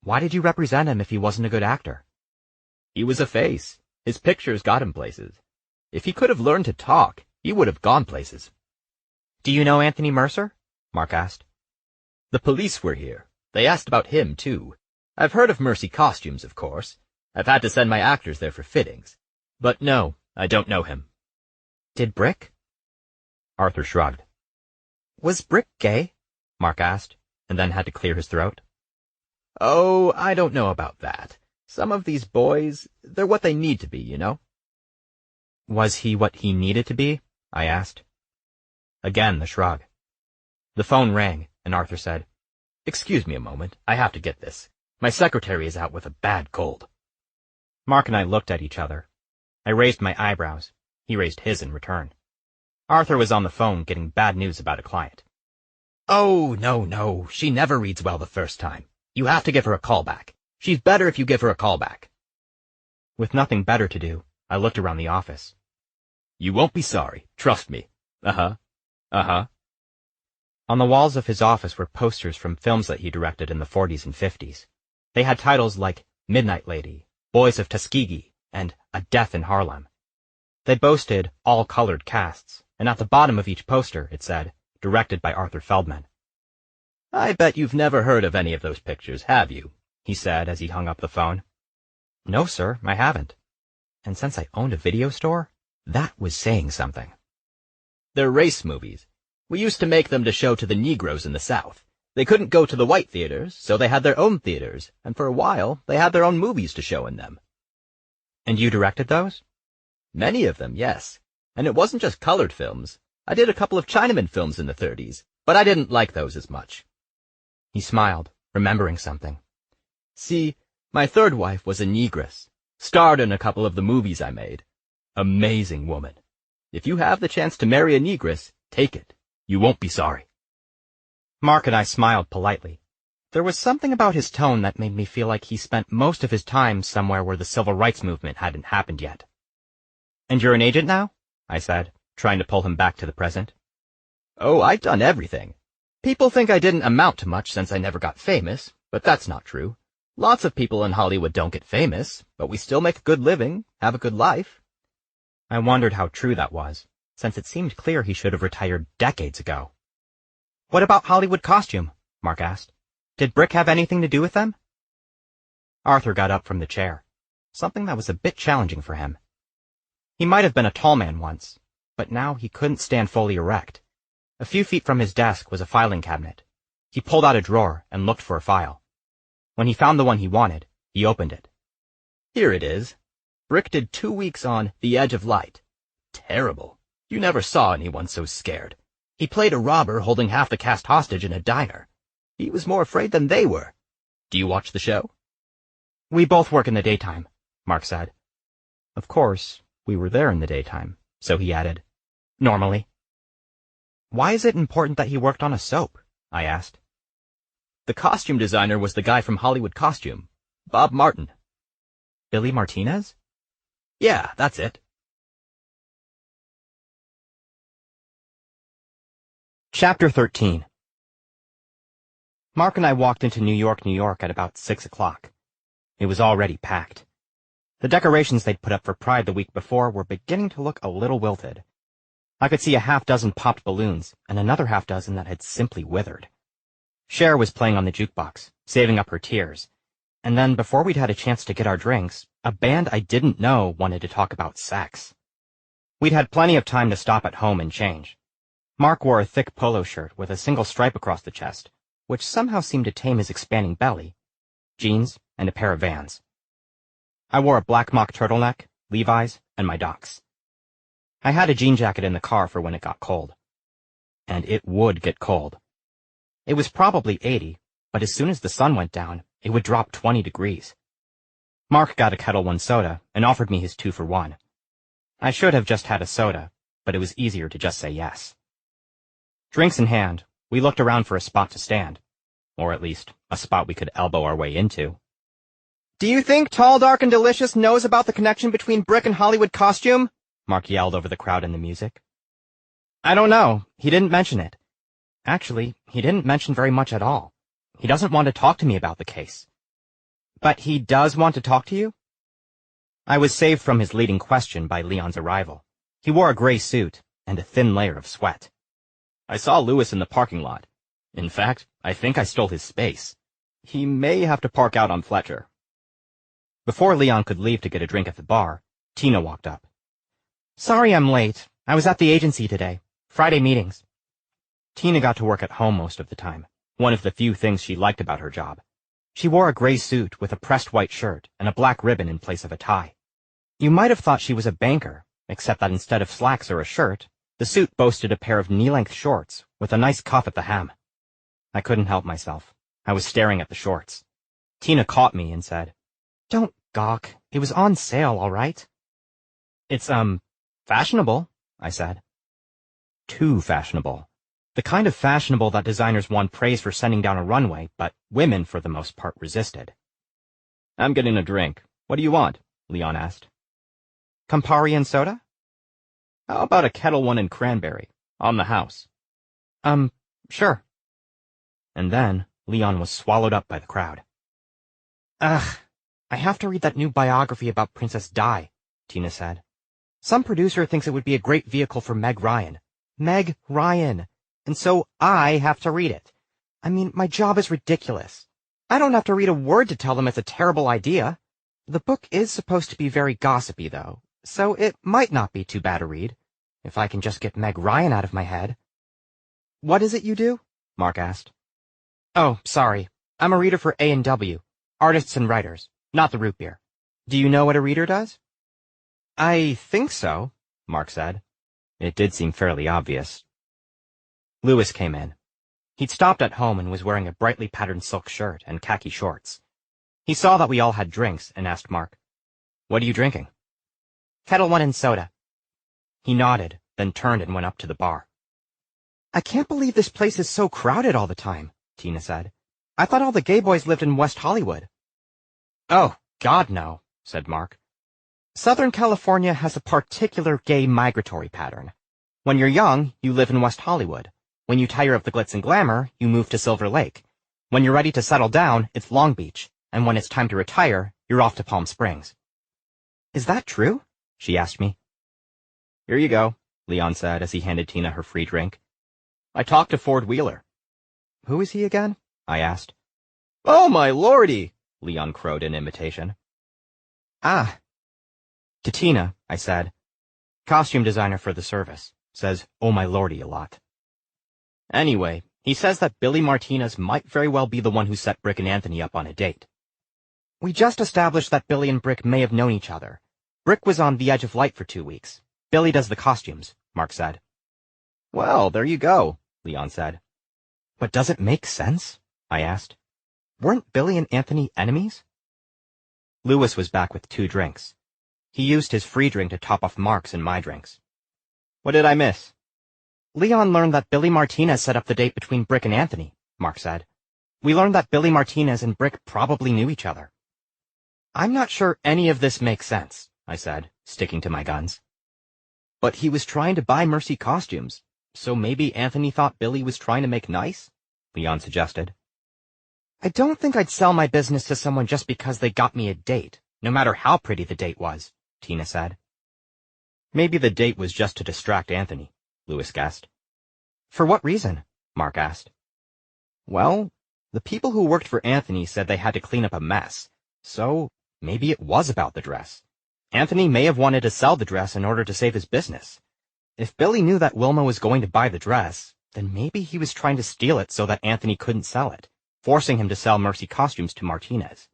Why did you represent him if he wasn't a good actor? He was a face. His pictures got him places. If he could have learned to talk, he would have gone places. Do you know Anthony Mercer? Mark asked. The police were here. They asked about him, too. I've heard of Mercy Costumes, of course. I've had to send my actors there for fittings. But no, I don't know him. Did Brick? Arthur shrugged. Was Brick gay? Mark asked, and then had to clear his throat. Oh, I don't know about that. Some of these boys, they're what they need to be, you know? Was he what he needed to be? I asked. Again, the shrug. The phone rang, and Arthur said, Excuse me a moment, I have to get this. My secretary is out with a bad cold. Mark and I looked at each other. I raised my eyebrows. He raised his in return. Arthur was on the phone getting bad news about a client. Oh, no, she never reads well the first time. You have to give her a call back. She's better if you give her a call back. With nothing better to do, I looked around the office. You won't be sorry, trust me. Uh-huh. On the walls of his office were posters from films that he directed in the 40s and 50s. They had titles like Midnight Lady, Boys of Tuskegee, and A Death in Harlem. They boasted all-colored casts, and at the bottom of each poster it said, directed by Arthur Feldman. I bet you've never heard of any of those pictures, have you? He said as he hung up the phone. No, sir, I haven't. And since I owned a video store, that was saying something. They're race movies. We used to make them to show to the Negroes in the South. They couldn't go to the white theaters, so they had their own theaters, and for a while they had their own movies to show in them. And you directed those? Many of them, yes. And it wasn't just colored films. I did a couple of Chinaman films in the 30s, but I didn't like those as much. He smiled, remembering something. See, my third wife was a negress. Starred in a couple of the movies I made. Amazing woman. If you have the chance to marry a negress, take it. You won't be sorry. Mark and I smiled politely. There was something about his tone that made me feel like he spent most of his time somewhere where the civil rights movement hadn't happened yet. And you're an agent now? I said, trying to pull him back to the present. Oh, I've done everything. People think I didn't amount to much since I never got famous, but that's not true. Lots of people in Hollywood don't get famous, but we still make a good living, have a good life. I wondered how true that was, since it seemed clear he should have retired decades ago. What about Hollywood costume? Mark asked. Did Brick have anything to do with them? Arthur got up from the chair, something that was a bit challenging for him. He might have been a tall man once, but now he couldn't stand fully erect. A few feet from his desk was a filing cabinet. He pulled out a drawer and looked for a file. When he found the one he wanted, he opened it. Here it is. Brick did 2 weeks on The Edge of Light. Terrible. You never saw anyone so scared. He played a robber holding half the cast hostage in a diner. He was more afraid than they were. Do you watch the show? We both work in the daytime, Mark said. Of course, we were there in the daytime, so he added, normally. Why is it important that he worked on a soap? I asked. The costume designer was the guy from Hollywood Costume, Bob Martin. Billy Martinez? Yeah, that's it. Chapter 13. Mark and I walked into New York at about 6 o'clock. It was already packed. The decorations they'd put up for Pride the week before were beginning to look a little wilted. I could see a half-dozen popped balloons and another half-dozen that had simply withered. Cher was playing on the jukebox, saving up her tears. And then, before we'd had a chance to get our drinks, a band I didn't know wanted to talk about sex. We'd had plenty of time to stop at home and change. Mark wore a thick polo shirt with a single stripe across the chest, which somehow seemed to tame his expanding belly, jeans, and a pair of Vans. I wore a black mock turtleneck, Levi's, and my Docs. I had a jean jacket in the car for when it got cold. And it would get cold. It was probably 80, but as soon as the sun went down, it would drop 20 degrees. Mark got a Kettle One soda and offered me his 2-for-1. I should have just had a soda, but it was easier to just say yes. Drinks in hand, we looked around for a spot to stand, or at least a spot we could elbow our way into. Do you think Tall, Dark, and Delicious knows about the connection between Brick and Hollywood costume? Mark yelled over the crowd and the music. I don't know. He didn't mention it. Actually, he didn't mention very much at all. He doesn't want to talk to me about the case. But he does want to talk to you? I was saved from his leading question by Leon's arrival. He wore a gray suit and a thin layer of sweat. I saw Lewis in the parking lot. In fact, I think I stole his space. He may have to park out on Fletcher. Before Leon could leave to get a drink at the bar, Tina walked up. Sorry I'm late. I was at the agency today. Friday meetings. Tina got to work at home most of the time, one of the few things she liked about her job. She wore a gray suit with a pressed white shirt and a black ribbon in place of a tie. You might have thought she was a banker, except that instead of slacks or a shirt, the suit boasted a pair of knee-length shorts with a nice cuff at the hem. I couldn't help myself. I was staring at the shorts. Tina caught me and said, Don't gawk. It was on sale, all right? It's, fashionable, I said. Too fashionable. The kind of fashionable that designers won praise for sending down a runway, but women, for the most part, resisted. I'm getting a drink. What do you want? Leon asked. Campari and soda? How about a Kettle One and cranberry? On the house. Sure. And then Leon was swallowed up by the crowd. Ugh, I have to read that new biography about Princess Di, Tina said. Some producer thinks it would be a great vehicle for Meg Ryan. Meg Ryan. And so I have to read it. I mean, my job is ridiculous. I don't have to read a word to tell them it's a terrible idea. The book is supposed to be very gossipy, though, so it might not be too bad a read, if I can just get Meg Ryan out of my head. What is it you do? Mark asked. Oh, sorry. I'm a reader for A&W, Artists and Writers, not the root beer. Do you know what a reader does? I think so, Mark said. It did seem fairly obvious. Lewis came in. He'd stopped at home and was wearing a brightly patterned silk shirt and khaki shorts. He saw that we all had drinks and asked Mark, What are you drinking? Kettle One and soda. He nodded, then turned and went up to the bar. I can't believe this place is so crowded all the time, Tina said. I thought all the gay boys lived in West Hollywood. Oh, God, no, said Mark. Southern California has a particular gay migratory pattern. When you're young, you live in West Hollywood. When you tire of the glitz and glamour, you move to Silver Lake. When you're ready to settle down, it's Long Beach. And when it's time to retire, you're off to Palm Springs. Is that true? She asked me. Here you go, Leon said as he handed Tina her free drink. I talked to Ford Wheeler. Who is he again? I asked. Oh, my lordy, Leon crowed in imitation. Ah. To Tina, I said, costume designer for the service, says, oh my lordy a lot. Anyway, he says that Billy Martinez might very well be the one who set Brick and Anthony up on a date. We just established that Billy and Brick may have known each other. Brick was on The Edge of Light for 2 weeks. Billy does the costumes, Mark said. Well, there you go, Leon said. But does it make sense? I asked. Weren't Billy and Anthony enemies? Lewis was back with 2 drinks. He used his free drink to top off Mark's and my drinks. What did I miss? Leon learned that Billy Martinez set up the date between Brick and Anthony, Mark said. We learned that Billy Martinez and Brick probably knew each other. I'm not sure any of this makes sense, I said, sticking to my guns. But he was trying to buy Mercy costumes, so maybe Anthony thought Billy was trying to make nice? Leon suggested. I don't think I'd sell my business to someone just because they got me a date, no matter how pretty the date was, Tina said. Maybe the date was just to distract Anthony, Lewis guessed. For what reason? Mark asked. Well, the people who worked for Anthony said they had to clean up a mess, so maybe it was about the dress. Anthony may have wanted to sell the dress in order to save his business. If Billy knew that Wilma was going to buy the dress, then maybe he was trying to steal it so that Anthony couldn't sell it, forcing him to sell Mercy costumes to Martinez.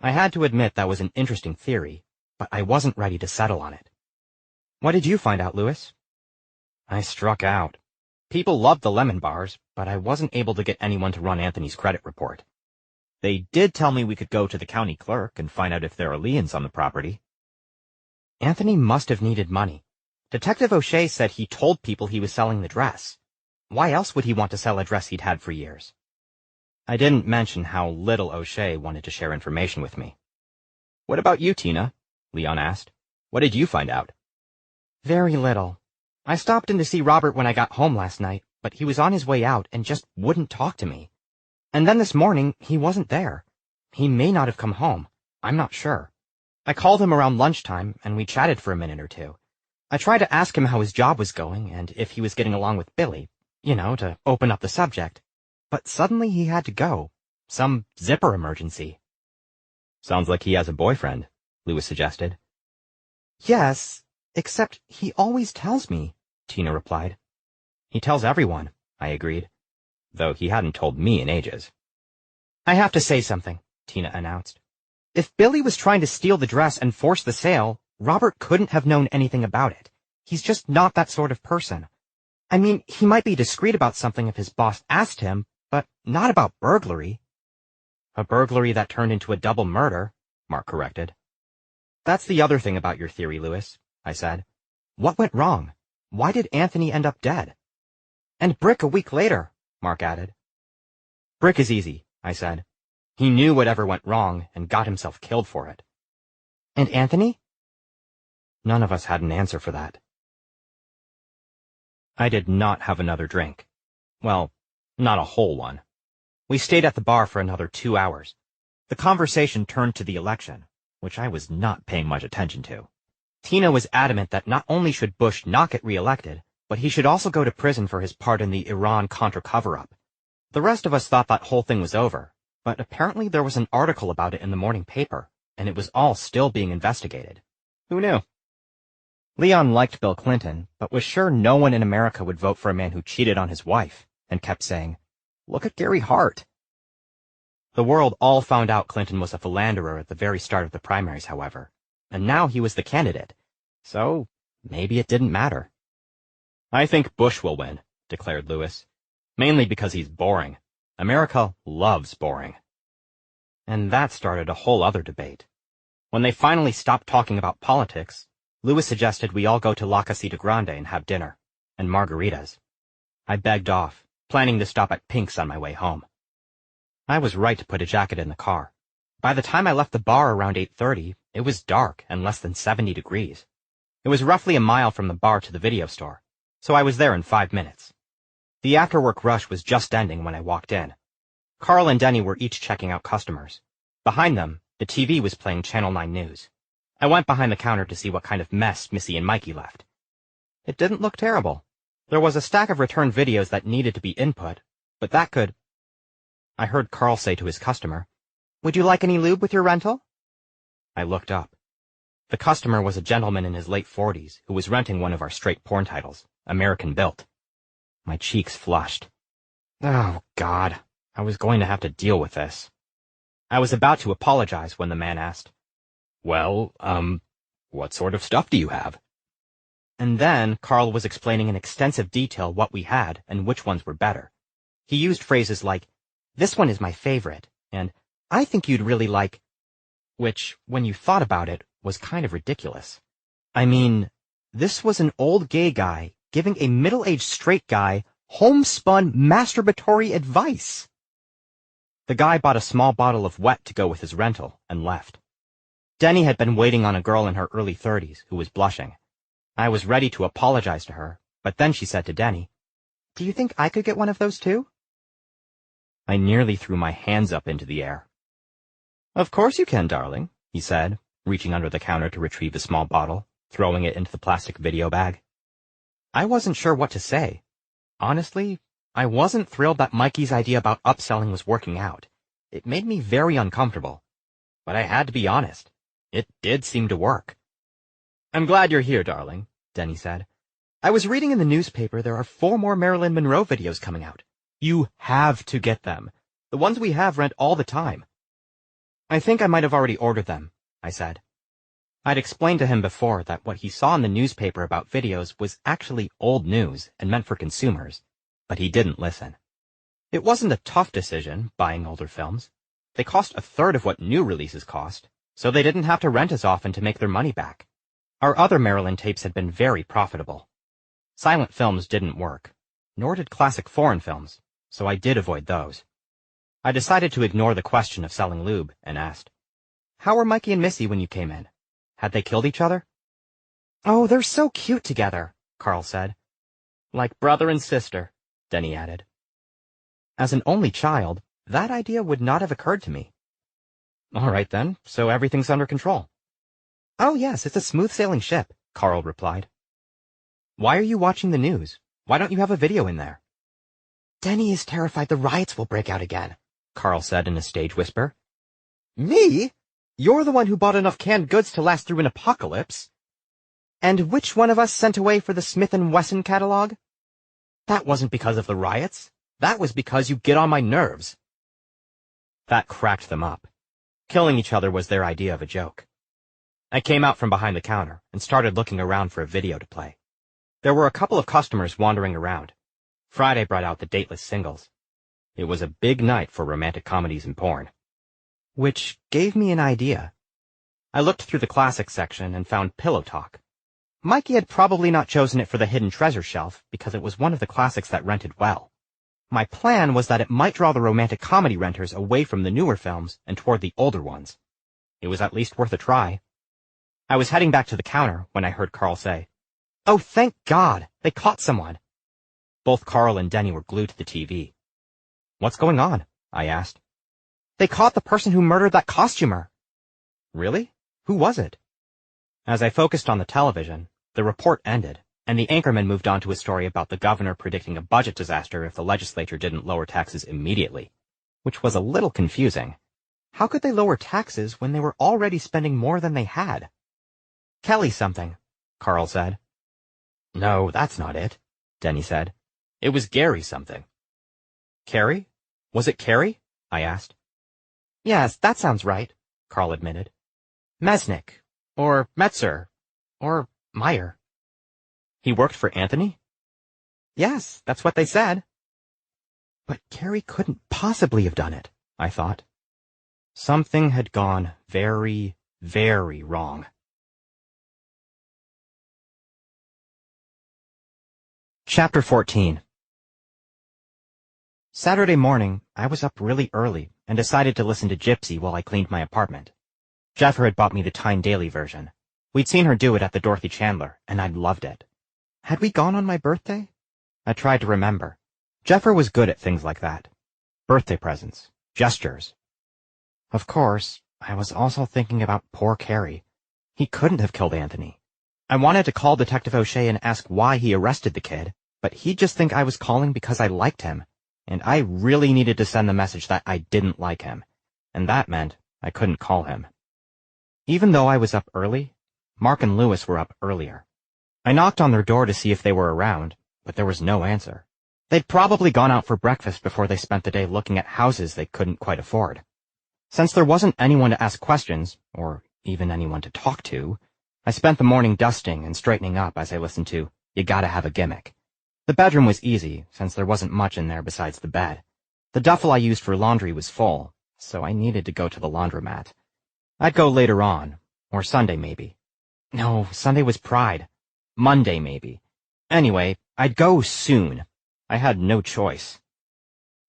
I had to admit that was an interesting theory, but I wasn't ready to settle on it. What did you find out, Louis? I struck out. People loved the lemon bars, but I wasn't able to get anyone to run Anthony's credit report. They did tell me we could go to the county clerk and find out if there are liens on the property. Anthony must have needed money. Detective O'Shea said he told people he was selling the dress. Why else would he want to sell a dress he'd had for years? I didn't mention how little O'Shea wanted to share information with me. What about you, Tina? Leon asked. What did you find out? Very little. I stopped in to see Robert when I got home last night, but he was on his way out and just wouldn't talk to me. And then this morning, he wasn't there. He may not have come home. I'm not sure. I called him around lunchtime, and we chatted for a minute or two. I tried to ask him how his job was going and if he was getting along with Billy, to open up the subject. But suddenly he had to go. Some zipper emergency. Sounds like he has a boyfriend, Louis suggested. Yes, except he always tells me, Tina replied. He tells everyone, I agreed, though he hadn't told me in ages. I have to say something, Tina announced. If Billy was trying to steal the dress and force the sale, Robert couldn't have known anything about it. He's just not that sort of person. I mean, he might be discreet about something if his boss asked him, but not about burglary. A burglary that turned into a double murder, Mark corrected. That's the other thing about your theory, Louis, I said. What went wrong? Why did Anthony end up dead? And Brick a week later, Mark added. Brick is easy, I said. He knew whatever went wrong and got himself killed for it. And Anthony? None of us had an answer for that. I did not have another drink. Well, not a whole one. We stayed at the bar for another 2 hours. The conversation turned to the election, which I was not paying much attention to. Tina was adamant that not only should Bush not get reelected, but he should also go to prison for his part in the Iran-Contra cover-up. The rest of us thought that whole thing was over, but apparently there was an article about it in the morning paper, and it was all still being investigated. Who knew? Leon liked Bill Clinton, but was sure no one in America would vote for a man who cheated on his wife, and kept saying, "Look at Gary Hart." The world all found out Clinton was a philanderer at the very start of the primaries, however, and now he was the candidate, so maybe it didn't matter. I think Bush will win, declared Louis, mainly because he's boring. America loves boring. And that started a whole other debate. When they finally stopped talking about politics, Louis suggested we all go to La Casita Grande and have dinner, and margaritas. I begged off, planning to stop at Pinx on my way home. I was right to put a jacket in the car. By the time I left the bar around 8:30, it was dark and less than 70 degrees. It was roughly a mile from the bar to the video store, so I was there in 5 minutes. The after-work rush was just ending when I walked in. Carl and Denny were each checking out customers. Behind them, the TV was playing Channel 9 News. I went behind the counter to see what kind of mess Missy and Mikey left. It didn't look terrible. There was a stack of returned videos that needed to be input, but that could... I heard Carl say to his customer, "Would you like any lube with your rental?" I looked up. The customer was a gentleman in his late 40s who was renting one of our straight porn titles, American Built. My cheeks flushed. Oh, God, I was going to have to deal with this. I was about to apologize when the man asked, "Well, what sort of stuff do you have?" And then Carl was explaining in extensive detail what we had and which ones were better. He used phrases like, "This one is my favorite," and "I think you'd really like," which, when you thought about it, was kind of ridiculous. I mean, this was an old gay guy giving a middle-aged straight guy homespun masturbatory advice. The guy bought a small bottle of wet to go with his rental and left. Denny had been waiting on a girl in her early 30s who was blushing. I was ready to apologize to her, but then she said to Denny, "Do you think I could get one of those too?" I nearly threw my hands up into the air. "Of course you can, darling," he said, reaching under the counter to retrieve a small bottle, throwing it into the plastic video bag. I wasn't sure what to say. Honestly, I wasn't thrilled that Mikey's idea about upselling was working out. It made me very uncomfortable. But I had to be honest. It did seem to work. "I'm glad you're here, darling," Denny said. I was reading in the newspaper there are 4 more Marilyn Monroe videos coming out. You have to get them. The ones we have rent all the time. I think I might have already ordered them, I said. I'd explained to him before that what he saw in the newspaper about videos was actually old news and meant for consumers, but he didn't listen. It wasn't a tough decision, buying older films. They cost a third of what new releases cost, so they didn't have to rent as often to make their money back. Our other Marilyn tapes had been very profitable. Silent films didn't work, nor did classic foreign films, so I did avoid those. I decided to ignore the question of selling lube and asked, "How were Mikey and Missy when you came in? Had they killed each other?" "Oh, they're so cute together," Carl said. "Like brother and sister," Denny added. As an only child, that idea would not have occurred to me. "All right then, so everything's under control." "Oh yes, it's a smooth-sailing ship," Carl replied. "Why are you watching the news? Why don't you have a video in there?" "Denny is terrified the riots will break out again," Carl said in a stage whisper. "Me? You're the one who bought enough canned goods to last through an apocalypse. And which one of us sent away for the Smith & Wesson catalog? That wasn't because of the riots. That was because you get on my nerves." That cracked them up. Killing each other was their idea of a joke. I came out from behind the counter and started looking around for a video to play. There were a couple of customers wandering around. Friday brought out the dateless singles. It was a big night for romantic comedies and porn. Which gave me an idea. I looked through the classics section and found Pillow Talk. Mikey had probably not chosen it for the hidden treasure shelf because it was one of the classics that rented well. My plan was that it might draw the romantic comedy renters away from the newer films and toward the older ones. It was at least worth a try. I was heading back to the counter when I heard Carl say, "Oh, thank God! They caught someone!" Both Carl and Denny were glued to the TV. "What's going on?" I asked. "They caught the person who murdered that costumer." "Really? Who was it?" As I focused on the television, the report ended, and the anchorman moved on to a story about the governor predicting a budget disaster if the legislature didn't lower taxes immediately, which was a little confusing. How could they lower taxes when they were already spending more than they had? "Kelly something," Carl said. "No, that's not it," Denny said. "It was Gary something." "Carrie? Was it Carrie?" I asked. "Yes, that sounds right," Carl admitted. "Mesnick, or Metzer, or Meyer." "He worked for Anthony?" "Yes, that's what they said." But Carrie couldn't possibly have done it, I thought. Something had gone very, very wrong. Chapter 14. Saturday morning, I was up really early and decided to listen to Gypsy while I cleaned my apartment. Jeffer had bought me the Tyne Daly version. We'd seen her do it at the Dorothy Chandler, and I'd loved it. Had we gone on my birthday? I tried to remember. Jeffer was good at things like that. Birthday presents, gestures. Of course, I was also thinking about poor Carrie. He couldn't have killed Anthony. I wanted to call Detective O'Shea and ask why he arrested the kid, but he'd just think I was calling because I liked him, and I really needed to send the message that I didn't like him, and that meant I couldn't call him. Even though I was up early, Mark and Lewis were up earlier. I knocked on their door to see if they were around, but there was no answer. They'd probably gone out for breakfast before they spent the day looking at houses they couldn't quite afford. Since there wasn't anyone to ask questions, or even anyone to talk to, I spent the morning dusting and straightening up as I listened to You Gotta Have a Gimmick. The bedroom was easy, since there wasn't much in there besides the bed. The duffel I used for laundry was full, so I needed to go to the laundromat. I'd go later on, or Sunday maybe. No, Sunday was Pride. Monday maybe. Anyway, I'd go soon. I had no choice.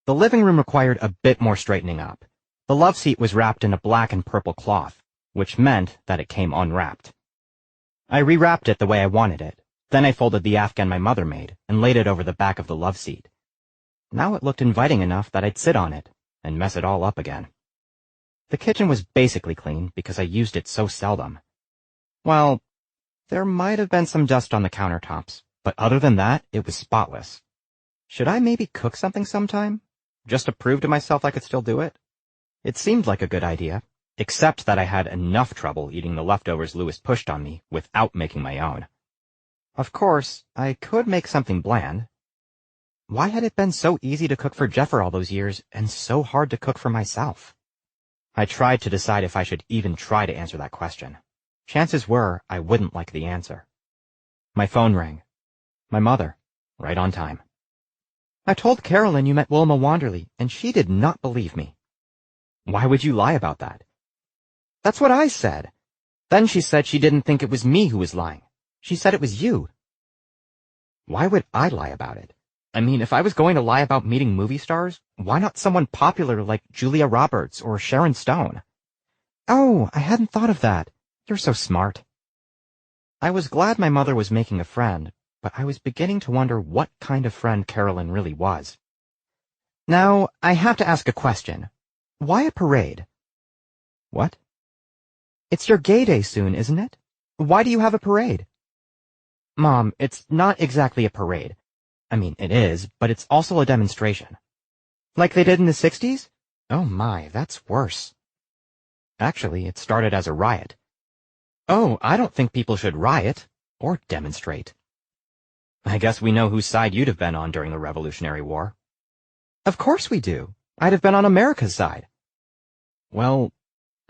The living room required a bit more straightening up. The love seat was wrapped in a black and purple cloth, which meant that it came unwrapped. I rewrapped it the way I wanted it. Then I folded the Afghan my mother made and laid it over the back of the love seat. Now it looked inviting enough that I'd sit on it and mess it all up again. The kitchen was basically clean because I used it so seldom. Well, there might have been some dust on the countertops, but other than that, it was spotless. Should I maybe cook something sometime? Just to prove to myself I could still do it? It seemed like a good idea, except that I had enough trouble eating the leftovers Lewis pushed on me without making my own. Of course, I could make something bland. Why had it been so easy to cook for Jeff for all those years and so hard to cook for myself? I tried to decide if I should even try to answer that question. Chances were I wouldn't like the answer. My phone rang. My mother, right on time. I told Carolyn you met Wilma Wanderley, and she did not believe me. Why would you lie about that? That's what I said. Then she said she didn't think it was me who was lying. She said it was you. Why would I lie about it? I mean, if I was going to lie about meeting movie stars, why not someone popular like Julia Roberts or Sharon Stone? Oh, I hadn't thought of that. You're so smart. I was glad my mother was making a friend, but I was beginning to wonder what kind of friend Carolyn really was. Now, I have to ask a question. Why a parade? What? It's your gay day soon, isn't it? Why do you have a parade? Mom, it's not exactly a parade. I mean, it is, but it's also a demonstration. Like they did in the 60s? Oh my, that's worse. Actually, it started as a riot. Oh, I don't think people should riot or demonstrate. I guess we know whose side you'd have been on during the Revolutionary War. Of course we do. I'd have been on America's side. Well,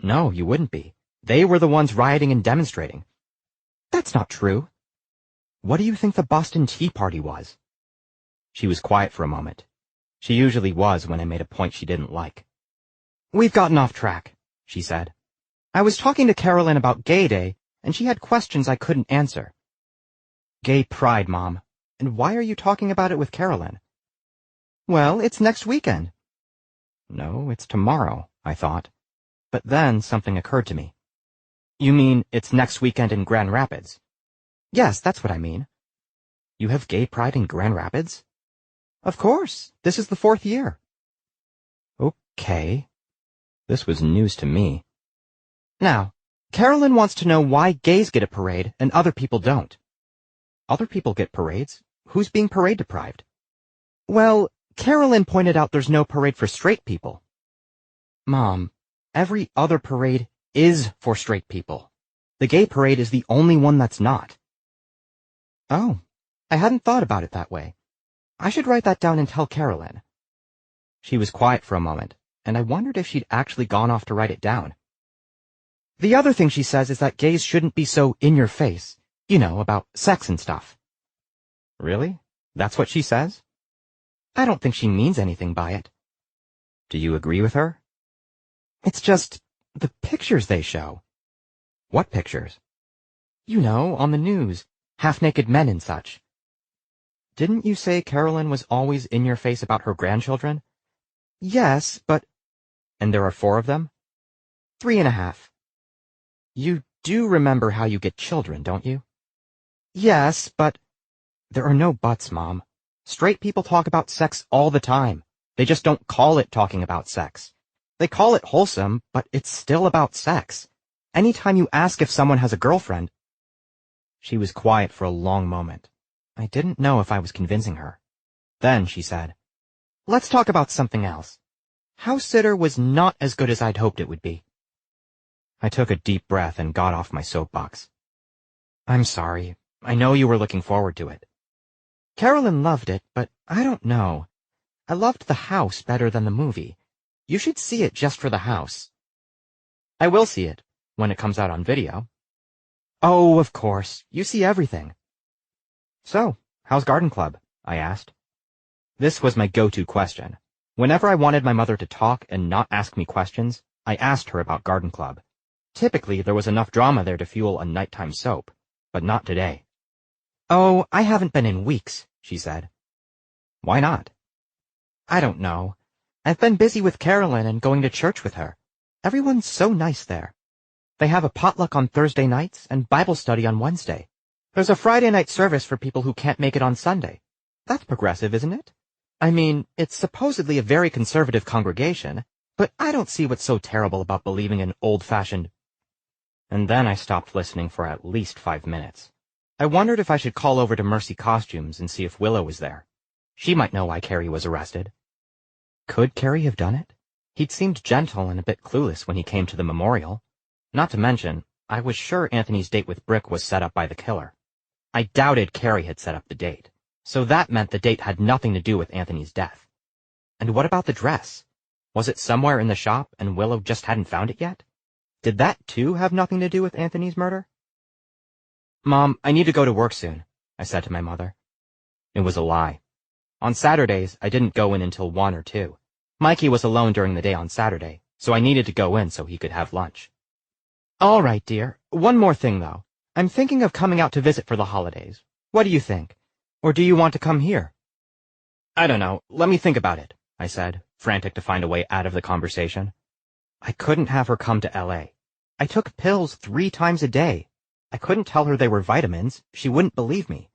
no, you wouldn't be. They were the ones rioting and demonstrating. That's not true. What do you think the Boston Tea Party was? She was quiet for a moment. She usually was when I made a point she didn't like. We've gotten off track, she said. I was talking to Carolyn about Gay Day, and she had questions I couldn't answer. Gay Pride, Mom. And why are you talking about it with Carolyn? Well, it's next weekend. No, it's tomorrow, I thought. But then something occurred to me. You mean it's next weekend in Grand Rapids? Yes, that's what I mean. You have Gay Pride in Grand Rapids? Of course. This is the 4th year. Okay. This was news to me. Now, Carolyn wants to know why gays get a parade and other people don't. Other people get parades? Who's being parade deprived? Well, Carolyn pointed out there's no parade for straight people. Mom, every other parade is for straight people. The gay parade is the only one that's not. Oh, I hadn't thought about it that way. I should write that down and tell Carolyn. She was quiet for a moment, and I wondered if she'd actually gone off to write it down. The other thing she says is that gays shouldn't be so in-your-face, you know, about sex and stuff. Really? That's what she says? I don't think she means anything by it. Do you agree with her? It's just the pictures they show. What pictures? You know, on the news, half-naked men and such. Didn't you say Carolyn was always in your face about her grandchildren? Yes, but... And there are 4 of them? 3.5. You do remember how you get children, don't you? Yes, but... There are no buts, Mom. Straight people talk about sex all the time. They just don't call it talking about sex. They call it wholesome, but it's still about sex. Anytime you ask if someone has a girlfriend... She was quiet for a long moment. I didn't know if I was convincing her. Then she said, Let's talk about something else. House Sitter was not as good as I'd hoped it would be. I took a deep breath and got off my soapbox. I'm sorry. I know you were looking forward to it. Carolyn loved it, but I don't know. I loved the house better than the movie. You should see it just for the house. I will see it, when it comes out on video. Oh, of course. You see everything. So, how's Garden Club? I asked. This was my go-to question. Whenever I wanted my mother to talk and not ask me questions, I asked her about Garden Club. Typically, there was enough drama there to fuel a nighttime soap, but not today. Oh, I haven't been in weeks, she said. Why not? I don't know. I've been busy with Carolyn and going to church with her. Everyone's so nice there. They have a potluck on Thursday nights and Bible study on Wednesday. There's a Friday night service for people who can't make it on Sunday. That's progressive, isn't it? I mean, it's supposedly a very conservative congregation, but I don't see what's so terrible about believing in old-fashioned... And then I stopped listening for at least 5 minutes. I wondered if I should call over to Mercy Costumes and see if Willow was there. She might know why Carrie was arrested. Could Carrie have done it? He'd seemed gentle and a bit clueless when he came to the memorial. Not to mention, I was sure Anthony's date with Brick was set up by the killer. I doubted Carrie had set up the date, so that meant the date had nothing to do with Anthony's death. And what about the dress? Was it somewhere in the shop and Willow just hadn't found it yet? Did that too have nothing to do with Anthony's murder? "Mom, I need to go to work soon," I said to my mother. It was a lie. On Saturdays, I didn't go in until 1 or 2. Mikey was alone during the day on Saturday, so I needed to go in so he could have lunch. "All right, dear. One more thing, though. I'm thinking of coming out to visit for the holidays. What do you think? Or do you want to come here?" "I don't know. Let me think about it," I said, frantic to find a way out of the conversation. I couldn't have her come to L.A. I took pills 3 times a day. I couldn't tell her they were vitamins. She wouldn't believe me.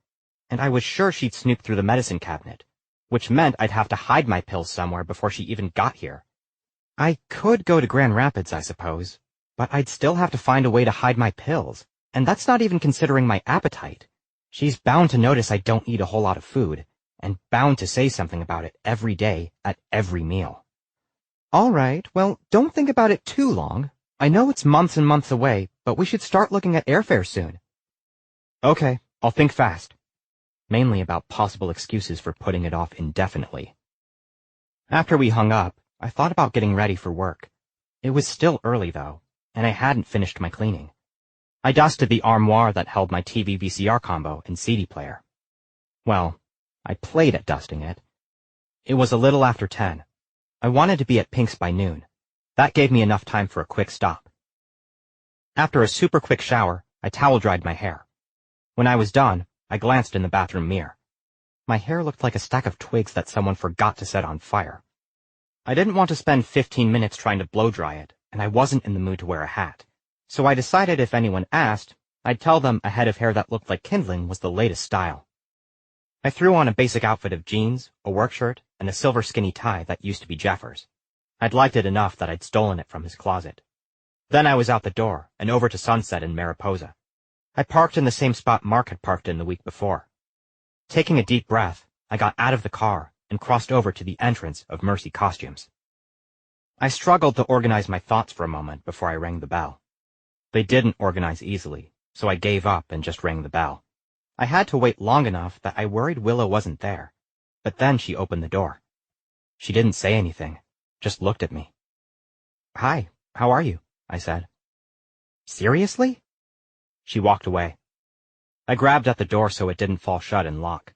And I was sure she'd snoop through the medicine cabinet, which meant I'd have to hide my pills somewhere before she even got here. I could go to Grand Rapids, I suppose, but I'd still have to find a way to hide my pills, and that's not even considering my appetite. She's bound to notice I don't eat a whole lot of food, and bound to say something about it every day at every meal. All right, well, don't think about it too long. I know it's months and months away, but we should start looking at airfare soon. Okay, I'll think fast. Mainly about possible excuses for putting it off indefinitely. After we hung up, I thought about getting ready for work. It was still early, though, and I hadn't finished my cleaning. I dusted the armoire that held my TV VCR combo and CD player. Well, I played at dusting it. It was a little after 10. I wanted to be at Pinx by noon. That gave me enough time for a quick stop. After a super quick shower, I towel dried my hair. When I was done, I glanced in the bathroom mirror. My hair looked like a stack of twigs that someone forgot to set on fire. I didn't want to spend 15 minutes trying to blow dry it, and I wasn't in the mood to wear a hat. So I decided if anyone asked, I'd tell them a head of hair that looked like kindling was the latest style. I threw on a basic outfit of jeans, a work shirt, and a silver skinny tie that used to be Jeffers. I'd liked it enough that I'd stolen it from his closet. Then I was out the door and over to Sunset in Mariposa. I parked in the same spot Mark had parked in the week before. Taking a deep breath, I got out of the car and crossed over to the entrance of Mercy Costumes. I struggled to organize my thoughts for a moment before I rang the bell. They didn't organize easily, so I gave up and just rang the bell. I had to wait long enough that I worried Willow wasn't there, but then she opened the door. She didn't say anything, just looked at me. "Hi, how are you?" I said. "Seriously?" She walked away. I grabbed at the door so it didn't fall shut and lock.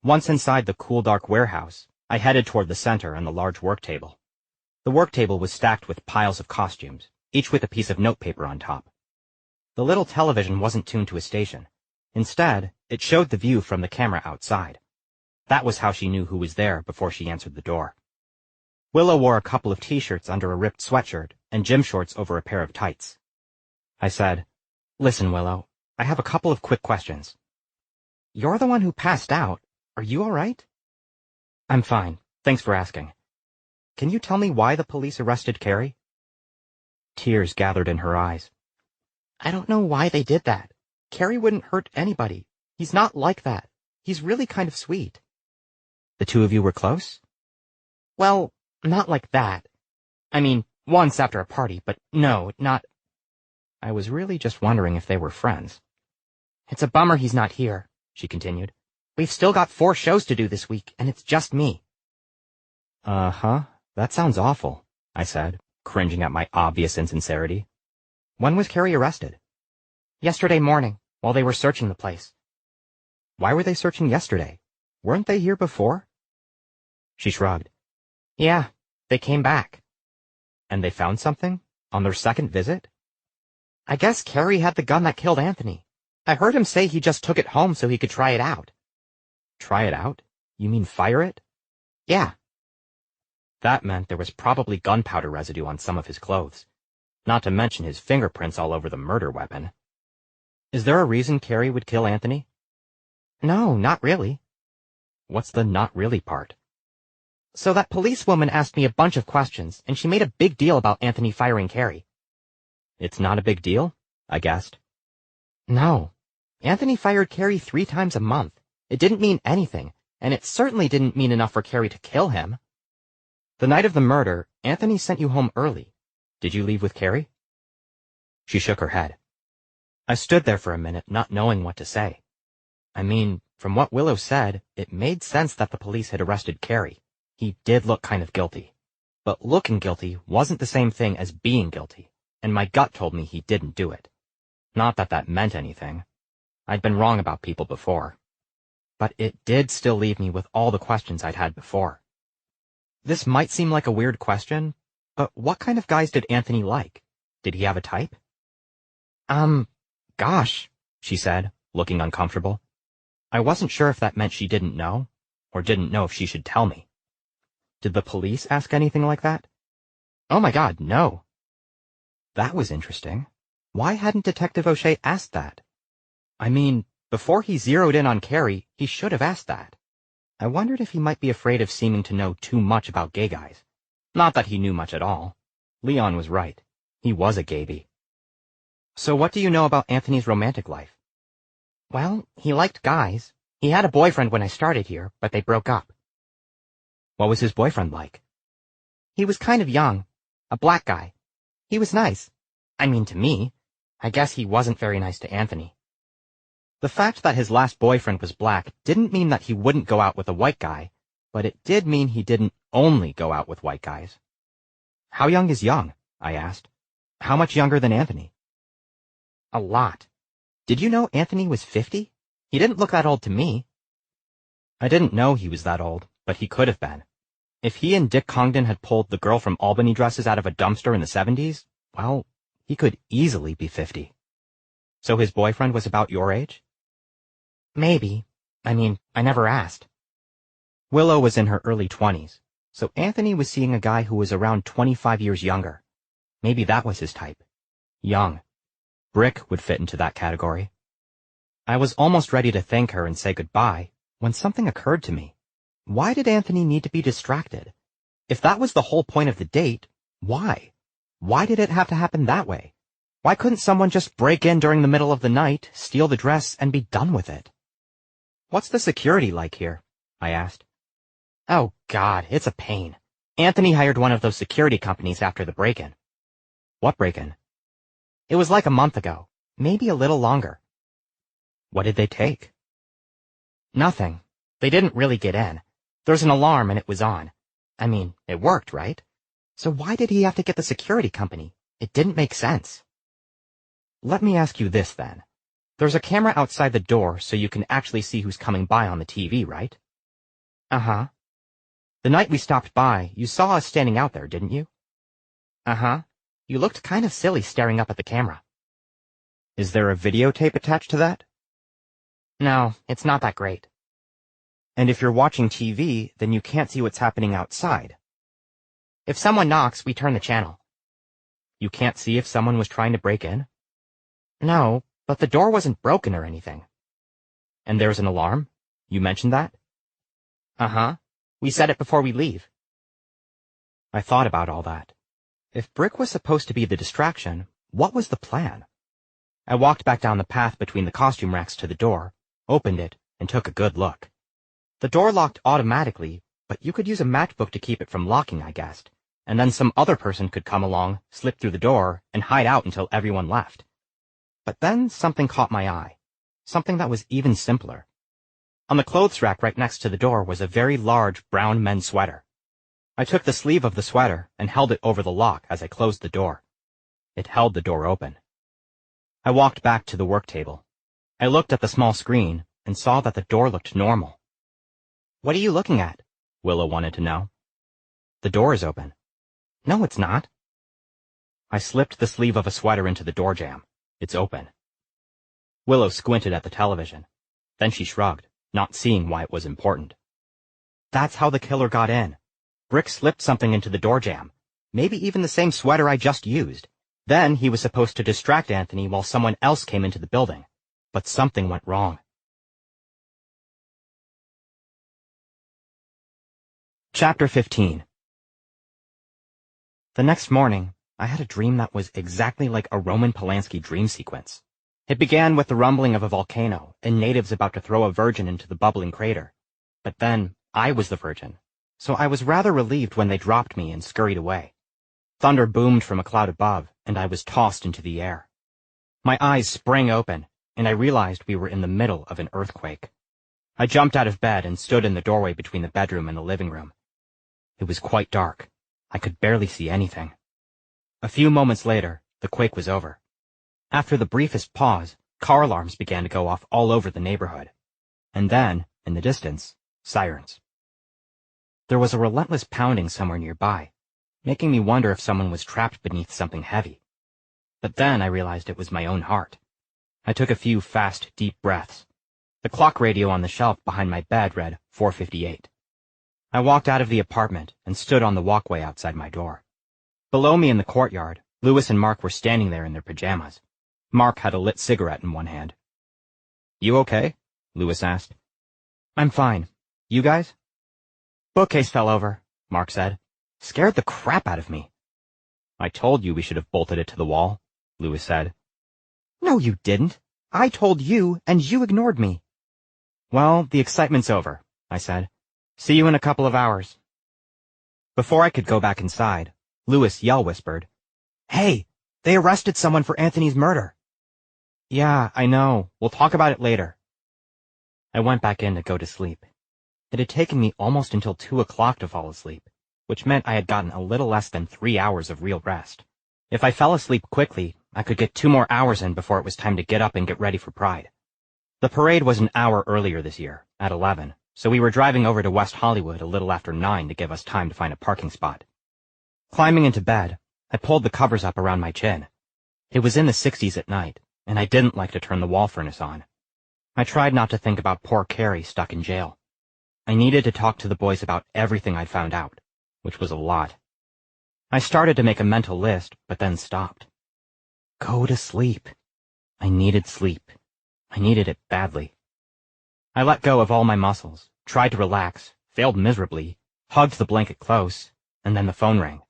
Once inside the cool, dark warehouse, I headed toward the center and the large work table. The work table was stacked with piles of costumes, each with a piece of notepaper on top. The little television wasn't tuned to a station. Instead, it showed the view from the camera outside. That was how she knew who was there before she answered the door. Willow wore a couple of t-shirts under a ripped sweatshirt and gym shorts over a pair of tights. I said, "Listen, Willow, I have a couple of quick questions." "You're the one who passed out. Are you all right?" "I'm fine. Thanks for asking. Can you tell me why the police arrested Carrie?" Tears gathered in her eyes. "I don't know why they did that. Carrie wouldn't hurt anybody. He's not like that. He's really kind of sweet." "The two of you were close?" "Well, not like that. I mean, once after a party, but no, not..." I was really just wondering if they were friends. "It's a bummer he's not here," she continued. "We've still got 4 shows to do this week, and it's just me." "Uh-huh. That sounds awful," I said, cringing at my obvious insincerity. "When was Carrie arrested?" "Yesterday morning, while they were searching the place." "Why were they searching yesterday? Weren't they here before?" She shrugged. "Yeah, they came back." "And they found something? On their second visit?" "I guess Carrie had the gun that killed Anthony. I heard him say he just took it home so he could try it out." "Try it out? You mean fire it?" "Yeah." That meant there was probably gunpowder residue on some of his clothes, not to mention his fingerprints all over the murder weapon. "Is there a reason Carrie would kill Anthony?" "No, not really." "What's the not really part?" "So that policewoman asked me a bunch of questions, and she made a big deal about Anthony firing Carrie." "It's not a big deal?" I guessed. "No. Anthony fired Carrie 3 times a month. It didn't mean anything, and it certainly didn't mean enough for Carrie to kill him." "The night of the murder, Anthony sent you home early. Did you leave with Carrie?" She shook her head. I stood there for a minute, not knowing what to say. I mean, from what Willow said, it made sense that the police had arrested Carrie. He did look kind of guilty. But looking guilty wasn't the same thing as being guilty, and my gut told me he didn't do it. Not that that meant anything. I'd been wrong about people before. But it did still leave me with all the questions I'd had before. This might seem like a weird question, but what kind of guys did Anthony like? Did he have a type? Gosh, she said, looking uncomfortable. I wasn't sure if that meant she didn't know, or didn't know if she should tell me. Did the police ask anything like that? Oh my God, no. That was interesting. Why hadn't Detective O'Shea asked that? I mean, before he zeroed in on Carrie, he should have asked that. I wondered if he might be afraid of seeming to know too much about gay guys. Not that he knew much at all. Leon was right. He was a gaby. So what do you know about Anthony's romantic life? Well, he liked guys. He had a boyfriend when I started here, but they broke up. What was his boyfriend like? He was kind of young. A black guy. He was nice. I mean, to me. I guess he wasn't very nice to Anthony. The fact that his last boyfriend was black didn't mean that he wouldn't go out with a white guy, but it did mean he didn't only go out with white guys. How young is young? I asked. How much younger than Anthony? A lot. Did you know Anthony was 50? He didn't look that old to me. I didn't know he was that old, but he could have been. If he and Dick Congdon had pulled the girl from Albany dresses out of a dumpster in the 70s, well, he could easily be 50. So his boyfriend was about your age? Maybe. I mean, I never asked. Willow was in her early 20s, so Anthony was seeing a guy who was around 25 years younger. Maybe that was his type. Young. Brick would fit into that category. I was almost ready to thank her and say goodbye when something occurred to me. Why did Anthony need to be distracted? If that was the whole point of the date, why? Why did it have to happen that way? Why couldn't someone just break in during the middle of the night, steal the dress, and be done with it? What's the security like here? I asked. Oh, God, it's a pain. Anthony hired one of those security companies after the break-in. What break-in? It was like a month ago, maybe a little longer. What did they take? Nothing. They didn't really get in. There's an alarm and it was on. I mean, it worked, right? So why did he have to get the security company? It didn't make sense. Let me ask you this then. There's a camera outside the door so you can actually see who's coming by on the TV, right? Uh-huh. The night we stopped by, you saw us standing out there, didn't you? Uh-huh. You looked kind of silly staring up at the camera. Is there a videotape attached to that? No, it's not that great. And if you're watching TV, then you can't see what's happening outside. If someone knocks, we turn the channel. You can't see if someone was trying to break in? No, but the door wasn't broken or anything. And there's an alarm? You mentioned that? Uh-huh. We set it before we leave. I thought about all that. If Brick was supposed to be the distraction, what was the plan? I walked back down the path between the costume racks to the door, opened it, and took a good look. The door locked automatically, but you could use a matchbook to keep it from locking, I guessed, and then some other person could come along, slip through the door, and hide out until everyone left. But then something caught my eye, something that was even simpler. On the clothes rack right next to the door was a very large brown men's sweater. I took the sleeve of the sweater and held it over the lock as I closed the door. It held the door open. I walked back to the work table. I looked at the small screen and saw that the door looked normal. What are you looking at? Willow wanted to know. The door is open. No, it's not. I slipped the sleeve of a sweater into the door jamb. It's open. Willow squinted at the television. Then she shrugged, not seeing why it was important. That's how the killer got in. Brick slipped something into the door jamb, maybe even the same sweater I just used. Then he was supposed to distract Anthony while someone else came into the building. But something went wrong. Chapter 15. The next morning, I had a dream that was exactly like a Roman Polanski dream sequence. It began with the rumbling of a volcano and natives about to throw a virgin into the bubbling crater. But then, I was the virgin, so I was rather relieved when they dropped me and scurried away. Thunder boomed from a cloud above, and I was tossed into the air. My eyes sprang open, and I realized we were in the middle of an earthquake. I jumped out of bed and stood in the doorway between the bedroom and the living room. It was quite dark. I could barely see anything. A few moments later, the quake was over. After the briefest pause, car alarms began to go off all over the neighborhood. And then, in the distance, sirens. There was a relentless pounding somewhere nearby, making me wonder if someone was trapped beneath something heavy. But then I realized it was my own heart. I took a few fast, deep breaths. The clock radio on the shelf behind my bed read 4:58. I walked out of the apartment and stood on the walkway outside my door. Below me in the courtyard, Lewis and Mark were standing there in their pajamas. Mark had a lit cigarette in one hand. "You okay?" Lewis asked. "I'm fine. You guys?" "Bookcase fell over," Mark said. "Scared the crap out of me." "I told you we should have bolted it to the wall," Lewis said. "No, you didn't. I told you, and you ignored me." "Well, the excitement's over," I said. "See you in a couple of hours." Before I could go back inside, Lewis whispered, "Hey, they arrested someone for Anthony's murder." "Yeah, I know. We'll talk about it later." I went back in to go to sleep. It had taken me almost until 2 o'clock to fall asleep, which meant I had gotten a little less than 3 hours of real rest. If I fell asleep quickly, I could get 2 more hours in before it was time to get up and get ready for Pride. The parade was an hour earlier this year, at 11, so we were driving over to West Hollywood a little after 9 to give us time to find a parking spot. Climbing into bed, I pulled the covers up around my chin. It was in the 60s at night, and I didn't like to turn the wall furnace on. I tried not to think about poor Carrie stuck in jail. I needed to talk to the boys about everything I'd found out, which was a lot. I started to make a mental list, but then stopped. Go to sleep. I needed sleep. I needed it badly. I let go of all my muscles, tried to relax, failed miserably, hugged the blanket close, and then the phone rang.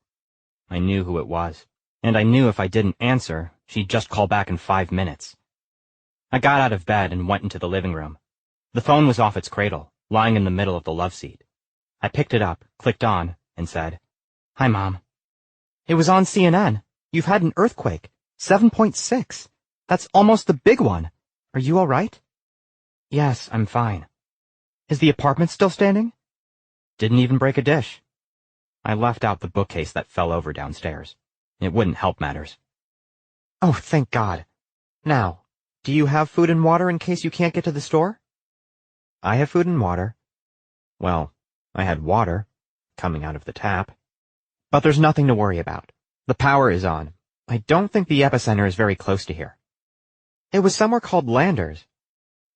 I knew who it was, and I knew if I didn't answer, she'd just call back in 5 minutes. I got out of bed and went into the living room. The phone was off its cradle, lying in the middle of the love seat. I picked it up, clicked on, and said, "Hi, Mom." "It was on CNN. You've had an earthquake. 7.6. That's almost the big one. Are you all right?" "Yes, I'm fine." "Is the apartment still standing?" "Didn't even break a dish." I left out the bookcase that fell over downstairs. It wouldn't help matters. "Oh, thank God. Now, do you have food and water in case you can't get to the store?" "I have food and water." Well, I had water, coming out of the tap. "But there's nothing to worry about. The power is on. I don't think the epicenter is very close to here." "It was somewhere called Landers."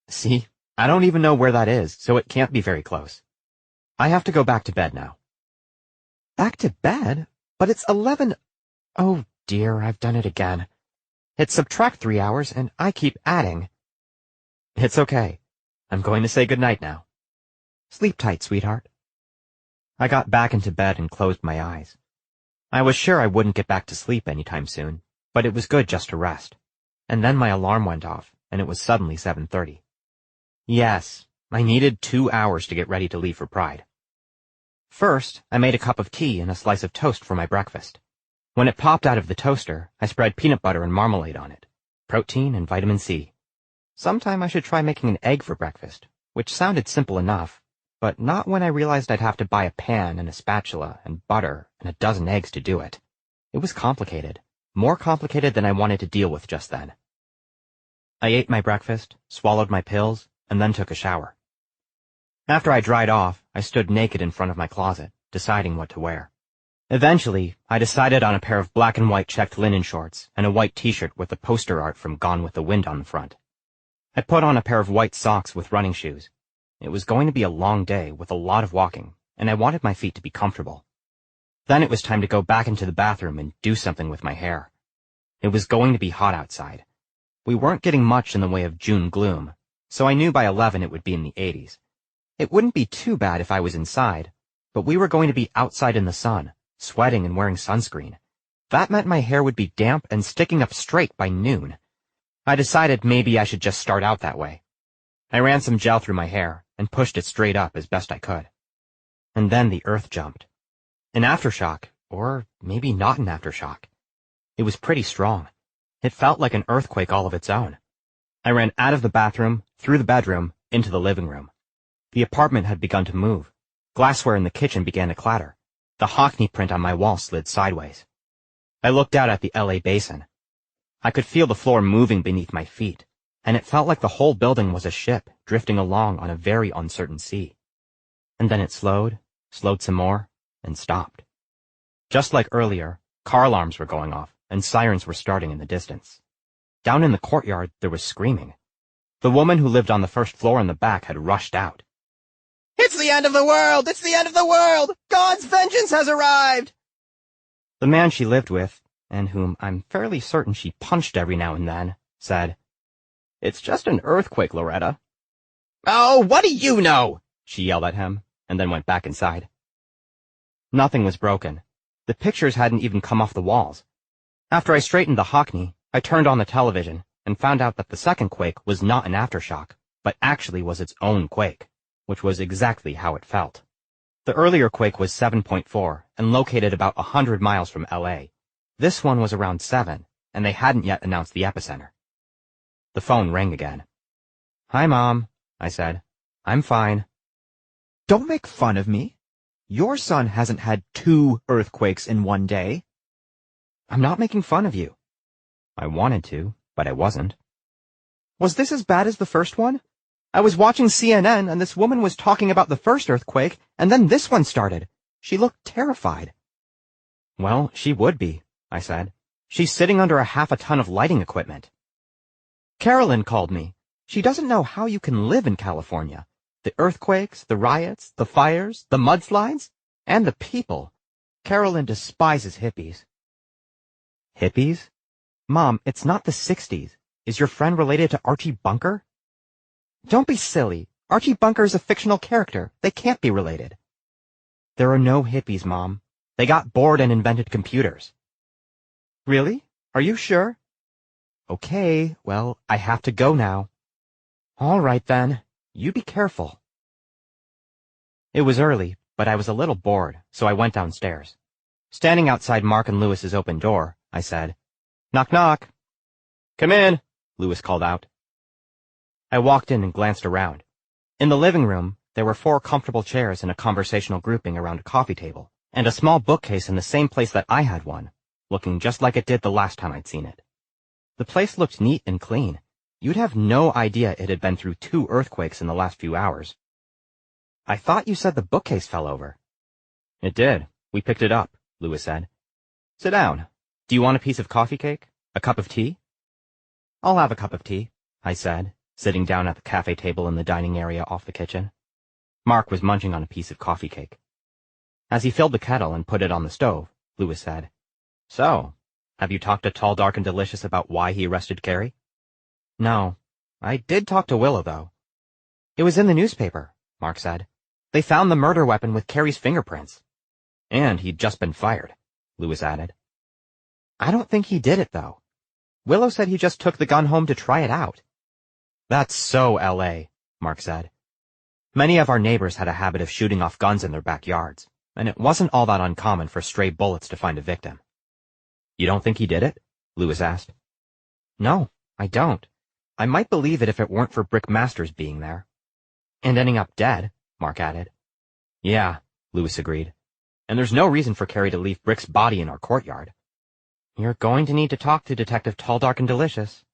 "See, I don't even know where that is, so it can't be very close. I have to go back to bed now." "Back to bed? But it's 11. Oh dear, I've done it again. It's subtract 3 hours, and I keep adding." "It's okay. I'm going to say goodnight now." "Sleep tight, sweetheart." I got back into bed and closed my eyes. I was sure I wouldn't get back to sleep anytime soon, but it was good just to rest. And then my alarm went off, and it was suddenly 7:30. Yes, I needed 2 hours to get ready to leave for Pride. First, I made a cup of tea and a slice of toast for my breakfast. When it popped out of the toaster, I spread peanut butter and marmalade on it. Protein and vitamin C. Sometime I should try making an egg for breakfast, which sounded simple enough, but not when I realized I'd have to buy a pan and a spatula and butter and a dozen eggs to do it. It was complicated, more complicated than I wanted to deal with just then. I ate my breakfast, swallowed my pills, and then took a shower. After I dried off, I stood naked in front of my closet, deciding what to wear. Eventually, I decided on a pair of black and white checked linen shorts and a white t-shirt with the poster art from Gone with the Wind on the front. I put on a pair of white socks with running shoes. It was going to be a long day with a lot of walking, and I wanted my feet to be comfortable. Then it was time to go back into the bathroom and do something with my hair. It was going to be hot outside. We weren't getting much in the way of June gloom, so I knew by 11 it would be in the 80s. It wouldn't be too bad if I was inside, but we were going to be outside in the sun, sweating and wearing sunscreen. That meant my hair would be damp and sticking up straight by noon. I decided maybe I should just start out that way. I ran some gel through my hair and pushed it straight up as best I could. And then the earth jumped. An aftershock, or maybe not an aftershock. It was pretty strong. It felt like an earthquake all of its own. I ran out of the bathroom, through the bedroom, into the living room. The apartment had begun to move. Glassware in the kitchen began to clatter. The Hockney print on my wall slid sideways. I looked out at the LA basin. I could feel the floor moving beneath my feet, and it felt like the whole building was a ship drifting along on a very uncertain sea. And then it slowed some more, and stopped. Just like earlier, car alarms were going off, and sirens were starting in the distance. Down in the courtyard, there was screaming. The woman who lived on the first floor in the back had rushed out. "It's the end of the world! It's the end of the world! God's vengeance has arrived!" The man she lived with, and whom I'm fairly certain she punched every now and then, said, "It's just an earthquake, Loretta." "Oh, what do you know?" she yelled at him, and then went back inside. Nothing was broken. The pictures hadn't even come off the walls. After I straightened the Hockney, I turned on the television and found out that the second quake was not an aftershock, but actually was its own quake, which was exactly how it felt. The earlier quake was 7.4 and located about 100 miles from LA. This one was around 7, and they hadn't yet announced the epicenter. The phone rang again. "Hi, Mom," I said. "I'm fine." "Don't make fun of me. Your son hasn't had 2 earthquakes in one day." "I'm not making fun of you." I wanted to, but I wasn't. "Was this as bad as the first one? I was watching CNN and this woman was talking about the first earthquake, and then this one started. She looked terrified." "Well, she would be," I said. "She's sitting under a half a ton of lighting equipment." "Carolyn called me. She doesn't know how you can live in California. The earthquakes, the riots, the fires, the mudslides, and the people. Carolyn despises hippies." "Hippies? Mom, it's not the 60s. Is your friend related to Archie Bunker?" "Don't be silly. Archie Bunker is a fictional character. They can't be related." "There are no hippies, Mom. They got bored and invented computers." "Really? Are you sure?" "Okay, well, I have to go now." "All right, then. You be careful." It was early, but I was a little bored, so I went downstairs. Standing outside Mark and Lewis's open door, I said, "Knock, knock." "Come in," Lewis called out. I walked in and glanced around. In the living room, there were 4 comfortable chairs in a conversational grouping around a coffee table, and a small bookcase in the same place that I had one, looking just like it did the last time I'd seen it. The place looked neat and clean. You'd have no idea it had been through 2 earthquakes in the last few hours. "I thought you said the bookcase fell over." "It did. We picked it up," Lewis said. "Sit down. Do you want a piece of coffee cake? A cup of tea?" "I'll have a cup of tea," I said, sitting down at the cafe table in the dining area off the kitchen. Mark was munching on a piece of coffee cake. As he filled the kettle and put it on the stove, Lewis said, "So, have you talked to Tall, Dark, and Delicious about why he arrested Carrie?" "No. I did talk to Willow, though." "It was in the newspaper," Mark said. "They found the murder weapon with Carrie's fingerprints." "And he'd just been fired," Lewis added. "I don't think he did it, though. Willow said he just took the gun home to try it out." "That's so LA," Mark said. "Many of our neighbors had a habit of shooting off guns in their backyards, and it wasn't all that uncommon for stray bullets to find a victim." "You don't think he did it?" Lewis asked. "No, I don't. I might believe it if it weren't for Brick Masters being there." "And ending up dead," Mark added. "Yeah," Lewis agreed. "And there's no reason for Carrie to leave Brick's body in our courtyard." "You're going to need to talk to Detective Tall, Dark, and Delicious."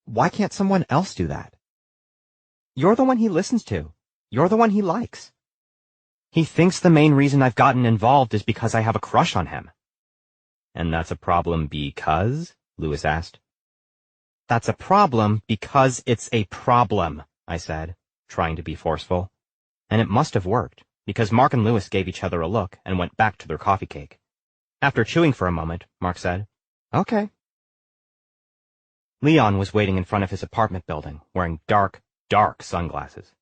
"Why can't someone else do that?" "You're the one he listens to. You're the one he likes." "He thinks the main reason I've gotten involved is because I have a crush on him." "And that's a problem because?" Lewis asked. "That's a problem because it's a problem," I said, trying to be forceful. And it must have worked, because Mark and Lewis gave each other a look and went back to their coffee cake. After chewing for a moment, Mark said, "Okay." Leon was waiting in front of his apartment building, wearing dark, dark sunglasses.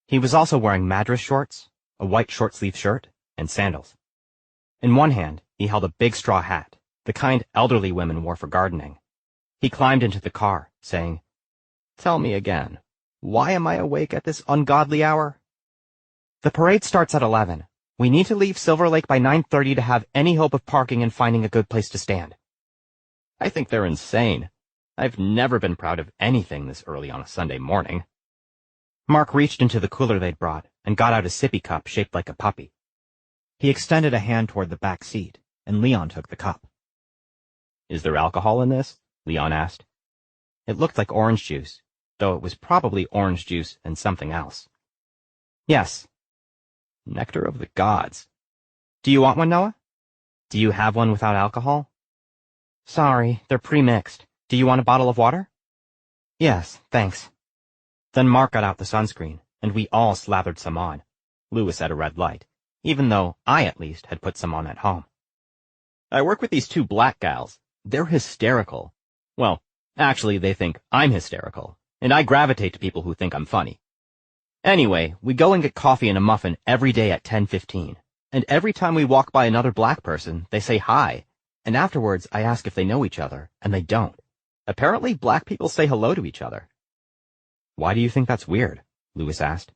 He was also wearing Madras shorts, a white short-sleeved shirt, and sandals. In one hand, he held a big straw hat, the kind elderly women wore for gardening. He climbed into the car, saying, "Tell me again, why am I awake at this ungodly hour?" "The parade starts at 11. We need to leave Silver Lake by 9:30 to have any hope of parking and finding a good place to stand." "I think they're insane." I've never been proud of anything this early on a Sunday morning. Mark reached into the cooler they'd brought and got out a sippy cup shaped like a puppy. He extended a hand toward the back seat, and Leon took the cup. Is there alcohol in this? Leon asked. It looked like orange juice, though it was probably orange juice and something else. Yes. Nectar of the gods. Do you want one, Noah? Do you have one without alcohol? Sorry, they're pre-mixed. Do you want a bottle of water? Yes, thanks. Then Mark got out the sunscreen, and we all slathered some on. Lewis at a red light, even though I, at least, had put some on at home. I work with these two black gals. They're hysterical. Well, actually, they think I'm hysterical, and I gravitate to people who think I'm funny. Anyway, we go and get coffee and a muffin every day at 10:15, and every time we walk by another black person, they say hi, and afterwards I ask if they know each other, and they don't. Apparently, black people say hello to each other. Why do you think that's weird? Lewis asked.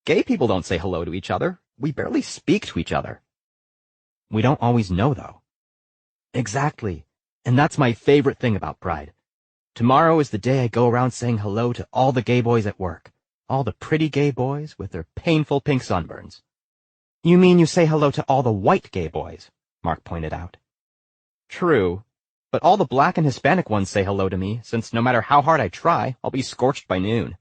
Gay people don't say hello to each other. We barely speak to each other. We don't always know, though. Exactly. And that's my favorite thing about Pride. Tomorrow is the day I go around saying hello to all the gay boys at work. All the pretty gay boys with their painful pink sunburns. You mean you say hello to all the white gay boys? Mark pointed out. True. But all the black and Hispanic ones say hello to me, since no matter how hard I try, I'll be scorched by noon.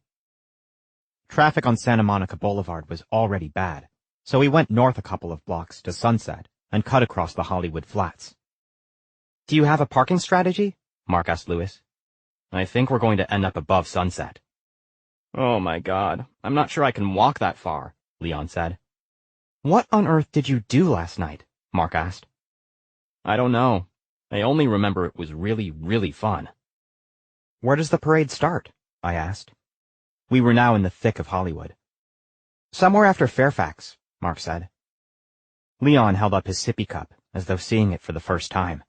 Traffic on Santa Monica Boulevard was already bad, so we went north a couple of blocks to Sunset and cut across the Hollywood Flats. Do you have a parking strategy? Mark asked Lewis. I think we're going to end up above Sunset. Oh my God, I'm not sure I can walk that far, Leon said. What on earth did you do last night? Mark asked. I don't know. I only remember it was really, really fun. Where does the parade start? I asked. We were now in the thick of Hollywood. Somewhere after Fairfax, Mark said. Leon held up his sippy cup, as though seeing it for the first time.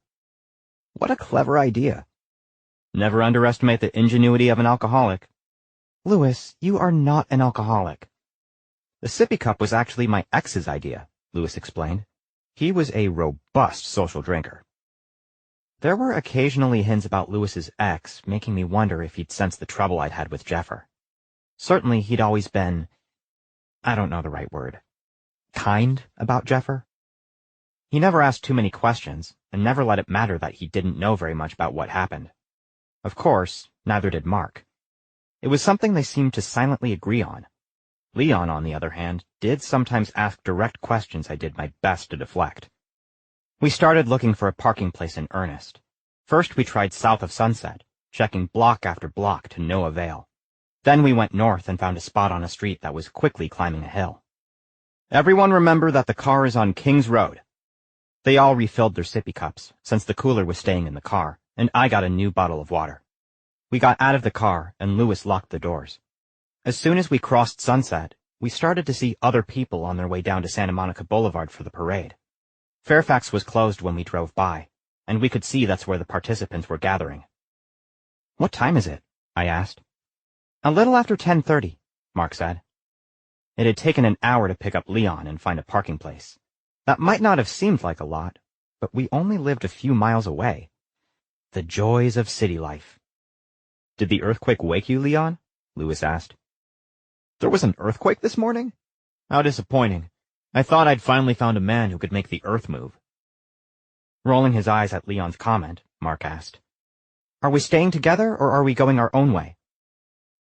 What a clever idea. Never underestimate the ingenuity of an alcoholic. Lewis, you are not an alcoholic. The sippy cup was actually my ex's idea, Lewis explained. He was a robust social drinker. There were occasionally hints about Lewis's ex, making me wonder if he'd sensed the trouble I'd had with Jeffer. Certainly he'd always been, I don't know the right word, kind about Jeffer. He never asked too many questions, and never let it matter that he didn't know very much about what happened. Of course, neither did Mark. It was something they seemed to silently agree on. Leon, on the other hand, did sometimes ask direct questions I did my best to deflect. We started looking for a parking place in earnest. First we tried south of Sunset, checking block after block to no avail. Then we went north and found a spot on a street that was quickly climbing a hill. Everyone remember that the car is on Kings Road. They all refilled their sippy cups, since the cooler was staying in the car, and I got a new bottle of water. We got out of the car, and Lewis locked the doors. As soon as we crossed Sunset, we started to see other people on their way down to Santa Monica Boulevard for the parade. Fairfax was closed when we drove by, and we could see that's where the participants were gathering. What time is it? I asked. A little after 10:30, Mark said. It had taken an hour to pick up Leon and find a parking place. That might not have seemed like a lot, but we only lived a few miles away. The joys of city life. Did the earthquake wake you, Leon? Lewis asked. There was an earthquake this morning? How disappointing. I thought I'd finally found a man who could make the earth move. Rolling his eyes at Leon's comment, Mark asked, Are we staying together or are we going our own way?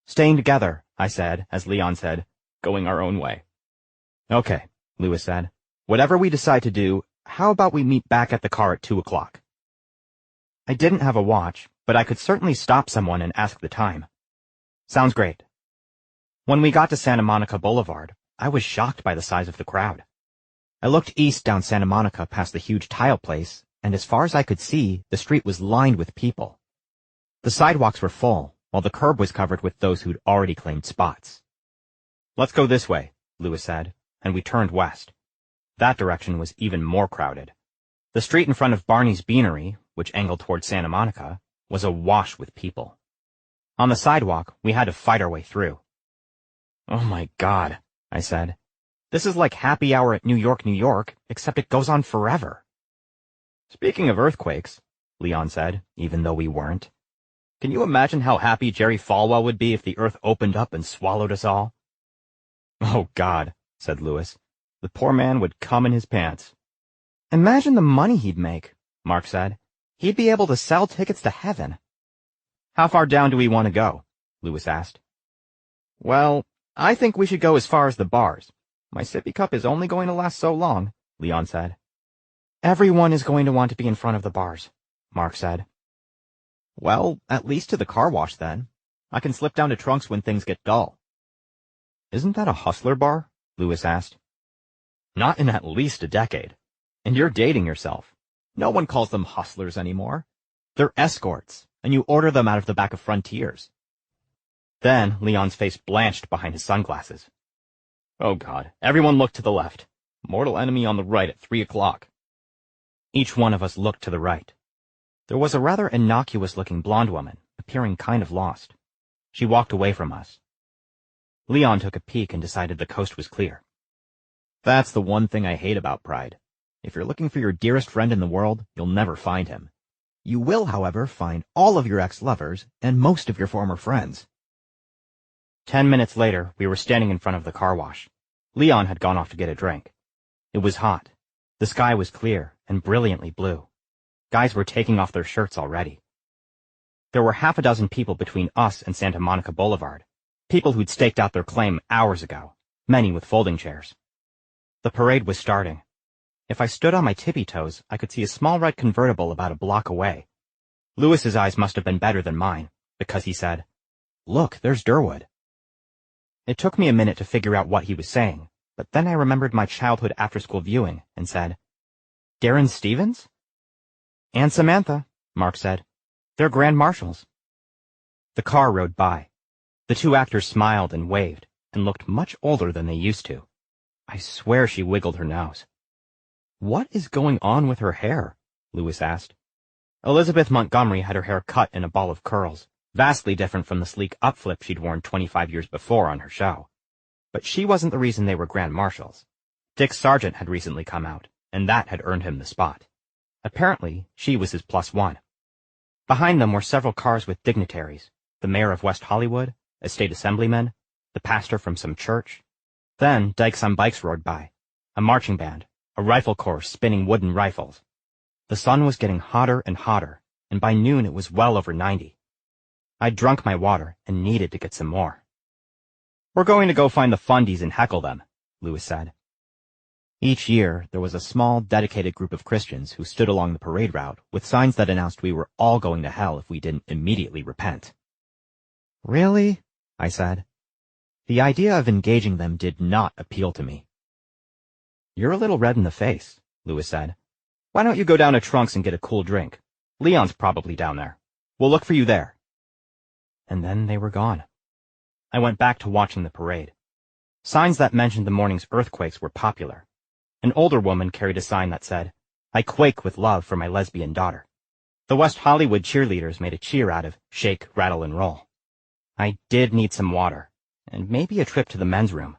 Staying together, I said, as Leon said, going our own way. Okay, Lewis said. Whatever we decide to do, how about we meet back at the car at 2 o'clock? I didn't have a watch, but I could certainly stop someone and ask the time. Sounds great. When we got to Santa Monica Boulevard, I was shocked by the size of the crowd. I looked east down Santa Monica past the huge tile place, and as far as I could see, the street was lined with people. The sidewalks were full, while the curb was covered with those who'd already claimed spots. Let's go this way, Lewis said, and we turned west. That direction was even more crowded. The street in front of Barney's Beanery, which angled toward Santa Monica, was awash with people. On the sidewalk, we had to fight our way through. Oh my God, I said. This is like happy hour at New York, New York, except it goes on forever. Speaking of earthquakes, Leon said, even though we weren't. Can you imagine how happy Jerry Falwell would be if the earth opened up and swallowed us all? Oh, God, said Lewis. The poor man would come in his pants. Imagine the money he'd make, Mark said. He'd be able to sell tickets to heaven. How far down do we want to go? Lewis asked. Well, I think we should go as far as the bars. My sippy cup is only going to last so long, Leon said. Everyone is going to want to be in front of the bars, Mark said. Well, at least to the car wash then. I can slip down to Trunks when things get dull. Isn't that a hustler bar? Lewis asked. Not in at least a decade. And you're dating yourself. No one calls them hustlers anymore. They're escorts, and you order them out of the back of Frontiers. Then Leon's face blanched behind his sunglasses. Oh, God, everyone looked to the left. Mortal enemy on the right at 3 o'clock. Each one of us looked to the right. There was a rather innocuous-looking blonde woman, appearing kind of lost. She walked away from us. Leon took a peek and decided the coast was clear. That's the one thing I hate about Pride. If you're looking for your dearest friend in the world, you'll never find him. You will, however, find all of your ex-lovers and most of your former friends. 10 minutes later, we were standing in front of the car wash. Leon had gone off to get a drink. It was hot. The sky was clear and brilliantly blue. Guys were taking off their shirts already. There were half a dozen people between us and Santa Monica Boulevard, people who'd staked out their claim hours ago, many with folding chairs. The parade was starting. If I stood on my tippy toes, I could see a small red convertible about a block away. Lewis's eyes must have been better than mine, because he said, "Look, there's Durwood." It took me a minute to figure out what he was saying, but then I remembered my childhood after-school viewing and said, "Darren Stevens?" "And Samantha," Mark said. "They're grand marshals." The car rode by. The two actors smiled and waved, and looked much older than they used to. I swear she wiggled her nose. "What is going on with her hair?" Lewis asked. Elizabeth Montgomery had her hair cut in a ball of curls, vastly different from the sleek upflip she'd worn 25 years before on her show. But she wasn't the reason they were grand marshals. Dick Sargent had recently come out, and that had earned him the spot. Apparently, she was his +1. Behind them were several cars with dignitaries, the mayor of West Hollywood, a state assemblyman, the pastor from some church. Then Dykes on Bikes rode by, a marching band, a rifle corps spinning wooden rifles. The sun was getting hotter and hotter, and by noon it was well over 90. I'd drunk my water and needed to get some more. "We're going to go find the fundies and heckle them," Lewis said. Each year, there was a small, dedicated group of Christians who stood along the parade route with signs that announced we were all going to hell if we didn't immediately repent. "Really?" I said. The idea of engaging them did not appeal to me. "You're a little red in the face," Lewis said. "Why don't you go down to Trunks and get a cool drink? Leon's probably down there. We'll look for you there." And then they were gone. I went back to watching the parade. Signs that mentioned the morning's earthquakes were popular. An older woman carried a sign that said, "I quake with love for my lesbian daughter." The West Hollywood cheerleaders made a cheer out of shake, rattle, and roll. I did need some water, and maybe a trip to the men's room.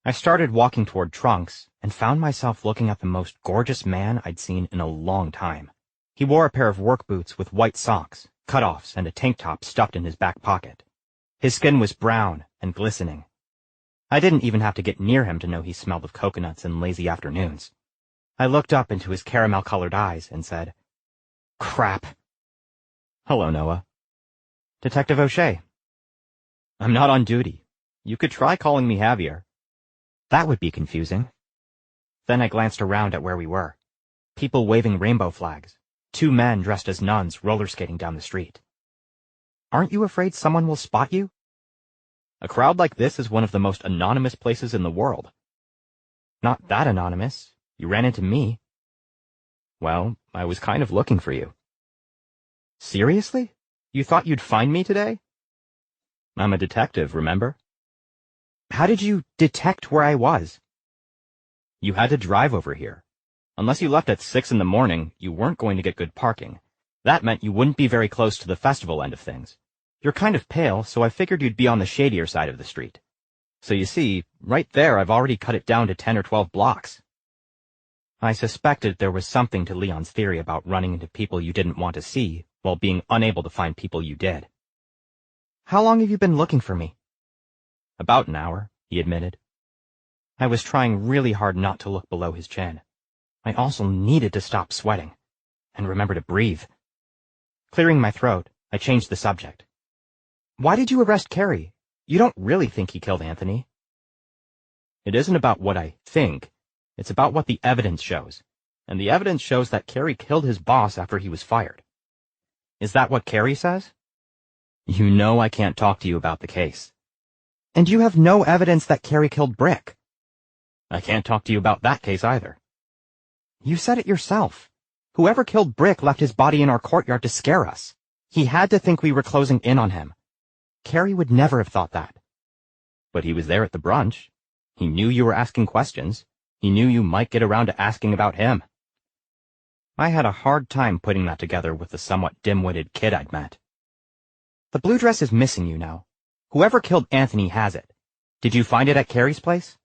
I started walking toward Trunks and found myself looking at the most gorgeous man I'd seen in a long time. He wore a pair of work boots with white socks, cutoffs, and a tank top stuffed in his back pocket. His skin was brown and glistening. I didn't even have to get near him to know he smelled of coconuts and lazy afternoons. I looked up into his caramel-colored eyes and said, "Crap." "Hello, Noah." "Detective O'Shea." "I'm not on duty. You could try calling me Javier." "That would be confusing." Then I glanced around at where we were. People waving rainbow flags. 2 men dressed as nuns roller skating down the street. "Aren't you afraid someone will spot you?" "A crowd like this is one of the most anonymous places in the world." "Not that anonymous. You ran into me." "Well, I was kind of looking for you." "Seriously? You thought you'd find me today?" "I'm a detective, remember?" "How did you detect where I was?" "You had to drive over here. Unless you left at 6 in the morning, you weren't going to get good parking. That meant you wouldn't be very close to the festival end of things. You're kind of pale, so I figured you'd be on the shadier side of the street. So you see, right there I've already cut it down to 10 or 12 blocks. I suspected there was something to Leon's theory about running into people you didn't want to see while being unable to find people you did. How long have you been looking for me? About an hour, he admitted. I was trying really hard not to look below his chin. I also needed to stop sweating and remember to breathe. Clearing my throat, I changed the subject. Why did you arrest Carrie? You don't really think he killed Anthony. It isn't about what I think. It's about what the evidence shows. And the evidence shows that Carrie killed his boss after he was fired. Is that what Carrie says? You know I can't talk to you about the case. And you have no evidence that Carrie killed Brick. I can't talk to you about that case either. You said it yourself. Whoever killed Brick left his body in our courtyard to scare us. He had to think we were closing in on him. Carrie would never have thought that. But he was there at the brunch. He knew you were asking questions. He knew you might get around to asking about him. I had a hard time putting that together with the somewhat dim-witted kid I'd met. The blue dress is missing, you know. Whoever killed Anthony has it. Did you find it at Carrie's place?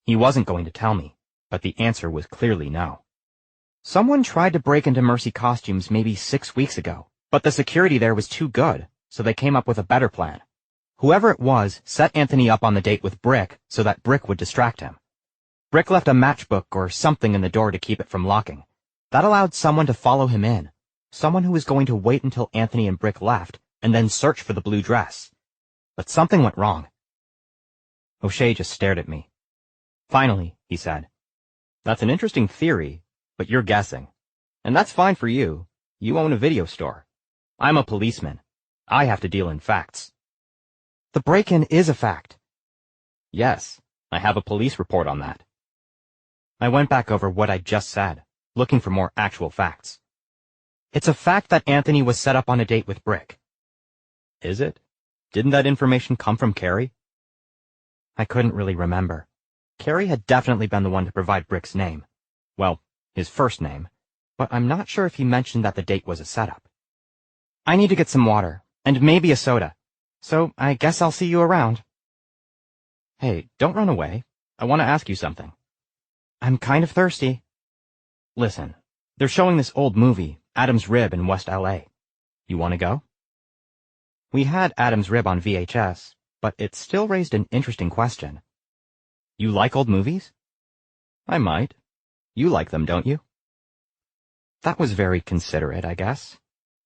He wasn't going to tell me, but the answer was clearly no. Someone tried to break into Mercy Costumes maybe 6 weeks ago, but the security there was too good, so they came up with a better plan. Whoever it was set Anthony up on the date with Brick so that Brick would distract him. Brick left a matchbook or something in the door to keep it from locking. That allowed someone to follow him in, someone who was going to wait until Anthony and Brick left and then search for the blue dress. But something went wrong. O'Shea just stared at me. Finally, he said, "That's an interesting theory, but you're guessing. And that's fine for you. You own a video store. I'm a policeman. I have to deal in facts." The break-in is a fact. Yes, I have a police report on that. I went back over what I'd just said, looking for more actual facts. It's a fact that Anthony was set up on a date with Brick. Is it? Didn't that information come from Carrie? I couldn't really remember. Carrie had definitely been the one to provide Brick's name. Well, his first name. But I'm not sure if he mentioned that the date was a setup. I need to get some water, and maybe a soda. So I guess I'll see you around. Hey, don't run away. I want to ask you something. I'm kind of thirsty. Listen, they're showing this old movie, Adam's Rib, in West L.A. You want to go? We had Adam's Rib on VHS, but it still raised an interesting question. You like old movies? I might. You like them, don't you? That was very considerate, I guess.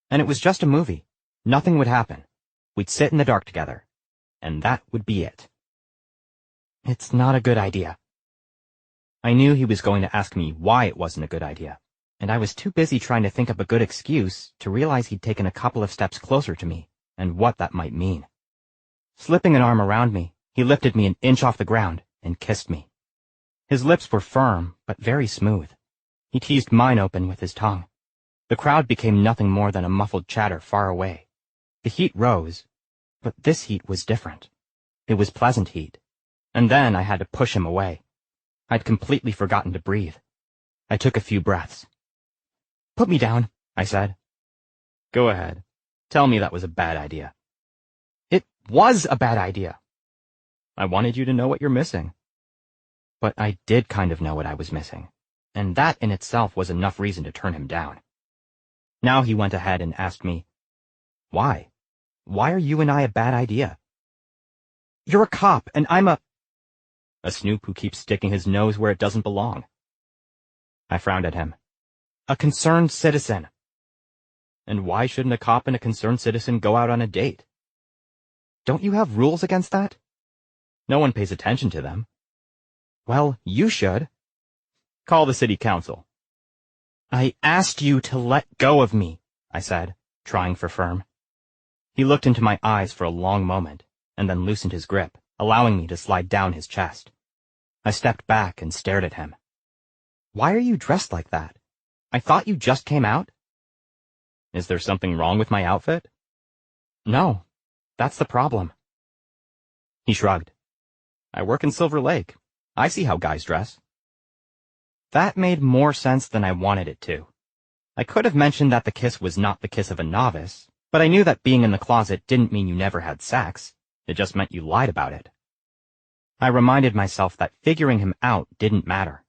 And it was just a movie. Nothing would happen. We'd sit in the dark together. And that would be it. It's not a good idea. I knew he was going to ask me why it wasn't a good idea, and I was too busy trying to think up a good excuse to realize he'd taken a couple of steps closer to me, and what that might mean. Slipping an arm around me, he lifted me an inch off the ground and kissed me. His lips were firm, but very smooth. He teased mine open with his tongue. The crowd became nothing more than a muffled chatter far away. The heat rose, but this heat was different. It was pleasant heat. And then I had to push him away. I'd completely forgotten to breathe. I took a few breaths. "Put me down," I said. "Go ahead. Tell me that was a bad idea." "It was a bad idea." "I wanted you to know what you're missing." But I did kind of know what I was missing, and that in itself was enough reason to turn him down. Now he went ahead and asked me, "Why? Why are you and I a bad idea?" "You're a cop, and I'm a snoop who keeps sticking his nose where it doesn't belong." I frowned at him. "A concerned citizen." "And why shouldn't a cop and a concerned citizen go out on a date?" "Don't you have rules against that?" "No one pays attention to them." "Well, you should." "Call the city council." "I asked you to let go of me," I said, trying for firm. He looked into my eyes for a long moment, and then loosened his grip, allowing me to slide down his chest. I stepped back and stared at him. "Why are you dressed like that? I thought you just came out." "Is there something wrong with my outfit?" "No, that's the problem." He shrugged. "I work in Silver Lake. I see how guys dress." That made more sense than I wanted it to. I could have mentioned that the kiss was not the kiss of a novice, but I knew that being in the closet didn't mean you never had sex. It just meant you lied about it. I reminded myself that figuring him out didn't matter.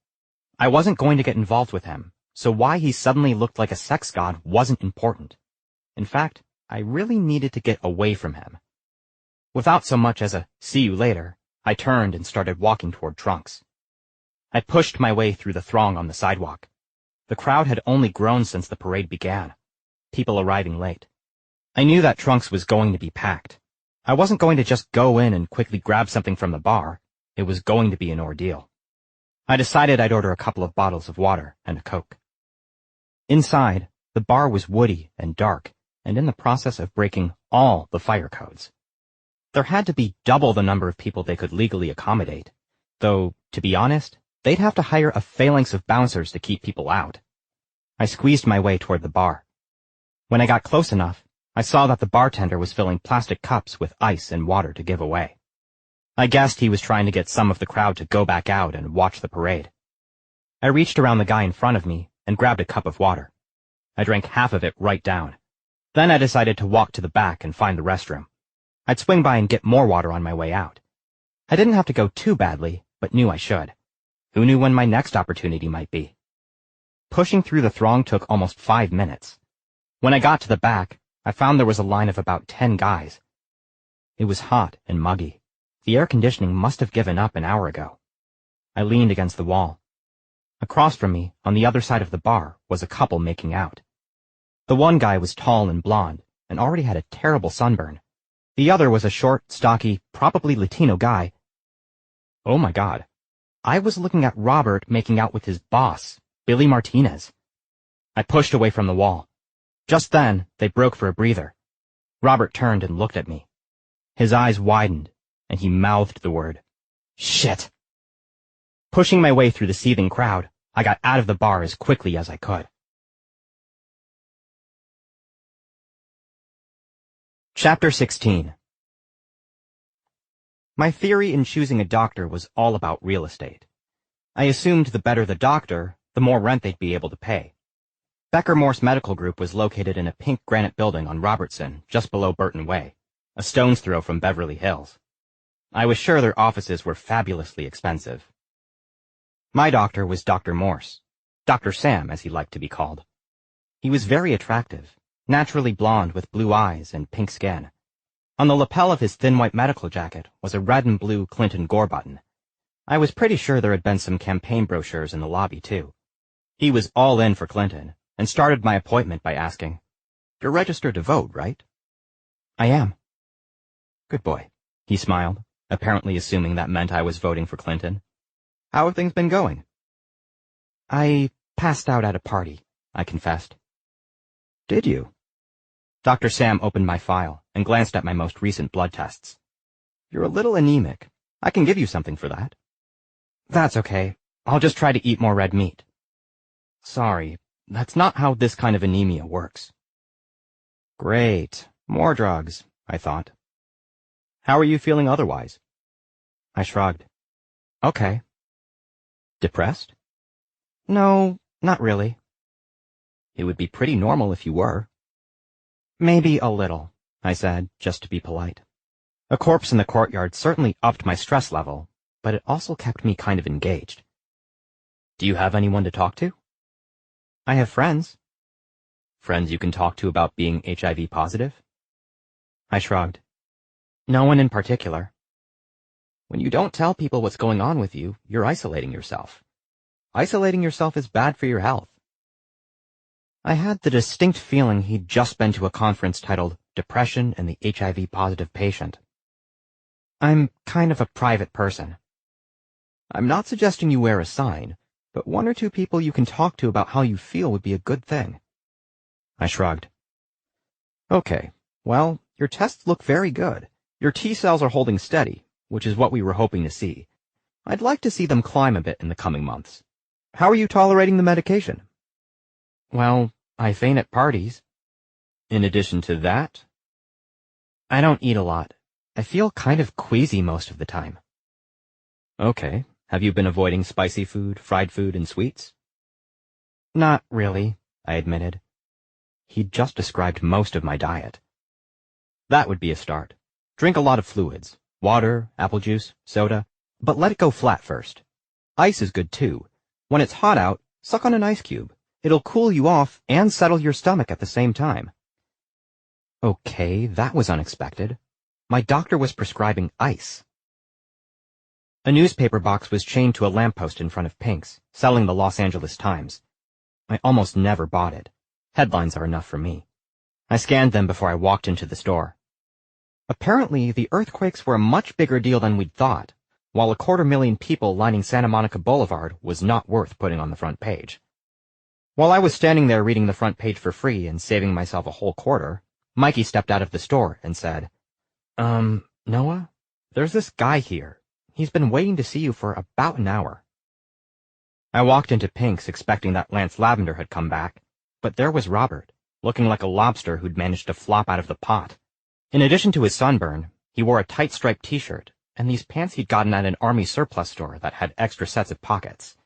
I wasn't going to get involved with him, so why he suddenly looked like a sex god wasn't important. In fact, I really needed to get away from him. Without so much as a "see you later," I turned and started walking toward Trunks. I pushed my way through the throng on the sidewalk. The crowd had only grown since the parade began, people arriving late. I knew that Trunks was going to be packed. I wasn't going to just go in and quickly grab something from the bar. It was going to be an ordeal. I decided I'd order a couple of bottles of water and a Coke. Inside, the bar was woody and dark, and in the process of breaking all the fire codes. There had to be double the number of people they could legally accommodate, though, to be honest, they'd have to hire a phalanx of bouncers to keep people out. I squeezed my way toward the bar. When I got close enough, I saw that the bartender was filling plastic cups with ice and water to give away. I guessed he was trying to get some of the crowd to go back out and watch the parade. I reached around the guy in front of me and grabbed a cup of water. I drank half of it right down. Then I decided to walk to the back and find the restroom. I'd swing by and get more water on my way out. I didn't have to go too badly, but knew I should. Who knew when my next opportunity might be? Pushing through the throng took almost 5 minutes. When I got to the back, I found there was a line of about 10 guys. It was hot and muggy. The air conditioning must have given up an hour ago. I leaned against the wall. Across from me, on the other side of the bar, was a couple making out. The one guy was tall and blonde, and already had a terrible sunburn. The other was a short, stocky, probably Latino guy. Oh my God. I was looking at Robert making out with his boss, Billy Martinez. I pushed away from the wall. Just then, they broke for a breather. Robert turned and looked at me. His eyes widened, and he mouthed the word, "Shit." Pushing my way through the seething crowd, I got out of the bar as quickly as I could. Chapter 16. My theory in choosing a doctor was all about real estate. I assumed the better the doctor, the more rent they'd be able to pay. Becker Morse Medical Group was located in a pink granite building on Robertson, just below Burton Way, a stone's throw from Beverly Hills. I was sure their offices were fabulously expensive. My doctor was Dr. Morse, Dr. Sam as he liked to be called. He was very attractive, naturally blonde with blue eyes and pink skin. On the lapel of his thin white medical jacket was a red and blue Clinton Gore button. I was pretty sure there had been some campaign brochures in the lobby, too. He was all in for Clinton, and started my appointment by asking, "You're registered to vote, right?" "I am." "Good boy," he smiled, apparently assuming that meant I was voting for Clinton. "How have things been going?" "I passed out at a party," I confessed. "Did you?" Dr. Sam opened my file and glanced at my most recent blood tests. "You're a little anemic. I can give you something for that." "That's okay. I'll just try to eat more red meat." "Sorry, that's not how this kind of anemia works." "Great. More drugs," I thought. "How are you feeling otherwise?" I shrugged. "Okay." "Depressed?" "No, not really." "It would be pretty normal if you were." "Maybe a little," I said, just to be polite. A corpse in the courtyard certainly upped my stress level, but it also kept me kind of engaged. "Do you have anyone to talk to?" "I have friends." "Friends you can talk to about being HIV positive?" I shrugged. "No one in particular." "When you don't tell people what's going on with you, you're isolating yourself. Isolating yourself is bad for your health." I had the distinct feeling he'd just been to a conference titled Depression and the HIV Positive Patient. "I'm kind of a private person." "I'm not suggesting you wear a sign, but 1 or 2 people you can talk to about how you feel would be a good thing." I shrugged. "Okay, well, your tests look very good. Your T cells are holding steady, which is what we were hoping to see. I'd like to see them climb a bit in the coming months. How are you tolerating the medication?" "Well, I faint at parties." "In addition to that?" "I don't eat a lot. I feel kind of queasy most of the time." "Okay. Have you been avoiding spicy food, fried food, and sweets?" "Not really," I admitted. He'd just described most of my diet. "That would be a start. Drink a lot of fluids. Water, apple juice, soda. But let it go flat first. Ice is good too. When it's hot out, suck on an ice cube. It'll cool you off and settle your stomach at the same time. Okay, that was unexpected. My doctor was prescribing ice. A newspaper box was chained to a lamppost in front of Pinx, selling the Los Angeles Times. I almost never bought it. Headlines are enough for me. I scanned them before I walked into the store. Apparently, the earthquakes were a much bigger deal than we'd thought, while 250,000 people lining Santa Monica Boulevard was not worth putting on the front page. While I was standing there reading the front page for free and saving myself a whole quarter, Mikey stepped out of the store and said, Noah, there's this guy here. He's been waiting to see you for about an hour. I walked into Pinx expecting that Lance Lavender had come back, but there was Robert, looking like a lobster who'd managed to flop out of the pot. In addition to his sunburn, he wore a tight striped t-shirt and these pants he'd gotten at an army surplus store that had extra sets of pockets.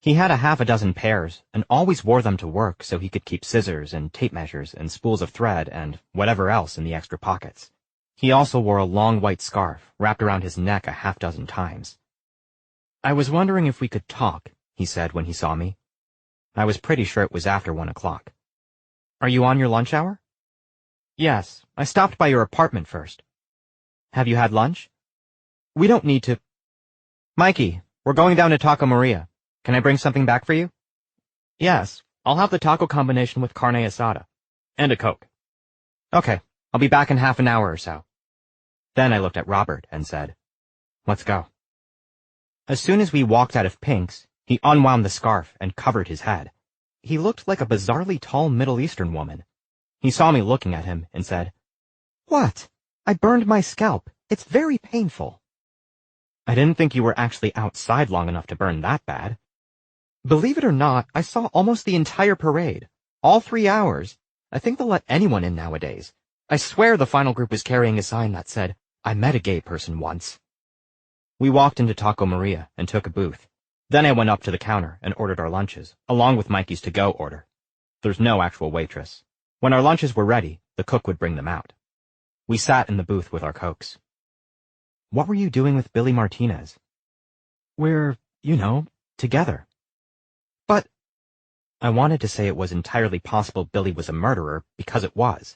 He had a half a dozen pairs and always wore them to work so he could keep scissors and tape measures and spools of thread and whatever else in the extra pockets. He also wore a long white scarf wrapped around his neck a half dozen times. I was wondering if we could talk, he said when he saw me. I was pretty sure it was after 1 o'clock. Are you on your lunch hour? Yes, I stopped by your apartment first. Have you had lunch? We don't need to. Mikey, we're going down to Taco Maria. Can I bring something back for you? Yes, I'll have the taco combination with carne asada. And a Coke. Okay, I'll be back in half an hour or so. Then I looked at Robert and said, Let's go. As soon as we walked out of Pinx, he unwound the scarf and covered his head. He looked like a bizarrely tall Middle Eastern woman. He saw me looking at him and said, What? I burned my scalp. It's very painful. I didn't think you were actually outside long enough to burn that bad. Believe it or not, I saw almost the entire parade. All 3 hours. I think they'll let anyone in nowadays. I swear the final group was carrying a sign that said, I met a gay person once. We walked into Taco Maria and took a booth. Then I went up to the counter and ordered our lunches, along with Mikey's to-go order. There's no actual waitress. When our lunches were ready, the cook would bring them out. We sat in the booth with our Cokes. What were you doing with Billy Martinez? We're, together. But I wanted to say it was entirely possible Billy was a murderer because it was.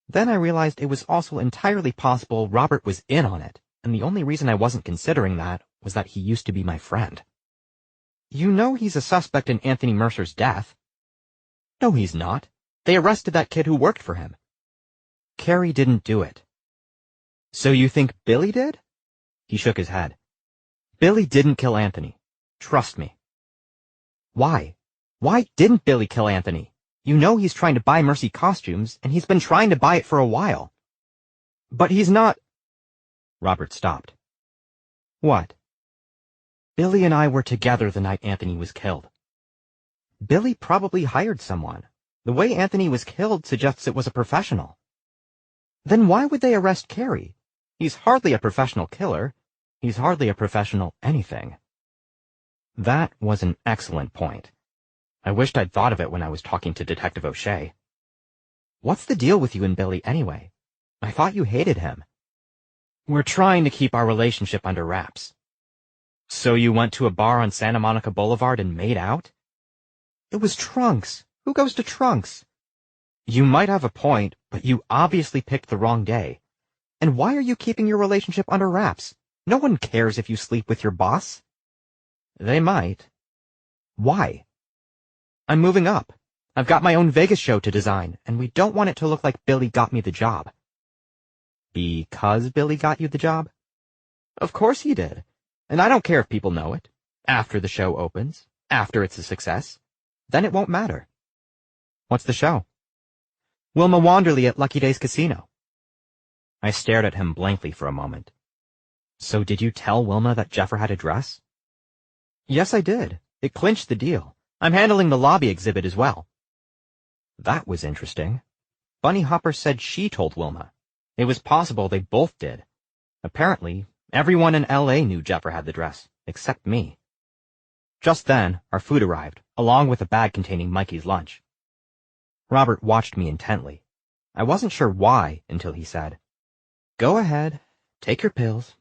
Then I realized it was also entirely possible Robert was in on it, and the only reason I wasn't considering that was that he used to be my friend. You know he's a suspect in Anthony Mercer's death. No, he's not. They arrested that kid who worked for him. Carrie didn't do it. So you think Billy did? He shook his head. Billy didn't kill Anthony. Trust me. Why? Why didn't Billy kill Anthony? You know he's trying to buy Mercy costumes, and he's been trying to buy it for a while. But he's not... Robert stopped. What? Billy and I were together the night Anthony was killed. Billy probably hired someone. The way Anthony was killed suggests it was a professional. Then why would they arrest Carrie? He's hardly a professional killer. He's hardly a professional anything. That was an excellent point. I wished I'd thought of it when I was talking to Detective O'Shea. What's the deal with you and Billy anyway? I thought you hated him. We're trying to keep our relationship under wraps. So you went to a bar on Santa Monica Boulevard and made out? It was Trunks. Who goes to Trunks? You might have a point, but you obviously picked the wrong day. And why are you keeping your relationship under wraps? No one cares if you sleep with your boss. They might. Why? I'm moving up. I've got my own Vegas show to design, and we don't want it to look like Billy got me the job. Because Billy got you the job? Of course he did. And I don't care if people know it. After the show opens, after it's a success, then it won't matter. What's the show? Wilma Wanderley at Lucky Days Casino. I stared at him blankly for a moment. So did you tell Wilma that Jeffer had a dress? Yes, I did. It clinched the deal. I'm handling the lobby exhibit as well. That was interesting. Bunny Hopper said she told Wilma. It was possible they both did. Apparently, everyone in L.A. knew Jeffer had the dress, except me. Just then, our food arrived, along with a bag containing Mikey's lunch. Robert watched me intently. I wasn't sure why until he said, Go ahead, take your pills.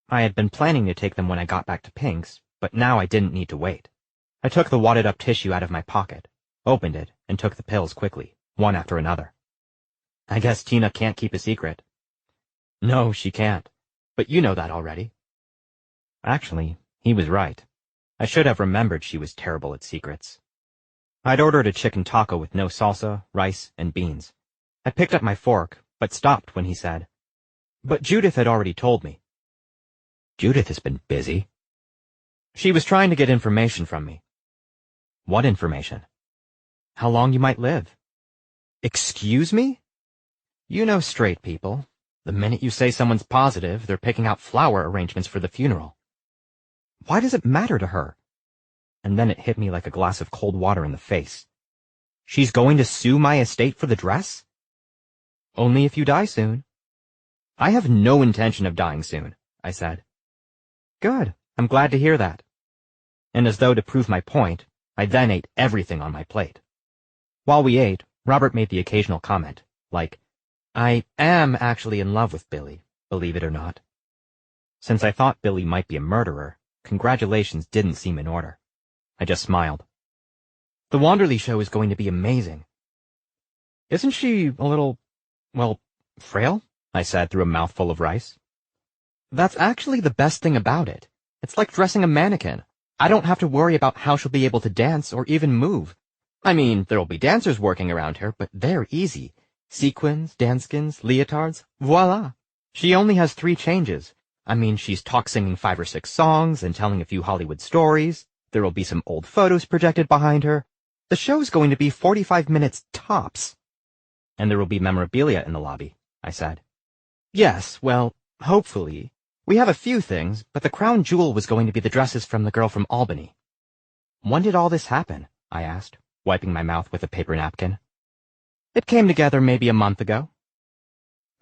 I had been planning to take them when I got back to Pinx, but now I didn't need to wait. I took the wadded-up tissue out of my pocket, opened it, and took the pills quickly, one after another. I guess Tina can't keep a secret. No, she can't. But you know that already. Actually, he was right. I should have remembered she was terrible at secrets. I'd ordered a chicken taco with no salsa, rice, and beans. I picked up my fork, but stopped when he said, "But Judith had already told me." Judith has been busy. She was trying to get information from me. What information? How long you might live. Excuse me? You know straight people. The minute you say someone's positive, they're picking out flower arrangements for the funeral. Why does it matter to her? And then it hit me like a glass of cold water in the face. She's going to sue my estate for the dress? Only if you die soon. I have no intention of dying soon, I said. Good, I'm glad to hear that. And as though to prove my point, I then ate everything on my plate. While we ate, Robert made the occasional comment, like, I am actually in love with Billy, believe it or not. Since I thought Billy might be a murderer, congratulations didn't seem in order. I just smiled. The Wanderley show is going to be amazing. Isn't she a little, well, frail? I said through a mouthful of rice. That's actually the best thing about it. It's like dressing a mannequin. I don't have to worry about how she'll be able to dance or even move. I mean, there'll be dancers working around her, but they're easy. Sequins, danskins, leotards, voila. She only has 3 changes. I mean, she's talk-singing 5 or 6 songs and telling a few Hollywood stories. There will be some old photos projected behind her. The show's going to be 45 minutes tops. And there will be memorabilia in the lobby, I said. Yes, well, hopefully. We have a few things, but the crown jewel was going to be the dresses from the girl from Albany. When did all this happen? I asked, wiping my mouth with a paper napkin. It came together maybe a month ago.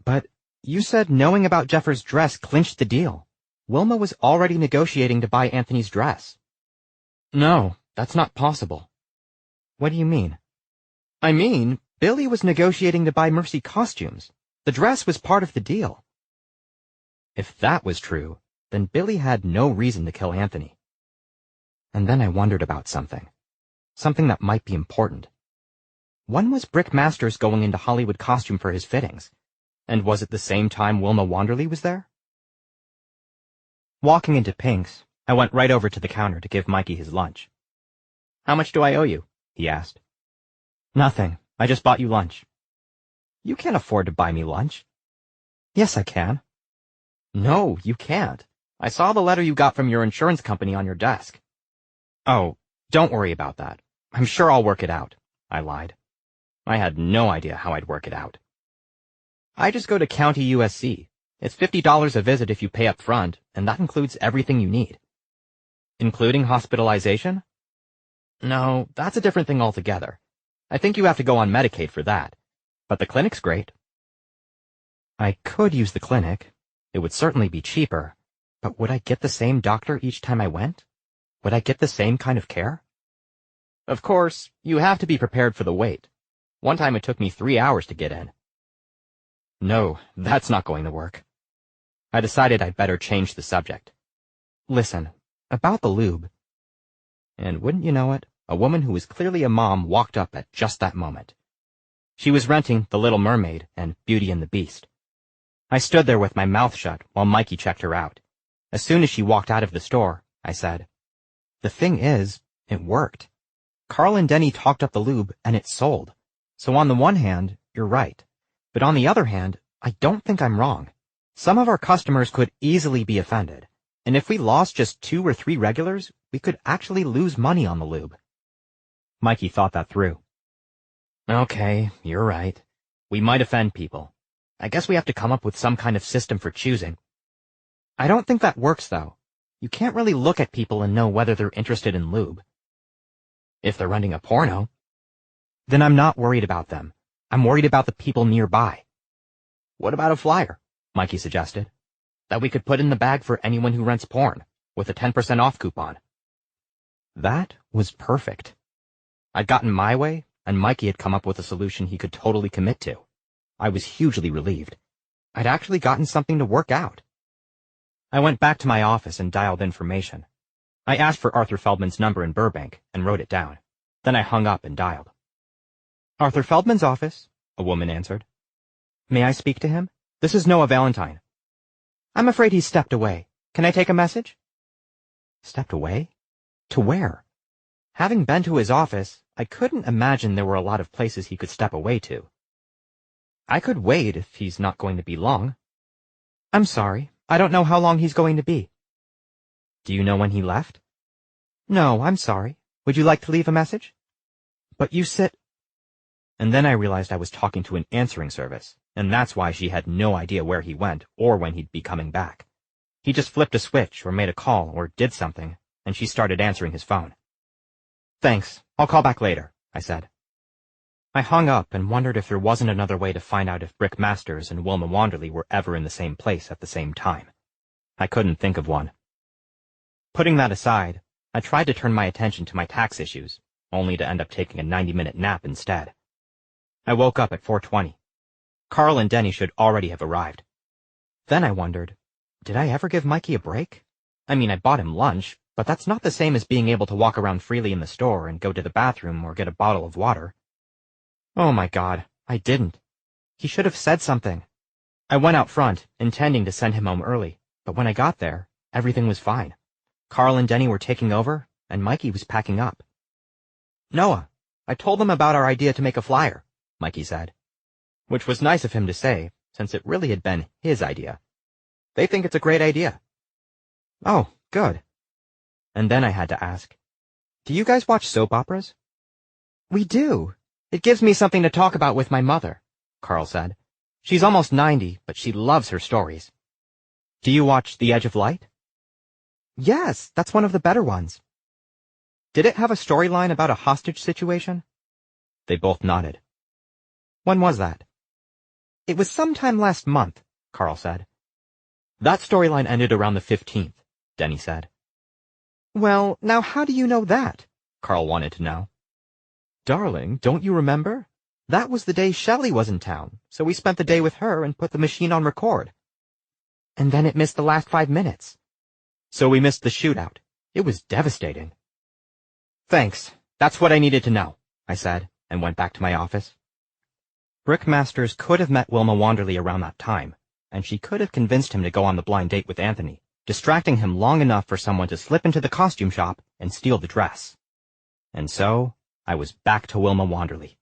But you said knowing about Jeffers' dress clinched the deal. Wilma was already negotiating to buy Anthony's dress. No, that's not possible. What do you mean? I mean, Billy was negotiating to buy Mercy costumes. The dress was part of the deal. If that was true, then Billy had no reason to kill Anthony. And then I wondered about something. Something that might be important. When was Brick Masters going into Hollywood costume for his fittings? And was it the same time Wilma Wanderley was there? Walking into Pinx, I went right over to the counter to give Mikey his lunch. How much do I owe you? He asked. Nothing. I just bought you lunch. You can't afford to buy me lunch. Yes, I can. No, you can't. I saw the letter you got from your insurance company on your desk. Oh, don't worry about that. I'm sure I'll work it out, I lied. I had no idea how I'd work it out. I just go to County USC. It's $50 a visit if you pay up front, and that includes everything you need. Including hospitalization? No, that's a different thing altogether. I think you have to go on Medicaid for that. But the clinic's great. I could use the clinic. It would certainly be cheaper. But would I get the same doctor each time I went? Would I get the same kind of care? Of course, you have to be prepared for the wait. One time it took me 3 hours to get in. No, that's not going to work. I decided I'd better change the subject. Listen, about the lube. And wouldn't you know it, a woman who was clearly a mom walked up at just that moment. She was renting The Little Mermaid and Beauty and the Beast. I stood there with my mouth shut while Mikey checked her out. As soon as she walked out of the store, I said, The thing is, it worked. Carl and Denny talked up the lube and it sold. So on the one hand, you're right. But on the other hand, I don't think I'm wrong. Some of our customers could easily be offended. And if we lost just 2 or 3 regulars, we could actually lose money on the lube. Mikey thought that through. Okay, you're right. We might offend people. I guess we have to come up with some kind of system for choosing. I don't think that works, though. You can't really look at people and know whether they're interested in lube. If they're renting a porno, then I'm not worried about them. I'm worried about the people nearby. What about a flyer? Mikey suggested. That we could put in the bag for anyone who rents porn, with a 10% off coupon. That was perfect. I'd gotten my way, and Mikey had come up with a solution he could totally commit to. I was hugely relieved. I'd actually gotten something to work out. I went back to my office and dialed information. I asked for Arthur Feldman's number in Burbank and wrote it down. Then I hung up and dialed. Arthur Feldman's office, a woman answered. May I speak to him? This is Noah Valentine. I'm afraid he's stepped away. Can I take a message? Stepped away? To where? Having been to his office, I couldn't imagine there were a lot of places he could step away to. I could wait if he's not going to be long. I'm sorry, I don't know how long he's going to be. Do you know when he left? No, I'm sorry. Would you like to leave a message? But you sit... And then I realized I was talking to an answering service, and that's why she had no idea where he went or when he'd be coming back. He just flipped a switch or made a call or did something, and she started answering his phone. Thanks, I'll call back later, I said. I hung up and wondered if there wasn't another way to find out if Brick Masters and Wilma Wanderley were ever in the same place at the same time. I couldn't think of one. Putting that aside, I tried to turn my attention to my tax issues, only to end up taking a 90-minute nap instead. I woke up at 4:20. Carl and Denny should already have arrived. Then I wondered, did I ever give Mikey a break? I mean, I bought him lunch, but that's not the same as being able to walk around freely in the store and go to the bathroom or get a bottle of water. Oh my God, I didn't. He should have said something. I went out front, intending to send him home early, but when I got there, everything was fine. Carl and Denny were taking over, and Mikey was packing up. Noah, I told them about our idea to make a flyer, Mikey said, which was nice of him to say, since it really had been his idea. They think it's a great idea. Oh, good. And then I had to ask, do you guys watch soap operas? We do. It gives me something to talk about with my mother, Carl said. She's almost 90, but she loves her stories. Do you watch The Edge of Light? Yes, that's one of the better ones. Did it have a storyline about a hostage situation? They both nodded. When was that? It was sometime last month, Carl said. That storyline ended around the 15th, Denny said. Well, now how do you know that? Carl wanted to know. Darling, don't you remember? That was the day Shelley was in town, so we spent the day with her and put the machine on record. And then it missed the last 5 minutes. So we missed the shootout. It was devastating. Thanks. That's what I needed to know, I said, and went back to my office. Brick Masters could have met Wilma Wanderley around that time, and she could have convinced him to go on the blind date with Anthony, distracting him long enough for someone to slip into the costume shop and steal the dress. And so, I was back to Wilma Wanderley.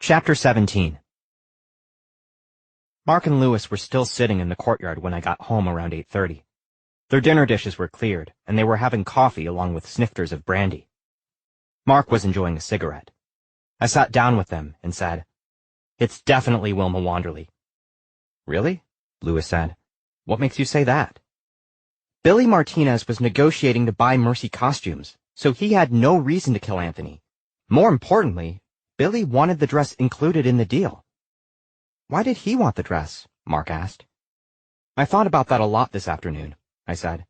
Chapter 17. Mark and Lewis were still sitting in the courtyard when I got home around 8:30. Their dinner dishes were cleared, and they were having coffee along with snifters of brandy. Mark was enjoying a cigarette. I sat down with them and said, It's definitely Wilma Wanderley. Really? Lewis said. What makes you say that? Billy Martinez was negotiating to buy Mercy costumes, so he had no reason to kill Anthony. More importantly, Billy wanted the dress included in the deal. Why did he want the dress? Mark asked. I thought about that a lot this afternoon, I said.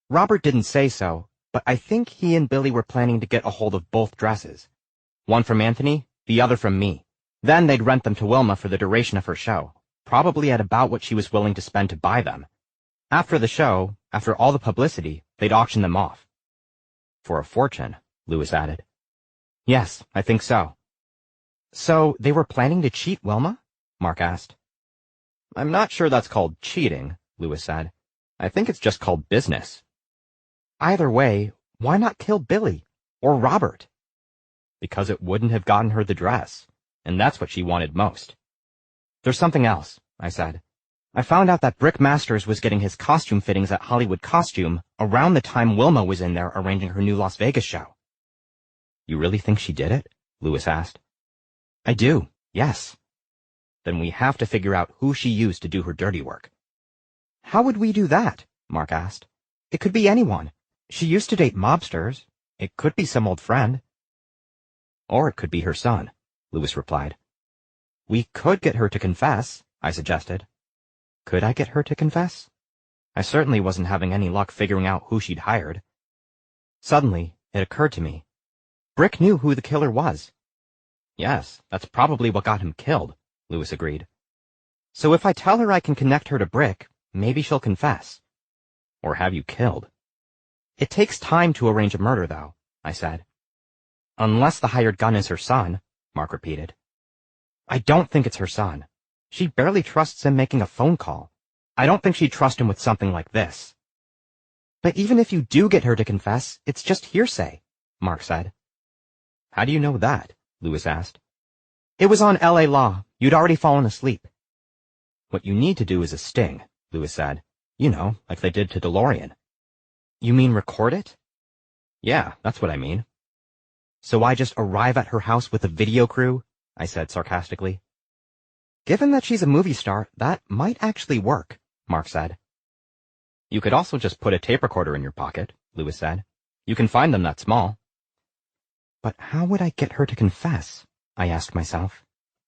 Robert didn't say so, but I think he and Billy were planning to get a hold of both dresses. One from Anthony, the other from me. Then they'd rent them to Wilma for the duration of her show, probably at about what she was willing to spend to buy them. After the show, after all the publicity, they'd auction them off. For a fortune, Lewis added. Yes, I think so. So they were planning to cheat Wilma? Mark asked. I'm not sure that's called cheating, Lewis said. I think it's just called business. Either way, why not kill Billy? Or Robert? Because it wouldn't have gotten her the dress, and that's what she wanted most. There's something else, I said. I found out that Brick Masters was getting his costume fittings at Hollywood Costume around the time Wilma was in there arranging her new Las Vegas show. You really think she did it? Lewis asked. I do, yes. Then we have to figure out who she used to do her dirty work. How would we do that? Mark asked. It could be anyone. She used to date mobsters. It could be some old friend. Or it could be her son, Lewis replied. We could get her to confess, I suggested. Could I get her to confess? I certainly wasn't having any luck figuring out who she'd hired. Suddenly, it occurred to me. Brick knew who the killer was. Yes, that's probably what got him killed, Lewis agreed. So if I tell her I can connect her to Brick, maybe she'll confess. Or have you killed. It takes time to arrange a murder, though, I said. Unless the hired gun is her son, Mark repeated. I don't think it's her son. She barely trusts him making a phone call. I don't think she'd trust him with something like this. But even if you do get her to confess, it's just hearsay, Mark said. How do you know that? Lewis asked. It was on LA Law. You'd already fallen asleep. What you need to do is a sting, Lewis said. You know, like they did to DeLorean. You mean record it? Yeah, that's what I mean. So I just arrive at her house with a video crew? I said sarcastically. Given that she's a movie star, that might actually work, Mark said. You could also just put a tape recorder in your pocket, Lewis said. You can find them that small. But how would I get her to confess? I asked myself.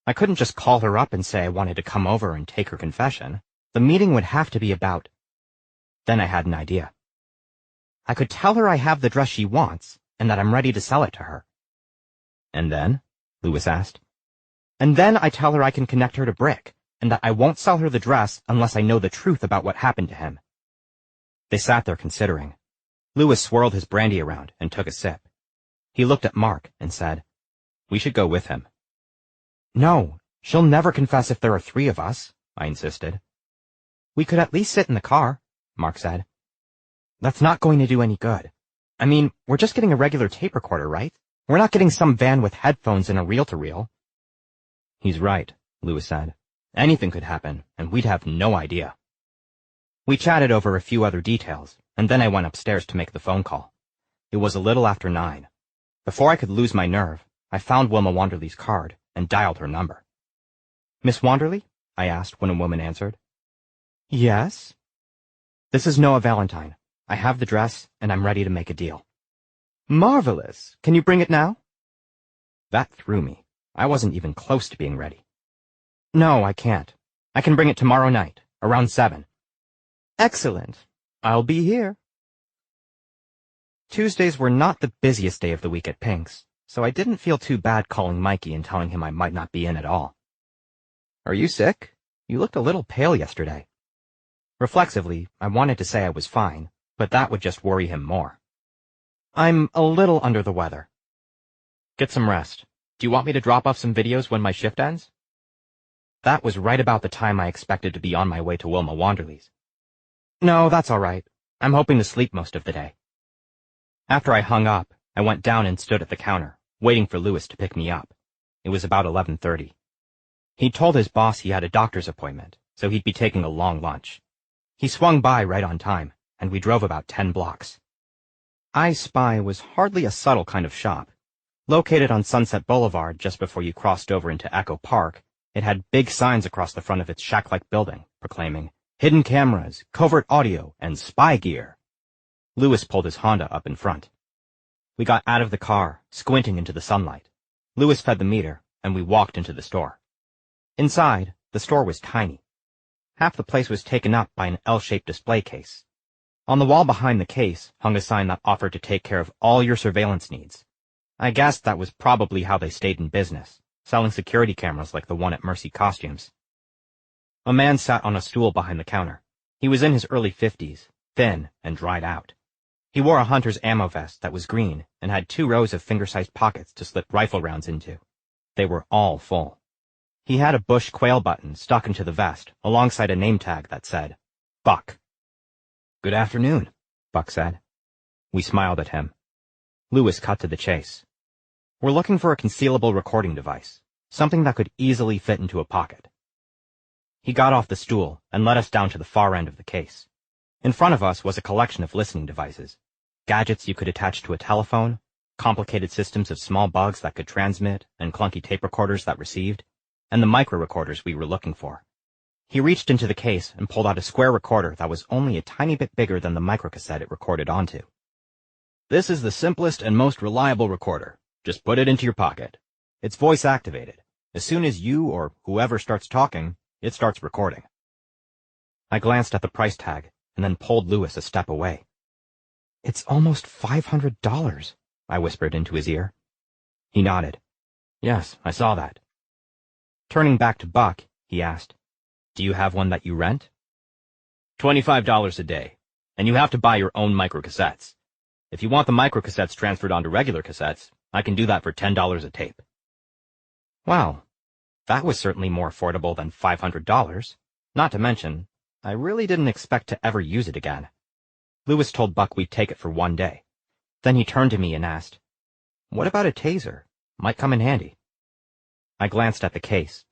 I couldn't just call her up and say I wanted to come over and take her confession. The meeting would have to be about... Then I had an idea. I could tell her I have the dress she wants, and that I'm ready to sell it to her. And then? Lewis asked. And then I tell her I can connect her to Brick, and that I won't sell her the dress unless I know the truth about what happened to him. They sat there considering. Lewis swirled his brandy around and took a sip. He looked at Mark and said, We should go with him. No, she'll never confess if there are 3 of us, I insisted. We could at least sit in the car, Mark said. That's not going to do any good. I mean, we're just getting a regular tape recorder, right? We're not getting some van with headphones and a reel-to-reel. He's right, Lewis said. Anything could happen, and we'd have no idea. We chatted over a few other details, and then I went upstairs to make the phone call. It was a little after 9. Before I could lose my nerve, I found Wilma Wanderley's card and dialed her number. Miss Wanderley? I asked when a woman answered. Yes? This is Noah Valentine. I have the dress, and I'm ready to make a deal. Marvelous. Can you bring it now? That threw me. I wasn't even close to being ready. No, I can't. I can bring it tomorrow night, around 7. Excellent. I'll be here. Tuesdays were not the busiest day of the week at Pinx, so I didn't feel too bad calling Mikey and telling him I might not be in at all. Are you sick? You looked a little pale yesterday. Reflexively, I wanted to say I was fine, but that would just worry him more. I'm a little under the weather. Get some rest. Do you want me to drop off some videos when my shift ends? That was right about the time I expected to be on my way to Wilma Wanderley's. No, that's all right. I'm hoping to sleep most of the day. After I hung up, I went down and stood at the counter, waiting for Lewis to pick me up. It was about 11:30. He'd told his boss he had a doctor's appointment, so he'd be taking a long lunch. He swung by right on time, and we drove about 10 blocks. I Spy was hardly a subtle kind of shop. Located on Sunset Boulevard just before you crossed over into Echo Park, it had big signs across the front of its shack-like building, proclaiming, Hidden cameras, covert audio, and spy gear. Lewis pulled his Honda up in front. We got out of the car, squinting into the sunlight. Lewis fed the meter, and we walked into the store. Inside, the store was tiny. Half the place was taken up by an L-shaped display case. On the wall behind the case hung a sign that offered to take care of all your surveillance needs. I guessed that was probably how they stayed in business, selling security cameras like the one at Mercy Costumes. A man sat on a stool behind the counter. He was in his early 50s, thin and dried out. He wore a hunter's ammo vest that was green and had 2 rows of finger-sized pockets to slip rifle rounds into. They were all full. He had a Bush quail button stuck into the vest alongside a name tag that said, Buck. Good afternoon, Buck said. We smiled at him. Lewis cut to the chase. We're looking for a concealable recording device, something that could easily fit into a pocket. He got off the stool and led us down to the far end of the case. In front of us was a collection of listening devices, gadgets you could attach to a telephone, complicated systems of small bugs that could transmit, and clunky tape recorders that received, and the micro recorders we were looking for. He reached into the case and pulled out a square recorder that was only a tiny bit bigger than the microcassette it recorded onto. This is the simplest and most reliable recorder. Just put it into your pocket. It's voice activated. As soon as you or whoever starts talking, it starts recording. I glanced at the price tag and then pulled Lewis a step away. It's almost $500, I whispered into his ear. He nodded. Yes, I saw that. Turning back to Buck, he asked, Do you have one that you rent? $25 a day, and you have to buy your own microcassettes. If you want the microcassettes transferred onto regular cassettes, I can do that for $10 a tape. Wow, that was certainly more affordable than $500. Not to mention, I really didn't expect to ever use it again. Lewis told Buck we'd take it for one day. Then he turned to me and asked, "What about a taser? Might come in handy." I glanced at the case.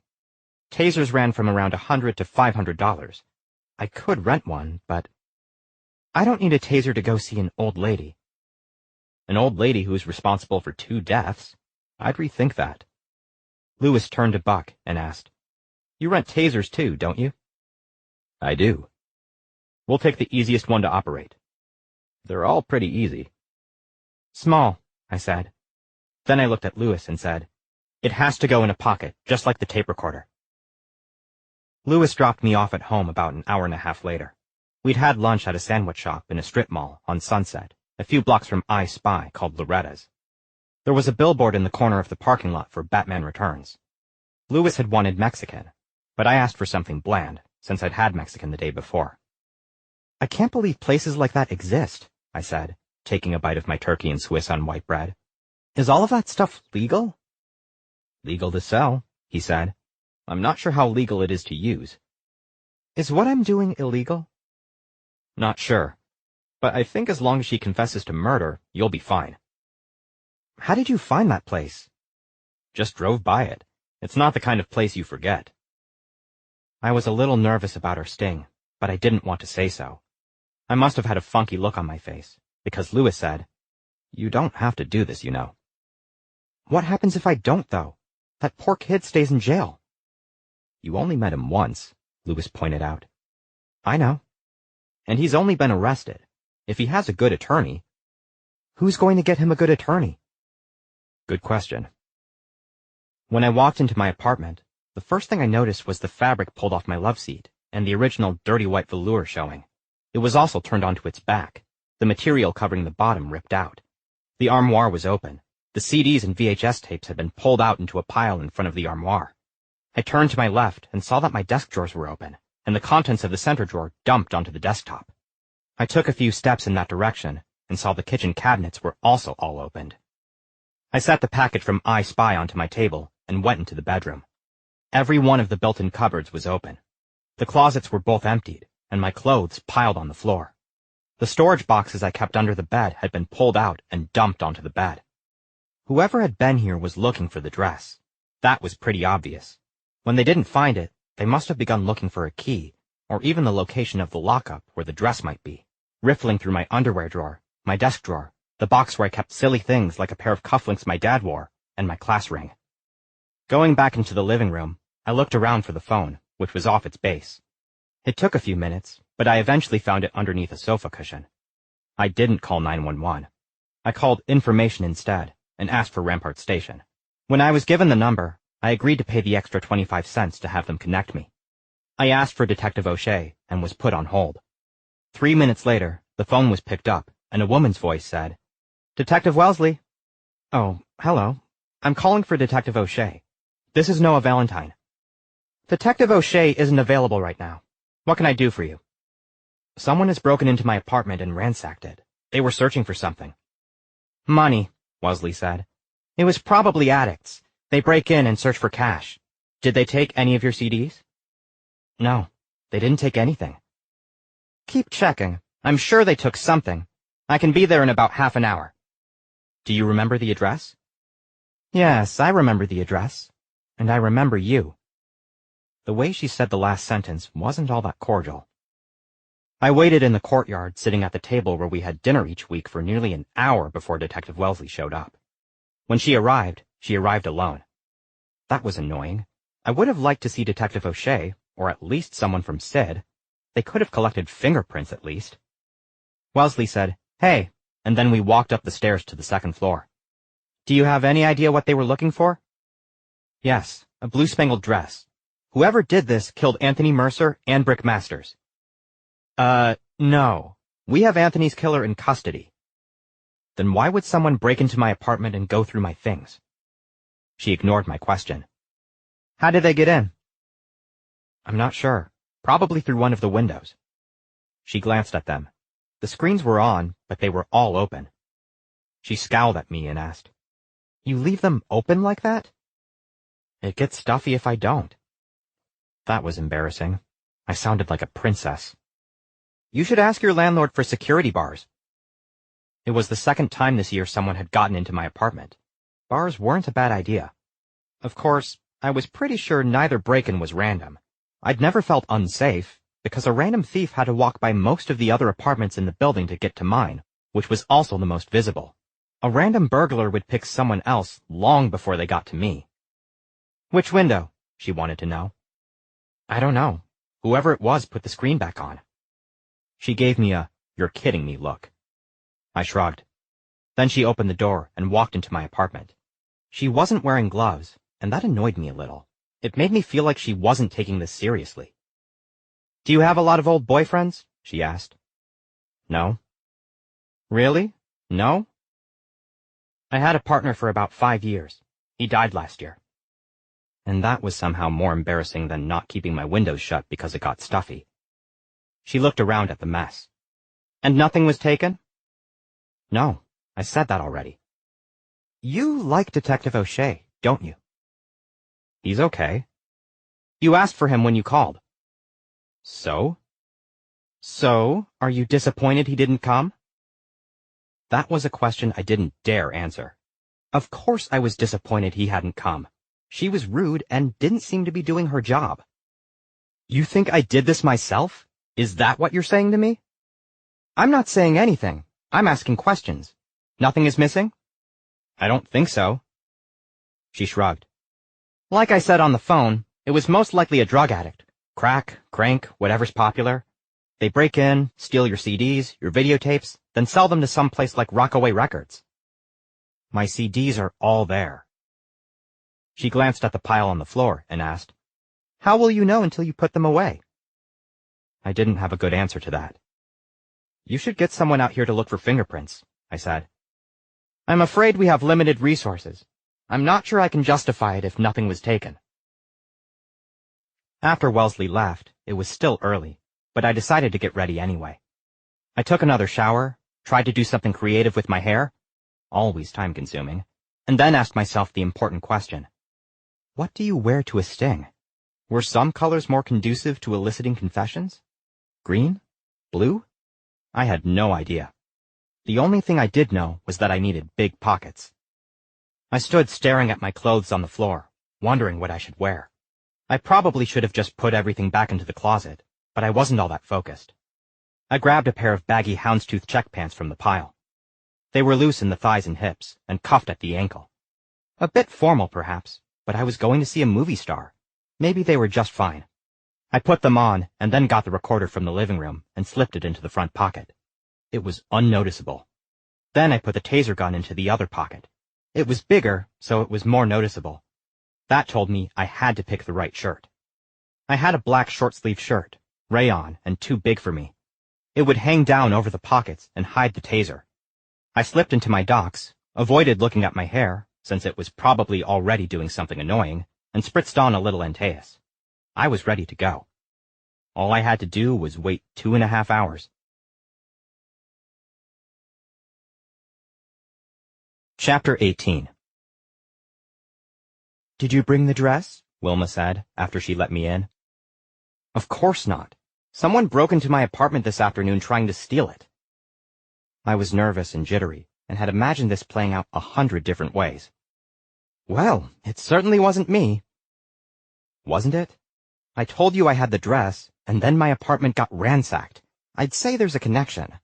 Tasers ran from around $100 to $500. I could rent one, but I don't need a taser to go see an old lady. An old lady who's responsible for 2 deaths? I'd rethink that. Lewis turned to Buck and asked, "You rent tasers too, don't you?" "I do." "We'll take the easiest one to operate." "They're all pretty easy." "Small," I said. Then I looked at Lewis and said, "It has to go in a pocket, just like the tape recorder." Lewis dropped me off at home about an hour and a half later. We'd had lunch at a sandwich shop in a strip mall on Sunset, a few blocks from I Spy, called Loretta's. There was a billboard in the corner of the parking lot for Batman Returns. Lewis had wanted Mexican, but I asked for something bland, since I'd had Mexican the day before. "I can't believe places like that exist," I said, taking a bite of my turkey and Swiss on white bread. "Is all of that stuff legal?" "Legal to sell," he said. "I'm not sure how legal it is to use." "Is what I'm doing illegal?" "Not sure. But I think as long as she confesses to murder, you'll be fine." "How did you find that place?" "Just drove by it. It's not the kind of place you forget." I was a little nervous about her sting, but I didn't want to say so. I must have had a funky look on my face, because Lewis said, "You don't have to do this, you know." "What happens if I don't, though? That poor kid stays in jail." "You only met him once," Lewis pointed out. "I know. And he's only been arrested. If he has a good attorney..." "Who's going to get him a good attorney?" "Good question." When I walked into my apartment, the first thing I noticed was the fabric pulled off my love seat and the original dirty white velour showing. It was also turned onto its back, the material covering the bottom ripped out. The armoire was open. The CDs and VHS tapes had been pulled out into a pile in front of the armoire. I turned to my left and saw that my desk drawers were open, and the contents of the center drawer dumped onto the desktop. I took a few steps in that direction and saw the kitchen cabinets were also all opened. I set the package from I Spy onto my table and went into the bedroom. Every one of the built-in cupboards was open. The closets were both emptied, and my clothes piled on the floor. The storage boxes I kept under the bed had been pulled out and dumped onto the bed. Whoever had been here was looking for the dress. That was pretty obvious. When they didn't find it, they must have begun looking for a key, or even the location of the lockup where the dress might be, riffling through my underwear drawer, my desk drawer, the box where I kept silly things like a pair of cufflinks my dad wore, and my class ring. Going back into the living room, I looked around for the phone, which was off its base. It took a few minutes, but I eventually found it underneath a sofa cushion. I didn't call 911. I called information instead and asked for Rampart Station. When I was given the number, I agreed to pay the extra 25 cents to have them connect me. I asked for Detective O'Shea and was put on hold. 3 minutes later, the phone was picked up and a woman's voice said, "Detective Wellesley." "Oh, hello. I'm calling for Detective O'Shea. This is Noah Valentine." "Detective O'Shea isn't available right now. What can I do for you?" "Someone has broken into my apartment and ransacked it. They were searching for something." "Money," Wellesley said. "It was probably addicts. They break in and search for cash. Did they take any of your CDs?" "No, they didn't take anything." "Keep checking. I'm sure they took something. I can be there in about half an hour." "Do you remember the address?" "Yes, I remember the address. And I remember you." The way she said the last sentence wasn't all that cordial. I waited in the courtyard, sitting at the table where we had dinner each week for nearly an hour before Detective Wellesley showed up. When she arrived alone. That was annoying. I would have liked to see Detective O'Shea, or at least someone from Sid. They could have collected fingerprints at least. Wellesley said, "Hey," and then we walked up the stairs to the second floor. "Do you have any idea what they were looking for?" "Yes, a blue-spangled dress. Whoever did this killed Anthony Mercer and Brick Masters." No. We have Anthony's killer in custody." "Then why would someone break into my apartment and go through my things?" She ignored my question. "How did they get in?" "I'm not sure. Probably through one of the windows." She glanced at them. The screens were on, but they were all open. She scowled at me and asked, "You leave them open like that?" "It gets stuffy if I don't." That was embarrassing. I sounded like a princess. "You should ask your landlord for security bars." It was the second time this year someone had gotten into my apartment. Bars weren't a bad idea. Of course, I was pretty sure neither break-in was random. I'd never felt unsafe, because a random thief had to walk by most of the other apartments in the building to get to mine, which was also the most visible. A random burglar would pick someone else long before they got to me. "Which window?" she wanted to know. "I don't know. Whoever it was put the screen back on." She gave me a "you're kidding me" look. I shrugged. Then she opened the door and walked into my apartment. She wasn't wearing gloves, and that annoyed me a little. It made me feel like she wasn't taking this seriously. "Do you have a lot of old boyfriends?" she asked. "No." "Really? No?" "I had a partner for about 5 years. He died last year." And that was somehow more embarrassing than not keeping my windows shut because it got stuffy. She looked around at the mess. "And nothing was taken?" "No, I said that already." "You like Detective O'Shea, don't you?" "He's okay." "You asked for him when you called." "So?" "So, are you disappointed he didn't come?" That was a question I didn't dare answer. Of course I was disappointed he hadn't come. She was rude and didn't seem to be doing her job. "You think I did this myself? Is that what you're saying to me?" "I'm not saying anything. I'm asking questions. Nothing is missing?" "I don't think so." She shrugged. "Like I said on the phone, it was most likely a drug addict. Crack, crank, whatever's popular. They break in, steal your CDs, your videotapes, then sell them to some place like Rockaway Records." "My CDs are all there." She glanced at the pile on the floor and asked, "How will you know until you put them away?" I didn't have a good answer to that. "You should get someone out here to look for fingerprints," I said. "I'm afraid we have limited resources. I'm not sure I can justify it if nothing was taken." After Wellesley left, it was still early, but I decided to get ready anyway. I took another shower, tried to do something creative with my hair, always time-consuming, and then asked myself the important question. What do you wear to a sting? Were some colors more conducive to eliciting confessions? Green? Blue? I had no idea. The only thing I did know was that I needed big pockets. I stood staring at my clothes on the floor, wondering what I should wear. I probably should have just put everything back into the closet, but I wasn't all that focused. I grabbed a pair of baggy houndstooth check pants from the pile. They were loose in the thighs and hips, and cuffed at the ankle. A bit formal, perhaps, but I was going to see a movie star. Maybe they were just fine. I put them on, and then got the recorder from the living room and slipped it into the front pocket. It was unnoticeable. Then I put the taser gun into the other pocket. It was bigger, so it was more noticeable. That told me I had to pick the right shirt. I had a black short-sleeved shirt, rayon, and too big for me. It would hang down over the pockets and hide the taser. I slipped into my docs, avoided looking at my hair, since it was probably already doing something annoying, and spritzed on a little Antaeus. I was ready to go. All I had to do was wait 2.5 hours. Chapter 18. "Did you bring the dress?" Wilma said, after she let me in. "Of course not. Someone broke into my apartment this afternoon trying to steal it." I was nervous and jittery, and had imagined this playing out 100 different ways. "Well, it certainly wasn't me." "Wasn't it? I told you I had the dress, and then my apartment got ransacked. I'd say there's a connection."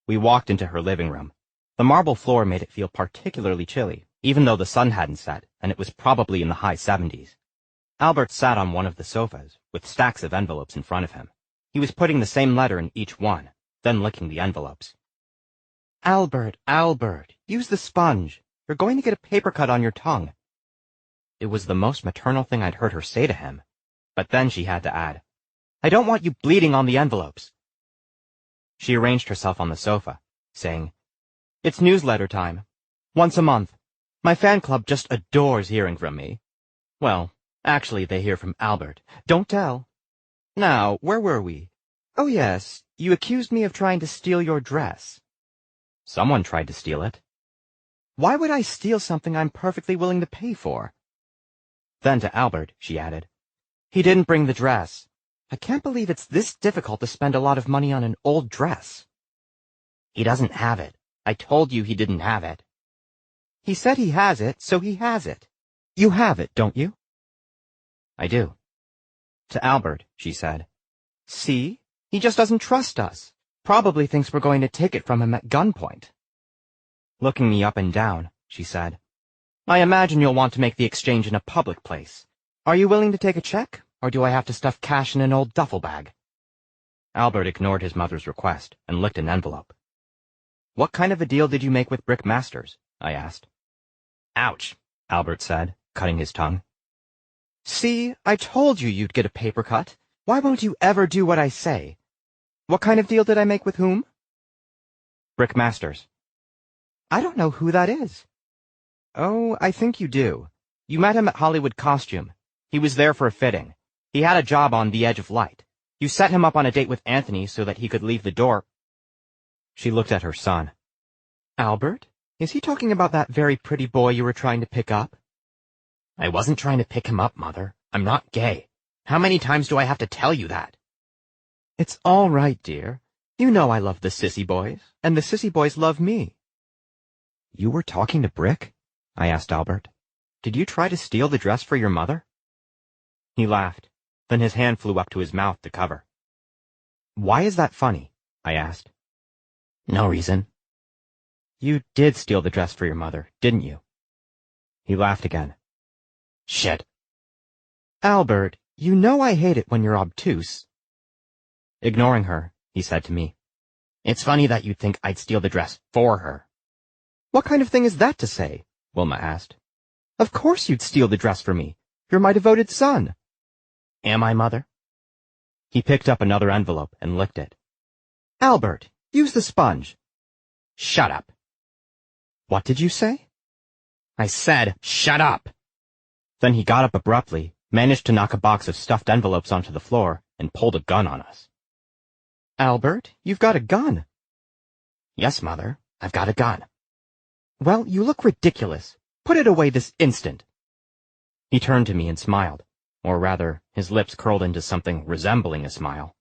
We walked into her living room. The marble floor made it feel particularly chilly, even though the sun hadn't set, and it was probably in the high 70s. Albert sat on one of the sofas, with stacks of envelopes in front of him. He was putting the same letter in each one, then licking the envelopes. Albert, use the sponge. You're going to get a paper cut on your tongue." It was the most maternal thing I'd heard her say to him. But then she had to add, "I don't want you bleeding on the envelopes." She arranged herself on the sofa, saying, "It's newsletter time. Once a month. My fan club just adores hearing from me. Well, actually they hear from Albert. Don't tell. Now, where were we? Oh yes, you accused me of trying to steal your dress. Someone tried to steal it. Why would I steal something I'm perfectly willing to pay for? Then to Albert, she added, he didn't bring the dress. I can't believe it's this difficult to spend a lot of money on an old dress. He doesn't have it. I told you he didn't have it. He said he has it, so he has it. You have it, don't you? I do. To Albert, she said, see? He just doesn't trust us. Probably thinks we're going to take it from him at gunpoint. Looking me up and down, she said, I imagine you'll want to make the exchange in a public place. Are you willing to take a check, or do I have to stuff cash in an old duffel bag? Albert ignored his mother's request and licked an envelope. What kind of a deal did you make with Brick Masters? I asked. Ouch, Albert said, cutting his tongue. See, I told you you'd get a paper cut. Why won't you ever do what I say? What kind of deal did I make with whom? Brick Masters. I don't know who that is. Oh, I think you do. You met him at Hollywood Costume. He was there for a fitting. He had a job on The Edge of Light. You set him up on a date with Anthony so that he could leave the door. She looked at her son. Albert? Is he talking about that very pretty boy you were trying to pick up? I wasn't trying to pick him up, Mother. I'm not gay. How many times do I have to tell you that? It's all right, dear. You know I love the sissy boys, and the sissy boys love me. You were talking to Brick? I asked Albert. Did you try to steal the dress for your mother? He laughed. Then his hand flew up to his mouth to cover. Why is that funny? I asked. No reason. You did steal the dress for your mother, didn't you? He laughed again. Shit. Albert, you know I hate it when you're obtuse. Ignoring her, he said to me, It's funny that you'd think I'd steal the dress for her. What kind of thing is that to say? Wilma asked. Of course you'd steal the dress for me. You're my devoted son. Am I, Mother? He picked up another envelope and licked it. Albert, use the sponge. Shut up. What did you say? I said, shut up. Then he got up abruptly, managed to knock a box of stuffed envelopes onto the floor, and pulled a gun on us. Albert, you've got a gun. Yes, Mother, I've got a gun. Well, you look ridiculous. Put it away this instant. He turned to me and smiled, or rather, his lips curled into something resembling a smile.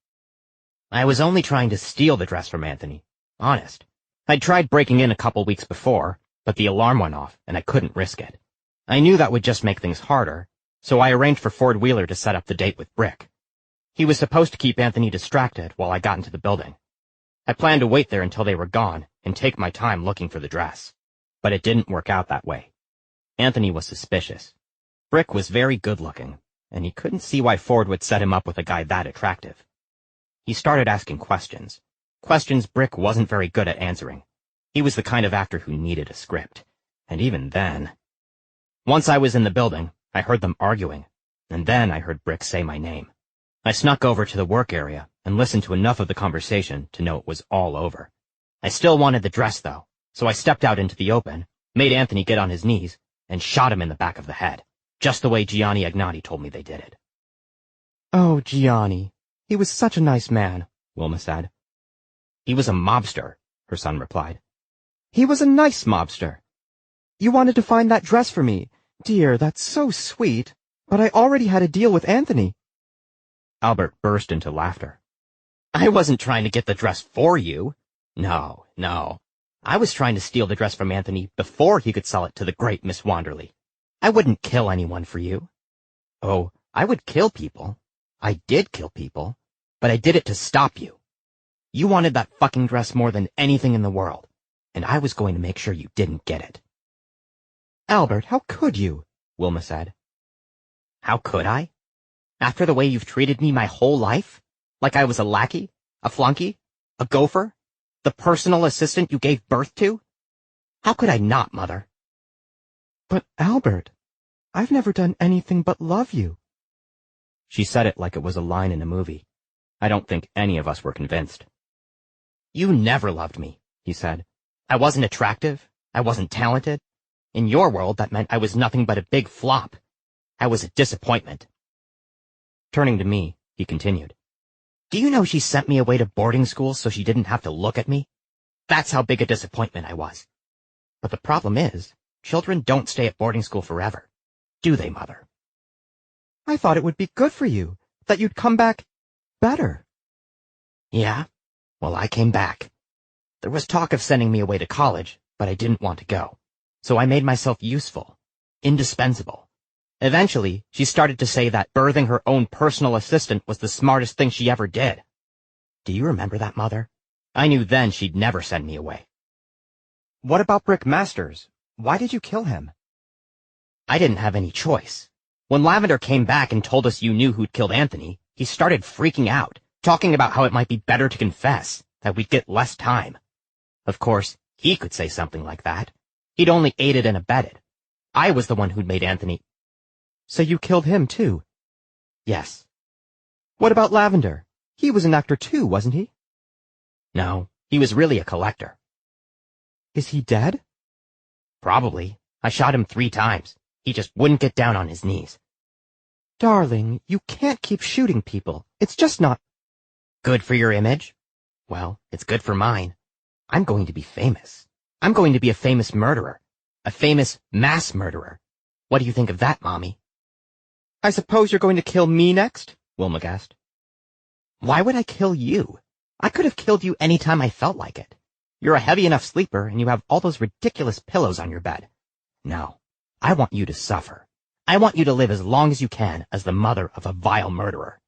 I was only trying to steal the dress from Anthony. Honest. I'd tried breaking in a couple weeks before, but the alarm went off, and I couldn't risk it. I knew that would just make things harder, so I arranged for Ford Wheeler to set up the date with Brick. He was supposed to keep Anthony distracted while I got into the building. I planned to wait there until they were gone and take my time looking for the dress. But it didn't work out that way. Anthony was suspicious. Brick was very good-looking, and he couldn't see why Ford would set him up with a guy that attractive. He started asking questions. Questions Brick wasn't very good at answering. He was the kind of actor who needed a script. And even then... Once I was in the building, I heard them arguing, and then I heard Brick say my name. I snuck over to the work area and listened to enough of the conversation to know it was all over. I still wanted the dress, though, so I stepped out into the open, made Anthony get on his knees, and shot him in the back of the head, just the way Gianni Agnati told me they did it. Oh, Gianni. He was such a nice man, Wilma said. He was a mobster, her son replied. He was a nice mobster. You wanted to find that dress for me. Dear, that's so sweet. But I already had a deal with Anthony. Albert burst into laughter. I wasn't trying to get the dress for you. No. I was trying to steal the dress from Anthony before he could sell it to the great Miss Wanderley. I wouldn't kill anyone for you. Oh, I would kill people. I did kill people, but I did it to stop you. You wanted that fucking dress more than anything in the world, and I was going to make sure you didn't get it. Albert, how could you? Wilma said. How could I? After the way you've treated me my whole life? Like I was a lackey? A flunky? A gopher? The personal assistant you gave birth to? How could I not, Mother? But Albert, I've never done anything but love you. She said it like it was a line in a movie. I don't think any of us were convinced. You never loved me, he said. I wasn't attractive. I wasn't talented. In your world, that meant I was nothing but a big flop. I was a disappointment. Turning to me, he continued. Do you know she sent me away to boarding school so she didn't have to look at me? That's how big a disappointment I was. But the problem is, children don't stay at boarding school forever. Do they, Mother? I thought it would be good for you, that you'd come back better. Yeah? Well, I came back. There was talk of sending me away to college, but I didn't want to go. So I made myself useful, indispensable. Eventually, she started to say that birthing her own personal assistant was the smartest thing she ever did. Do you remember that, Mother? I knew then she'd never send me away. What about Brick Masters? Why did you kill him? I didn't have any choice. When Lavender came back and told us you knew who'd killed Anthony, he started freaking out, talking about how it might be better to confess, that we'd get less time. Of course, he could say something like that. He'd only aided and abetted. I was the one who'd made Anthony. So you killed him, too? Yes. What about Lavender? He was an actor, too, wasn't he? No, he was really a collector. Is he dead? Probably. I shot him 3 times. He just wouldn't get down on his knees. Darling, you can't keep shooting people. It's just not good for your image. Well, it's good for mine. I'm going to be famous. I'm going to be a famous murderer. A famous mass murderer. What do you think of that, Mommy? I suppose you're going to kill me next? Wilma guessed. Why would I kill you? I could have killed you any time I felt like it. You're a heavy enough sleeper, and you have all those ridiculous pillows on your bed. No, I want you to suffer. I want you to live as long as you can as the mother of a vile murderer.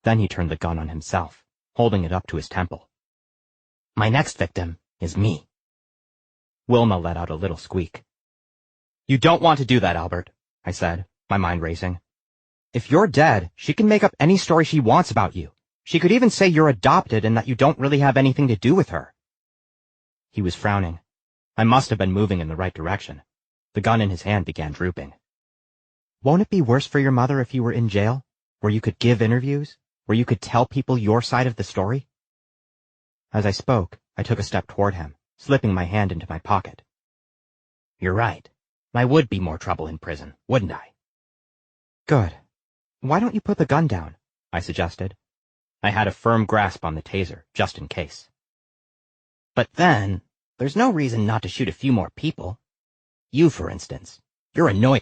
Then he turned the gun on himself, holding it up to his temple. My next victim is me. Wilma let out a little squeak. You don't want to do that, Albert, I said, my mind racing. If you're dead, she can make up any story she wants about you. She could even say you're adopted and that you don't really have anything to do with her. He was frowning. I must have been moving in the right direction. The gun in his hand began drooping. Won't it be worse for your mother if you were in jail, where you could give interviews, where you could tell people your side of the story? As I spoke, I took a step toward him, slipping my hand into my pocket. You're right. I would be more trouble in prison, wouldn't I? Good. Why don't you put the gun down? I suggested. I had a firm grasp on the taser, just in case. But then, there's no reason not to shoot a few more people. You, for instance. You're annoying.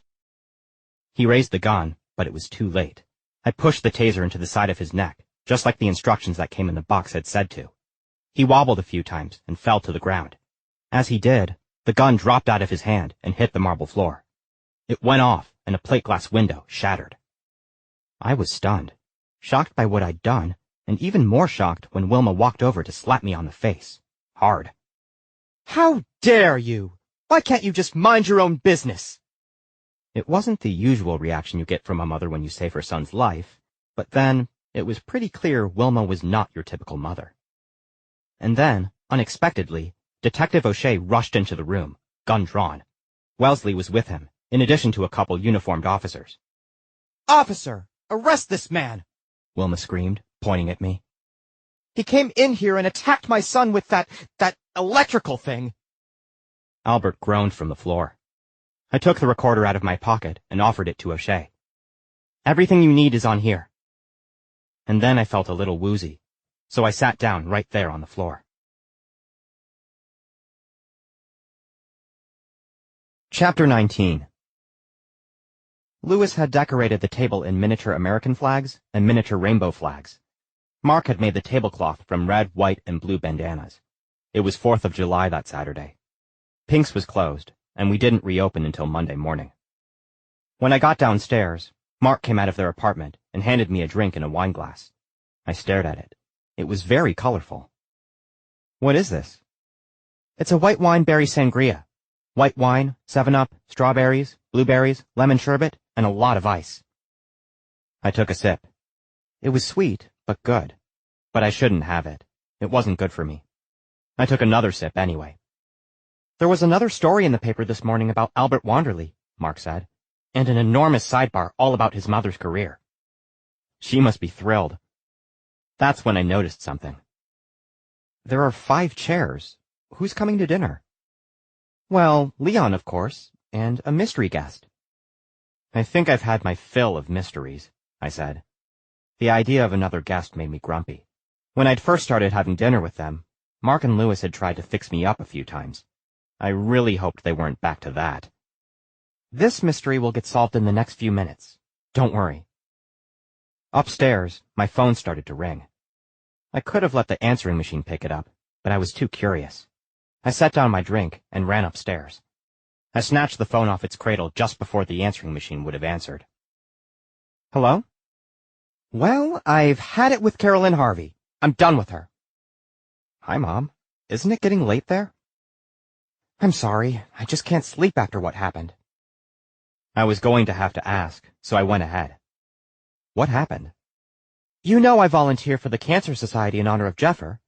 He raised the gun, but it was too late. I pushed the taser into the side of his neck, just like the instructions that came in the box had said to. He wobbled a few times and fell to the ground. As he did, the gun dropped out of his hand and hit the marble floor. It went off, and a plate glass window shattered. I was stunned, shocked by what I'd done, and even more shocked when Wilma walked over to slap me on the face. Hard. How dare you! Why can't you just mind your own business? It wasn't the usual reaction you get from a mother when you save her son's life, but then it was pretty clear Wilma was not your typical mother. And then, unexpectedly, Detective O'Shea rushed into the room, gun drawn. Wellesley was with him, in addition to a couple uniformed officers. Officer, arrest this man! Wilma screamed, pointing at me. He came in here and attacked my son with that electrical thing. Albert groaned from the floor. I took the recorder out of my pocket and offered it to O'Shea. Everything you need is on here. And then I felt a little woozy, so I sat down right there on the floor. Chapter 19. Lewis had decorated the table in miniature American flags and miniature rainbow flags. Mark had made the tablecloth from red, white, and blue bandanas. It was 4th of July that Saturday. Pinx was closed, and we didn't reopen until Monday morning. When I got downstairs, Mark came out of their apartment and handed me a drink in a wine glass. I stared at it. It was very colorful. What is this? It's a white wine berry sangria. White wine, 7-Up, strawberries, blueberries, lemon sherbet, and a lot of ice. I took a sip. It was sweet, but good. But I shouldn't have it. It wasn't good for me. I took another sip anyway. There was another story in the paper this morning about Albert Wanderley, Mark said, and an enormous sidebar all about his mother's career. She must be thrilled. That's when I noticed something. There are 5 chairs. Who's coming to dinner? Well, Leon, of course, and a mystery guest. I think I've had my fill of mysteries, I said. The idea of another guest made me grumpy. When I'd first started having dinner with them, Mark and Lewis had tried to fix me up a few times. I really hoped they weren't back to that. This mystery will get solved in the next few minutes. Don't worry. Upstairs, my phone started to ring. I could have let the answering machine pick it up, but I was too curious. I set down my drink and ran upstairs. I snatched the phone off its cradle just before the answering machine would have answered. Hello? Well, I've had it with Carolyn Harvey. I'm done with her. Hi, Mom. Isn't it getting late there? I'm sorry. I just can't sleep after what happened. I was going to have to ask, so I went ahead. What happened? You know I volunteer for the Cancer Society in honor of Jeffer.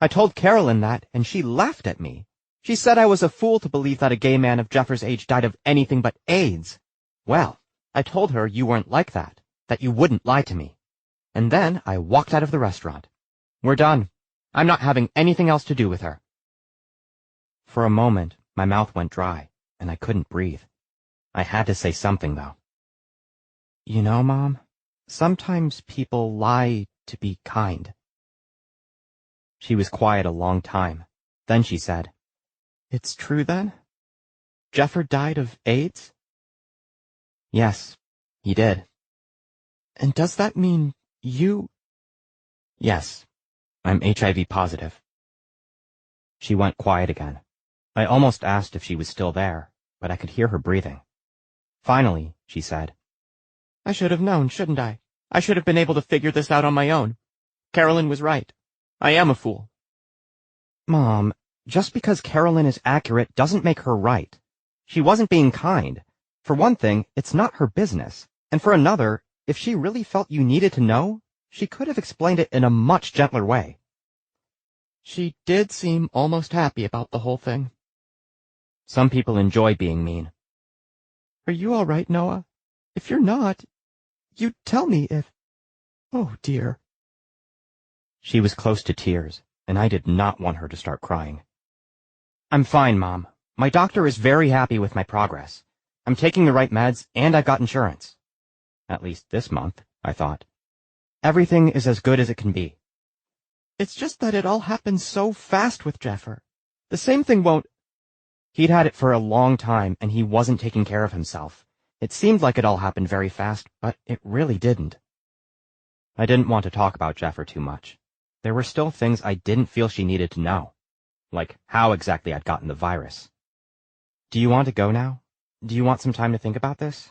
I told Carolyn that, and she laughed at me. She said I was a fool to believe that a gay man of Jeffer's age died of anything but AIDS. Well, I told her you weren't like that you wouldn't lie to me. And then I walked out of the restaurant. We're done. I'm not having anything else to do with her. For a moment, my mouth went dry, and I couldn't breathe. I had to say something, though. You know, Mom, sometimes people lie to be kind. She was quiet a long time. Then she said, It's true, then? Jeffer died of AIDS? Yes, he did. And does that mean you... Yes, I'm HIV positive. She went quiet again. I almost asked if she was still there, but I could hear her breathing. Finally, she said, I should have known, shouldn't I? I should have been able to figure this out on my own. Carolyn was right. I am a fool. Mom, just because Carolyn is accurate doesn't make her right. She wasn't being kind. For one thing, it's not her business. And for another, if she really felt you needed to know, she could have explained it in a much gentler way. She did seem almost happy about the whole thing. Some people enjoy being mean. Are you all right, Noah? If you're not, you'd tell me if... Oh, dear. She was close to tears, and I did not want her to start crying. I'm fine, Mom. My doctor is very happy with my progress. I'm taking the right meds, and I've got insurance. At least this month, I thought. Everything is as good as it can be. It's just that it all happened so fast with Jeffer. The same thing won't... He'd had it for a long time, and he wasn't taking care of himself. It seemed like it all happened very fast, but it really didn't. I didn't want to talk about Jeffer too much. There were still things I didn't feel she needed to know, like how exactly I'd gotten the virus. Do you want to go now? Do you want some time to think about this?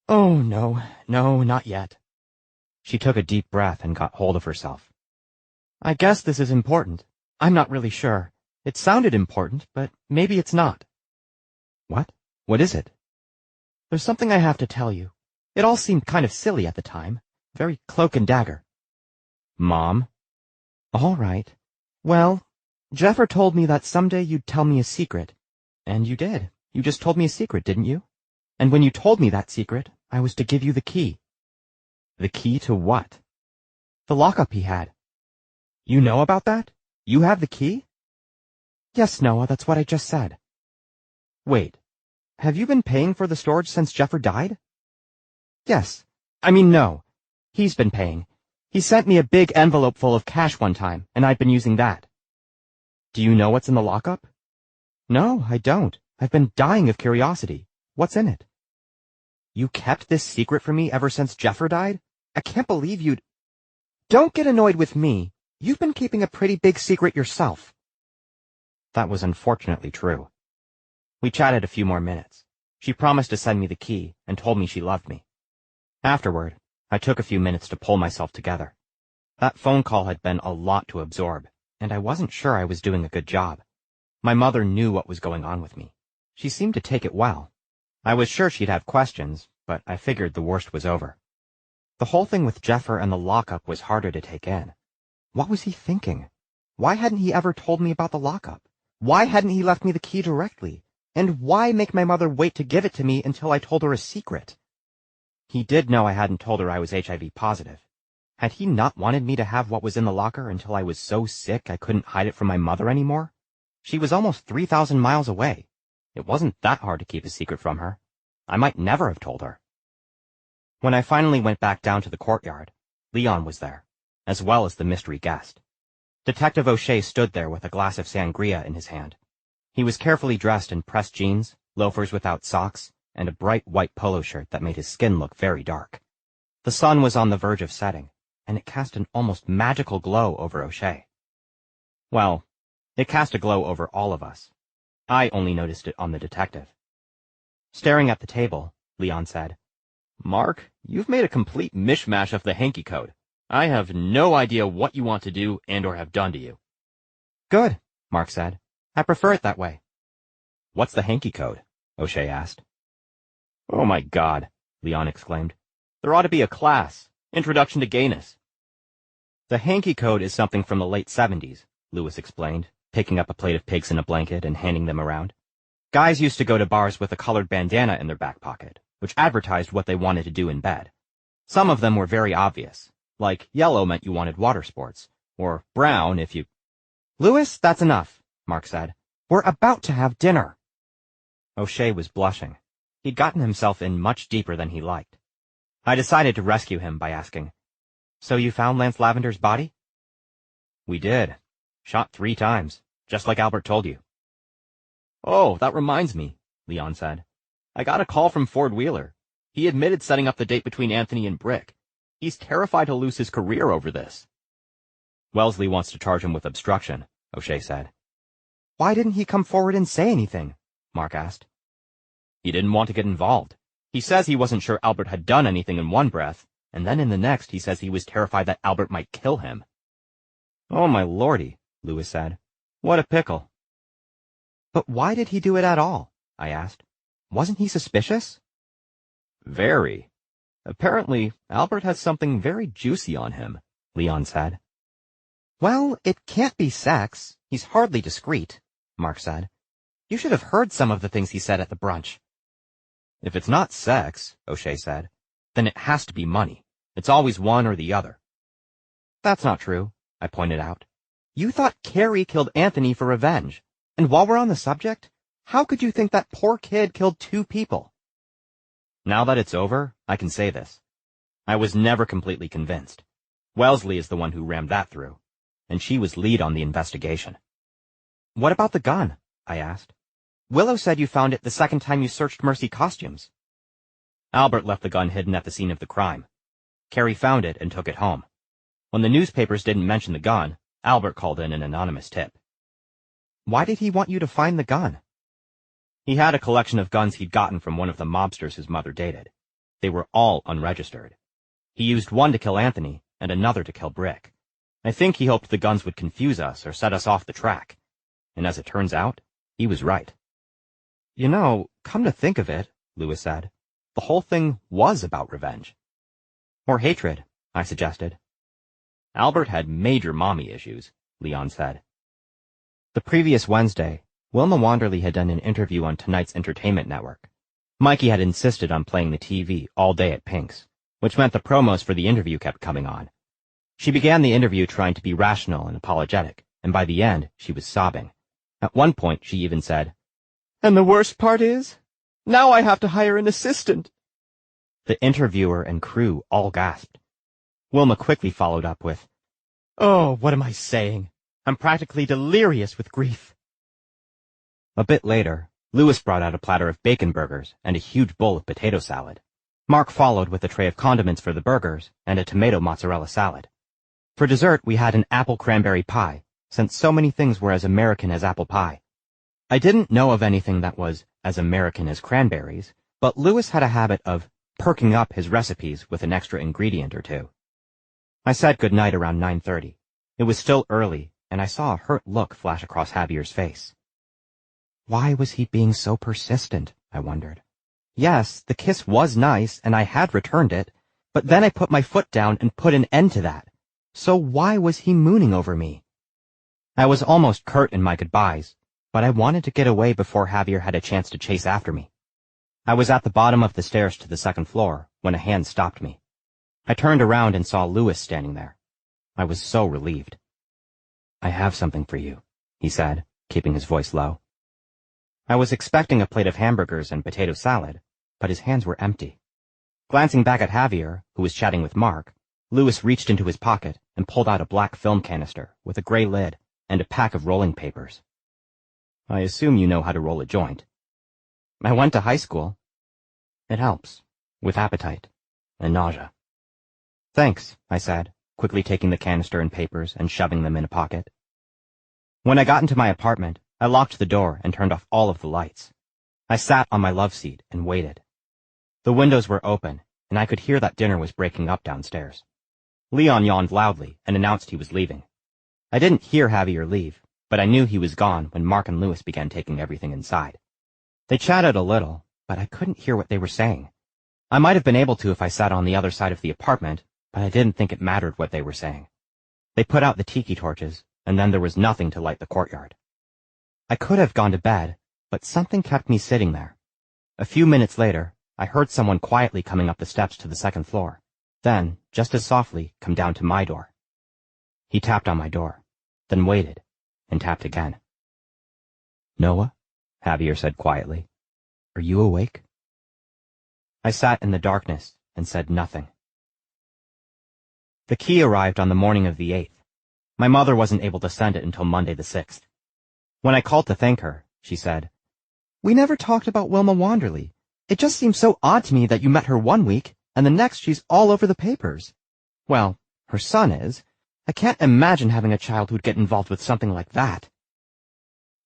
Oh, no, not yet. She took a deep breath and got hold of herself. I guess this is important. I'm not really sure. It sounded important, but maybe it's not. What? What is it? There's something I have to tell you. It all seemed kind of silly at the time. Very cloak and dagger. Mom? All right. Well, Jeffer told me that someday you'd tell me a secret. And you did. You just told me a secret, didn't you? And when you told me that secret, I was to give you the key. The key to what? The lockup he had. You know about that? You have the key? Yes, Noah, that's what I just said. Wait, have you been paying for the storage since Jeffer died? Yes. No. He's been paying. He sent me a big envelope full of cash one time, and I've been using that. Do you know what's in the lockup? No, I don't. I've been dying of curiosity. What's in it? You kept this secret from me ever since Jeffer died? I can't believe you'd... Don't get annoyed with me. You've been keeping a pretty big secret yourself. That was unfortunately true. We chatted a few more minutes. She promised to send me the key and told me she loved me. Afterward, I took a few minutes to pull myself together. That phone call had been a lot to absorb, and I wasn't sure I was doing a good job. My mother knew what was going on with me. She seemed to take it well. I was sure she'd have questions, but I figured the worst was over. The whole thing with Jeffer and the lockup was harder to take in. What was he thinking? Why hadn't he ever told me about the lockup? Why hadn't he left me the key directly? And why make my mother wait to give it to me until I told her a secret? He did know I hadn't told her I was HIV positive. Had he not wanted me to have what was in the locker until I was so sick I couldn't hide it from my mother anymore? She was almost 3,000 miles away. It wasn't that hard to keep a secret from her. I might never have told her. When I finally went back down to the courtyard, Leon was there, as well as the mystery guest. Detective O'Shea stood there with a glass of sangria in his hand. He was carefully dressed in pressed jeans, loafers without socks, and a bright white polo shirt that made his skin look very dark. The sun was on the verge of setting, and it cast an almost magical glow over O'Shea. Well, it cast a glow over all of us. I only noticed it on the detective. Staring at the table, Leon said, "Mark, you've made a complete mishmash of the hanky code. I have no idea what you want to do and or have done to you." "Good," Mark said. "I prefer it that way." "What's the hanky code?" O'Shea asked. "Oh my God," Leon exclaimed. "There ought to be a class. Introduction to Gayness." "The hanky code is something from the late 70s, Lewis explained, picking up a plate of pigs in a blanket and handing them around. "Guys used to go to bars with a colored bandana in their back pocket, which advertised what they wanted to do in bed. Some of them were very obvious, like yellow meant you wanted water sports, or brown if you—" "Lewis, that's enough," Mark said. "We're about to have dinner." O'Shea was blushing. He'd gotten himself in much deeper than he liked. I decided to rescue him by asking, "So you found Lance Lavender's body?" "We did. Shot 3 times, just like Albert told you." "Oh, that reminds me," Leon said. "I got a call from Ford Wheeler. He admitted setting up the date between Anthony and Brick. He's terrified he'll lose his career over this." "Wellesley wants to charge him with obstruction," O'Shea said. "Why didn't he come forward and say anything?" Mark asked. "He didn't want to get involved. He says he wasn't sure Albert had done anything in one breath, and then in the next he says he was terrified that Albert might kill him." "Oh my lordy," Lewis said. "What a pickle." "But why did he do it at all?" I asked. "Wasn't he suspicious?" "Very. Apparently, Albert has something very juicy on him," Leon said. "Well, it can't be sex. He's hardly discreet," Mark said. "You should have heard some of the things he said at the brunch." "If it's not sex," O'Shea said, "then it has to be money. It's always one or the other." "That's not true," I pointed out. "You thought Carrie killed Anthony for revenge. And while we're on the subject, how could you think that poor kid killed 2 people? Now that it's over, I can say this. I was never completely convinced. Wellesley is the one who rammed that through, and she was lead on the investigation." "What about the gun?" I asked. "Willow said you found it the second time you searched Mercy Costumes." "Albert left the gun hidden at the scene of the crime. Carrie found it and took it home. When the newspapers didn't mention the gun, Albert called in an anonymous tip." "Why did he want you to find the gun?" "He had a collection of guns he'd gotten from one of the mobsters his mother dated. They were all unregistered. He used one to kill Anthony and another to kill Brick. I think he hoped the guns would confuse us or set us off the track. And as it turns out, he was right." "You know, come to think of it," Lewis said, "the whole thing was about revenge." "Or hatred," I suggested. "Albert had major mommy issues," Leon said. The previous Wednesday, Wilma Wanderley had done an interview on tonight's entertainment network. Mikey had insisted on playing the TV all day at Pinx, which meant the promos for the interview kept coming on. She began the interview trying to be rational and apologetic, and by the end, she was sobbing. At one point, she even said, "And the worst part is, now I have to hire an assistant." The interviewer and crew all gasped. Wilma quickly followed up with, "Oh, what am I saying? I'm practically delirious with grief." A bit later, Lewis brought out a platter of bacon burgers and a huge bowl of potato salad. Mark followed with a tray of condiments for the burgers and a tomato mozzarella salad. For dessert, we had an apple cranberry pie, since so many things were as American as apple pie. I didn't know of anything that was as American as cranberries, but Lewis had a habit of perking up his recipes with an extra ingredient or two. I said goodnight around 9:30. It was still early, and I saw a hurt look flash across Javier's face. Why was he being so persistent, I wondered. Yes, the kiss was nice, and I had returned it, but then I put my foot down and put an end to that. So why was he mooning over me? I was almost curt in my goodbyes, but I wanted to get away before Javier had a chance to chase after me. I was at the bottom of the stairs to the second floor when a hand stopped me. I turned around and saw Lewis standing there. I was so relieved. "I have something for you," he said, keeping his voice low. I was expecting a plate of hamburgers and potato salad, but his hands were empty. Glancing back at Javier, who was chatting with Mark, Lewis reached into his pocket and pulled out a black film canister with a gray lid and a pack of rolling papers. I assume you know how to roll a joint. I went to high school. It helps, with appetite and nausea. Thanks, I said, quickly taking the canister and papers and shoving them in a pocket. When I got into my apartment, I locked the door and turned off all of the lights. I sat on my love seat and waited. The windows were open, and I could hear that dinner was breaking up downstairs. Leon yawned loudly and announced he was leaving. I didn't hear Javier leave, but I knew he was gone when Mark and Lewis began taking everything inside. They chatted a little, but I couldn't hear what they were saying. I might have been able to if I sat on the other side of the apartment, but I didn't think it mattered what they were saying. They put out the tiki torches, and then there was nothing to light the courtyard. I could have gone to bed, but something kept me sitting there. A few minutes later, I heard someone quietly coming up the steps to the second floor, then, just as softly, come down to my door. He tapped on my door, then waited, and tapped again. Noah, Javier said quietly, are you awake? I sat in the darkness and said nothing. The key arrived on the morning of the 8th. My mother wasn't able to send it until Monday the 6th. When I called to thank her, she said, We never talked about Wilma Wanderley. It just seems so odd to me that you met her one week, and the next she's all over the papers. Well, her son is. I can't imagine having a child who'd get involved with something like that.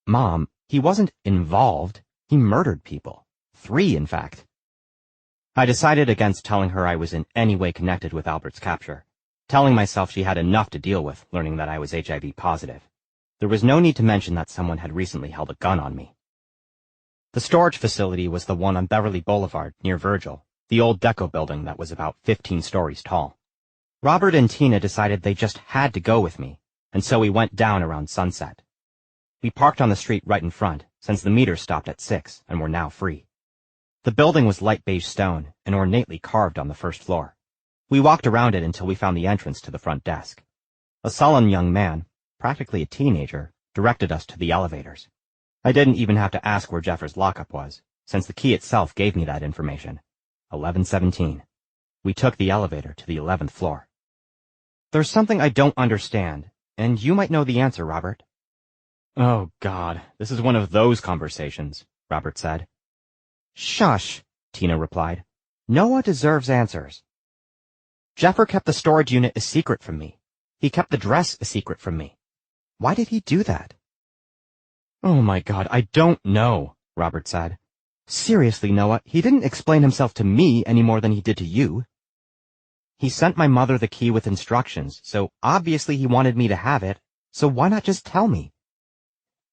Mom, he wasn't involved. He murdered people. 3, in fact. I decided against telling her I was in any way connected with Albert's capture, telling myself she had enough to deal with learning that I was HIV positive. There was no need to mention that someone had recently held a gun on me. The storage facility was the one on Beverly Boulevard near Virgil, the old Deco building that was about 15 stories tall. Robert and Tina decided they just had to go with me, and so we went down around sunset. We parked on the street right in front, since the meters stopped at 6 and were now free. The building was light beige stone and ornately carved on the first floor. We walked around it until we found the entrance to the front desk. A sullen young man, practically a teenager, directed us to the elevators. I didn't even have to ask where Jeffers' lockup was, since the key itself gave me that information. 1117. We took the elevator to the 11th floor. There's something I don't understand, and you might know the answer, Robert. Oh, God, this is one of those conversations, Robert said. Shush, Tina replied. Noah deserves answers. Jeffer kept the storage unit a secret from me. He kept the dress a secret from me. Why did he do that? Oh my God, I don't know, Robert said. Seriously, Noah, he didn't explain himself to me any more than he did to you. He sent my mother the key with instructions, so obviously he wanted me to have it, so why not just tell me?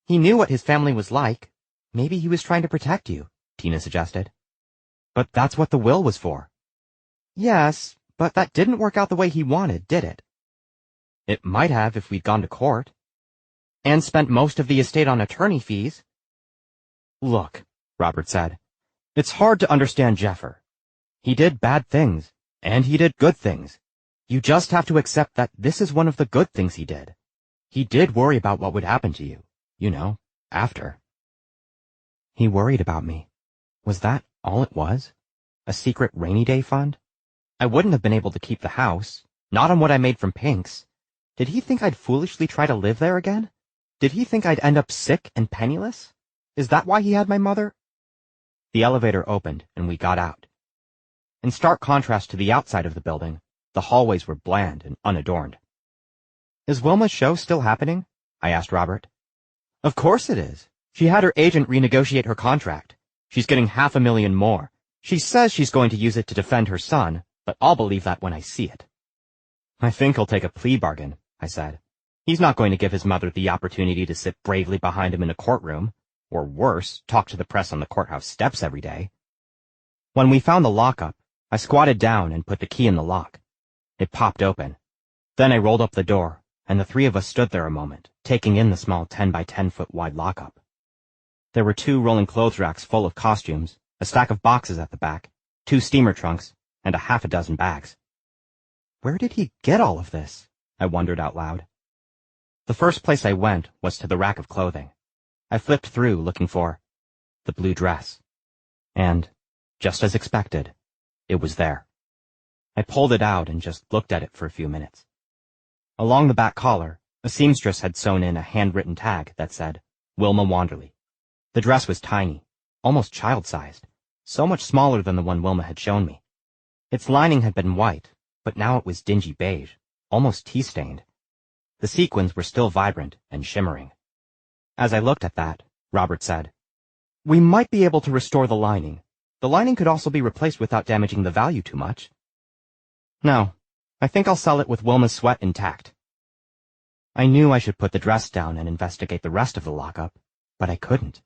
He knew what his family was like. Maybe he was trying to protect you, Tina suggested. But that's what the will was for. Yes, but that didn't work out the way he wanted, did it? It might have if we'd gone to court. And spent most of the estate on attorney fees. Look, Robert said, it's hard to understand Jeffer. He did bad things, and he did good things. You just have to accept that this is one of the good things he did. He did worry about what would happen to you, you know, after. He worried about me. Was that all it was? A secret rainy day fund? I wouldn't have been able to keep the house, not on what I made from Pinx. Did he think I'd foolishly try to live there again? Did he think I'd end up sick and penniless? Is that why he had my mother? The elevator opened, and we got out. In stark contrast to the outside of the building, the hallways were bland and unadorned. Is Wilma's show still happening? I asked Robert. Of course it is. She had her agent renegotiate her contract. She's getting $500,000 more. She says she's going to use it to defend her son, but I'll believe that when I see it. I think he'll take a plea bargain, I said. He's not going to give his mother the opportunity to sit bravely behind him in a courtroom, or worse, talk to the press on the courthouse steps every day. When we found the lockup, I squatted down and put the key in the lock. It popped open. Then I rolled up the door, and the 3 of us stood there a moment, taking in the small 10 by 10 foot wide lockup. There were 2 rolling clothes racks full of costumes, a stack of boxes at the back, 2 steamer trunks, and a half a dozen bags. Where did he get all of this? I wondered out loud. The first place I went was to the rack of clothing. I flipped through looking for the blue dress. And, just as expected, it was there. I pulled it out and just looked at it for a few minutes. Along the back collar, a seamstress had sewn in a handwritten tag that said, Wilma Wanderley. The dress was tiny, almost child-sized, so much smaller than the one Wilma had shown me. Its lining had been white, but now it was dingy beige, almost tea-stained. The sequins were still vibrant and shimmering. As I looked at that, Robert said, "We might be able to restore the lining. The lining could also be replaced without damaging the value too much." "No, I think I'll sell it with Wilma's sweat intact." I knew I should put the dress down and investigate the rest of the lockup, but I couldn't.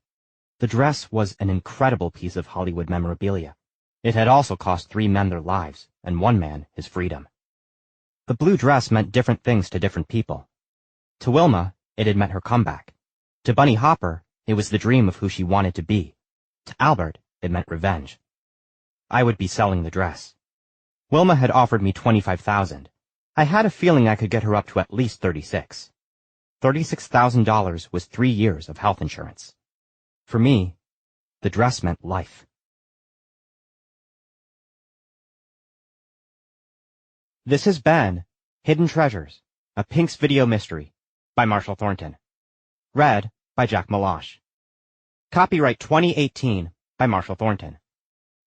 The dress was an incredible piece of Hollywood memorabilia. It had also cost 3 men their lives, and 1 man his freedom. The blue dress meant different things to different people. To Wilma, it had meant her comeback. To Bunny Hopper, it was the dream of who she wanted to be. To Albert, it meant revenge. I would be selling the dress. Wilma had offered me $25,000. I had a feeling I could get her up to at least 36. $36,000 was 3 years of health insurance. For me, the dress meant life. This has been Hidden Treasures, a Pinx video mystery by Marshall Thornton. Read by Jack Malash. Copyright 2018 by Marshall Thornton.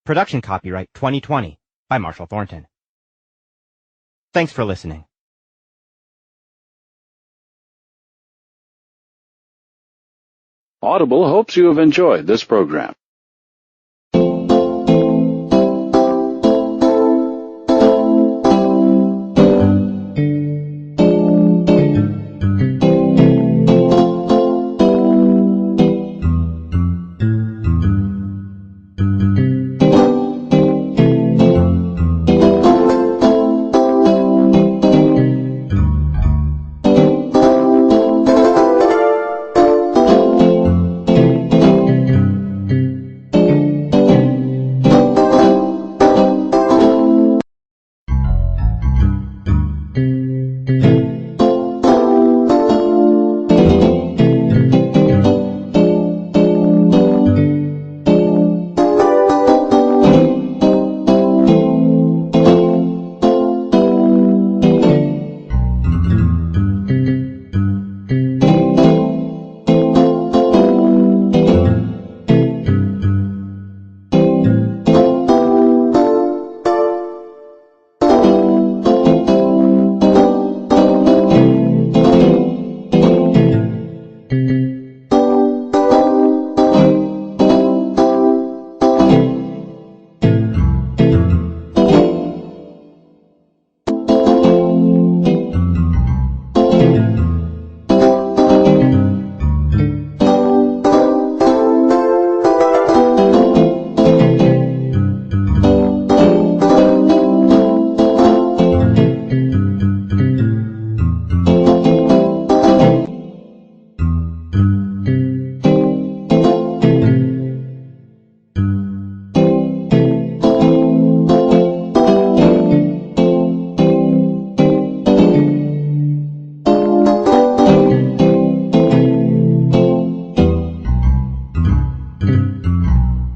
Production copyright 2020 by Marshall Thornton. Thanks for listening. Audible hopes you have enjoyed this program.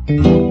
Thank you.